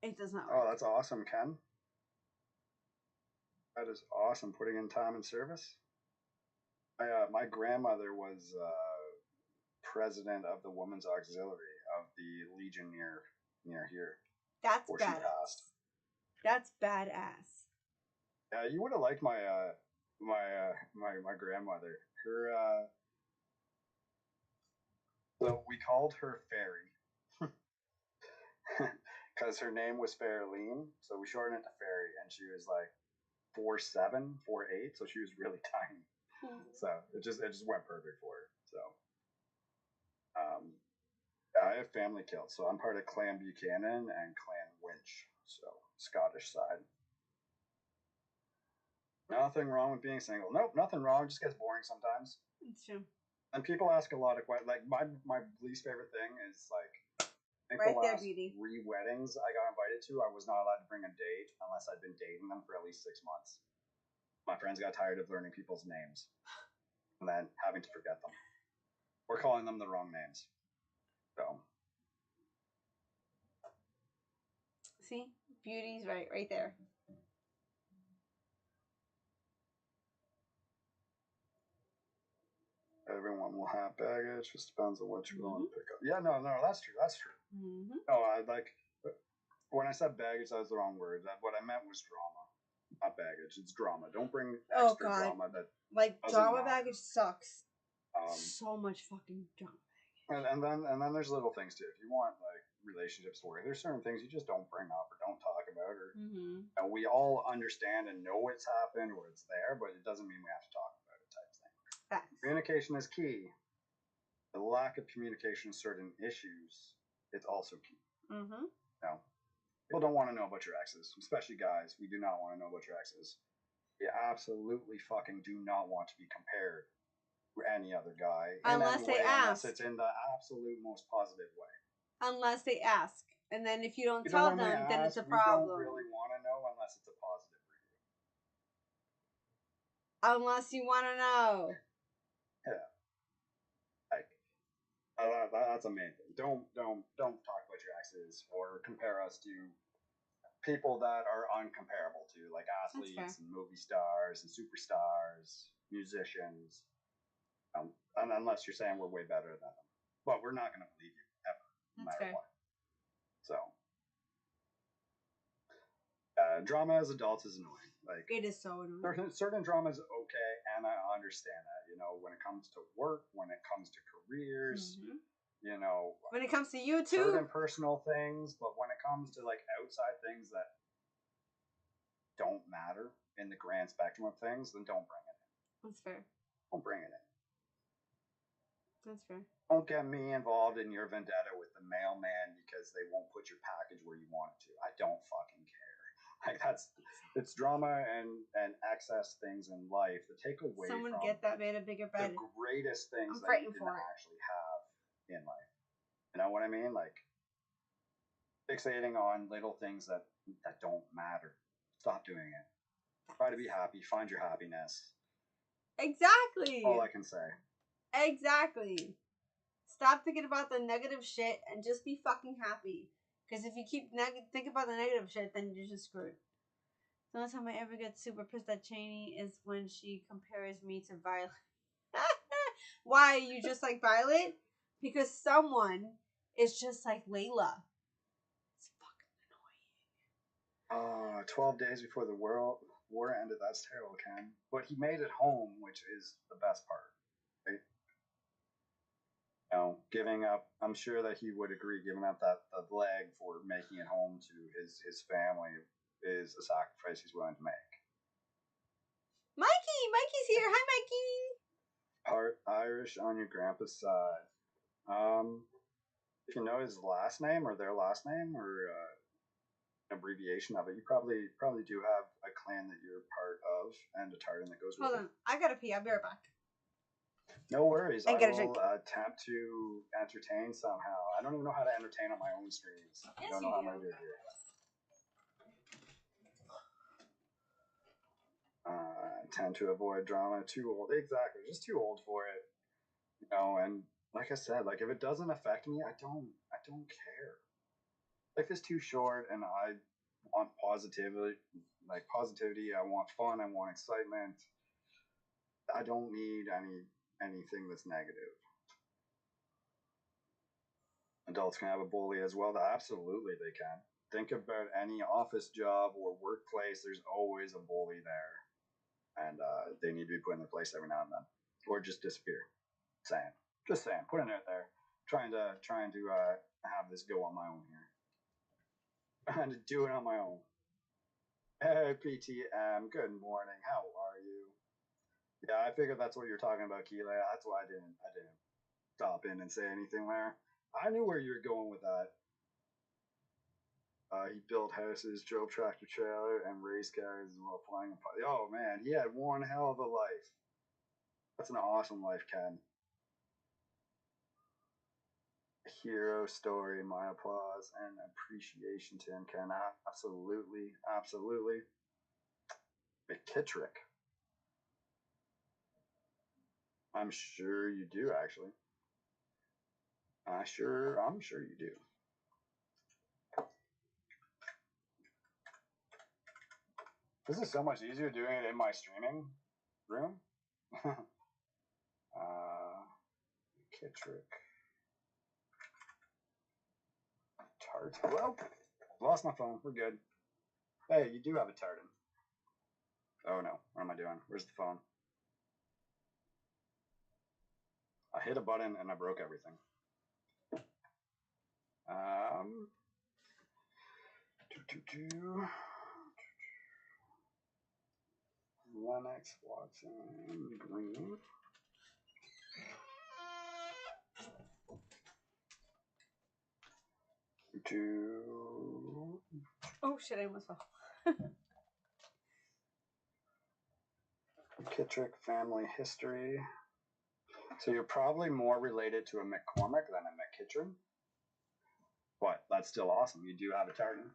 It does not work. Oh, that's awesome, Ken. That is awesome. Putting in time and service. My grandmother was president of the Women's Auxiliary of the Legion near here. That's badass. That's badass. Yeah, you would have liked my grandmother. Her so we called her Fairy because her name was Fairleen, so we shortened it to Fairy, and she was like 4'7", 4'8", so she was really tiny. So it just went perfect for her. So I have family kilts, so I'm part of Clan Buchanan and Clan Winch, so Scottish side. Nothing wrong with being single. Nope, nothing wrong. It just gets boring sometimes. It's true. And people ask a lot of questions. Like my least favorite thing is like I think right the last there, Beauty. 3 weddings I got invited to, I was not allowed to bring a date unless I'd been dating them for at least 6 months. My friends got tired of learning people's names and then having to forget them or calling them the wrong names. So, see, Beauty's right there. everyone will have baggage. Just depends on what you're willing to pick up. Yeah, no, that's true. That's true. No, I like when I said baggage, that was the wrong word. What I meant was drama, not baggage. It's drama. Don't bring extra drama. That like drama baggage sucks. So much fucking drama. And then there's little things too. If you want like relationships to work, there's certain things you just don't bring up or don't talk about, or we all understand and know it's happened or it's there, but it doesn't mean we have to talk about it type thing. Facts. Communication is key. The lack of communication in certain issues, it's also key. No, people don't want to know about your exes, especially guys. We do not want to know about your exes. We absolutely fucking do not want to be compared to any other guy unless they ask. Unless it's in the absolute most positive way. Unless they ask, and then if you don't tell them, then it's a problem. We don't really want to know unless it's a positive review. Unless you want to know. Yeah. That's amazing. Don't talk about your exes or compare us to people that are uncomparable to, like athletes and movie stars and superstars, musicians. Unless you're saying we're way better than them, but we're not going to believe you ever, no matter what. So, drama as adults is annoying. Like it is so annoying. Certain drama is okay, and I understand that. You know, when it comes to work, when it comes to careers, you know, when it comes to you too, certain personal things. But when it comes to like outside things that don't matter in the grand spectrum of things, then don't bring it in. That's fair. Don't bring it in. That's fair. Don't get me involved in your vendetta with the mailman because they won't put your package where you want it to. I don't fucking care. Like it's drama and excess things in life that take away from get that made a bigger bed. The greatest things that you can actually have in life. You know what I mean? Like fixating on little things that don't matter. Stop doing it. Try to be happy. Find your happiness. Exactly. All I can say. Exactly. Stop thinking about the negative shit and just be fucking happy. Because if you keep think about the negative shit, then you're just screwed. The only time I ever get super pissed at Cheney is when she compares me to Violet. Why are you just like Violet? Because someone is just like Layla. It's fucking annoying. 12 days before the war ended. That's terrible, Ken. But he made it home, which is the best part. Right? You know, giving up, I'm sure that he would agree, giving up the leg for making it home to his family is a sacrifice he's willing to make. Mikey's here. Hi, Mikey. Part Irish on your grandpa's side. If you know his last name or their last name or an abbreviation of it, you probably do have a clan that you're part of and a tartan that goes with it. Hold on, I gotta pee. I'll be right back. No worries. I will attempt to entertain somehow. I don't even know how to entertain on my own streams. Yes, I don't know how to do it here. Tend to avoid drama. Too old. Exactly. Just too old for it. You know, and like I said, like if it doesn't affect me, I don't care. Life is too short, and I want positivity. Like positivity. I want fun. I want excitement. I don't need anything that's negative. Adults can have a bully as well. Absolutely, they can. Think about any office job or workplace. There's always a bully there, and they need to be put in their place every now and then, or just disappear. Just saying, putting it there. Trying to have this go on my own here. Trying to do it on my own. Hey, PTM. Good morning. How are you? Yeah, I figured that's what you're talking about, Keela. That's why I didn't stop in and say anything there. I knew where you were going with that. He built houses, drove tractor trailer, and race cars while flying a pilot. Oh man, he had one hell of a life. That's an awesome life, Ken. A hero story. My applause and appreciation to him, Ken. Absolutely, absolutely. McKittrick. I'm sure you do, actually. I'm sure you do. This is so much easier doing it in my streaming room. Kittrick. Tart. Well, lost my phone. We're good. Hey, you do have a tartan. Oh no, what am I doing? Where's the phone? I hit a button and I broke everything. Lennox, Watson, Green. Oh shit, I almost fell. Kittrick family history. So you're probably more related to a McCormick than a McKittrick. But that's still awesome. You do have a tartan.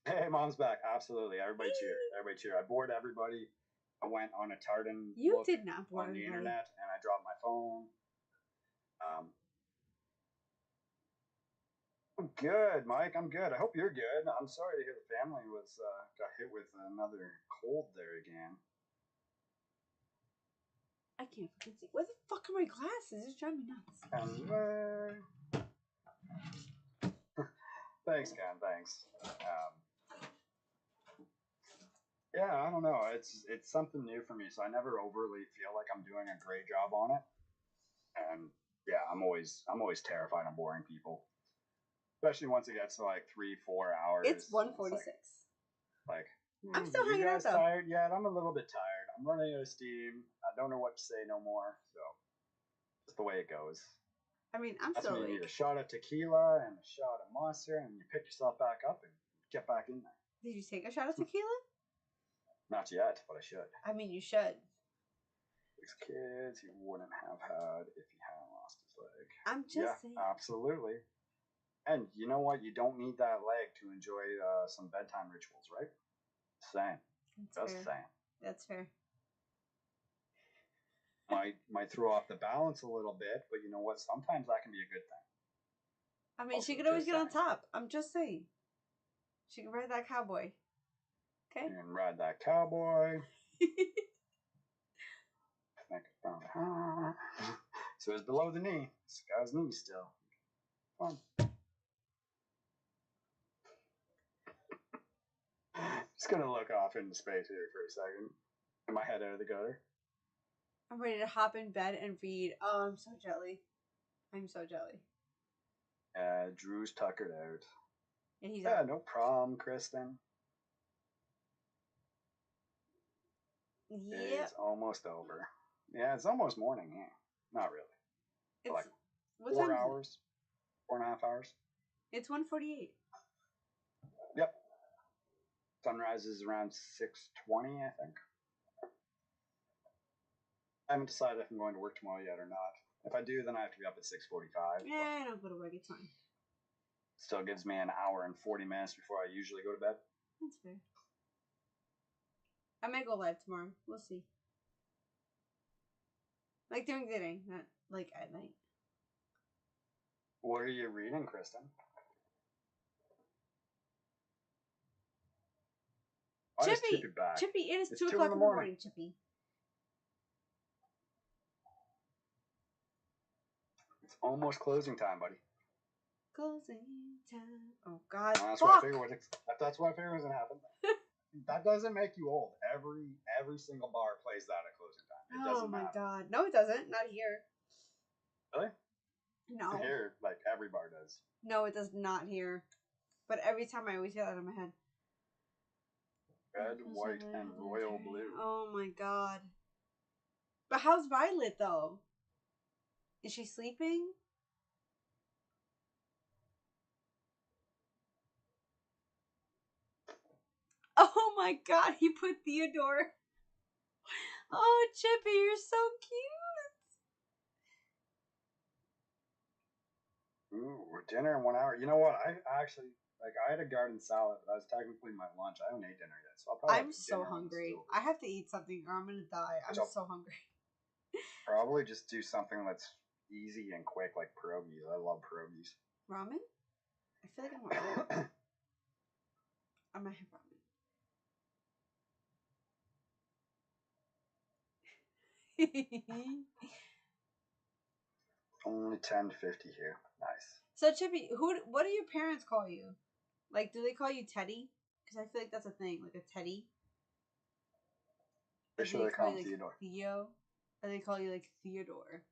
Hey, mom's back. Absolutely. Everybody cheer. Everybody cheer. I bored everybody. I went on a tartan You did not bore on the everybody. internet and I dropped my phone. I'm good, Mike. I'm good. I hope you're good. I'm sorry to hear the family was got hit with another cold there again. I can't fucking see. Where the fuck are my glasses? It's driving me nuts. Anyway. Thanks, Ken. Thanks. Yeah, I don't know. It's something new for me, so I never overly feel like I'm doing a great job on it. And yeah, I'm always terrified of boring people, especially once it gets to like 3-4 hours. It's 1:46. Like I'm still hanging out though. Tired? Yeah, I'm a little bit tired. I'm running out of steam. I don't know what to say no more. So just the way it goes. I mean, I'm That's still when you awake. need a shot of tequila and a shot of Monster, and you pick yourself back up and get back in there. Did you take a shot of tequila? Not yet, but I should. I mean, you should. 6 kids he wouldn't have had if he hadn't lost his leg. I'm just saying. Absolutely. And you know what? You don't need that leg to enjoy some bedtime rituals, right? Same. Just saying. That's fair. Might throw off the balance a little bit, but you know what? Sometimes that can be a good thing. I mean, Also, she could always just get on saying. top. I'm just saying. She can ride that cowboy. Okay? You can ride that cowboy. Think about so it's below the knee. This guy's knee still. Fun. Just gonna look off into space here for a second. Get my head out of the gutter. I'm ready to hop in bed and read. Oh, I'm so jelly. I'm so jelly. Drew's tuckered out. And he's no problem, Kristen. Yeah. It's almost over. Yeah, it's almost morning. Yeah, not really. It's like what 4 time hours, 4.5 hours. It's 1:48. Yep. Sunrise is around 6:20, I think. I haven't decided if I'm going to work tomorrow yet or not. If I do, then I have to be up at 6:45. Yeah, I don't go to work. It's fine. Still gives me an hour and 40 minutes before I usually go to bed. That's fair. I may go live tomorrow. We'll see. Like during the day, not like at night. What are you reading, Kristen? Chippy! Back? Chippy, it is it's 2 o'clock in the morning, Chippy. It's almost closing time, buddy. Closing time. Oh, God. That's fuck! what I figured that's what I figured was going to happen. That doesn't make you old. Every single bar plays that at closing time. It doesn't matter. Oh, my God. No, it doesn't. Not here. Really? No. Here, like, every bar does. No, it does not here. But every time I always hear that in my head. Red, white, and royal blue. Oh my God. But how's Violet though? Is she sleeping? Oh my God, he put Theodore. Oh, Chippy, you're so cute. Ooh, dinner in 1 hour. You know what? I actually, I had a garden salad, but that was technically my lunch. I haven't ate dinner yet, so I'll probably I'm so hungry. I have to eat something or I'm going to die. I'm so hungry. Probably just do something that's easy and quick, like pierogies. I love pierogies. Ramen? I feel like I want ramen. I might have ramen. Only 10:50 here. Nice. So Chippy, what do your parents call you? Like, do they call you Teddy? Because I feel like that's a thing, like a Teddy. Pretty sure they call him like Theodore. Theo, or they call you like Theodore.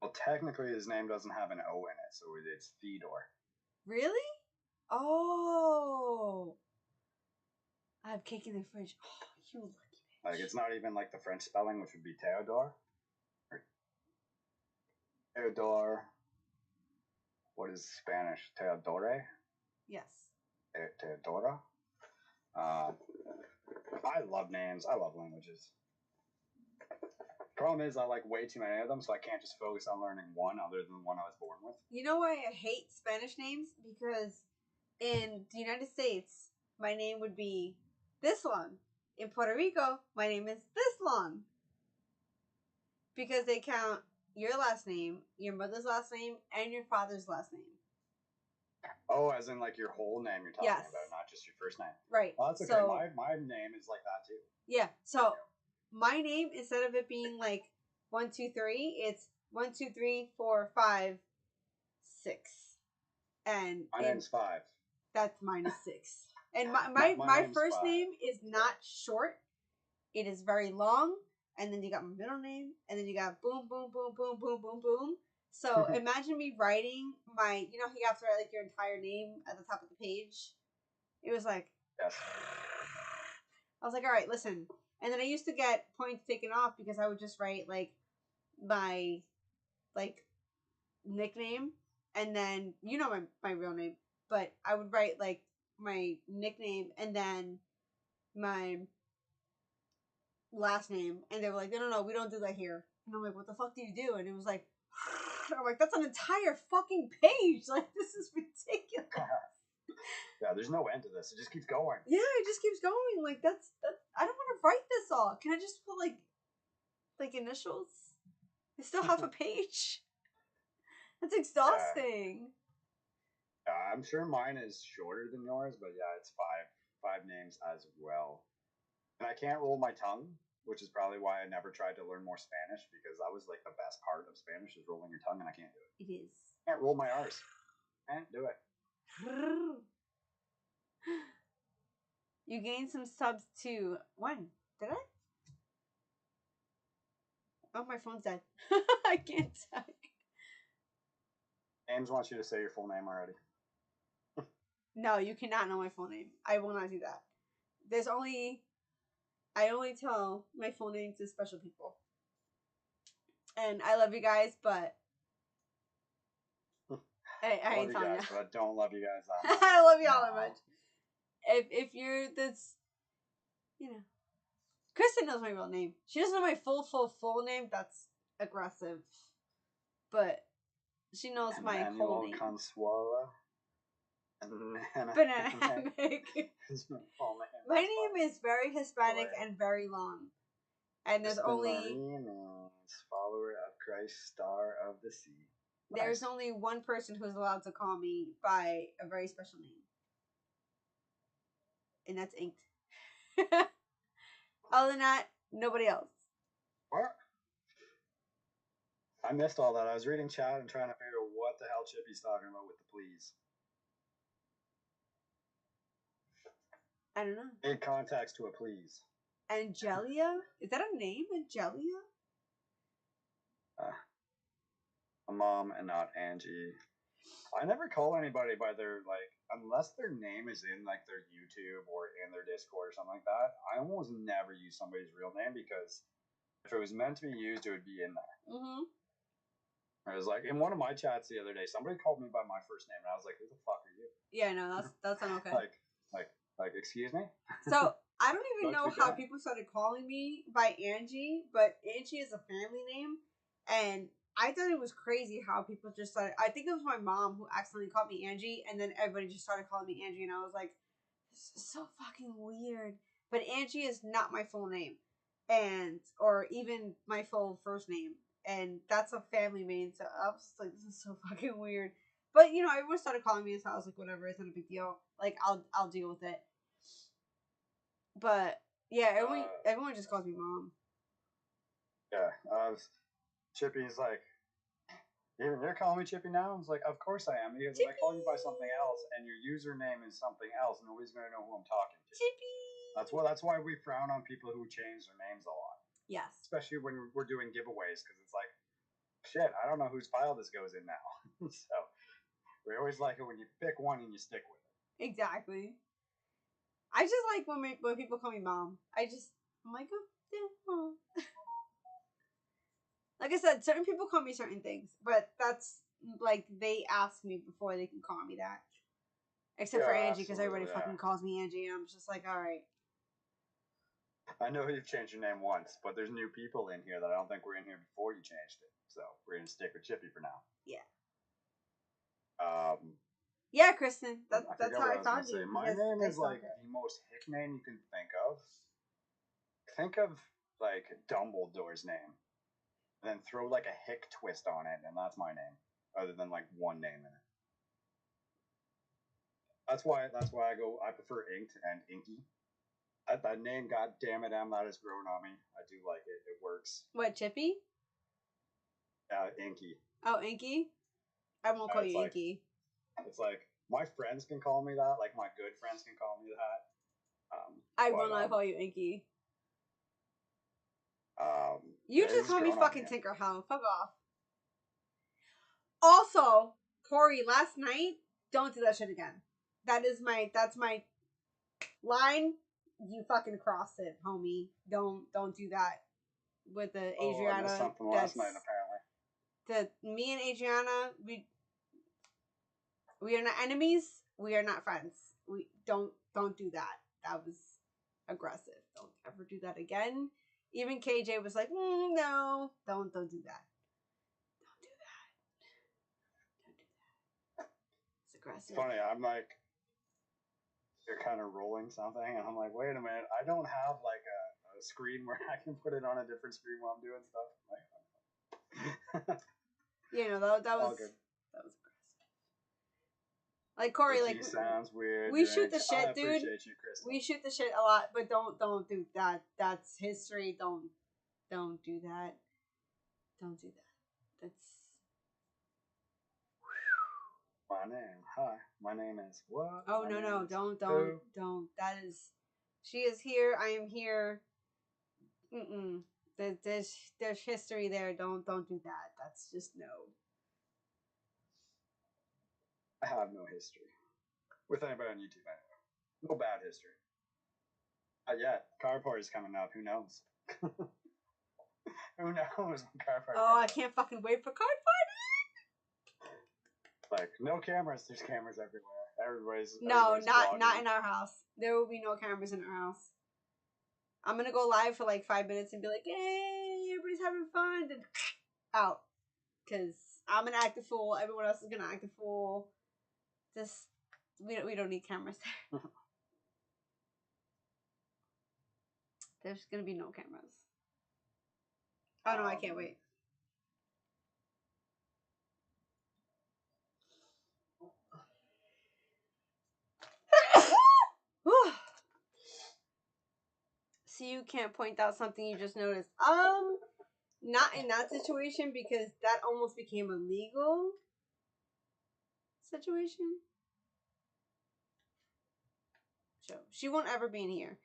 Well, technically, his name doesn't have an O in it, so it's Theodore. Really? Oh. I have cake in the fridge. Oh, you lucky bitch. Like, it's not even like the French spelling, which would be Theodore. Or Theodore. What is Spanish? Teodore? Yes. Teodora? I love names. I love languages. Problem is, I like way too many of them, so I can't just focus on learning one other than the one I was born with. You know why I hate Spanish names? Because in the United States, my name would be this long. In Puerto Rico, my name is this long. Because they count your last name, your mother's last name, and your father's last name. Oh, as in like your whole name you're talking about, not just your first name. Right. Well, that's okay. So, my name is like that too. Yeah. So my name, instead of it being like 1, 2, 3, it's 1, 2, 3, 4, 5, 6. And my name's 5. That's mine is 6. And my first name is not short. It is very long. And then you got my middle name. And then you got boom, boom, boom, boom, boom, boom, boom. So imagine me writing my, you know, you have to write like your entire name at the top of the page. It was like, yes. I was like, all right, listen. And then I used to get points taken off because I would just write like my like nickname. And then, you know, my real name. But I would write like my nickname and then my last name. And they were like, no, we don't do that here. And I'm like, what the fuck do you do? And it was like, I'm like, that's an entire fucking page. Like, this is ridiculous. Yeah, there's no end to this. It just keeps going. Yeah, it just keeps going. Like, that's I don't want to write this all. Can I just put like initials? It's still half a page. That's exhausting. I'm sure mine is shorter than yours, but yeah, it's five names as well. And I can't roll my tongue, which is probably why I never tried to learn more Spanish, because that was like the best part of Spanish is rolling your tongue, and I can't do it. It is. Can't roll my R's. Can't do it. You gained some subs too. When? Did I? Oh, my phone's dead. I can't talk. James wants you to say your full name already. No, you cannot know my full name. I will not do that. I only tell my full name to special people. And I love you guys, but I ain't telling you. But I don't love you guys that much. I love you all that much. If you're this, you know, Kristen knows my real name. She doesn't know my full name. That's aggressive. But she knows my whole name. Consuela. Banana hammock. My name is very Hispanic and very long. And there's only means follower of Christ, star of the sea. There's only one person who's allowed to call me by a very special name. And that's Inked. Other than that, nobody else. What? I missed all that. I was reading chat and trying to figure out what the hell Chippy's talking about with the please. I don't know. Made contacts to a please. Angelia? Is that a name? Angelia? A mom and not Angie. I never call anybody by their, like, unless their name is in, like, their YouTube or in their Discord or something like that. I almost never use somebody's real name because if it was meant to be used, it would be in there. Mm-hmm. I was like, in one of my chats the other day, somebody called me by my first name, and I was like, who the fuck are you? Yeah, no, that's not okay. Like, excuse me? So, I don't even know how people started calling me by Angie, but Angie is a family name, and I thought it was crazy how people just started. I think it was my mom who accidentally called me Angie, and then everybody just started calling me Angie, and I was like, this is so fucking weird. But Angie is not my full name, or even my full first name, and that's a family name, so I was just like, this is so fucking weird. But, you know, everyone started calling me, so I was like, whatever, it's not a big deal. Like, I'll deal with it. But, yeah, everyone just calls me Mom. Yeah. Chippy's like, you're calling me Chippy now? I was like, of course I am, because if I call you by something else and your username is something else, nobody's gonna know who I'm talking to. Chippy. That's why we frown on people who change their names a lot. Yes. Especially when we're doing giveaways, because it's like, shit, I don't know whose file this goes in now. So we always like it when you pick one and you stick with it. Exactly. I just like when people call me mom. I'm like, oh, yeah, mom. Like I said, certain people call me certain things, but that's like they ask me before they can call me that. Except for Angie, because everybody fucking calls me Angie. I'm just like, all right. I know you've changed your name once, but there's new people in here that I don't think were in here before you changed it. So we're gonna stick with Chippy for now. Yeah. Yeah, Kristen. That's how I found you. My name is like the most hick name you can think of. Think of like Dumbledore's name, and then throw like a hick twist on it, and that's my name. Other than like one name in it. That's why I prefer inked and inky. That name, god damn it, that has grown on me. I do like it. It works. What, Chippy? Inky. Oh, Inky? I won't call you Inky. It's like my friends can call me that. Like my good friends can call me that. I will not call you Inky. You Yeah, just call me fucking Tinkerhound. Fuck off. Also, Corey, last night, don't do that shit again. That's my line. You fucking crossed it, homie. Don't do that with the Adriana. I missed something last night, apparently. Me and Adriana, we are not enemies. We are not friends. We don't do that. That was aggressive. Don't ever do that again. Even KJ was like, no, don't do that. Don't do that. Don't do that. It's aggressive. It's funny. I'm like, you're kind of rolling something, and I'm like, wait a minute. I don't have like a screen where I can put it on a different screen while I'm doing stuff. Like, that was aggressive. Like Corey, like sounds weird. We shoot the shit, dude. You, we shoot the shit a lot, but don't do that. That's history. Don't do that. Don't do that. That's my name. Hi, my name is what? Oh, no, don't. That is, she is here. I am here. There's history there. Don't do that. That's just no. I have no history with anybody on YouTube. Anyway. No bad history. Yet. Car party's coming up. Who knows? Who knows when car party? Oh, I can't fucking wait for car party. Like no cameras. There's cameras everywhere. Everybody's not vlogging. in our house. There will be no cameras in our house. I'm gonna go live for like 5 minutes and be like, "Hey, everybody's having fun," and out. Cause I'm gonna act a fool. Everyone else is gonna act a fool. Just we don't need cameras there. There's gonna be no cameras. Oh no, I can't wait. So you can't point out something you just noticed. Not in that situation because that almost became a legal situation. So she won't ever be in here.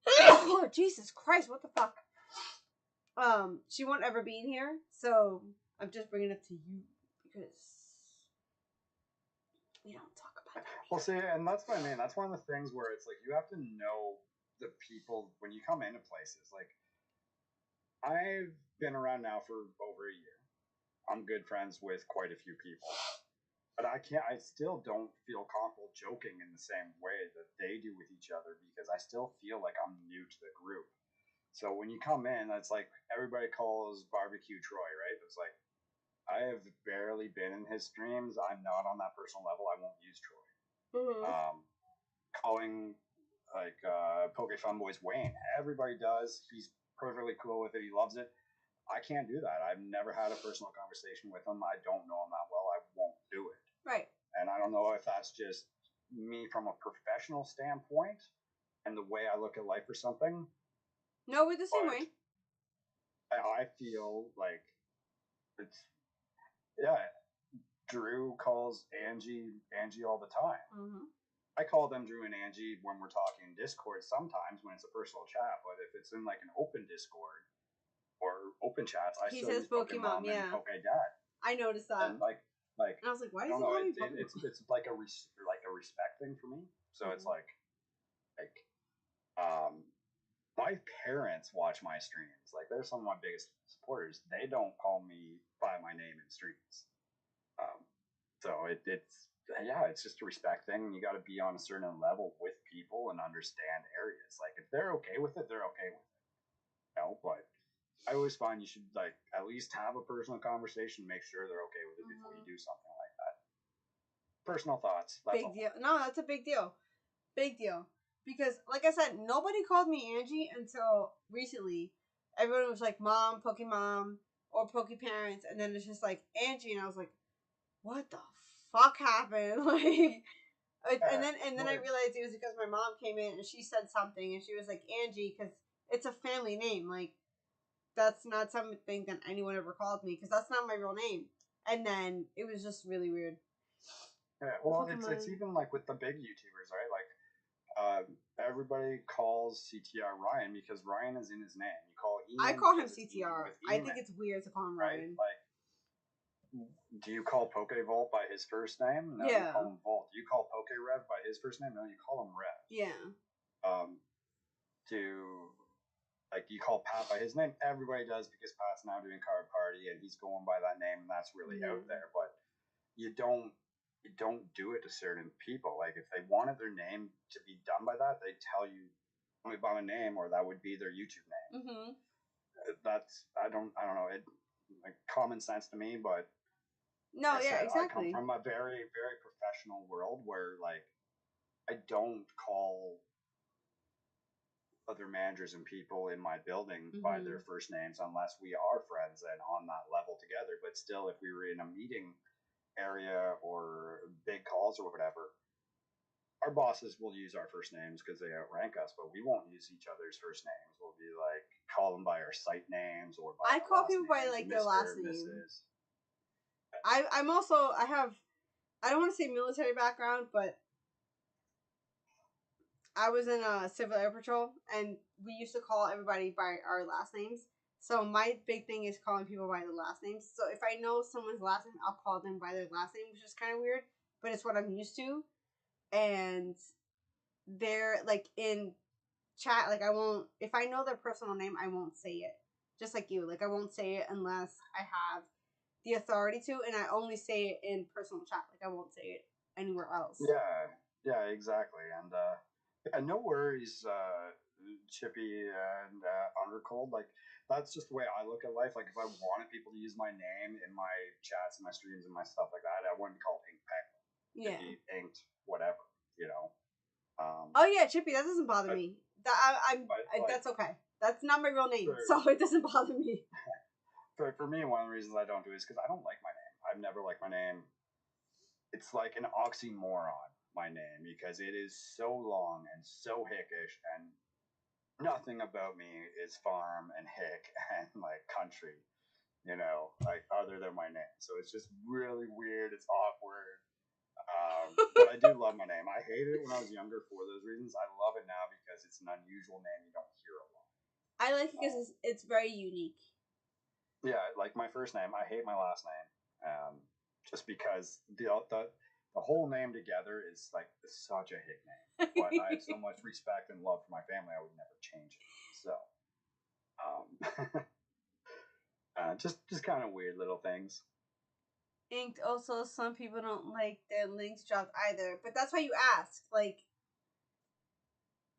Oh, Jesus Christ, what the fuck? She won't ever be in here, so I'm just bringing it to you because we don't talk about that. Well, see, and that's what I mean. That's one of the things where it's like you have to know the people when you come into places. Like, I've been around now for over a year. I'm good friends with quite a few people. But I still don't feel comfortable joking in the same way that they do with each other because I still feel like I'm new to the group. So when you come in, it's like everybody calls Barbecue Troy, right? It's like, I have barely been in his streams. I'm not on that personal level. I won't use Troy. Mm-hmm. Calling like Poke Funboy's Wayne. Everybody does. He's perfectly cool with it. He loves it. I can't do that. I've never had a personal conversation with him. I don't know him that well. I won't do it. Right. And I don't know if that's just me from a professional standpoint and the way I look at life or something. No, we're the same way. I feel like it's Drew calls Angie all the time. Mm-hmm. I call them Drew and Angie when we're talking Discord sometimes when it's a personal chat, but if it's in like an open Discord or open chats, I He still says use Pokemon Pokemon, and Pokedad. I noticed that. And like And I was like, why I does don't he know, call me Pokemon? it's like a respect thing for me. So it's like um my parents watch my streams. Like they're some of my biggest supporters. They don't call me by my name in streams. So it's just a respect thing. You got to be on a certain level with people and understand areas. Like if they're okay with it, they're okay with it. But I always find you should like at least have a personal conversation, make sure they're okay with it before you do something like that. Personal thoughts. That's big deal. No, that's a big deal. Big deal. Because, like I said, nobody called me Angie until recently. Everyone was like, Mom, Pokemon, or Pokeparents, and then it's just like Angie, and I was like, what the fuck happened? Like, and then I realized it was because my mom came in and she said something, and she was like Angie because it's a family name. Like, that's not something that anyone ever called me because that's not my real name. And then it was just really weird. Yeah, well, it's even like with the big YouTubers, right? Like, everybody calls CTR Ryan because Ryan is in his name. You call Ian. I call him CTR. I think it's weird to call him Ryan. Right? Like, do you call Pokevolt by his first name? No, yeah. You call him Volt. Do you call Pokerev by his first name? No, you call him Rev. Yeah. You call Pat by his name? Everybody does because Pat's now doing Card Party and he's going by that name and that's really out there. But you don't do it to certain people. Like if they wanted their name to be done by that, they tell you only by my name or that would be their YouTube name. Mm-hmm. That's I don't know. It like common sense to me, but no, yeah, exactly. I come from a very, very professional world where like I don't call other managers and people in my building by their first names unless we are friends and on that level together. But still, if we were in a meeting area or big calls or whatever, our bosses will use our first names because they outrank us, but we won't use each other's first names. We'll be like call them by our site names or by I call people by like their last name. I'm also I don't want to say military background, but I was in a civil air patrol and we used to call everybody by our last names. So my big thing is calling people by their last names. So if I know someone's last name, I'll call them by their last name, which is kind of weird, but it's what I'm used to. And they're like in chat, like I won't, if I know their personal name, I won't say it. Just like you, like I won't say it unless I have the authority to, and I only say it in personal chat. Like I won't say it anywhere else. Yeah, exactly. And no worries, Chippy and Undercold. Like that's just the way I look at life. Like if I wanted people to use my name in my chats and my streams and my stuff like that, I wouldn't call it Ink Penguin. Yeah, it'd be inked whatever, oh yeah, Chippy, that doesn't bother me. That's okay. That's not my real name, so it doesn't bother me. For me, one of the reasons I don't do it is because I don't like my name. I've never liked my name. It's like an oxymoron, my name, because it is so long and so hickish, and nothing about me is farm and hick and like country, like other than my name. So it's just really weird. It's awkward. But I do love my name. I hated it when I was younger for those reasons. I love it now because it's an unusual name you don't hear a lot. I like it because it's very unique. Yeah, like my first name. I hate my last name, just because the whole name together is like such a hick name. But I have so much respect and love for my family, I would never change it. So, just kind of weird little things. Inked. Also, some people don't like their links dropped either, but that's why you ask. Like,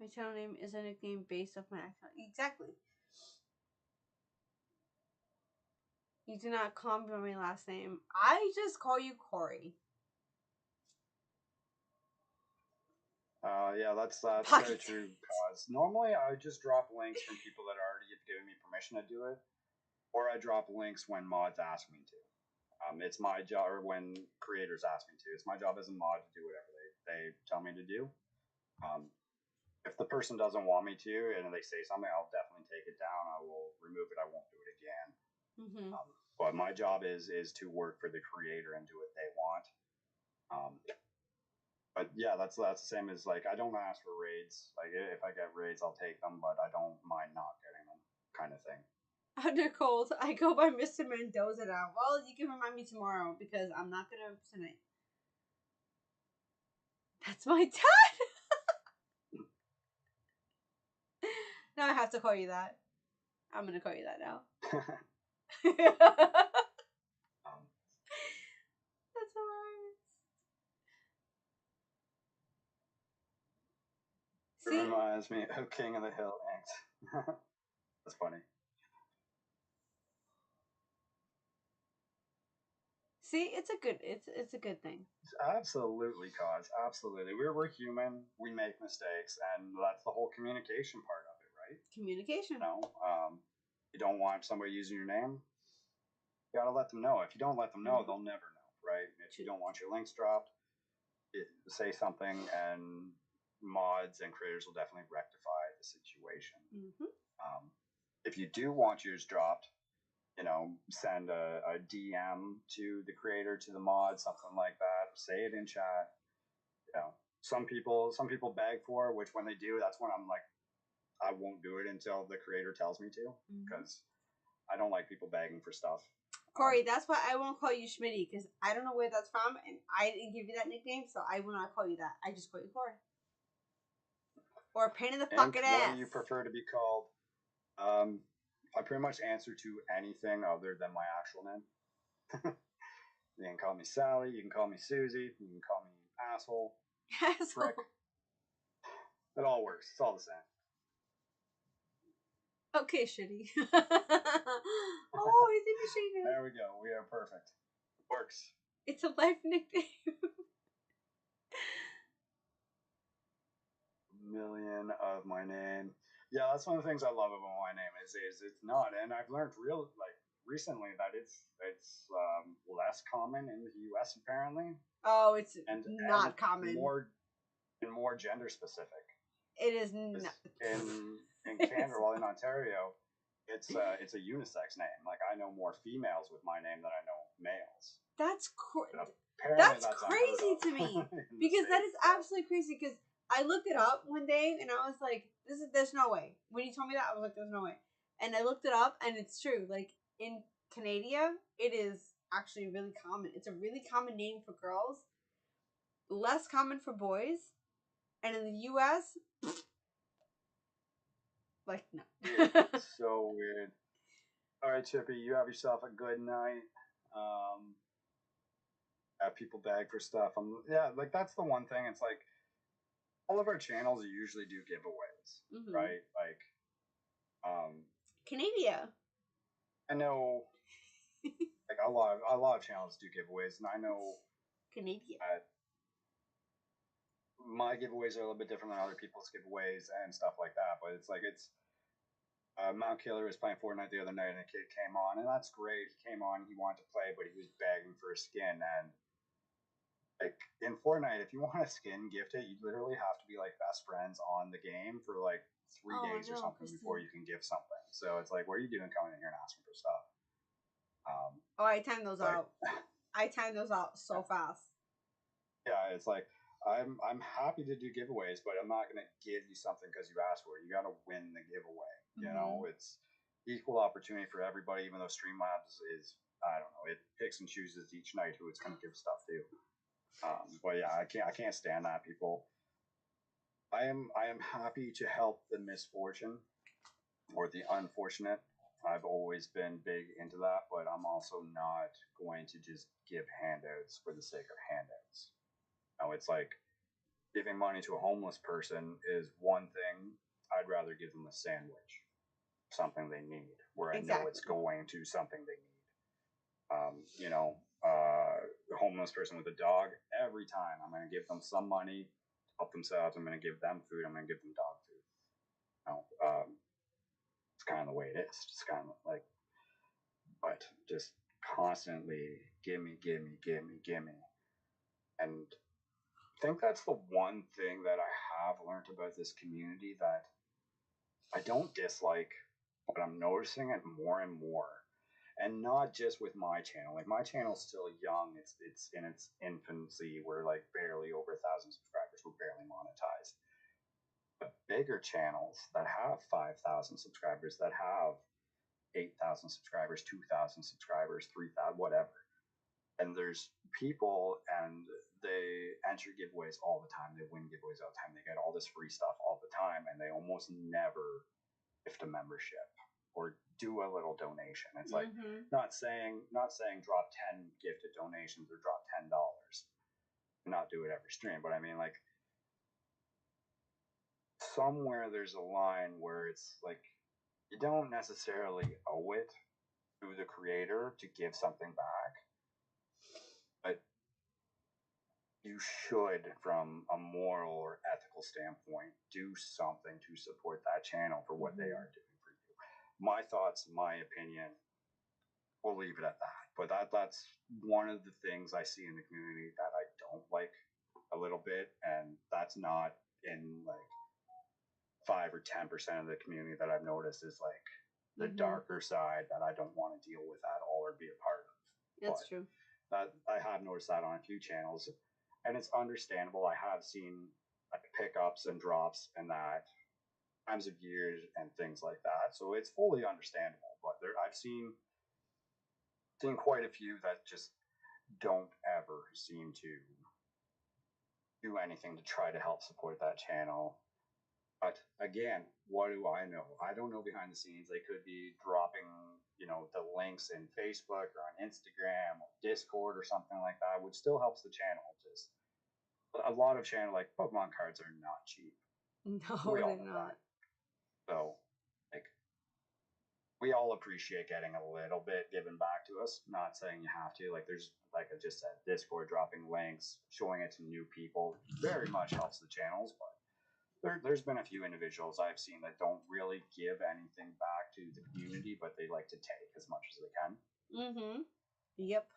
my channel name is a nickname based off my account. Exactly. You do not call me by my last name. I just call you Corey. Yeah, that's very true. Cause normally I would just drop links from people that already have given me permission to do it, or I drop links when mods ask me to. It's my job, or when creators ask me to. It's my job as a mod to do whatever they tell me to do. If the person doesn't want me to and they say something, I'll definitely take it down. I will remove it. I won't do it again. Mm-hmm. But my job is to work for the creator and do what they want. But yeah, that's the same as like I don't ask for raids. Like if I get raids, I'll take them, but I don't mind not getting them, kind of thing. Under cold, I go by Mr. Mendoza now. Well, you can remind me tomorrow because I'm not gonna tonight. That's my dad. Now I have to call you that. I'm gonna call you that now. That's hilarious. It reminds me of King of the Hill Ants. That's funny. See, it's a good thing. Absolutely, cause absolutely. We're human. We make mistakes, and that's the whole communication part of it, right? Communication. You don't want somebody using your name. You gotta let them know. If you don't let them know, they'll never know, right? If you don't want your links dropped, say something, and mods and creators will definitely rectify the situation. Mm-hmm. If you do want yours dropped, send a DM to the creator, to the mod, something like that. Say it in chat. Some people beg for it, which when they do, that's when I'm like, I won't do it until the creator tells me to, because I don't like people begging for stuff. Corey, that's why I won't call you Schmitty, because I don't know where that's from, and I didn't give you that nickname, so I will not call you that. I just call you Corey. Or a pain in the fucking ass. What do you prefer to be called? I pretty much answer to anything other than my actual name. You can call me Sally, you can call me Susie, you can call me asshole. Frick. It all works. It's all the same. Okay, Shitty. Oh, he's in machine now. There we go. We are perfect. Works. It's a life nickname. Million of my name. Yeah, that's one of the things I love about my name is it's not, and I've learned recently that it's less common in the U.S. apparently. Oh, it's not common. More gender specific. It is not. In Canada, well, in Ontario, it's a unisex name. Like I know more females with my name than I know males. That's that's crazy to me because that is absolutely crazy. Because I looked it up one day and I was like, there's no way. When you told me that, I was like, there's no way. And I looked it up and it's true. Like in Canada, it is actually really common. It's a really common name for girls, less common for boys, and in the U.S. Like, no. It's so weird. All right, Chippy, you have yourself a good night. Have people beg for stuff. Like that's the one thing. It's like all of our channels usually do giveaways, right? Like, Canada. I know, like a lot of channels do giveaways, and I know Canada. My giveaways are a little bit different than other people's giveaways and stuff like that. But it's like Mount Killer was playing Fortnite the other night, and a kid came on, and that's great. He came on, he wanted to play, but he was begging for a skin. And like in Fortnite, if you want a skin, gift it. You literally have to be like best friends on the game for like 3 days or something before you can give something. So it's like, what are you doing coming in here and asking for stuff? I time those out. I time those out so fast. Yeah, it's like I'm happy to do giveaways, but I'm not gonna give you something because you asked for it. You got to win the giveaway. You know, it's equal opportunity for everybody. Even though Streamlabs is, I don't know, it picks and chooses each night who it's gonna give stuff to. But yeah, I can't stand that, people. I am happy to help the misfortune or the unfortunate. I've always been big into that, but I'm also not going to just give handouts for the sake of handouts. It's like giving money to a homeless person is one thing. I'd rather give them a sandwich, something they need, where I know it's going to something they need. The homeless person with a dog, every time I'm going to give them some money to help themselves. I'm going to give them food. I'm going to give them dog food. It's kind of the way it is. Just kind of like, but just constantly give me. And I think that's the one thing that I have learned about this community that I don't dislike. but I'm noticing it more and more. And not just with my channel. Like my channel's still young. It's in its infancy. We're like barely over 1,000 subscribers. We're barely monetized. But bigger channels that have 5,000 subscribers, that have 8,000 subscribers, 2,000 subscribers, 3,000, whatever. And there's people and they enter giveaways all the time. They win giveaways all the time. They get all this free stuff all the time, and they almost never gift a membership or do a little donation. It's like not saying drop 10 gifted donations or drop $10. Not do it every stream, but I mean like somewhere there's a line where it's like you don't necessarily owe it to the creator to give something back, but you should, from a moral or ethical standpoint, do something to support that channel for what they are doing for you. My thoughts, my opinion, we'll leave it at that. But that's one of the things I see in the community that I don't like a little bit, and that's not in like 5 or 10% of the community that I've noticed is like the darker side that I don't want to deal with at all or be a part of. That's true. That I have noticed that on a few channels, and it's understandable. I have seen like pickups and drops and that times of years and things like that, so it's fully understandable. But I've seen quite a few that just don't ever seem to do anything to try to help support that channel. But again, what do I know? I don't know behind the scenes. They could be dropping, the links in Facebook or on Instagram or Discord or something like that, which still helps the channel. Just a lot of channel like Pokemon cards are not cheap. No, they're not. So, like, we all appreciate getting a little bit given back to us. Not saying you have to. Like, there's, like I just said, Discord dropping links, showing it to new people very much helps the channels. But there's been a few individuals I've seen that don't really give anything back to the community, but they like to take as much as they can. Yep.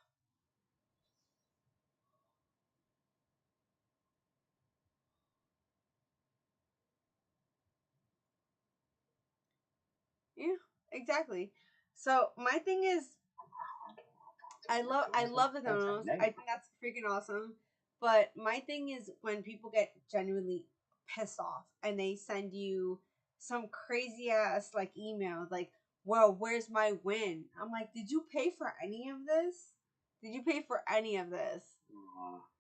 Yeah, exactly. So my thing is, I love the donos. I think that's freaking awesome. But my thing is when people get genuinely pissed off and they send you some crazy ass like email like, "Well, where's my win?" I'm like, "Did you pay for any of this? Did you pay for any of this?"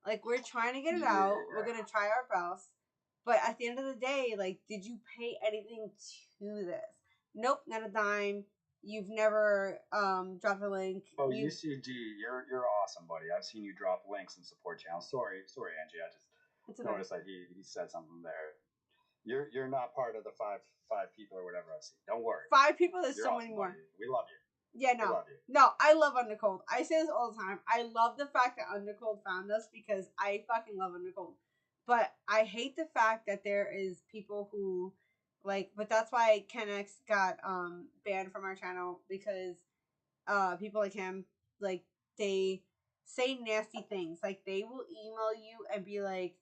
Like, we're trying to get it out. We're gonna try our best. But at the end of the day, like, did you pay anything to this? Nope, not a dime. You've never dropped a link. Oh, UCG, you're awesome, buddy. I've seen you drop links and support channels. Sorry, Angie. I just noticed that he said something there. You're not part of the five people or whatever I've seen. Don't worry. 5 people. There's so awesome, many more. buddy. We love you. Yeah, no, no. I love Undercold. I say this all the time. I love the fact that Undercold found us because I fucking love Undercold. But I hate the fact that there is people who like. But that's why Kenx got banned from our channel because people like him, like, they say nasty things. Like, they will email you and be like,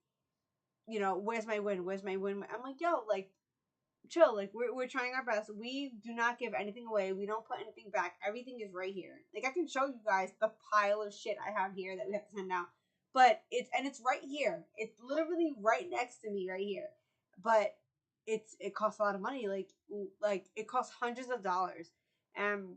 where's my win? Where's my win? I'm like, yo, like, chill. Like, we're trying our best. We do not give anything away. We don't put anything back. Everything is right here. Like, I can show you guys the pile of shit I have here that we have to send out. But it's right here. It's literally right next to me right here. But it costs a lot of money. Like it costs hundreds of dollars. And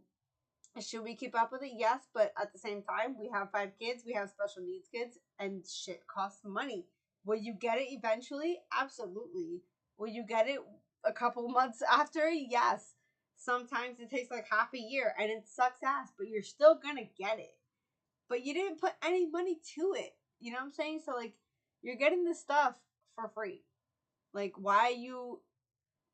should we keep up with it? Yes, but at the same time, we have 5 kids. We have special needs kids, and shit costs money. Will you get it eventually? Absolutely. Will you get it a couple months after? Yes. Sometimes it takes like half a year, and it sucks ass, but you're still gonna get it. But you didn't put any money to it. You know what I'm saying? So, like, you're getting this stuff for free. Like, why are you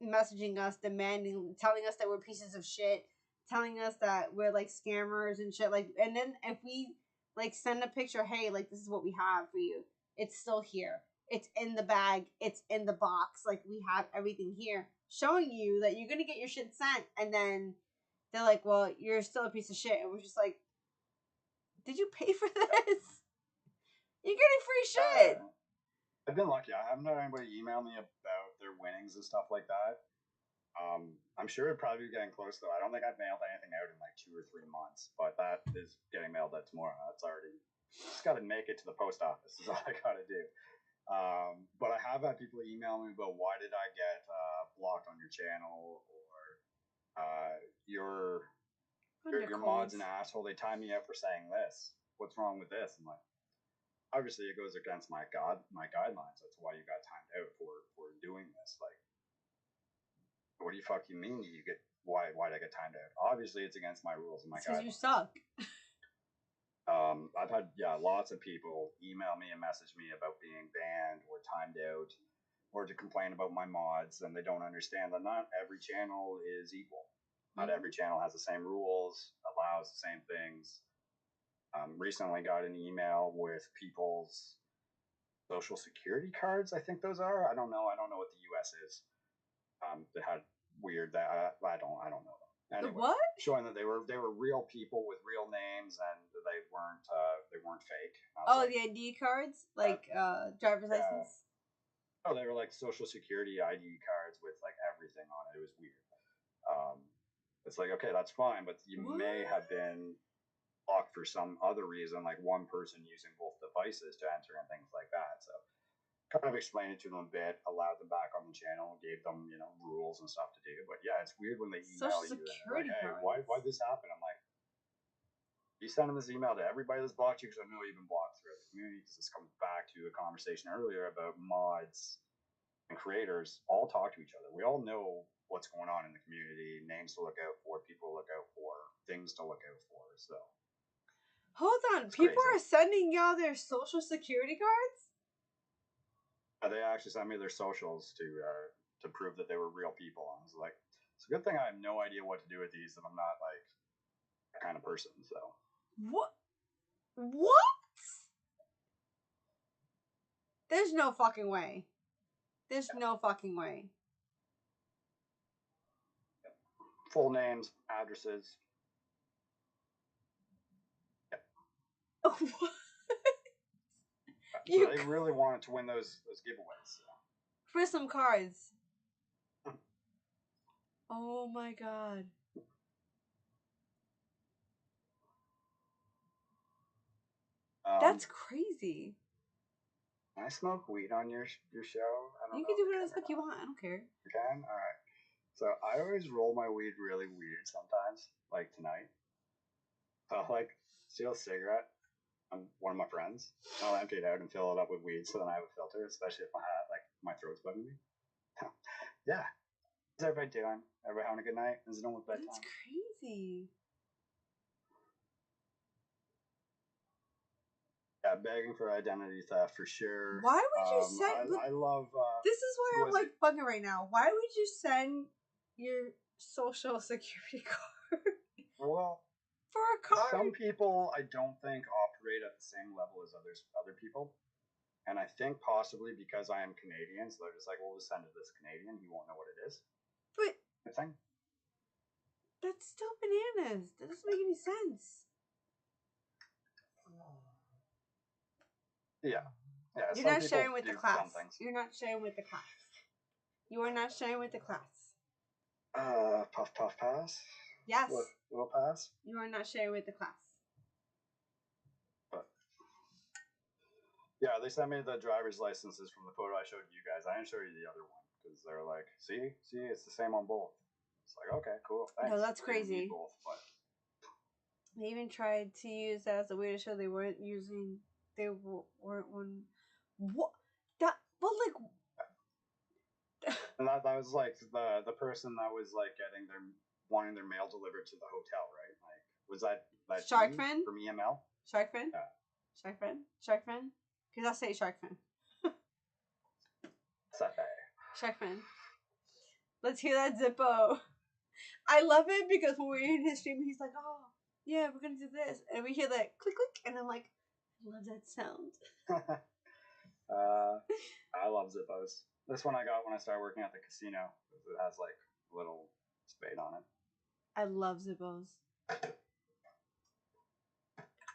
messaging us, demanding, telling us that we're pieces of shit, telling us that we're like scammers and shit? Like, and then if we like send a picture, hey, like, this is what we have for you, it's still here, it's in the bag, it's in the box, like, we have everything here showing you that you're gonna get your shit sent. And then they're like, well, you're still a piece of shit. And we're just like, did you pay for this? You're getting free shit. I've been lucky. I haven't had anybody email me about their winnings and stuff like that. I'm sure it'd probably be getting close though. I don't think I've mailed anything out in like 2 or 3 months, but that is getting mailed out tomorrow. That's already just got to make it to the post office. Is all I got to do. But I have had people email me about why did I get blocked on your channel, or your mod's an asshole. They tie me out for saying this. What's wrong with this? I'm like, obviously it goes against my guidelines. That's why you got timed out for doing this. Like, what do you fucking mean you get why'd I get timed out? Obviously it's against my rules and my guidelines. Because you suck. I've had lots of people email me and message me about being banned or timed out or to complain about my mods, and they don't understand that not every channel is equal. Not every channel has the same rules, allows the same things. Recently got an email with people's social security cards. I think those are. I don't know what the U.S. is. That had weird that I don't know them. Anyway, what? Showing that they were real people with real names and they weren't fake. Oh, like, the ID cards, like driver's license. Oh, they were like social security ID cards with like everything on it. It was weird. It's like, okay, that's fine, but you may have been blocked for some other reason, like one person using both devices to enter and things like that. So kind of explained it to them a bit, allowed them back on the channel, gave them, rules and stuff to do. But yeah, it's weird when they email you and like, hey, why'd this happen? I'm like, you sending this email to everybody that's blocked you? Because I know you've been blocked throughout the community, because this comes back to a conversation earlier about mods and creators all talk to each other. We all know what's going on in the community, names to look out for, people to look out for, things to look out for. So hold on, people are sending y'all their social security cards? They actually sent me their socials to prove that they were real people. I was like, it's a good thing I have no idea what to do with these, and I'm not like that kind of person. So what? There's no fucking way. There's no fucking way. Full names, addresses. What? So they really wanted to win those giveaways. So. For some cards. Oh my god. That's crazy. Can I smoke weed on your show? I don't know. You can do whatever the fuck you want. I don't care. You can? Alright. So I always roll my weed really weird sometimes, like tonight. I'll like steal a cigarette on one of my friends. I'll empty it out and fill it up with weed, so then I have a filter, especially if my throat's bugging me. Yeah. How's everybody doing? Everybody having a good night? Is it almost bedtime? That's crazy. Yeah, begging for identity theft for sure. Why would you send? I love. This is why I'm like bugging right now. Why would you send your social security card? Well, for a card. Some people I don't think operate at the same level as other people, and I think possibly because I am Canadian, so they're just like, we'll just send it to this Canadian. He won't know what it is. But thing. That's still bananas. That doesn't make any sense. Yeah. You're not sharing with the class. You're not sharing with the class. You are not sharing with the class. Puff pass. Yes. Little pass. You are not sharing with the class. But yeah, they sent me the driver's licenses from the photo I showed you guys. I didn't show you the other one because they're like, see, it's the same on both. It's like, okay, cool. Thanks. No, that's crazy. Both, but they even tried to use that as a way to show they weren't using. They weren't one. What? That? But like. And that was like the person that was like wanting their mail delivered to the hotel, right? Like, was that Shark Fin from EML? Shark Fin? Yeah. Shark Fin? Because I say Shark Fin. Shark Fin. Let's hear that Zippo. I love it because when we're in his stream, he's like, oh, yeah, we're going to do this. And we hear that click, click. And I'm like, I love that sound. I love Zippos. This one I got when I started working at the casino. It has like a little spade on it. I love Zippos.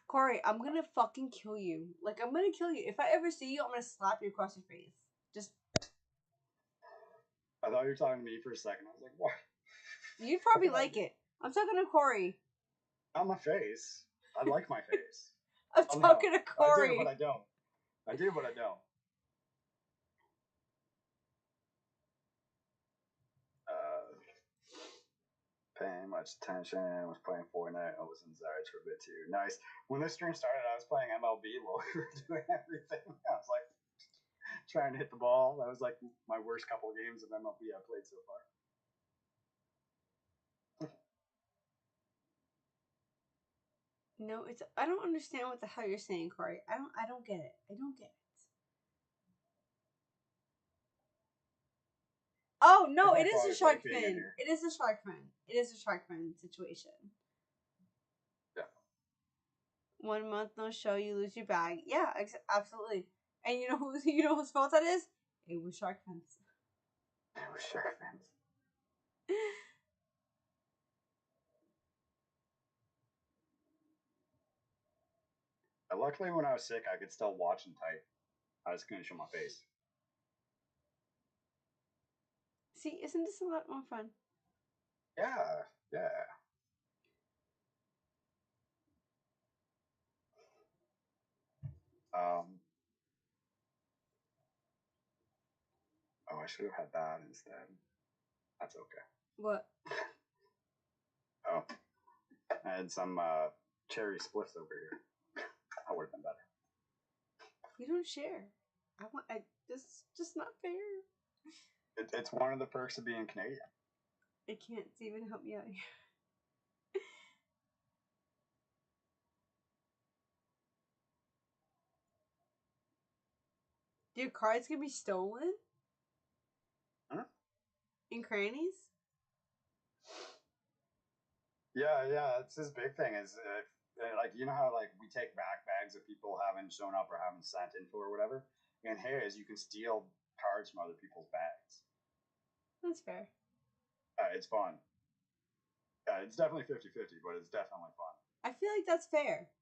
Corey, I'm gonna fucking kill you. Like, I'm gonna kill you. If I ever see you, I'm gonna slap you across your face. Just. I thought you were talking to me for a second. I was like, what? You'd probably like it. I'm talking to Corey. On my face. I like my face. I'm talking to Corey. I do, but I don't. I do, but I don't. Paying much attention, was playing Fortnite, I was in Zards for a bit too. Nice. When this stream started, I was playing MLB while we were doing everything. I was like trying to hit the ball. That was like my worst couple of games of MLB I played so far. No, it's. I don't understand what the hell you're saying, Corey. I don't get it. I don't get it. Oh no, it is a shark fin. It is a shark fin. It is a shark fin situation. Yeah. 1 month no show, you lose your bag. Yeah, absolutely. And you know whose fault that is? It was shark fins. It was shark fins. Luckily, when I was sick, I could still watch and type. I just couldn't show my face. See, isn't this a lot more fun? Yeah, yeah. Oh, I should have had that instead. That's okay. What? Oh, I had some cherry spliffs over here. That would have been better. You don't share. This is just not fair. It's one of the perks of being Canadian. I can't even help me out here. Your cards can be stolen? Huh? In crannies? Yeah, it's this big thing. Is like, you know how like we take back bags of people haven't shown up or haven't sent info or whatever. And here is you can steal cards from other people's bags. That's fair. It's fun. It's definitely 50-50, but it's definitely fun. I feel like that's fair.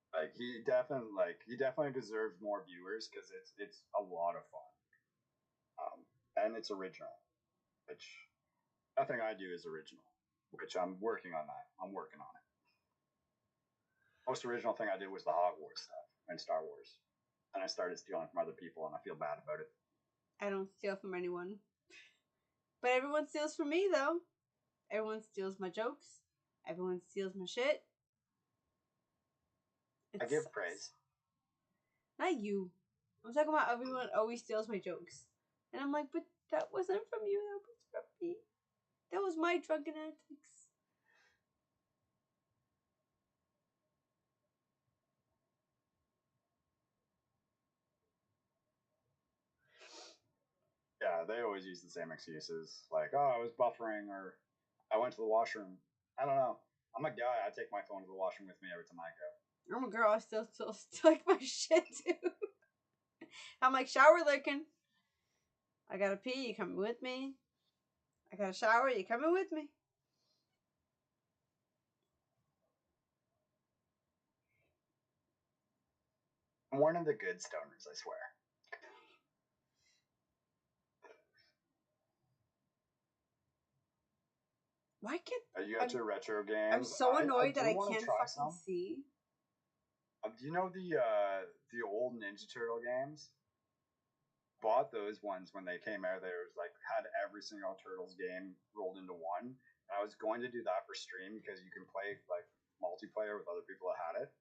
Like he definitely deserves more viewers because it's a lot of fun. And it's original, which nothing I do is original. Which I'm working on that. I'm working on it. Most original thing I did was the Hogwarts stuff and Star Wars, and I started stealing from other people, and I feel bad about it. I don't steal from anyone, but everyone steals from me though. Everyone steals my jokes. Everyone steals my shit. I give praise. Not you. I'm talking about everyone always steals my jokes. And I'm like, but that wasn't from you. That was from me. That was my drunken antics. Yeah, they always use the same excuses. Like, oh, I was buffering, or I went to the washroom. I don't know. I'm a guy. I take my phone to the washroom with me every time I go. I'm a girl. I still like my shit too. I'm like shower licking. I gotta pee. You coming with me? I gotta shower. You coming with me? I'm one of the good stoners, I swear. Why can't You got your retro games? I'm so annoyed that I can't fucking some. see. Do you know the old Ninja Turtle games? Bought those ones when they came out. They was like had every single Turtles game rolled into one. And I was going to do that for stream because you can play like multiplayer with other people that had it.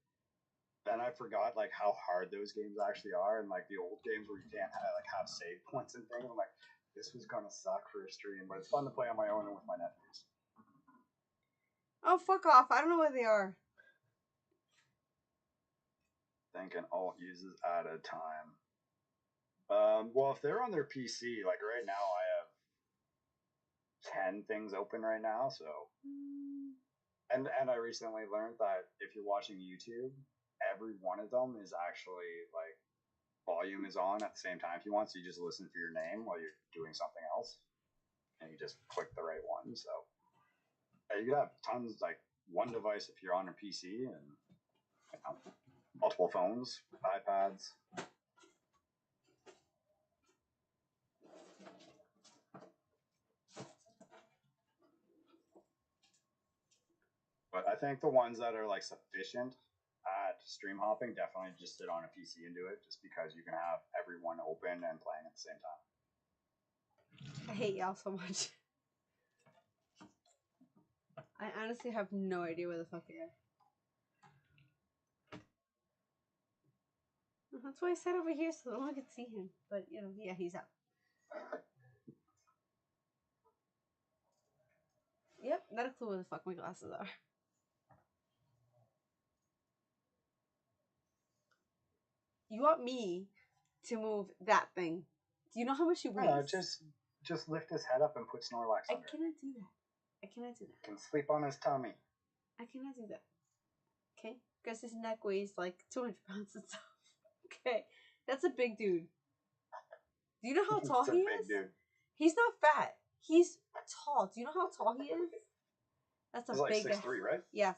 Then I forgot like how hard those games actually are, and like the old games where you can't have save points and things. I'm like, this was gonna suck for a stream, but it's fun to play on my own and with my nephews. Oh, fuck off. I don't know where they are. Thinking alt uses at a time. Well, if they're on their PC, like right now, I have 10 things open right now. So, and I recently learned that if you're watching YouTube, every one of them is actually like volume is on at the same time. If you want, so you just listen for your name while you're doing something else, and you just click the right one. So, you could have tons like one device if you're on a PC, and you know, multiple phones, iPads. But I think the ones that are like sufficient at stream hopping definitely just sit on a PC and do it, just because you can have everyone open and playing at the same time. I hate y'all so much. I honestly have no idea where the fuck they are. That's why I sat over here so no one could see him. But, you know, yeah, he's out. Yep, not a clue where the fuck my glasses are. You want me to move that thing? Do you know how much you weigh? Just lift his head up and put Snorlax under. I cannot do that. I cannot do that. Can sleep on his tummy. I cannot do that. Okay? Because his neck weighs like 200 pounds and stuff. Okay? That's a big dude. Do you know how tall he is? Big dude. He's not fat. He's tall. Do you know how tall he is? That's a big dude. He's like 6'3", right? Yes.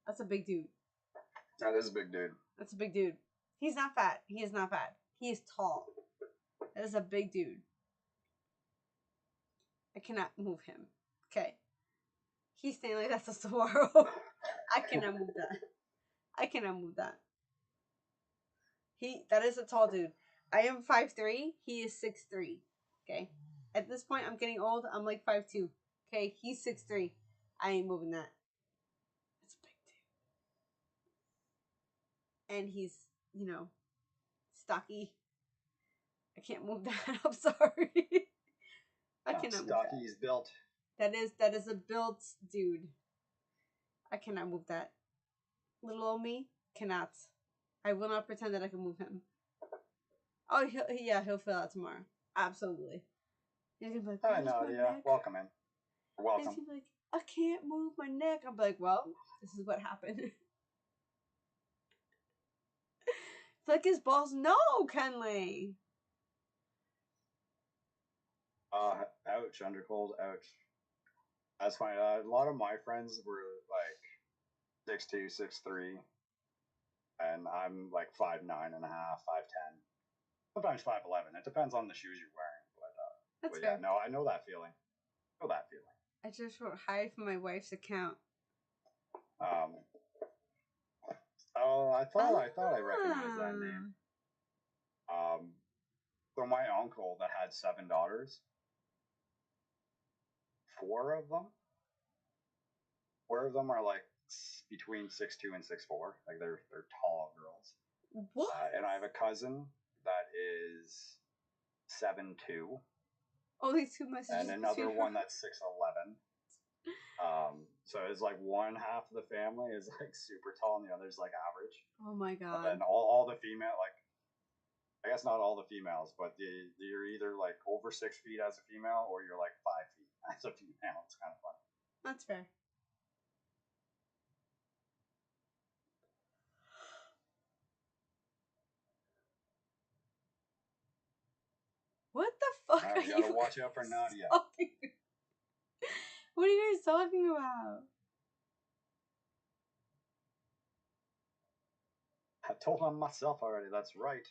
That's a big dude. That is a big dude. That's a big dude. He's not fat. He is not fat. He is tall. That is a big dude. I cannot move him. Okay. He's standing like that's a saguaro. I cannot move that. I cannot move that. That is a tall dude. I am 5'3". He is 6'3". Okay. At this point, I'm getting old. I'm like 5'2". Okay. He's 6'3". I ain't moving that. That's a big dude. And he's, you know, stocky. I can't move that. I'm sorry. I cannot move that. Stocky is built. That is a built dude. I cannot move that. Little old me cannot. I will not pretend that I can move him. Oh, he'll fill out tomorrow. Absolutely. He's gonna be like, I know, yeah. Neck? Welcome in. Welcome. He's gonna be like, I can't move my neck. I'm like, well, this is what happened. Flick his balls. No, Kenley. Ouch, undercold, ouch. That's fine. A lot of my friends were like 6'2", 6'3", and I'm like 5'9.5", 5'10", sometimes 5'11". It depends on the shoes you're wearing. But yeah, no, I know that feeling. I just wrote hi from my wife's account. I thought I recognized that name. So my uncle that had 7 daughters, 4 of them are like between 6'2" and 6'4". Like they're tall girls. What? And I have a cousin that is 7'2". Only 2 messages. And another one that's 6'11". So it's like one half of the family is like super tall and the other's like average. Oh my god. And then all the female, like, I guess not all the females, but you're either like over 6 feet as a female or you're like 5 feet as a female. It's kind of fun. That's fair. What the fuck are you gotta watch out for Nadia. What are you guys talking about? I told on myself already, that's right.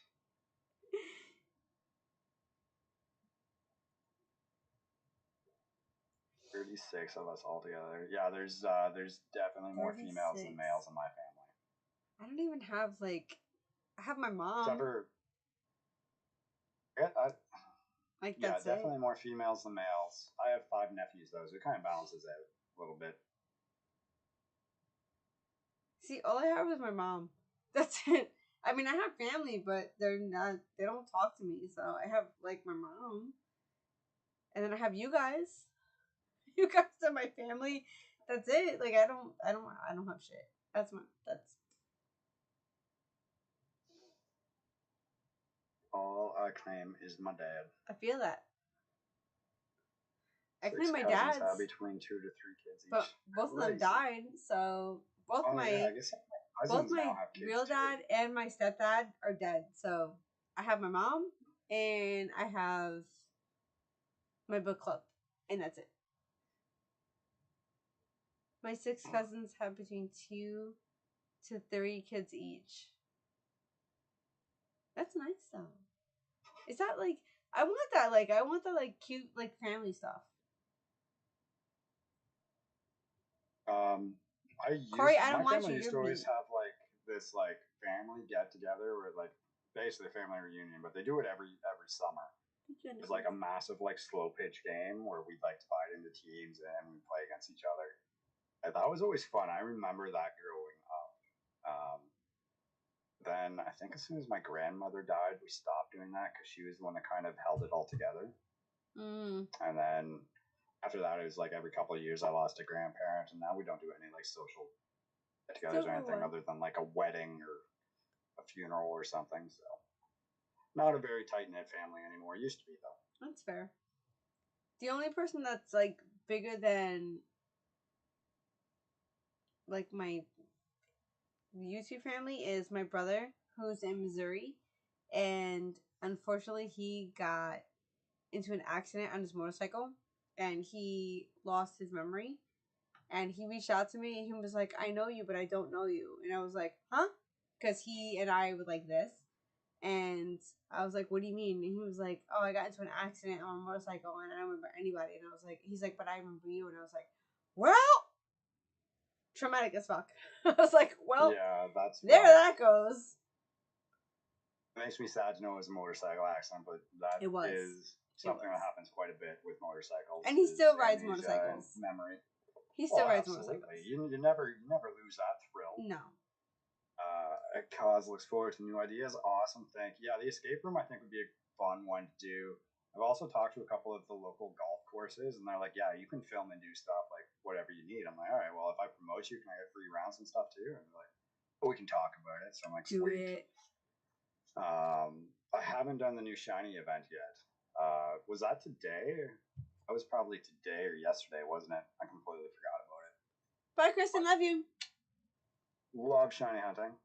"36 of us all together." Yeah, there's definitely more females than males in my family. I don't even have like, I have my mom. That's definitely more females than males. I have 5 nephews though, so it kind of balances out a little bit. See, all I have is my mom. That's it. I mean, I have family, but they don't talk to me. So I have like my mom, and then I have you guys. You guys are my family. That's it. Like I don't have shit. That's all I claim is my dad. I feel that. I 6 claim my dad's. Have between 2 to 3 kids each. But both of them died, so both my real dad and my stepdad are dead. So I have my mom and I have my book club, and that's it. My 6 cousins have between 2 to 3 kids each. That's nice though. Is that like I want that cute like family stuff. Corey, I my don't want family you. used to You're always mean. have like this like family get together where like basically a family reunion, but they do it every summer. It's like a massive like slow pitch game where we'd like divide into teams and we play against each other. And that was always fun. I remember that growing up. Then I think as soon as my grandmother died, we stopped doing that because she was the one that kind of held it all together. Mm. And then after that, it was like every couple of years I lost a grandparent, and now we don't do any like social get-togethers or anything other than like a wedding or a funeral or something. So not a very tight knit family anymore. Used to be though. That's fair. The only person that's like bigger than like my YouTube family is my brother, who's in Missouri, and unfortunately he got into an accident on his motorcycle and he lost his memory. And he reached out to me and he was like, I know you, but I don't know you. And I was like, huh? Because he and I were like this. And I was like, what do you mean? And he was like, oh, I got into an accident on a motorcycle and I don't remember anybody. And I was like, he's like, but I remember you. And I was like, well, traumatic as fuck. I was like, well, yeah, that's there that goes. It makes me sad to know it was a motorcycle accident, but that is something that happens quite a bit with motorcycles. And he still rides motorcycles. Memory. He still rides absolutely. motorcycles. You never lose that thrill. No. Cause looks forward to new ideas. Awesome, thank you. Yeah, the escape room I think would be a fun one to do. I've also talked to a couple of the local golf courses, and they're like, "Yeah, you can film and do stuff like whatever you need." I'm like, "All right, well, if I promote you, can I get free rounds and stuff too?" And they're like, "Oh, we can talk about it." So I'm like, do "Sweet." it. I haven't done the new shiny event yet. Was that today? That was probably today or yesterday, wasn't it? I completely forgot about it. Bye, Kristen. Love you. Love shiny hunting.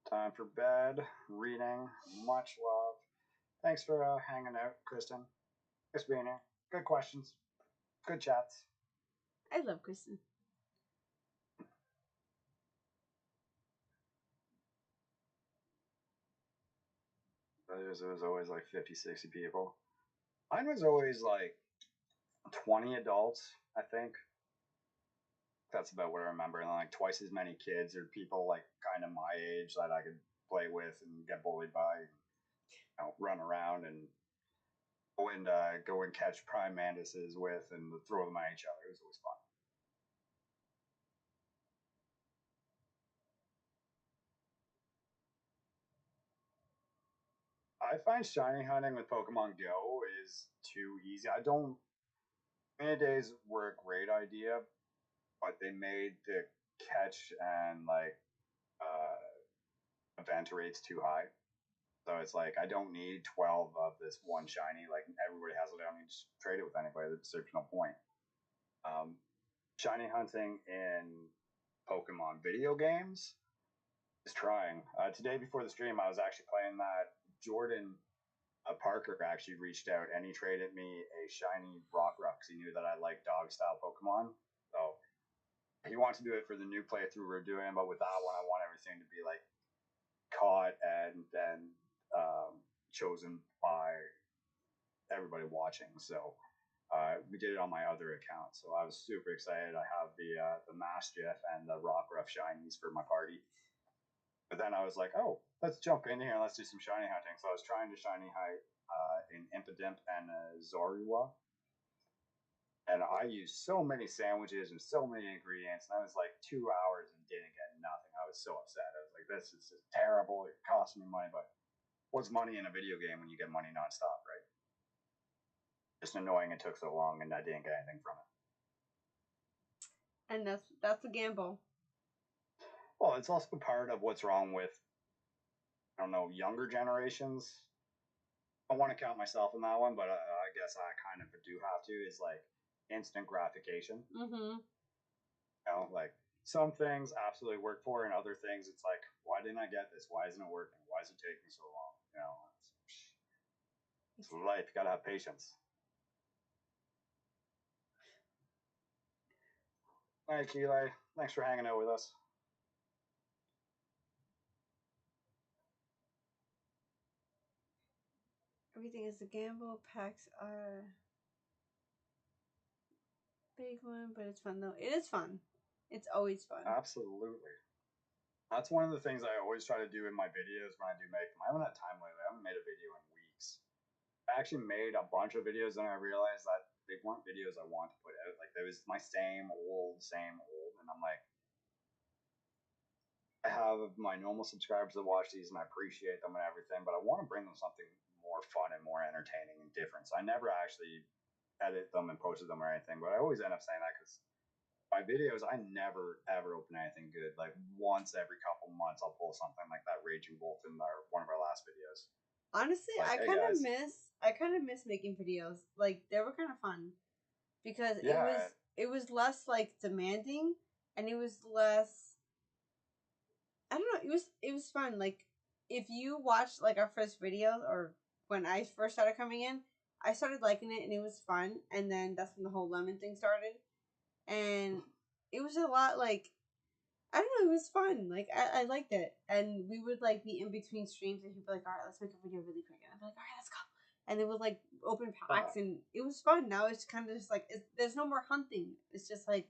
Time for bed, reading, much love. Thanks for hanging out, Kristen. Thanks for being here. Good questions. Good chats. I love Kristen. It was always like 50, 60 people. Mine was always like 20 adults, I think. That's about what I remember. And like twice as many kids or people like kind of my age that I could play with and get bullied by and run around and go and catch prime mantises with and throw them at each other. It was always fun. I find shiny hunting with Pokemon Go is too easy. I don't. Many days were a great idea, but they made the catch and like event rates too high. So it's like I don't need 12 of this one shiny. Like everybody has it. I don't need to trade it with anybody. There's no point. Shiny hunting in Pokemon video games is trying. Today before the stream, I was actually playing that. Jordan Parker actually reached out and he traded me a shiny Rockruff because he knew that I like dog style Pokemon. So he wants to do it for the new playthrough we're doing, but with that one, I want everything to be like caught and then chosen by everybody watching. So we did it on my other account. So I was super excited. I have the Mastiff and the Rockruff shinies for my party. But then I was like, oh, let's jump in here and let's do some shiny hunting. So I was trying to shiny hunt in Impidimp and Zorua. And I used so many sandwiches and so many ingredients. And I was like 2 hours and didn't get nothing. I was so upset. I was like, this is just terrible. It cost me money. But what's money in a video game when you get money nonstop, right? Just annoying it took so long and I didn't get anything from it. And that's a gamble. Well, it's also part of what's wrong with, I don't know, younger generations. I want to count myself in that one, but I guess I kind of do have to, is like instant gratification. Mm-hmm. Like some things absolutely work for, and other things it's like, why didn't I get this? Why isn't it working? Why is it taking so long? It's life. You gotta have patience. All right, Keeley. Thanks for hanging out with us. Everything is a gamble. Packs are big one, but it's fun though. It is fun. It's always fun. Absolutely. That's one of the things I always try to do in my videos when I do make them. I haven't had time lately. I haven't made a video in weeks. I actually made a bunch of videos and I realized that they weren't videos I want to put out. Like, there was my same old. And I'm like, I have my normal subscribers that watch these and I appreciate them and everything, but I want to bring them something more fun and more entertaining and different. So I never actually edit them and posted them or anything, but I always end up saying that because my videos, I never ever open anything good. Like, once every couple months, I'll pull something like that Raging Wolf in one of our last videos. Honestly, Like, I hey, kind of guys. miss making videos. Like, they were kind of fun because Yeah. it was less like demanding, and it was less. I don't know. It was fun. Like, if you watched like our first videos or when I first started coming in, I started liking it and it was fun. And then that's when the whole lemon thing started, and it was a lot like. I don't know, it was fun. Like, I liked it. And we would, like, be in between streams, and he'd be like, all right, let's make a video really quick. And I'd be like, all right, let's go. And they would, like, open packs, and it was fun. Now it's kind of just, like, there's no more hunting. It's just, like,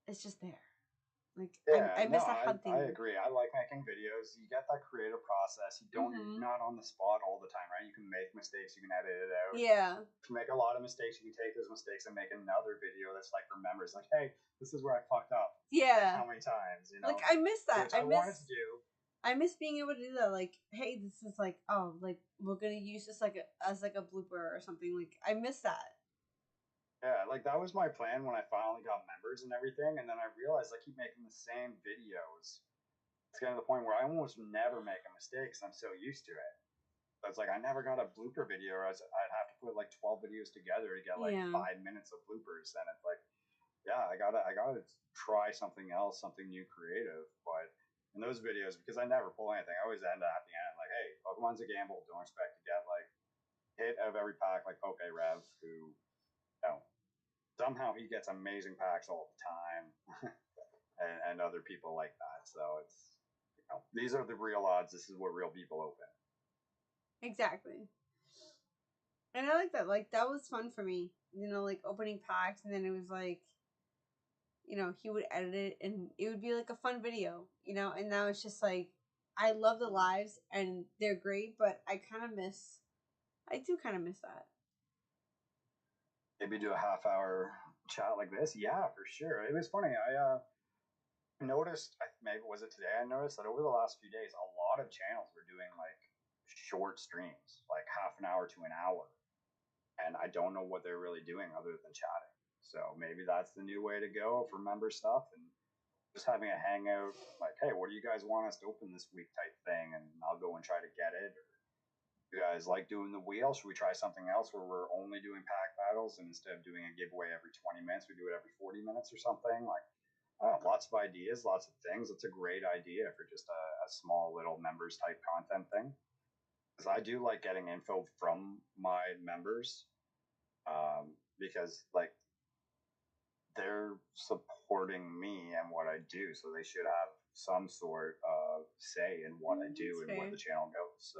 it's just there. Like, Yeah, I miss no, the hunting. I agree. I like making videos. You get that creative process. You don't, you're not on the spot all the time, right? You can make mistakes. You can edit it out. Yeah. If you make a lot of mistakes, you can take those mistakes and make another video that's like remembers, like, hey, this is where I fucked up. Yeah. How many times, you know? Like, I miss that. Which I wanted to do. I miss being able to do that. Like, hey, this is like, oh, like, we're gonna use this like as like a blooper or something. Like, I miss that. Yeah, like, that was my plan when I finally got members and everything, and then I realized I keep making the same videos. It's getting to the point where I almost never make a mistake because I'm so used to it. So it's like I never got a blooper video, or I'd have to put like 12 videos together to get like 5 minutes of bloopers, and it's like, yeah, I gotta try something else, something new, creative. But in those videos, because I never pull anything, I always end up at the end like, hey, Pokemon's a gamble. Don't expect to get like hit out of every pack like Poke Rev, who, you know, somehow he gets amazing packs all the time, and other people like that. So it's, you know, these are the real odds. This is what real people open. Exactly. And I like that. Like, that was fun for me. You know, like, opening packs, and then it was like, you know, he would edit it, and it would be like a fun video, you know? And now it's just like, I love the lives, and they're great, but I do kind of miss that. Maybe do a half-hour chat like this. Yeah, for sure. It was funny. I noticed, maybe was it today, I noticed that over the last few days, a lot of channels were doing like short streams, like half an hour to an hour. And I don't know what they're really doing other than chatting. So maybe that's the new way to go for member stuff, and just having a hangout, like, hey, what do you guys want us to open this week type thing? And I'll go and try to get it. Or, you guys like doing the wheel? Should we try something else where we're only doing pack battles, and instead of doing a giveaway every 20 minutes, we do it every 40 minutes or something? Like, lots of ideas, lots of things. It's a great idea for just a small little members type content thing. Because I do like getting info from my members, because like they're supporting me and what I do, so they should have some sort of say in what I do and where the channel goes. So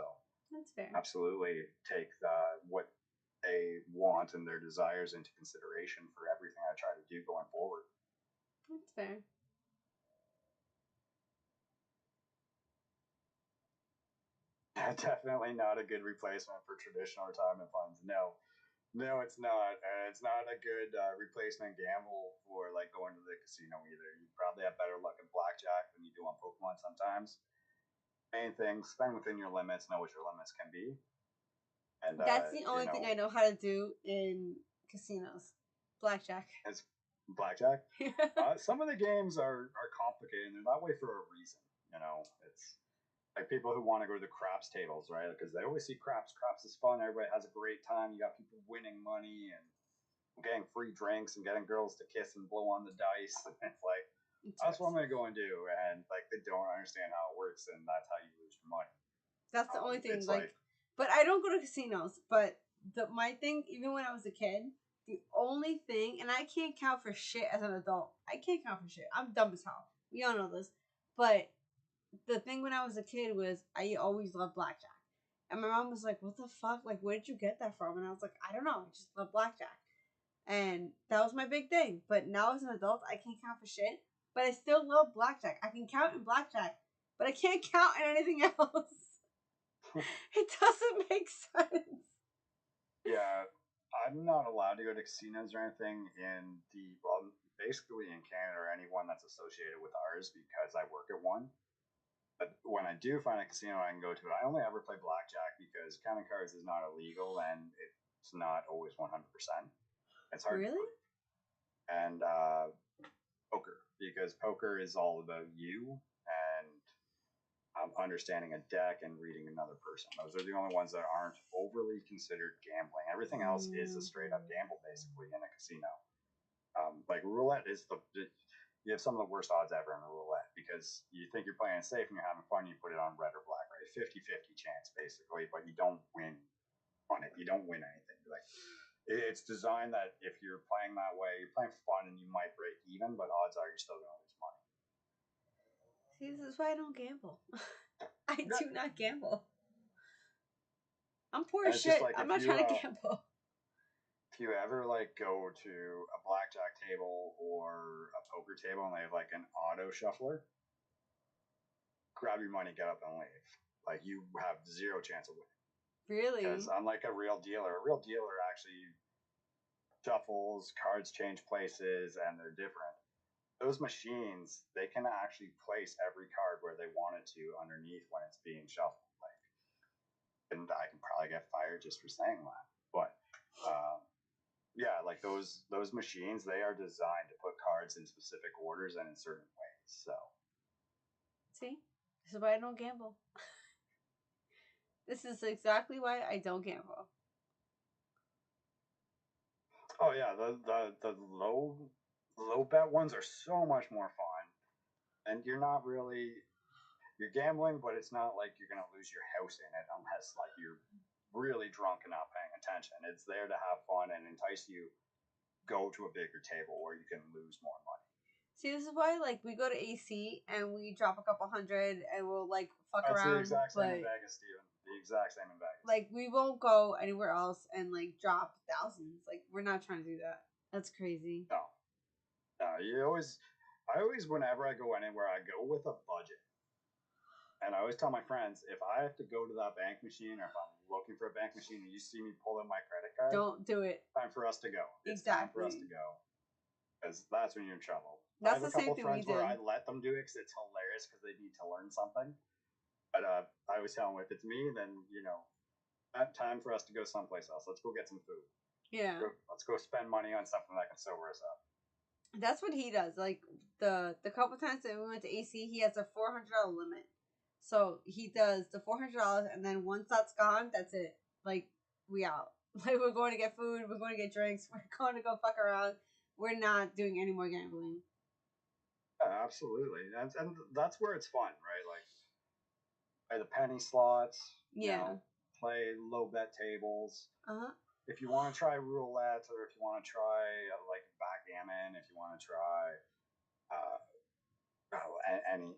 that's fair. Absolutely take what they want and their desires into consideration for everything I try to do going forward. That's fair. Definitely not a good replacement for traditional retirement funds. No, it's not. It's not a good replacement gamble for like going to the casino either. You probably have better luck at blackjack than you do on Pokemon sometimes. Main thing: spend within your limits. Know what your limits can be. And that's the only thing I know how to do in casinos. Blackjack. It's blackjack. Some of the games are complicated, and they're that way for a reason. You know, it's like people who want to go to the craps tables, right? Because they always see craps. Craps is fun. Everybody has a great time. You got people winning money and getting free drinks and getting girls to kiss and blow on the dice. And it's like, that's what I'm going to go and do. And like, they don't understand how it works, and that's how you lose your money. That's the only thing. Like, but I don't go to casinos. But my thing, even when I was a kid, the only thing, and I can't count for shit as an adult. I can't count for shit. I'm dumb as hell. We all know this. But the thing when I was a kid was I always loved blackjack. And my mom was like, what the fuck? Like, where did you get that from? And I was like, I don't know. I just love blackjack. And that was my big thing. But now as an adult, I can't count for shit. But I still love blackjack. I can count in blackjack, but I can't count in anything else. It doesn't make sense. Yeah, I'm not allowed to go to casinos or anything basically in Canada or anyone that's associated with ours because I work at one. But when I do find a casino I can go to, I only ever play blackjack because counting cards is not illegal and it's not always 100%. It's hard Really? to prove. And poker, because poker is all about you and understanding a deck and reading another person. Those are the only ones that aren't overly considered gambling. Everything else is a straight up gamble, basically, in a casino. Like roulette is you have some of the worst odds ever in a roulette because you think you're playing it safe and you're having fun, you put it on red or black, right? 50-50 chance, basically, but you don't win on it. You don't win anything. Like it's designed that if you're playing that way, you're playing for fun and you might break even, but odds are you're still going to lose money. See, this is why I don't gamble. I do not gamble. I'm poor as shit. Like I'm not trying to gamble. If you ever like go to a blackjack table or a poker table and they have like an auto shuffler, grab your money, get up and leave. Like you have zero chance of winning. Really? Because unlike a real dealer actually shuffles, cards change places, and they're different. Those machines, they can actually place every card where they want it to underneath when it's being shuffled. Like, and I can probably get fired just for saying that. But yeah, like those machines, they are designed to put cards in specific orders and in certain ways. So, see, this is why I don't gamble. This is exactly why I don't gamble. Oh yeah, the low bet ones are so much more fun, and you're gambling, but it's not like you're gonna lose your house in it unless like you're really drunk and not paying attention. It's there to have fun and entice you go to a bigger table where you can lose more money. See, this is why like we go to AC and we drop a couple hundred and we'll like fuck That's around. The exact same in Vegas, Steven. The exact same in Vegas. Like we won't go anywhere else and like drop thousands. Like we're not trying to do that. That's crazy. No, I always, whenever I go anywhere, I go with a budget. And I always tell my friends, if I have to go to that bank machine or if I'm looking for a bank machine and you see me pull out my credit card, don't do it. Time for us to go. It's exactly. Time for us to go. Because that's when you're in trouble. That's I have the a couple same thing friends we did. where I let them do it because it's hilarious because they need to learn something. But I always tell them, if it's me, then, time for us to go someplace else. Let's go get some food. Yeah. Let's go spend money on something that can sober us up. That's what he does. Like the couple times that we went to AC, he has a $400 limit. So he does the $400, and then once that's gone, that's it. Like we out. Like we're going to get food, we're going to get drinks, we're going to go fuck around. We're not doing any more gambling. Yeah, absolutely, and that's where it's fun, right? Like play the penny slots. Yeah. Play low bet tables. Uh-huh. If you want to try roulette, or if you want to try like backgammon, if you want to try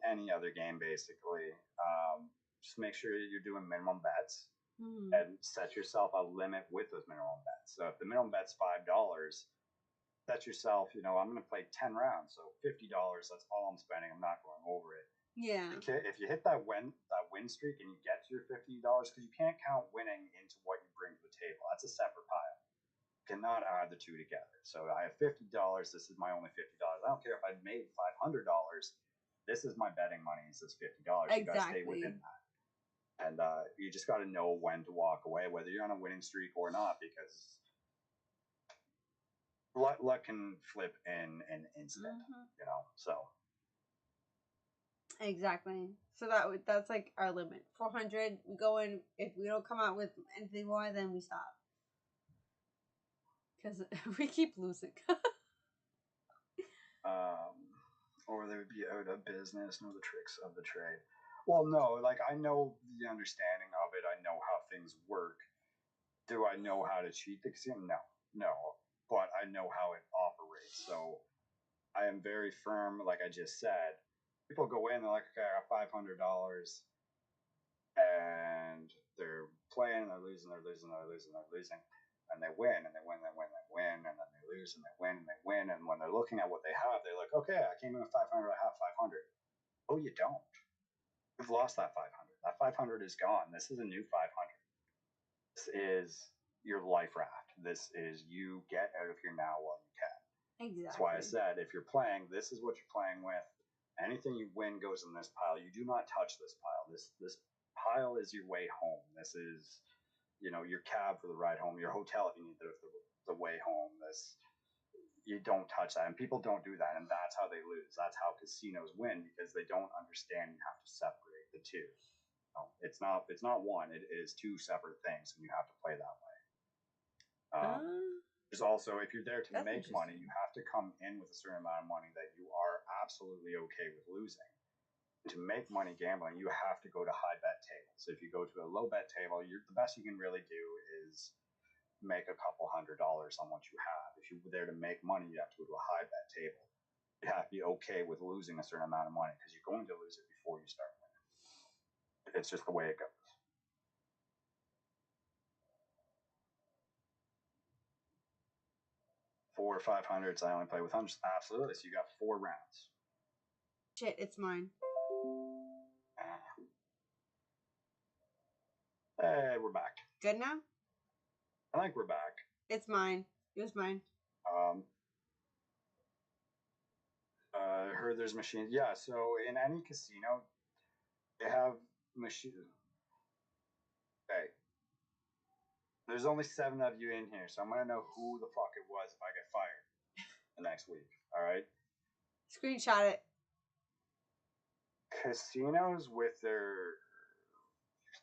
any other game, basically, just make sure you're doing minimum bets and set yourself a limit with those minimum bets. So if the minimum bet's $5, set yourself, I'm going to play 10 rounds, so $50. That's all I'm spending. I'm not going over it. Yeah. If you hit that win streak and you get to your $50, because you can't count winning into what you bring to the table. That's a separate pile. You cannot add the two together. So I have $50. This is my only $50. I don't care if I made $500. This is my betting money. It's this $50. Exactly. You got to stay within that. And you just got to know when to walk away, whether you're on a winning streak or not, because luck can flip in an instant. So. Exactly. So that's like our limit. 400. We go in. If we don't come out with anything more, then we stop. Because we keep losing. Or they would be out of business. Know the tricks of the trade. Well, no. Like I know the understanding of it. I know how things work. Do I know how to cheat the casino? No. But I know how it operates. So I am very firm. Like I just said. People go in, they're like, okay, I got $500, and they're playing, they're losing, and they win, and they win, and then they lose and they win and they win. And when they're looking at what they have, they're like, okay, I came in with 500, I have 500. Oh, you don't. You've lost that 500. That 500 is gone. This is a new 500. This is your life raft. This is you get out of here now while you can. Exactly. That's why I said, if you're playing, this is what you're playing with. Anything you win goes in this pile. You do not touch this pile. This pile is your way home. This is, your cab for the ride home, your hotel if you need the way home. You don't touch that, and people don't do that, and that's how they lose. That's how casinos win, because they don't understand you have to separate the two. No, it's not one. It is two separate things, and you have to play that way. There's also, if you're there to make money, you have to come in with a certain amount of money that you are absolutely okay with losing. To make money gambling, you have to go to high bet tables. If you go to a low bet table, the best you can really do is make a couple $100 on what you have. If you're there to make money, you have to go to a high bet table. You have to be okay with losing a certain amount of money, because you're going to lose it before you start winning. It's just the way it goes. Four or 500s, I only play with hundreds. Absolutely. So you got 4 rounds. Shit, it's mine. Hey, we're back. Good now? I think we're back. It's mine. It was mine. I heard there's machines. Yeah, so in any casino, they have machines. Okay. There's only 7 of you in here, so I'm going to know who the fuck it was if I get fired the next week. All right? Screenshot it. Casinos with their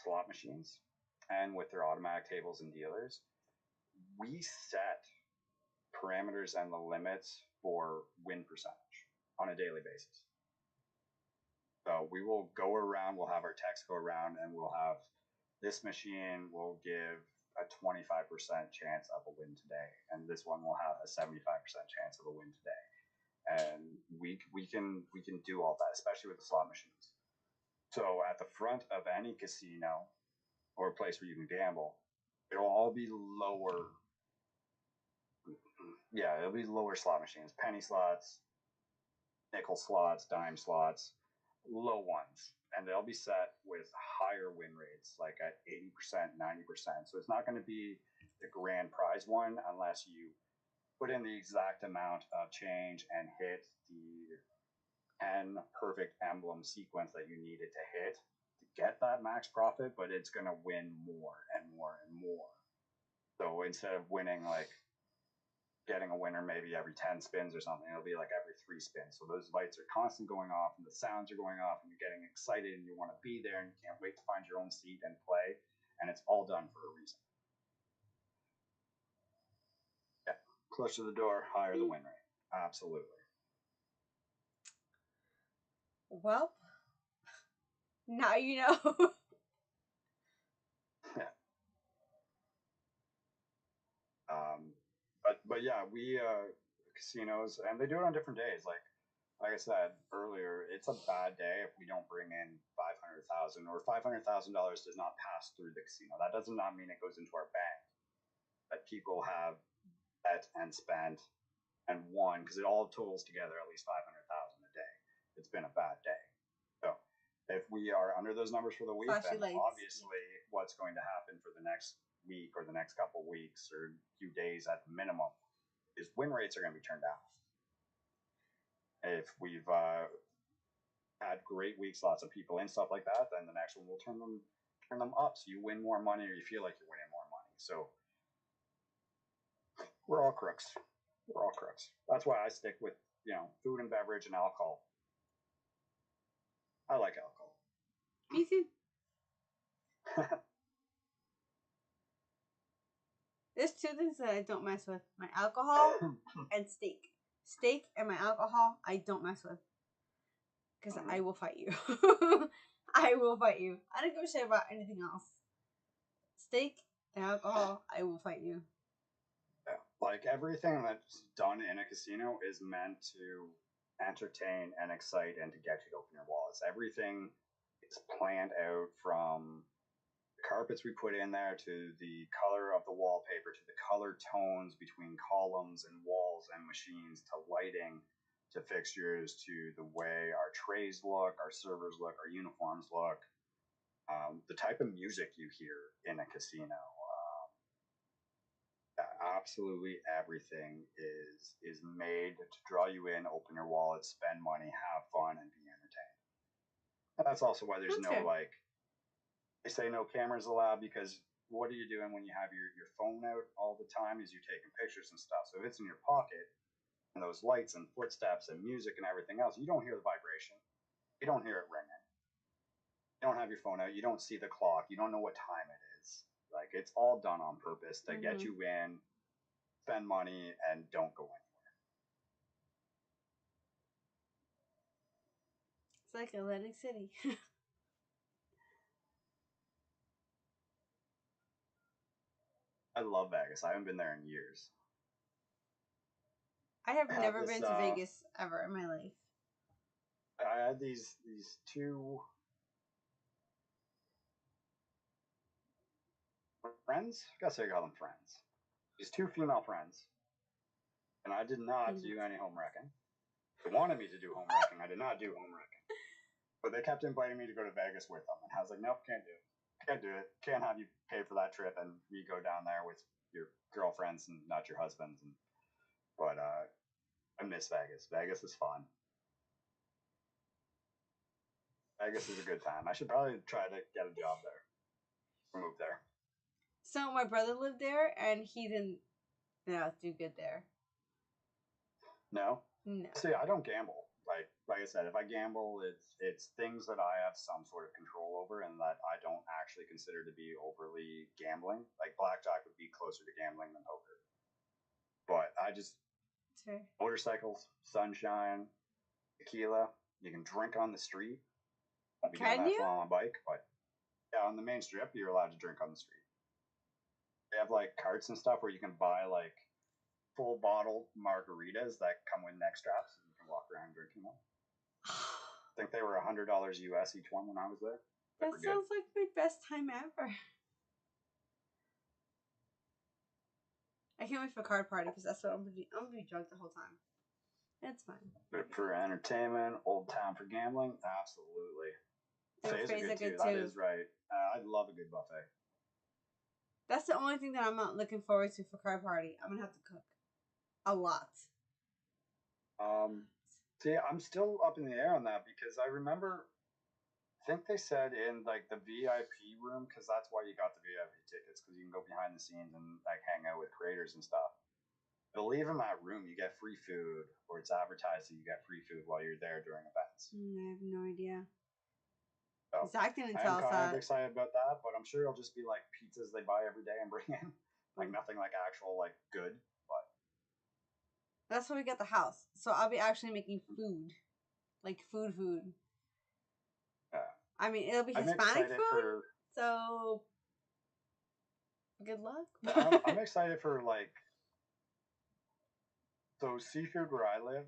slot machines and with their automatic tables and dealers, we set parameters and the limits for win percentage on a daily basis. So we will go around, we'll have our techs go around, and we'll have this machine will give a 25% chance of a win today, and this one will have a 75% chance of a win today. And we can do all that, especially with the slot machines. So at the front of any casino or a place where you can gamble, it'll all be lower. Yeah, it'll be lower slot machines, penny slots, nickel slots, dime slots, low ones. And they'll be set with higher win rates, like at 80%, 90%. So it's not going to be the grand prize one unless you put in the exact amount of change and hit the 10 perfect emblem sequence that you needed to hit to get that max profit, but it's going to win more and more and more. So instead of winning, like getting a winner maybe every 10 spins or something, it'll be like every 3 spins. So those lights are constantly going off and the sounds are going off and you're getting excited and you want to be there and you can't wait to find your own seat and play. And it's all done for a reason. Yeah. Closer to the door, higher the win rate. Absolutely. Well, now you know. Yeah. But yeah, we casinos, and they do it on different days. Like I said earlier, it's a bad day if we don't bring in 500,000 or $500,000 does not pass through the casino. That does not mean it goes into our bank. That people have bet and spent and won, because it all totals together at least 500,000 a day. It's been a bad day. So if we are under those numbers for the week, then obviously what's going to happen for the next week or the next couple weeks or few days at the minimum is win rates are going to be turned down. If we've had great weeks, lots of people in, stuff like that, then the next one will turn them up, so you win more money or you feel like you're winning more money. So we're all crooks. We're all crooks. That's why I stick with food and beverage and alcohol. I like alcohol. Me too. There's 2 things that I don't mess with: my alcohol and steak. Steak and my alcohol, I don't mess with. Because I will fight you. I will fight you. I don't give a shit about anything else. Steak and alcohol, I will fight you. Yeah. Like everything that's done in a casino is meant to entertain and excite and to get you to open your wallets. Everything is planned out from carpets we put in there, to the color of the wallpaper, to the color tones between columns and walls and machines, to lighting, to fixtures, to the way our trays look, our servers look, our uniforms look, the type of music you hear in a casino. Absolutely everything is made to draw you in, open your wallet, spend money, have fun, and be entertained. And that's also why there's no like, they say no cameras allowed, because what are you doing when you have your phone out all the time? Is you're taking pictures and stuff. So if it's in your pocket and those lights and footsteps and music and everything else, you don't hear the vibration. You don't hear it ringing. You don't have your phone out. You don't see the clock. You don't know what time it is. Like, it's all done on purpose to get you in, spend money, and don't go anywhere. It's like Atlantic City. I love Vegas. I haven't been there in years. I have never been to Vegas ever in my life. I had these two friends. I guess I call them friends. These two female friends. And I did not do any home wrecking. They wanted me to do home wrecking. I did not do home wrecking. But they kept inviting me to go to Vegas with them. And I was like, nope, can't do it. Can't do it. Can't have you pay for that trip and we go down there with your girlfriends and not your husbands. But I miss Vegas. Vegas is fun. Vegas is a good time. I should probably try to get a job there. Or move there. So my brother lived there and he didn't do good there. No? No. See, I don't gamble. Like I said, if I gamble, it's things that I have some sort of control over and that I don't actually consider to be overly gambling. Like blackjack would be closer to gambling than poker. But I just motorcycles, sunshine, tequila. You can drink on the street. Won't be doing that on my bike, but yeah, on the main strip, you're allowed to drink on the street. They have like carts and stuff where you can buy like full bottle margaritas that come with neck straps and you can walk around drinking them. I think they were $100 US each one when I was there. That sounds like my best time ever. I can't wait for a card party because that's what I'm gonna be. I'm gonna be drunk the whole time. That's fine. But for entertainment, old time for gambling, absolutely. Buffets are good too. That is right. I'd love a good buffet. That's the only thing that I'm not looking forward to for card party. I'm gonna have to cook a lot. See, I'm still up in the air on that because I remember, I think they said in like the VIP room, because that's why you got the VIP tickets, because you can go behind the scenes and like hang out with creators and stuff. I believe in that room you get free food, or it's advertised that you get free food while you're there during events. I have no idea. So, Zach didn't tell us that. I'm kind of excited about that, but I'm sure it'll just be like pizzas they buy every day and bring in, like nothing like actual like good. But that's why we got the house. So I'll be actually making food, like food. I mean, it'll be Hispanic food. So good luck. I'm excited for like. So seafood where I live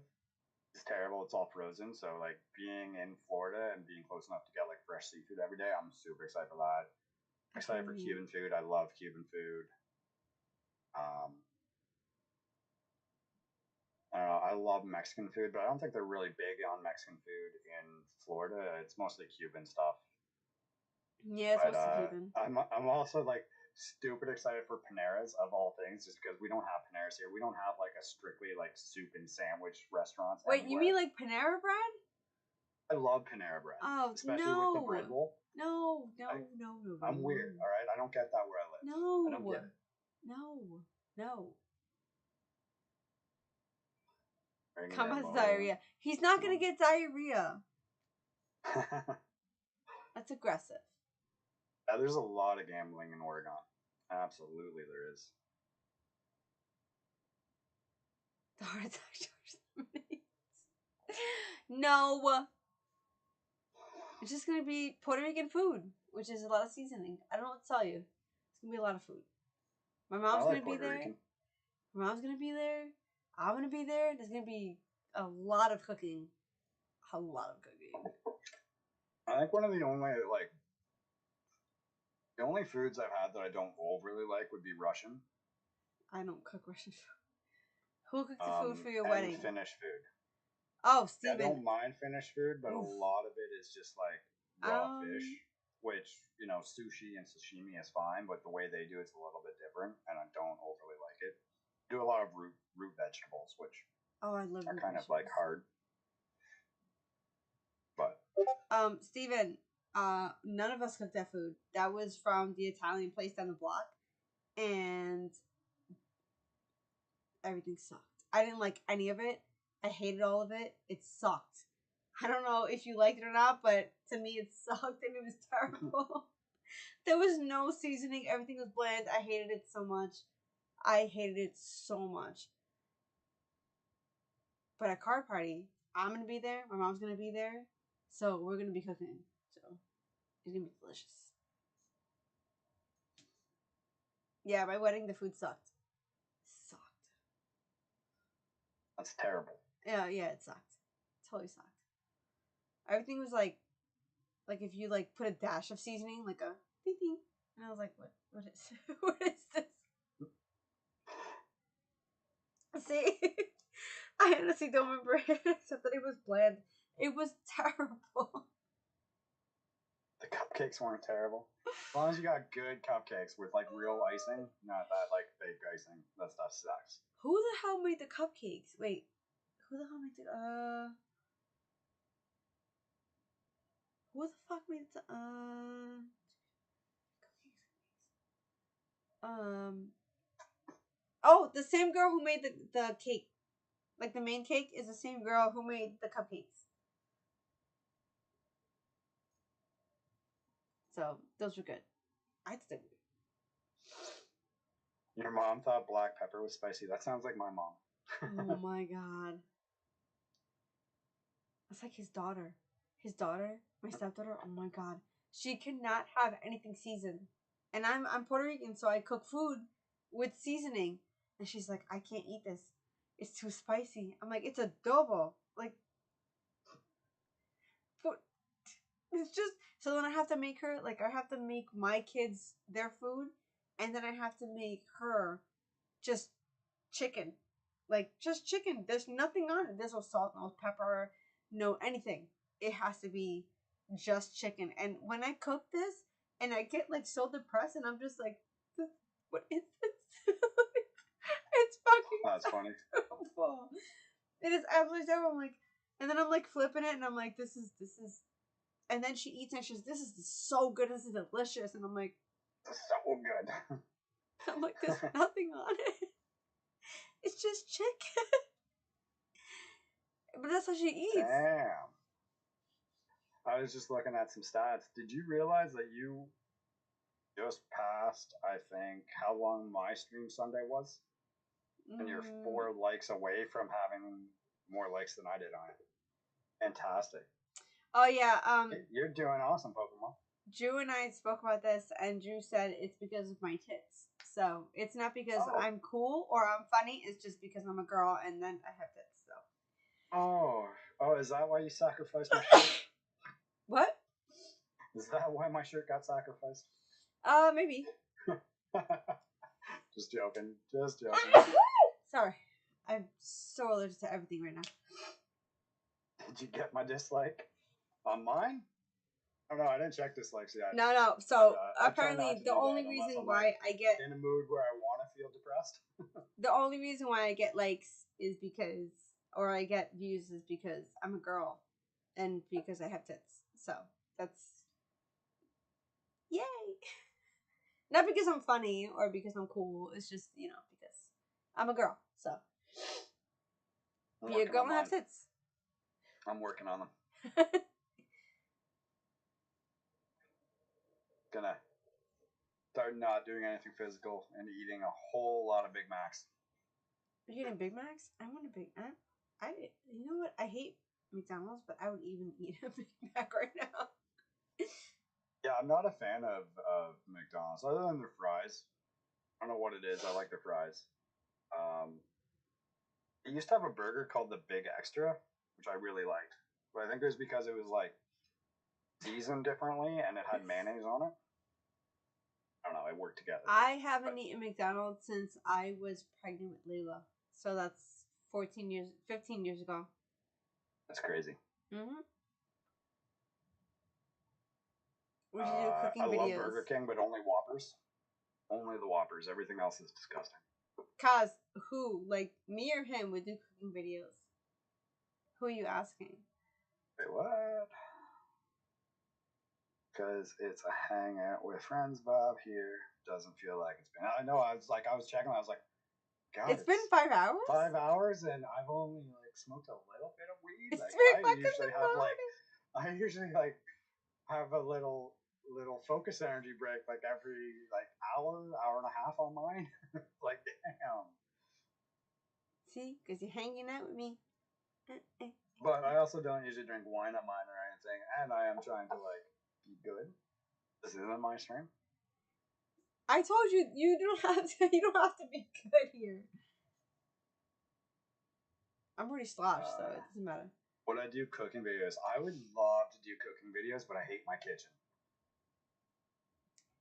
is terrible. It's all frozen. So like being in Florida and being close enough to get like fresh seafood every day, I'm super excited for that. I'm excited for Cuban food. I love Cuban food. I don't know. I love Mexican food, but I don't think they're really big on Mexican food in Florida. It's mostly Cuban stuff. Yeah, it's mostly Cuban. I'm also like stupid excited for Panera's of all things, just because we don't have Panera's here. We don't have like a strictly like soup and sandwich restaurants. Wait, you mean like Panera bread? I love Panera bread. Oh, especially with the bread bowl. No. I'm weird, all right? I don't get that where I live. No. I don't get it. No. Come on, diarrhea. He's not gonna get diarrhea. That's aggressive. Yeah, there's a lot of gambling in Oregon. Absolutely, there is. The heart attack charge. No. It's just gonna be Puerto Rican food, which is a lot of seasoning. I don't know what to tell you. It's gonna be a lot of food. My mom's gonna be there. My mom's gonna be there. I'm gonna be there. There's gonna be a lot of cooking. I think one of the only like The only foods I've had that I don't overly like would be Russian. I don't cook Russian food. Who cooked the food for your and wedding? Finnish food. Oh, Yeah, I Steven. don't mind Finnish food, but Oof. a lot of it is just like raw fish, which, you know, sushi and sashimi is fine, but the way they do it's a little bit different, and I don't overly like it. Do a lot of root vegetables, which I love are root kind vegetables. of like hard. But Steven, none of us cooked that food. That was from the Italian place down the block, and everything sucked. I didn't like any of it. I hated all of it. It sucked. I don't know if you liked it or not, but to me it sucked and it was terrible. There was no seasoning. Everything was bland. I hated it so much. But at card party, I'm going to be there. My mom's going to be there. So we're going to be cooking. So it's going to be delicious. Yeah, my wedding, the food sucked. That's terrible. Yeah, it sucked. Totally sucked. Everything was like if you like put a dash of seasoning, like a ding ding, and I was like, what is what is this? See, I honestly don't remember it except that it was bland. It was terrible. The cupcakes weren't terrible. As long as you got good cupcakes with like real icing, not that like fake icing. That stuff sucks. Who the hell made the cupcakes? Wait, who the hell made the Who the fuck made the Oh, the same girl who made the cake. Like the main cake is the same girl who made the cupcakes. So those were good. I did. Your mom thought black pepper was spicy. That sounds like my mom. Oh my god. It's like his daughter. His daughter, my stepdaughter, oh my god. She cannot have anything seasoned. And I'm Puerto Rican, so I cook food with seasoning. And she's like, I can't eat this. It's too spicy. I'm like, it's adobo. Like, it's just, so then I have to make her, like, I have to make my kids their food, and then I have to make her just chicken. Like, just chicken. There's nothing on it. There's no salt, no pepper, no anything. It has to be just chicken. And when I cook this, and I get, like, so depressed, and I'm just like, what is this? It's fucking That's funny. terrible. It is absolutely terrible. I'm like, and then I'm, like, flipping it, and I'm like, this is, and then she eats and she's, this is so good, this is delicious. And I'm like, so good. I'm like, there's nothing on it. It's just chicken. But that's how she eats. Damn. I was just looking at some stats. Did you realize that you just passed, I think, how long my stream Sunday was? And you're 4 likes away from having more likes than I did on it. Fantastic. Oh yeah, you're doing awesome, Pokemon. Drew and I spoke about this, and Drew said it's because of my tits. So it's not because I'm cool or I'm funny. It's just because I'm a girl, and then I have tits. So. Oh, is that why you sacrificed my shirt? What? Is that why my shirt got sacrificed? Maybe. Just joking. Sorry, I'm so allergic to everything right now. Did you get my dislike on mine? Oh no, I didn't check dislikes yet. No. So apparently, the only reason why I get in a mood where I want to feel depressed. The only reason why I get likes is because, or I get views is because I'm a girl, and because I have tits. So that's yay. Not because I'm funny or because I'm cool. It's just, because I'm a girl. So be a girl and have tits. I'm working on them. Gonna start not doing anything physical and eating a whole lot of Big Macs. Are you eating Big Macs? I want a Big Mac. You know what? I hate McDonald's, but I would even eat a Big Mac right now. Yeah, I'm not a fan of McDonald's other than their fries. I don't know what it is. I like their fries. They used to have a burger called the Big Extra, which I really liked. But I think it was because it was like seasoned differently and it had mayonnaise on it. I don't know. They work together. I haven't eaten McDonald's since I was pregnant with Layla. So that's 15 years ago. That's crazy. Mm-hmm. We should do cooking I videos. love Burger King, but only Whoppers. Only the Whoppers. Everything else is disgusting. Cause who, like me or him, would do cooking videos? Who are you asking? Wait, what? Because it's a hangout with friends, Bob. Here doesn't feel like it's been. I know. I was checking. I was like, God, It's been 5 hours. 5 hours, and I've only like smoked a little bit of weed. It's Like, 3 I usually have like, I usually like have a little focus energy break like every like hour and a half on mine. Like, damn. See, because you're hanging out with me. But I also don't usually drink wine at mine or anything, and I am trying to like be good. This isn't my stream. I told you you don't have to. You don't have to be good here. I'm already sloshed, so it doesn't matter. Would I do cooking videos? I would love to do cooking videos, but I hate my kitchen.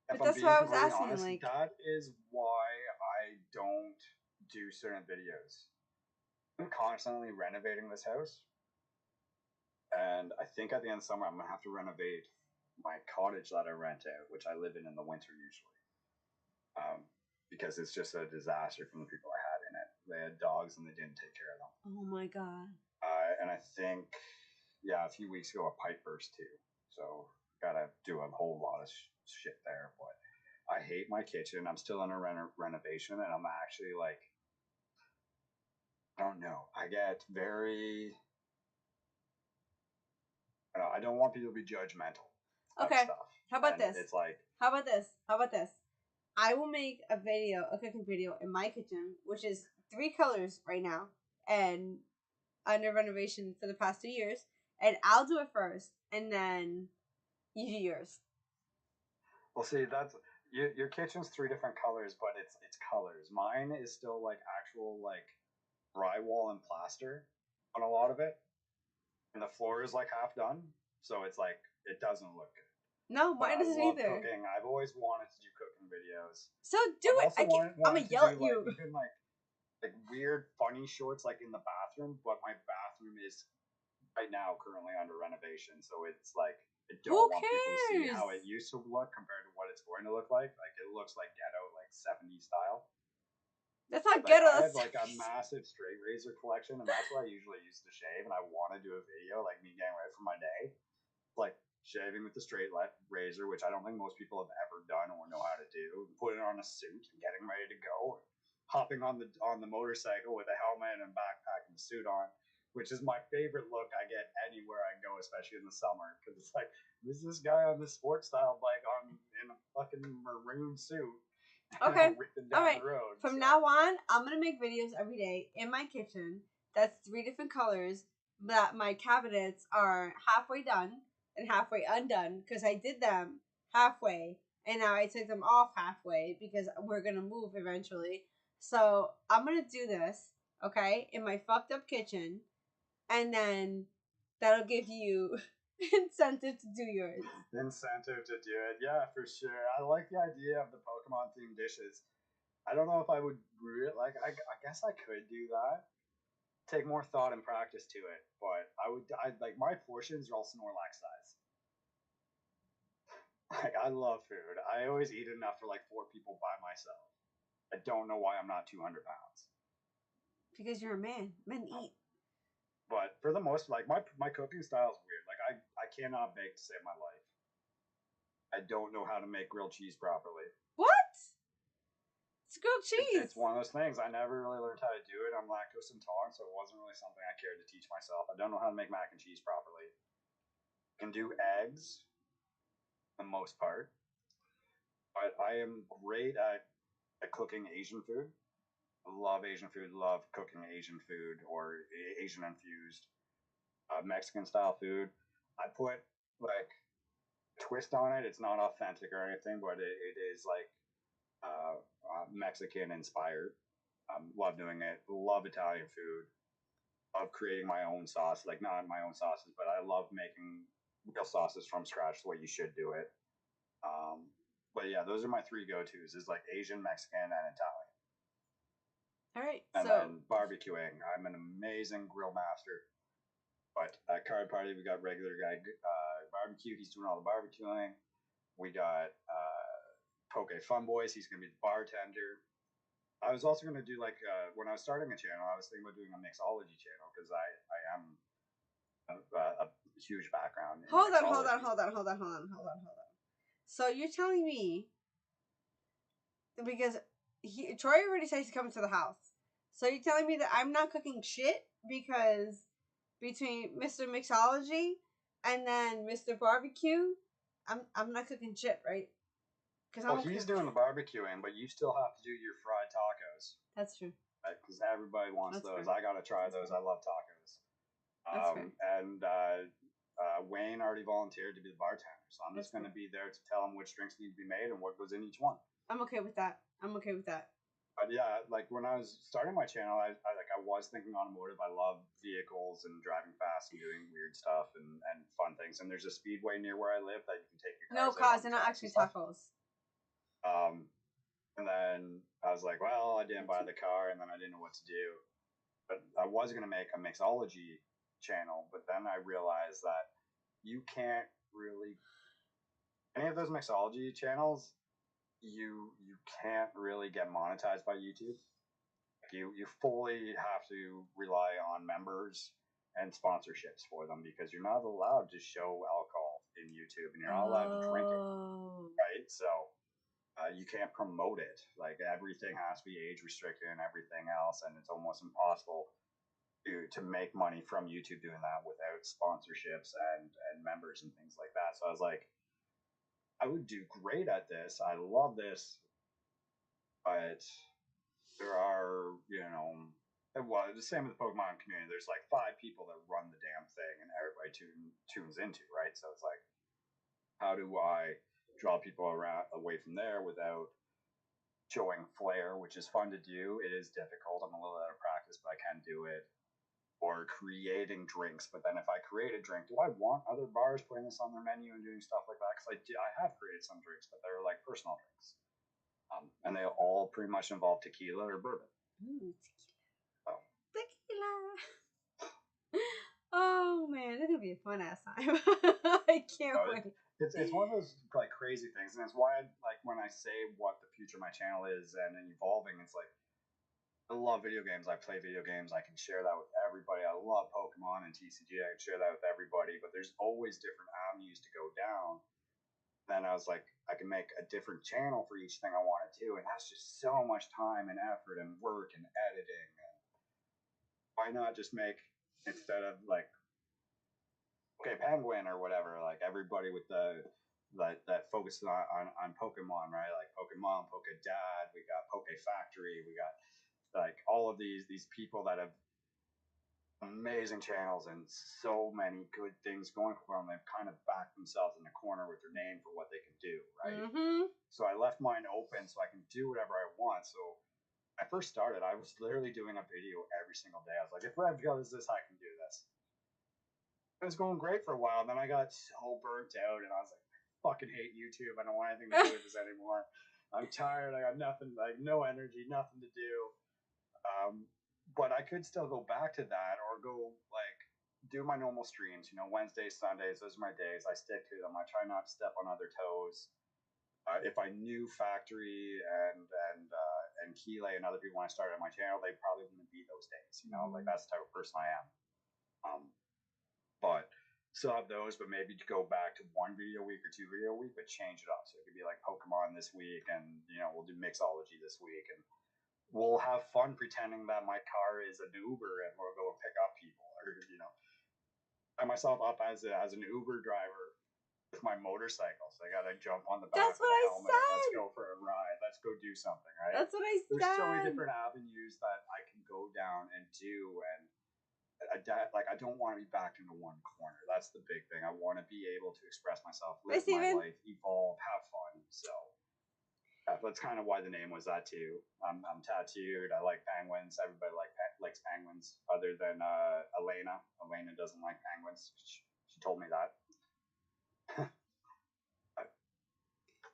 But If I'm that's being why I was completely asking. honest, Like, that is why I don't do certain videos. I'm constantly renovating this house, and I think at the end of summer I'm gonna have to renovate my cottage that I rent out, which I live in the winter usually, because it's just a disaster from the people I had in it. They had dogs and they didn't take care of them. oh my god. And I think, yeah, a few weeks ago a pipe burst too, so gotta do a whole lot of shit there. But I hate my kitchen. I'm still in a renovation, and I'm actually like, I don't know. I get very. I don't want people to be judgmental. Okay. Stuff. How about this? It's like. How about this? How about this? I will make a cooking video in my kitchen, which is 3 colors right now, and under renovation for the past 2 years. And I'll do it first, and then you do yours. Well, see, that's your kitchen's 3 different colors, but it's colors. Mine is still like actual like drywall and plaster on a lot of it, and the floor is like half done, so it's like it doesn't look good. No, mine doesn't either. Cooking. I've always wanted to do cooking videos. So do it. I'm gonna yell at you. Like, even like weird, funny shorts like in the bathroom, but my bathroom is right now currently under renovation, so it's like I don't want people to see how it used to look compared to what it's going to look like. Like it looks like ghetto, like 70s style. That's not ghetto. I have like a massive straight razor collection, and that's what I usually use to shave. And I want to do a video like me getting ready for my day, like shaving with the straight razor, which I don't think most people have ever done or know how to do. Putting on a suit and getting ready to go, hopping on the motorcycle with a helmet and backpack and the suit on, which is my favorite look I get anywhere I go, especially in the summer, because it's like, who's this guy on this sports style bike in a fucking maroon suit? Okay. All right. Road, From now on, I'm gonna make videos every day in my kitchen. That's 3 different colors. That my cabinets are halfway done and halfway undone because I did them halfway and now I took them off halfway because we're gonna move eventually. So I'm gonna do this, okay, in my fucked up kitchen, and then that'll give you incentive to do yours. Incentive to do it, yeah, for sure. I like the idea of the Pokemon themed dishes. I don't know if I would like. I guess I could do that. Take more thought and practice to it, but I like my portions are all Snorlax size. Like I love food. I always eat enough for like 4 people by myself. I don't know why I'm not 200 pounds. Because you're a man. Men eat. But for the most, like my cooking style is weird. Like I cannot bake to save my life. I don't know how to make grilled cheese properly. What? It's grilled cheese. It's one of those things. I never really learned how to do it. I'm lactose intolerant, so it wasn't really something I cared to teach myself. I don't know how to make mac and cheese properly. Can do eggs, the most part, but I am great at cooking Asian food. I love Asian food. Love cooking Asian food or Asian infused Mexican style food. I put like twist on it. It's not authentic or anything, but it is like Mexican inspired. Love doing it. Love Italian food. Love creating my own sauce. Like not my own sauces, but I love making real sauces from scratch the way you should do it. But yeah, those are my three go-tos. Is like Asian, Mexican, and Italian. All right. And So then barbecuing. I'm an amazing grill master. But at Card Party, we got regular guy barbecue. He's doing all the barbecuing. We got Poke Fun Boys. He's going to be the bartender. I was also going to do like when I was starting a channel, I was thinking about doing a mixology channel because I am a huge background. hold on. So you're telling me because Troy already said he's coming to the house. So you're telling me that I'm not cooking shit because between Mr. Mixology and then Mr. Barbecue, I'm not cooking shit, right? Because he's doing the barbecuing, but you still have to do your fried tacos. That's true. Because everybody wants those. Fair. I gotta try those. I love tacos. And Wayne already volunteered to be the bartender, so I'm just going to be there to tell him which drinks need to be made and what goes in each one. I'm okay with that. But yeah, like when I was starting my channel, I was thinking automotive. I love vehicles and driving fast and doing weird stuff and fun things. And there's a speedway near where I live that you can take your cars. No, cause they're not actually tacos. And then I was like, well, I didn't buy the car, and then I didn't know what to do. But I was going to make a mixology channel, but then I realized that you can't really any of those mixology channels, you can't really get monetized by YouTube. You fully have to rely on members and sponsorships for them because you're not allowed to show alcohol in YouTube and you're not allowed to drink it, right? So you can't promote it. Like everything has to be age restricted and everything else, and it's almost impossible to make money from YouTube doing that without sponsorships and members and things like that. So I was like, I would do great at this. I love this, but there are, well, the same with the Pokemon community. There's like 5 people that run the damn thing, and everybody tunes into, right? So it's like, how do I draw people away from there without showing flair, which is fun to do. It is difficult. I'm a little out of practice, but I can do it. Or creating drinks. But then if I create a drink, do I want other bars putting this on their menu and doing stuff like that? Because I have created some drinks, but they're like personal drinks. And they all pretty much involve tequila or bourbon. Ooh, tequila. Tequila. Oh man, it's gonna be a fun ass time. I can't wait. It's one of those like crazy things, and it's why when I say what the future of my channel is and evolving, it's like I love video games. I play video games. I can share that with everybody. I love Pokemon and TCG. I can share that with everybody, but there's always different avenues to go down. Then I was like, I can make a different channel for each thing I want to do, and that's just so much time and effort and work and editing. And why not just make, instead of like, okay, Penguin or whatever, like everybody with that focuses on Pokemon, right? Like Pokemon, Pokedad, we got Poke Factory, we got like all of these people that have amazing channels and so many good things going for them. They've kind of backed themselves in a corner with their name for what they can do, right? Mm-hmm. So I left mine open so I can do whatever I want. So I first started, I was literally doing a video every single day. I was like, if Red does this, I can do this. It was going great for a while. Then I got so burnt out and I was like, I fucking hate YouTube. I don't want anything to do with this anymore. I'm tired. I got nothing, like no energy, nothing to do. But I could still go back to that or go like do my normal streams, Wednesdays, Sundays, those are my days. I stick to them. I try not to step on other toes. If I knew Factory and Keeley and other people when I started my channel, they probably wouldn't be those days, like that's the type of person I am. But still have those, but maybe to go back to 1 video a week or 2 video a week, but change it up. So it could be like Pokemon this week and, we'll do mixology this week and we'll have fun pretending that my car is an Uber and we'll go pick up people or, I myself up as an Uber driver with my motorcycle. So I got to jump on the back of the helmet. Let's go for a ride. Let's go do something, right? That's what I said. There's so many different avenues that I can go down and do. And I don't want to be backed into one corner. That's the big thing. I want to be able to express myself, live my life, evolve, have fun. So that's kind of why the name was that too. I'm tattooed. I like penguins. Everybody likes penguins, other than Elena. Elena doesn't like penguins. She told me that.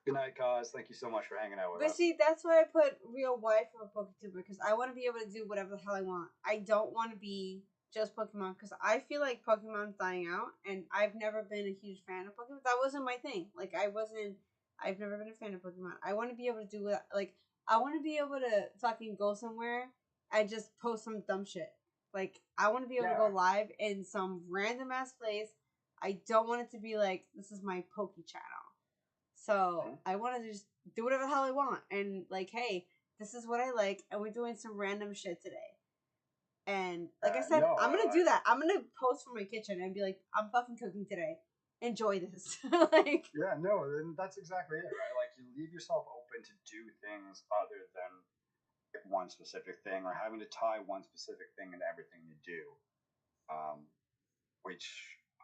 Good night, Cause. Thank you so much for hanging out with But us. see, that's why I put real wife of a PokeTuber, because I want to be able to do whatever the hell I want. I don't want to be just Pokemon, because I feel like Pokemon's dying out, and I've never been a huge fan of Pokemon. That wasn't my thing. Like, I've never been a fan of Pokemon. I want to be able to do it, like, I want to be able to fucking go somewhere and just post some dumb shit. Like, I want to be able to go live in some random ass place. I don't want it to be like, this is my Poke channel. So I want to just do whatever the hell I want. And like, hey, this is what I like. And we're doing some random shit today. And like I said, I'm going to do that. I'm going to post from my kitchen and be like, I'm fucking cooking today. Enjoy this. Like, yeah, no, then that's exactly it, right? Like, you leave yourself open to do things other than one specific thing, or having to tie one specific thing into everything you do, which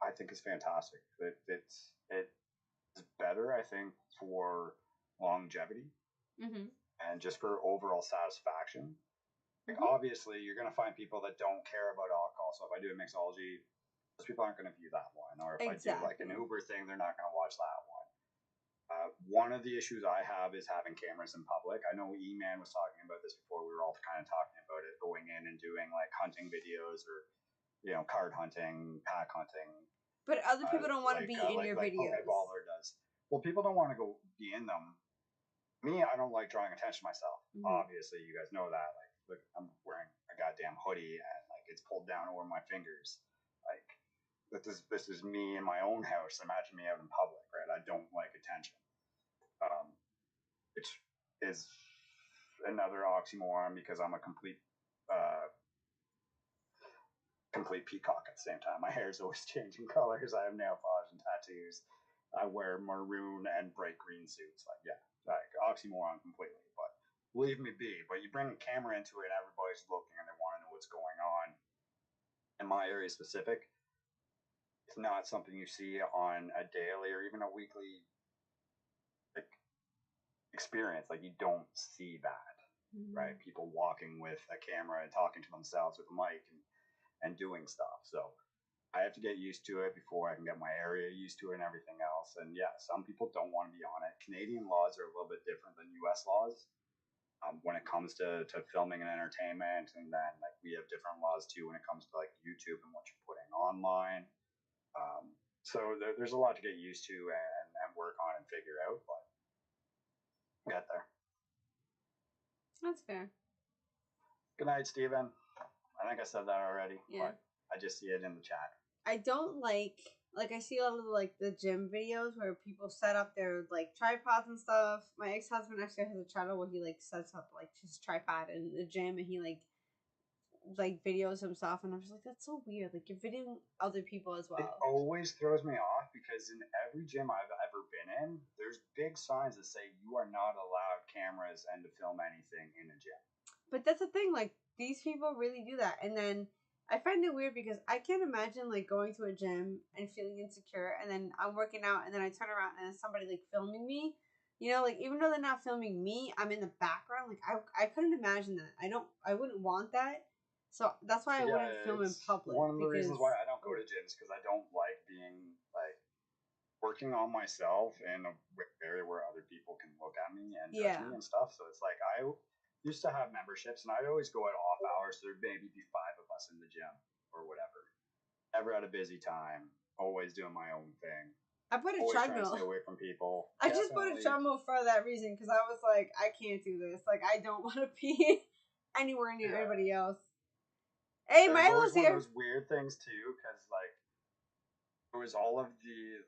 I think is fantastic. It's better, I think, for longevity and just for overall satisfaction. Like, obviously, you're going to find people that don't care about alcohol. So if I do a mixology, those people aren't going to view that one. Or if I do like an Uber thing, they're not going to watch that one. One of the issues I have is having cameras in public. I know E-Man was talking about this before. We were all kind of talking about it, going in and doing like hunting videos or, card hunting, pack hunting. But other people don't want to be in your videos. Like Baller does. Well, people don't want to go be in them. Me, I don't like drawing attention to myself. Obviously, you guys know that. Like, look, I'm wearing a goddamn hoodie and like it's pulled down over my fingers. Like, this is me in my own house. Imagine me out in public, right? I don't like attention. Which is another oxymoron because I'm a complete peacock at the same time. My hair is always changing colors. I have nail polish and tattoos. I wear maroon and bright green suits. Like oxymoron completely. But leave me be. But you bring a camera into it and everybody's looking and they want to know what's going on. In my area specific, it's not something you see on a daily or even a weekly experience. Like, you don't see that, right? People walking with a camera and talking to themselves with a mic and doing stuff. So I have to get used to it before I can get my area used to it and everything else. And yeah, some people don't want to be on it. Canadian laws are a little bit different than US laws when it comes to filming and entertainment. And then like we have different laws too when it comes to like YouTube and what you're putting online. So there's a lot to get used to and work on and figure out, but get there. That's fair. Good night, Steven. I think I said that already. Yeah. But I just see it in the chat. I don't like I see a lot of like the gym videos where people set up their like tripods and stuff. My ex-husband actually has a channel where he like sets up like his tripod in the gym and he like videos himself, and I'm just like, that's so weird. Like, you're videoing other people as well. It always throws me off because in every gym I've ever been in, there's big signs that say you are not allowed cameras and to film anything in a gym. But that's the thing, like, these people really do that. And then I find it weird because I can't imagine like going to a gym and feeling insecure and then I'm working out and then I turn around and there's somebody like filming me. You know, like, even though they're not filming me, I'm in the background. Like, I couldn't imagine that. I wouldn't want that. So that's why I wouldn't film in public. One of the reasons why I don't go to gyms because I don't like being like working on myself in a area where other people can look at me and judge me and stuff. So it's like I used to have memberships and I'd always go at off hours. So there'd maybe be 5 of us in the gym or whatever. Never at a busy time. Always doing my own thing. I bought a always treadmill. Trying to stay away from people. I just bought a treadmill for that reason because I was like, I can't do this. Like, I don't want to be anywhere near everybody else. Hey, Milo's here. One of those weird things too, because like it was all of the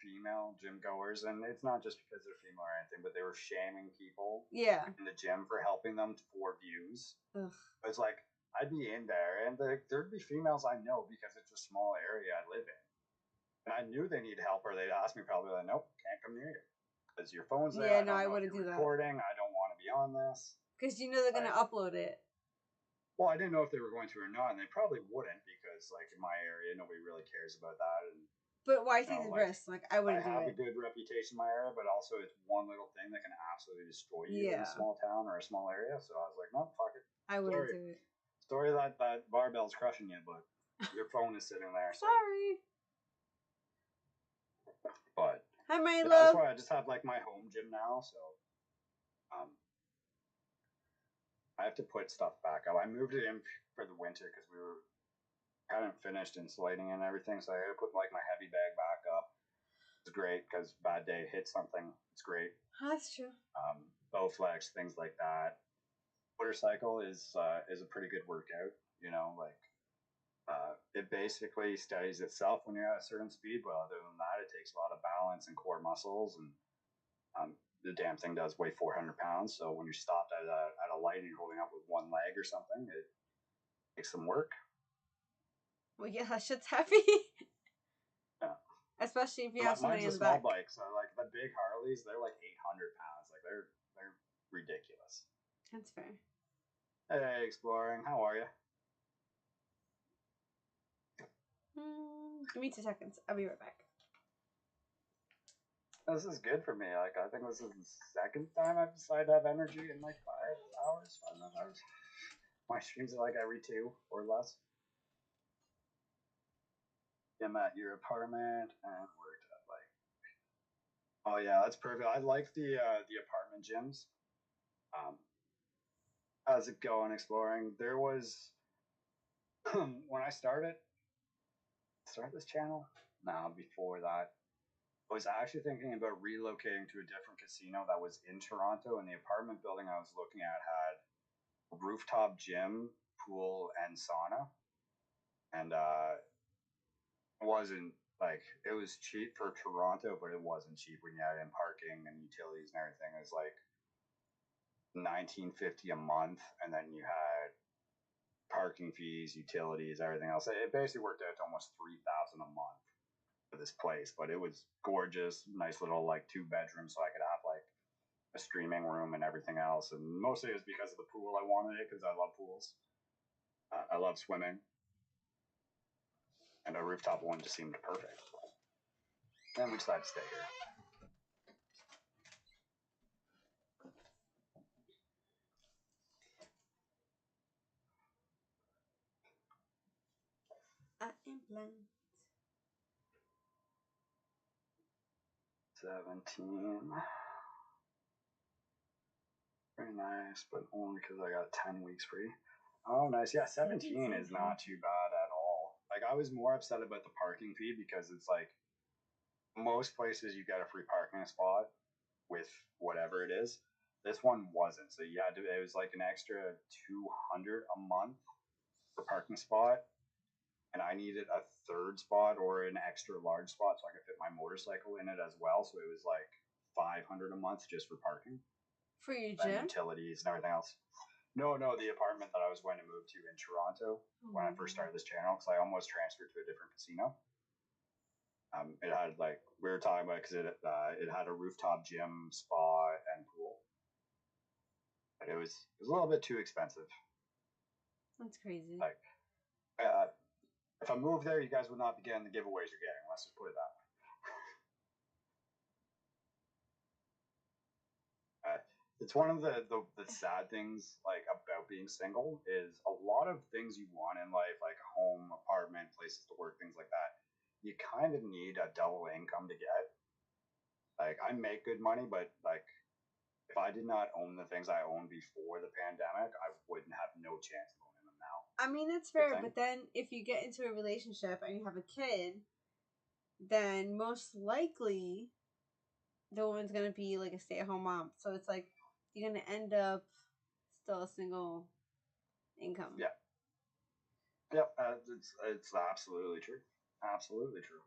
female gym goers, and it's not just because they're female or anything, but they were shaming people in the gym for helping them for views. Ugh. It's like I'd be in there, and there'd be females I know because it's a small area I live in, and I knew they need help, or they'd ask me probably like, "Nope, can't come near you because your phone's there." Yeah, no, I wouldn't do that. Recording, I don't want to be on this because you know they're gonna upload it. Well, I didn't know if they were going to or not, and they probably wouldn't because, like, in my area, nobody really cares about that. But why take the risk? Like, I wouldn't do it. I have a good reputation in my area, but also it's one little thing that can absolutely destroy you in a small town or a small area. So I was like, no, fuck it. I wouldn't do it. Story that barbell's crushing you, but your phone is sitting there. Sorry. But Hi, my That's love. why I just have like my home gym now, so I have to put stuff back up. I moved it in for the winter because we hadn't finished insulating and everything, so I had to put like my heavy bag back up. It's great because bad day hit something. It's great. That's true. Bowflex, things like that. Motorcycle is a pretty good workout. You know, like it basically steadies itself when you're at a certain speed, but other than that, it takes a lot of balance and core muscles, and the damn thing does weigh 400 pounds. So when you're stopped at a light and you're holding up with one leg or something, it takes some work. Well, yeah, that shit's heavy. Yeah. Especially if you have somebody Mine's in a the small back. bike, so like the big Harleys, they're like 800 pounds. Like they're ridiculous. That's fair. Hey, exploring, how are you? Give me 2 seconds. I'll be right back. This is good for me. Like I think this is the second time I've decided to have energy in like 5 hours, 5.5 hours. My streams are like every 2 or less. I'm at your apartment and worked at like. Oh yeah, that's perfect. I like the apartment gyms. How's it going exploring? There was when I started this channel. No, before that, I was actually thinking about relocating to a different casino that was in Toronto, and the apartment building I was looking at had a rooftop gym, pool, and sauna, and it wasn't like it was cheap for Toronto, but it wasn't cheap when you add in parking and utilities and everything. It was like $19.50 a month, and then you had parking fees, utilities, everything else. It basically worked out to almost $3,000 a month for this place, but it was gorgeous, nice little like 2 bedrooms, so I could have like a streaming room and everything else. And mostly it was because of the pool. I wanted it because I love pools. I love swimming, and a rooftop one just seemed perfect. And we decided to stay here. I am blind. 17. Very nice, but only because I got 10 weeks free. Oh, nice. Yeah, 17 is not too bad at all. Like, I was more upset about the parking fee because it's like most places you get a free parking spot with whatever it is. This one wasn't. So you had to, it was like an extra 200 a month for parking spot. And I needed a third spot or an extra large spot so I could fit my motorcycle in it as well. So it was like 500 a month just for parking. For your And gym? utilities and everything else. No, the apartment that I was going to move to in Toronto when I first started this channel, because I almost transferred to a different casino. It had like we were talking about because it had a rooftop gym, spa, and pool, but it was a little bit too expensive. That's crazy. Like, if I moved there, you guys would not be getting the giveaways you're getting. Let's just put it that way. It's one of the sad things like about being single is a lot of things you want in life, like a home, apartment, places to work, things like that. You kind of need a double income to get. Like I make good money, but like if I did not own the things I owned before the pandemic, I wouldn't have no chance of owning them now. I mean, that's fair, but then if you get into a relationship and you have a kid, then most likely the woman's going to be like a stay-at-home mom. So it's like you're going to end up still a single income. Yeah. Yep, it's absolutely true. Absolutely true.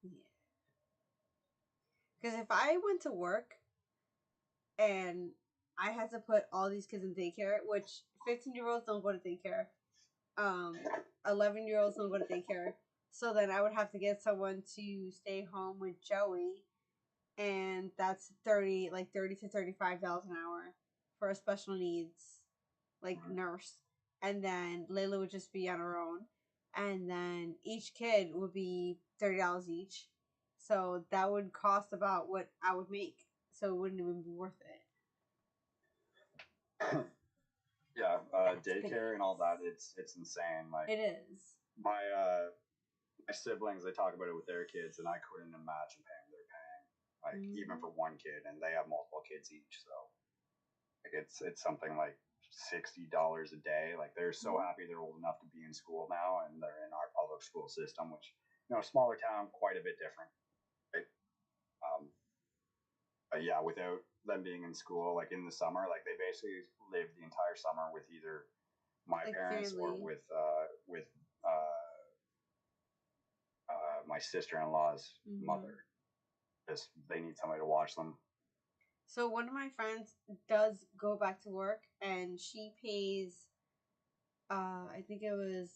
Yeah. Because if I went to work and I had to put all these kids in daycare, which 15-year-olds don't go to daycare, 11-year-olds don't go to daycare, so then I would have to get someone to stay home with Joey, and that's 30 to $35 an hour for a special needs nurse, and then Layla would just be on her own, and then each kid would be $30 each, so that would cost about what I would make, so it wouldn't even be worth it. Yeah, daycare and all that, it's insane. Like it is. My siblings, they talk about it with their kids, and I couldn't imagine paying like even for one kid, and they have multiple kids each. So like it's something like $60 a day. Like they're so happy they're old enough to be in school now, and they're in our public school system, which smaller town, quite a bit different, right? But yeah, without them being in school, like in the summer, like they basically live the entire summer with either my Like parents or family. with my sister-in-law's mother. Just they need somebody to watch them. So one of my friends does go back to work, and she pays, I think it was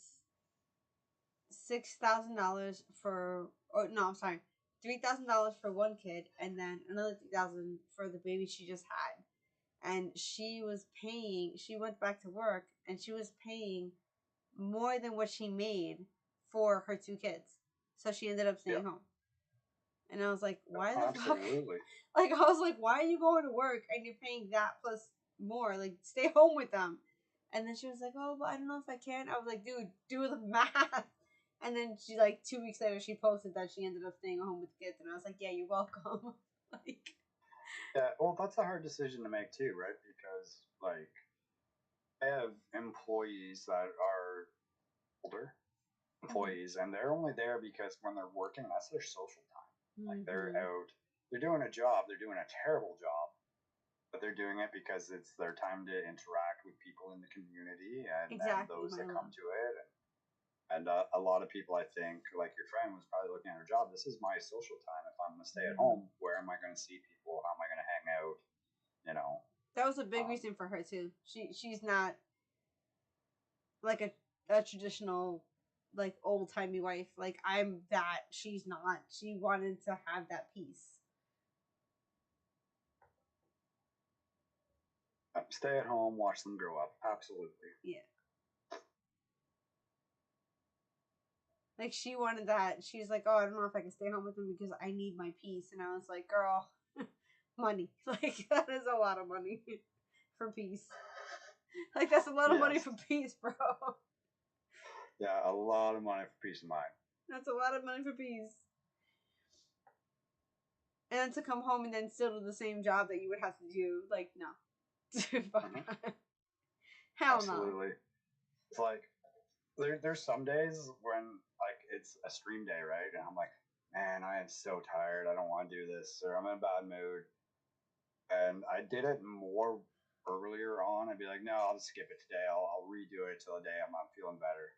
$6,000 for, or no, I'm sorry, $3,000 for one kid, and then another $3,000 for the baby she just had. And she was paying. She went back to work, and she was paying more than what she made for her two kids. So she ended up staying home. And I was like, why the fuck? Like, I was like, why are you going to work and you're paying that plus more? Like, stay home with them. And then she was like, oh, but I don't know if I can. I was like, dude, do the math. And then she, like, 2 weeks later, she posted that she ended up staying home with kids. And I was like, yeah, you're welcome. Like, yeah, well, that's a hard decision to make too, right? Because, like, I have employees that are older employees, and they're only there because when they're working, that's their social time. Like, they're out, they're doing a job, they're doing a terrible job, but they're doing it because it's their time to interact with people in the community and those that come to it. And a lot of people, I think, like your friend was probably looking at her job. This is my social time. If I'm going to stay at home, where am I going to see people? How am I going to hang out? That was a big reason for her too. She's not like a traditional, like, old timey wife. Like, I'm that. She's not. She wanted to have that peace. Stay at home, watch them grow up. Absolutely. Yeah. Like, she wanted that. She's like, oh, I don't know if I can stay home with them because I need my peace. And I was like, girl, money. Like, that is a lot of money for peace. Like, that's a lot of money for peace, bro. Yeah, a lot of money for peace of mind. That's a lot of money for peace. And then to come home and then still do the same job that you would have to do. Like, no. Hell Absolutely. No. It's like, there's some days when, like, it's a stream day, right? And I'm like, man, I am so tired. I don't want to do this. Or I'm in a bad mood. And I did it more earlier on. I'd be like, no, I'll just skip it today. I'll redo it till the day I'm feeling better.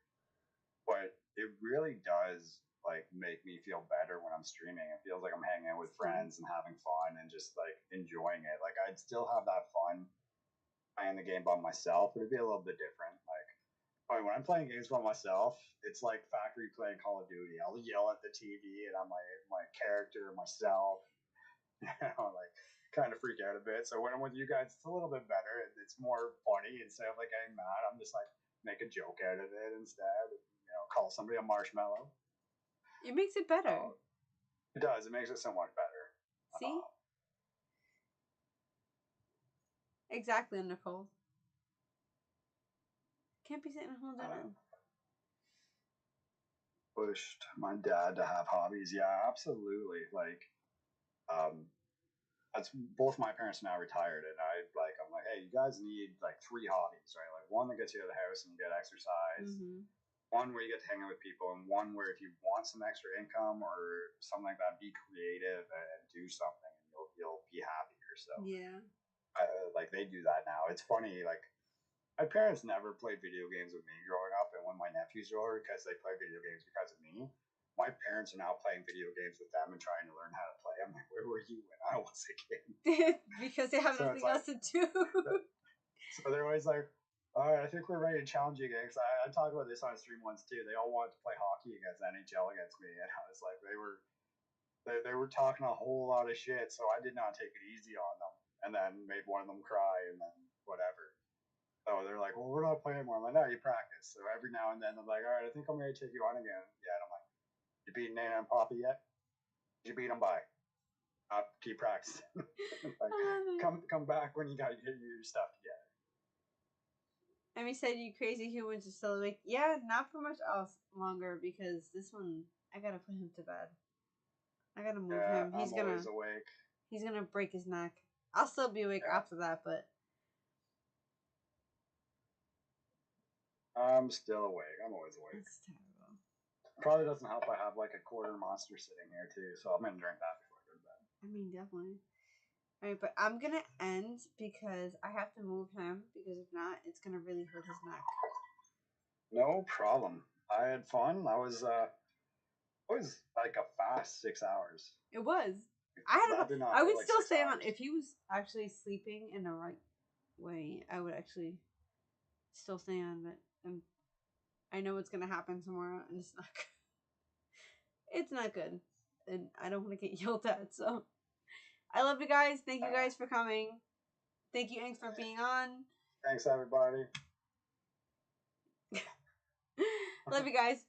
But it really does, like, make me feel better when I'm streaming. It feels like I'm hanging out with friends and having fun and just, like, enjoying it. Like, I'd still have that fun playing the game by myself, but it'd be a little bit different. Like, when I'm playing games by myself, it's like factory playing Call of Duty. I'll yell at the TV and I'm my character, myself, like, kind of freak out a bit. So when I'm with you guys, it's a little bit better. It's more funny. Instead of, like, getting mad, I'm just like, make a joke out of it instead. Call somebody a marshmallow. It makes it better. It does. It makes it so much better. See? Exactly, Nicole. Can't be sitting at home doing Pushed my dad to have hobbies. Yeah, absolutely. Like, that's both my parents now retired, and I'm like, hey, you guys need, like, 3 hobbies, right? Like, one that gets you out of the house and you get exercise, one where you get to hang out with people, and one where if you want some extra income or something like that, be creative and do something, and you'll be happier. So yeah, like, they do that now. It's funny, like, my parents never played video games with me growing up, and when my nephews are older, because they play video games because of me, my parents are now playing video games with them and trying to learn how to play. I'm like, where were you when I was a kid? Because they have nothing else to do. So they're always like, all right, I think we're ready to challenge you again. Because I talked about this on stream once too. They all wanted to play hockey against NHL against me, and I was like, they were talking a whole lot of shit, so I did not take it easy on them, and then made one of them cry, and then whatever. So they're like, well, we're not playing anymore. I'm like, no, you practice. So every now and then I'm like, all right, I think I'm ready to take you on again. Yeah, and I'm like, you beat Nana and Papa yet? Did you beat them by? Keep practicing. Like, come back when you got your stuff together. Amy said, you crazy humans are still awake. Yeah, not for much else longer, because this one, I gotta put him to bed. I gotta move Yeah, him. I'm always awake. He's gonna break his neck. I'll still be awake after that, but I'm still awake. I'm always awake. it's terrible. Probably doesn't help. I have like a quarter monster sitting here too, so I'm gonna drink that before I go to bed. I mean, definitely. All right, but I'm gonna end because I have to move him because if not, it's gonna really hurt his neck. No problem. I had fun. I was like a fast 6 hours. It was. I would like still 6 stay on hours. if he was actually sleeping in the right way. I would actually still stay on, but I know what's gonna happen tomorrow, and it's not good. It's not good, and I don't want to get yelled at. So I love you guys. Thank you guys for coming. Thank you, Inks, for being on. Thanks, everybody. Love you guys.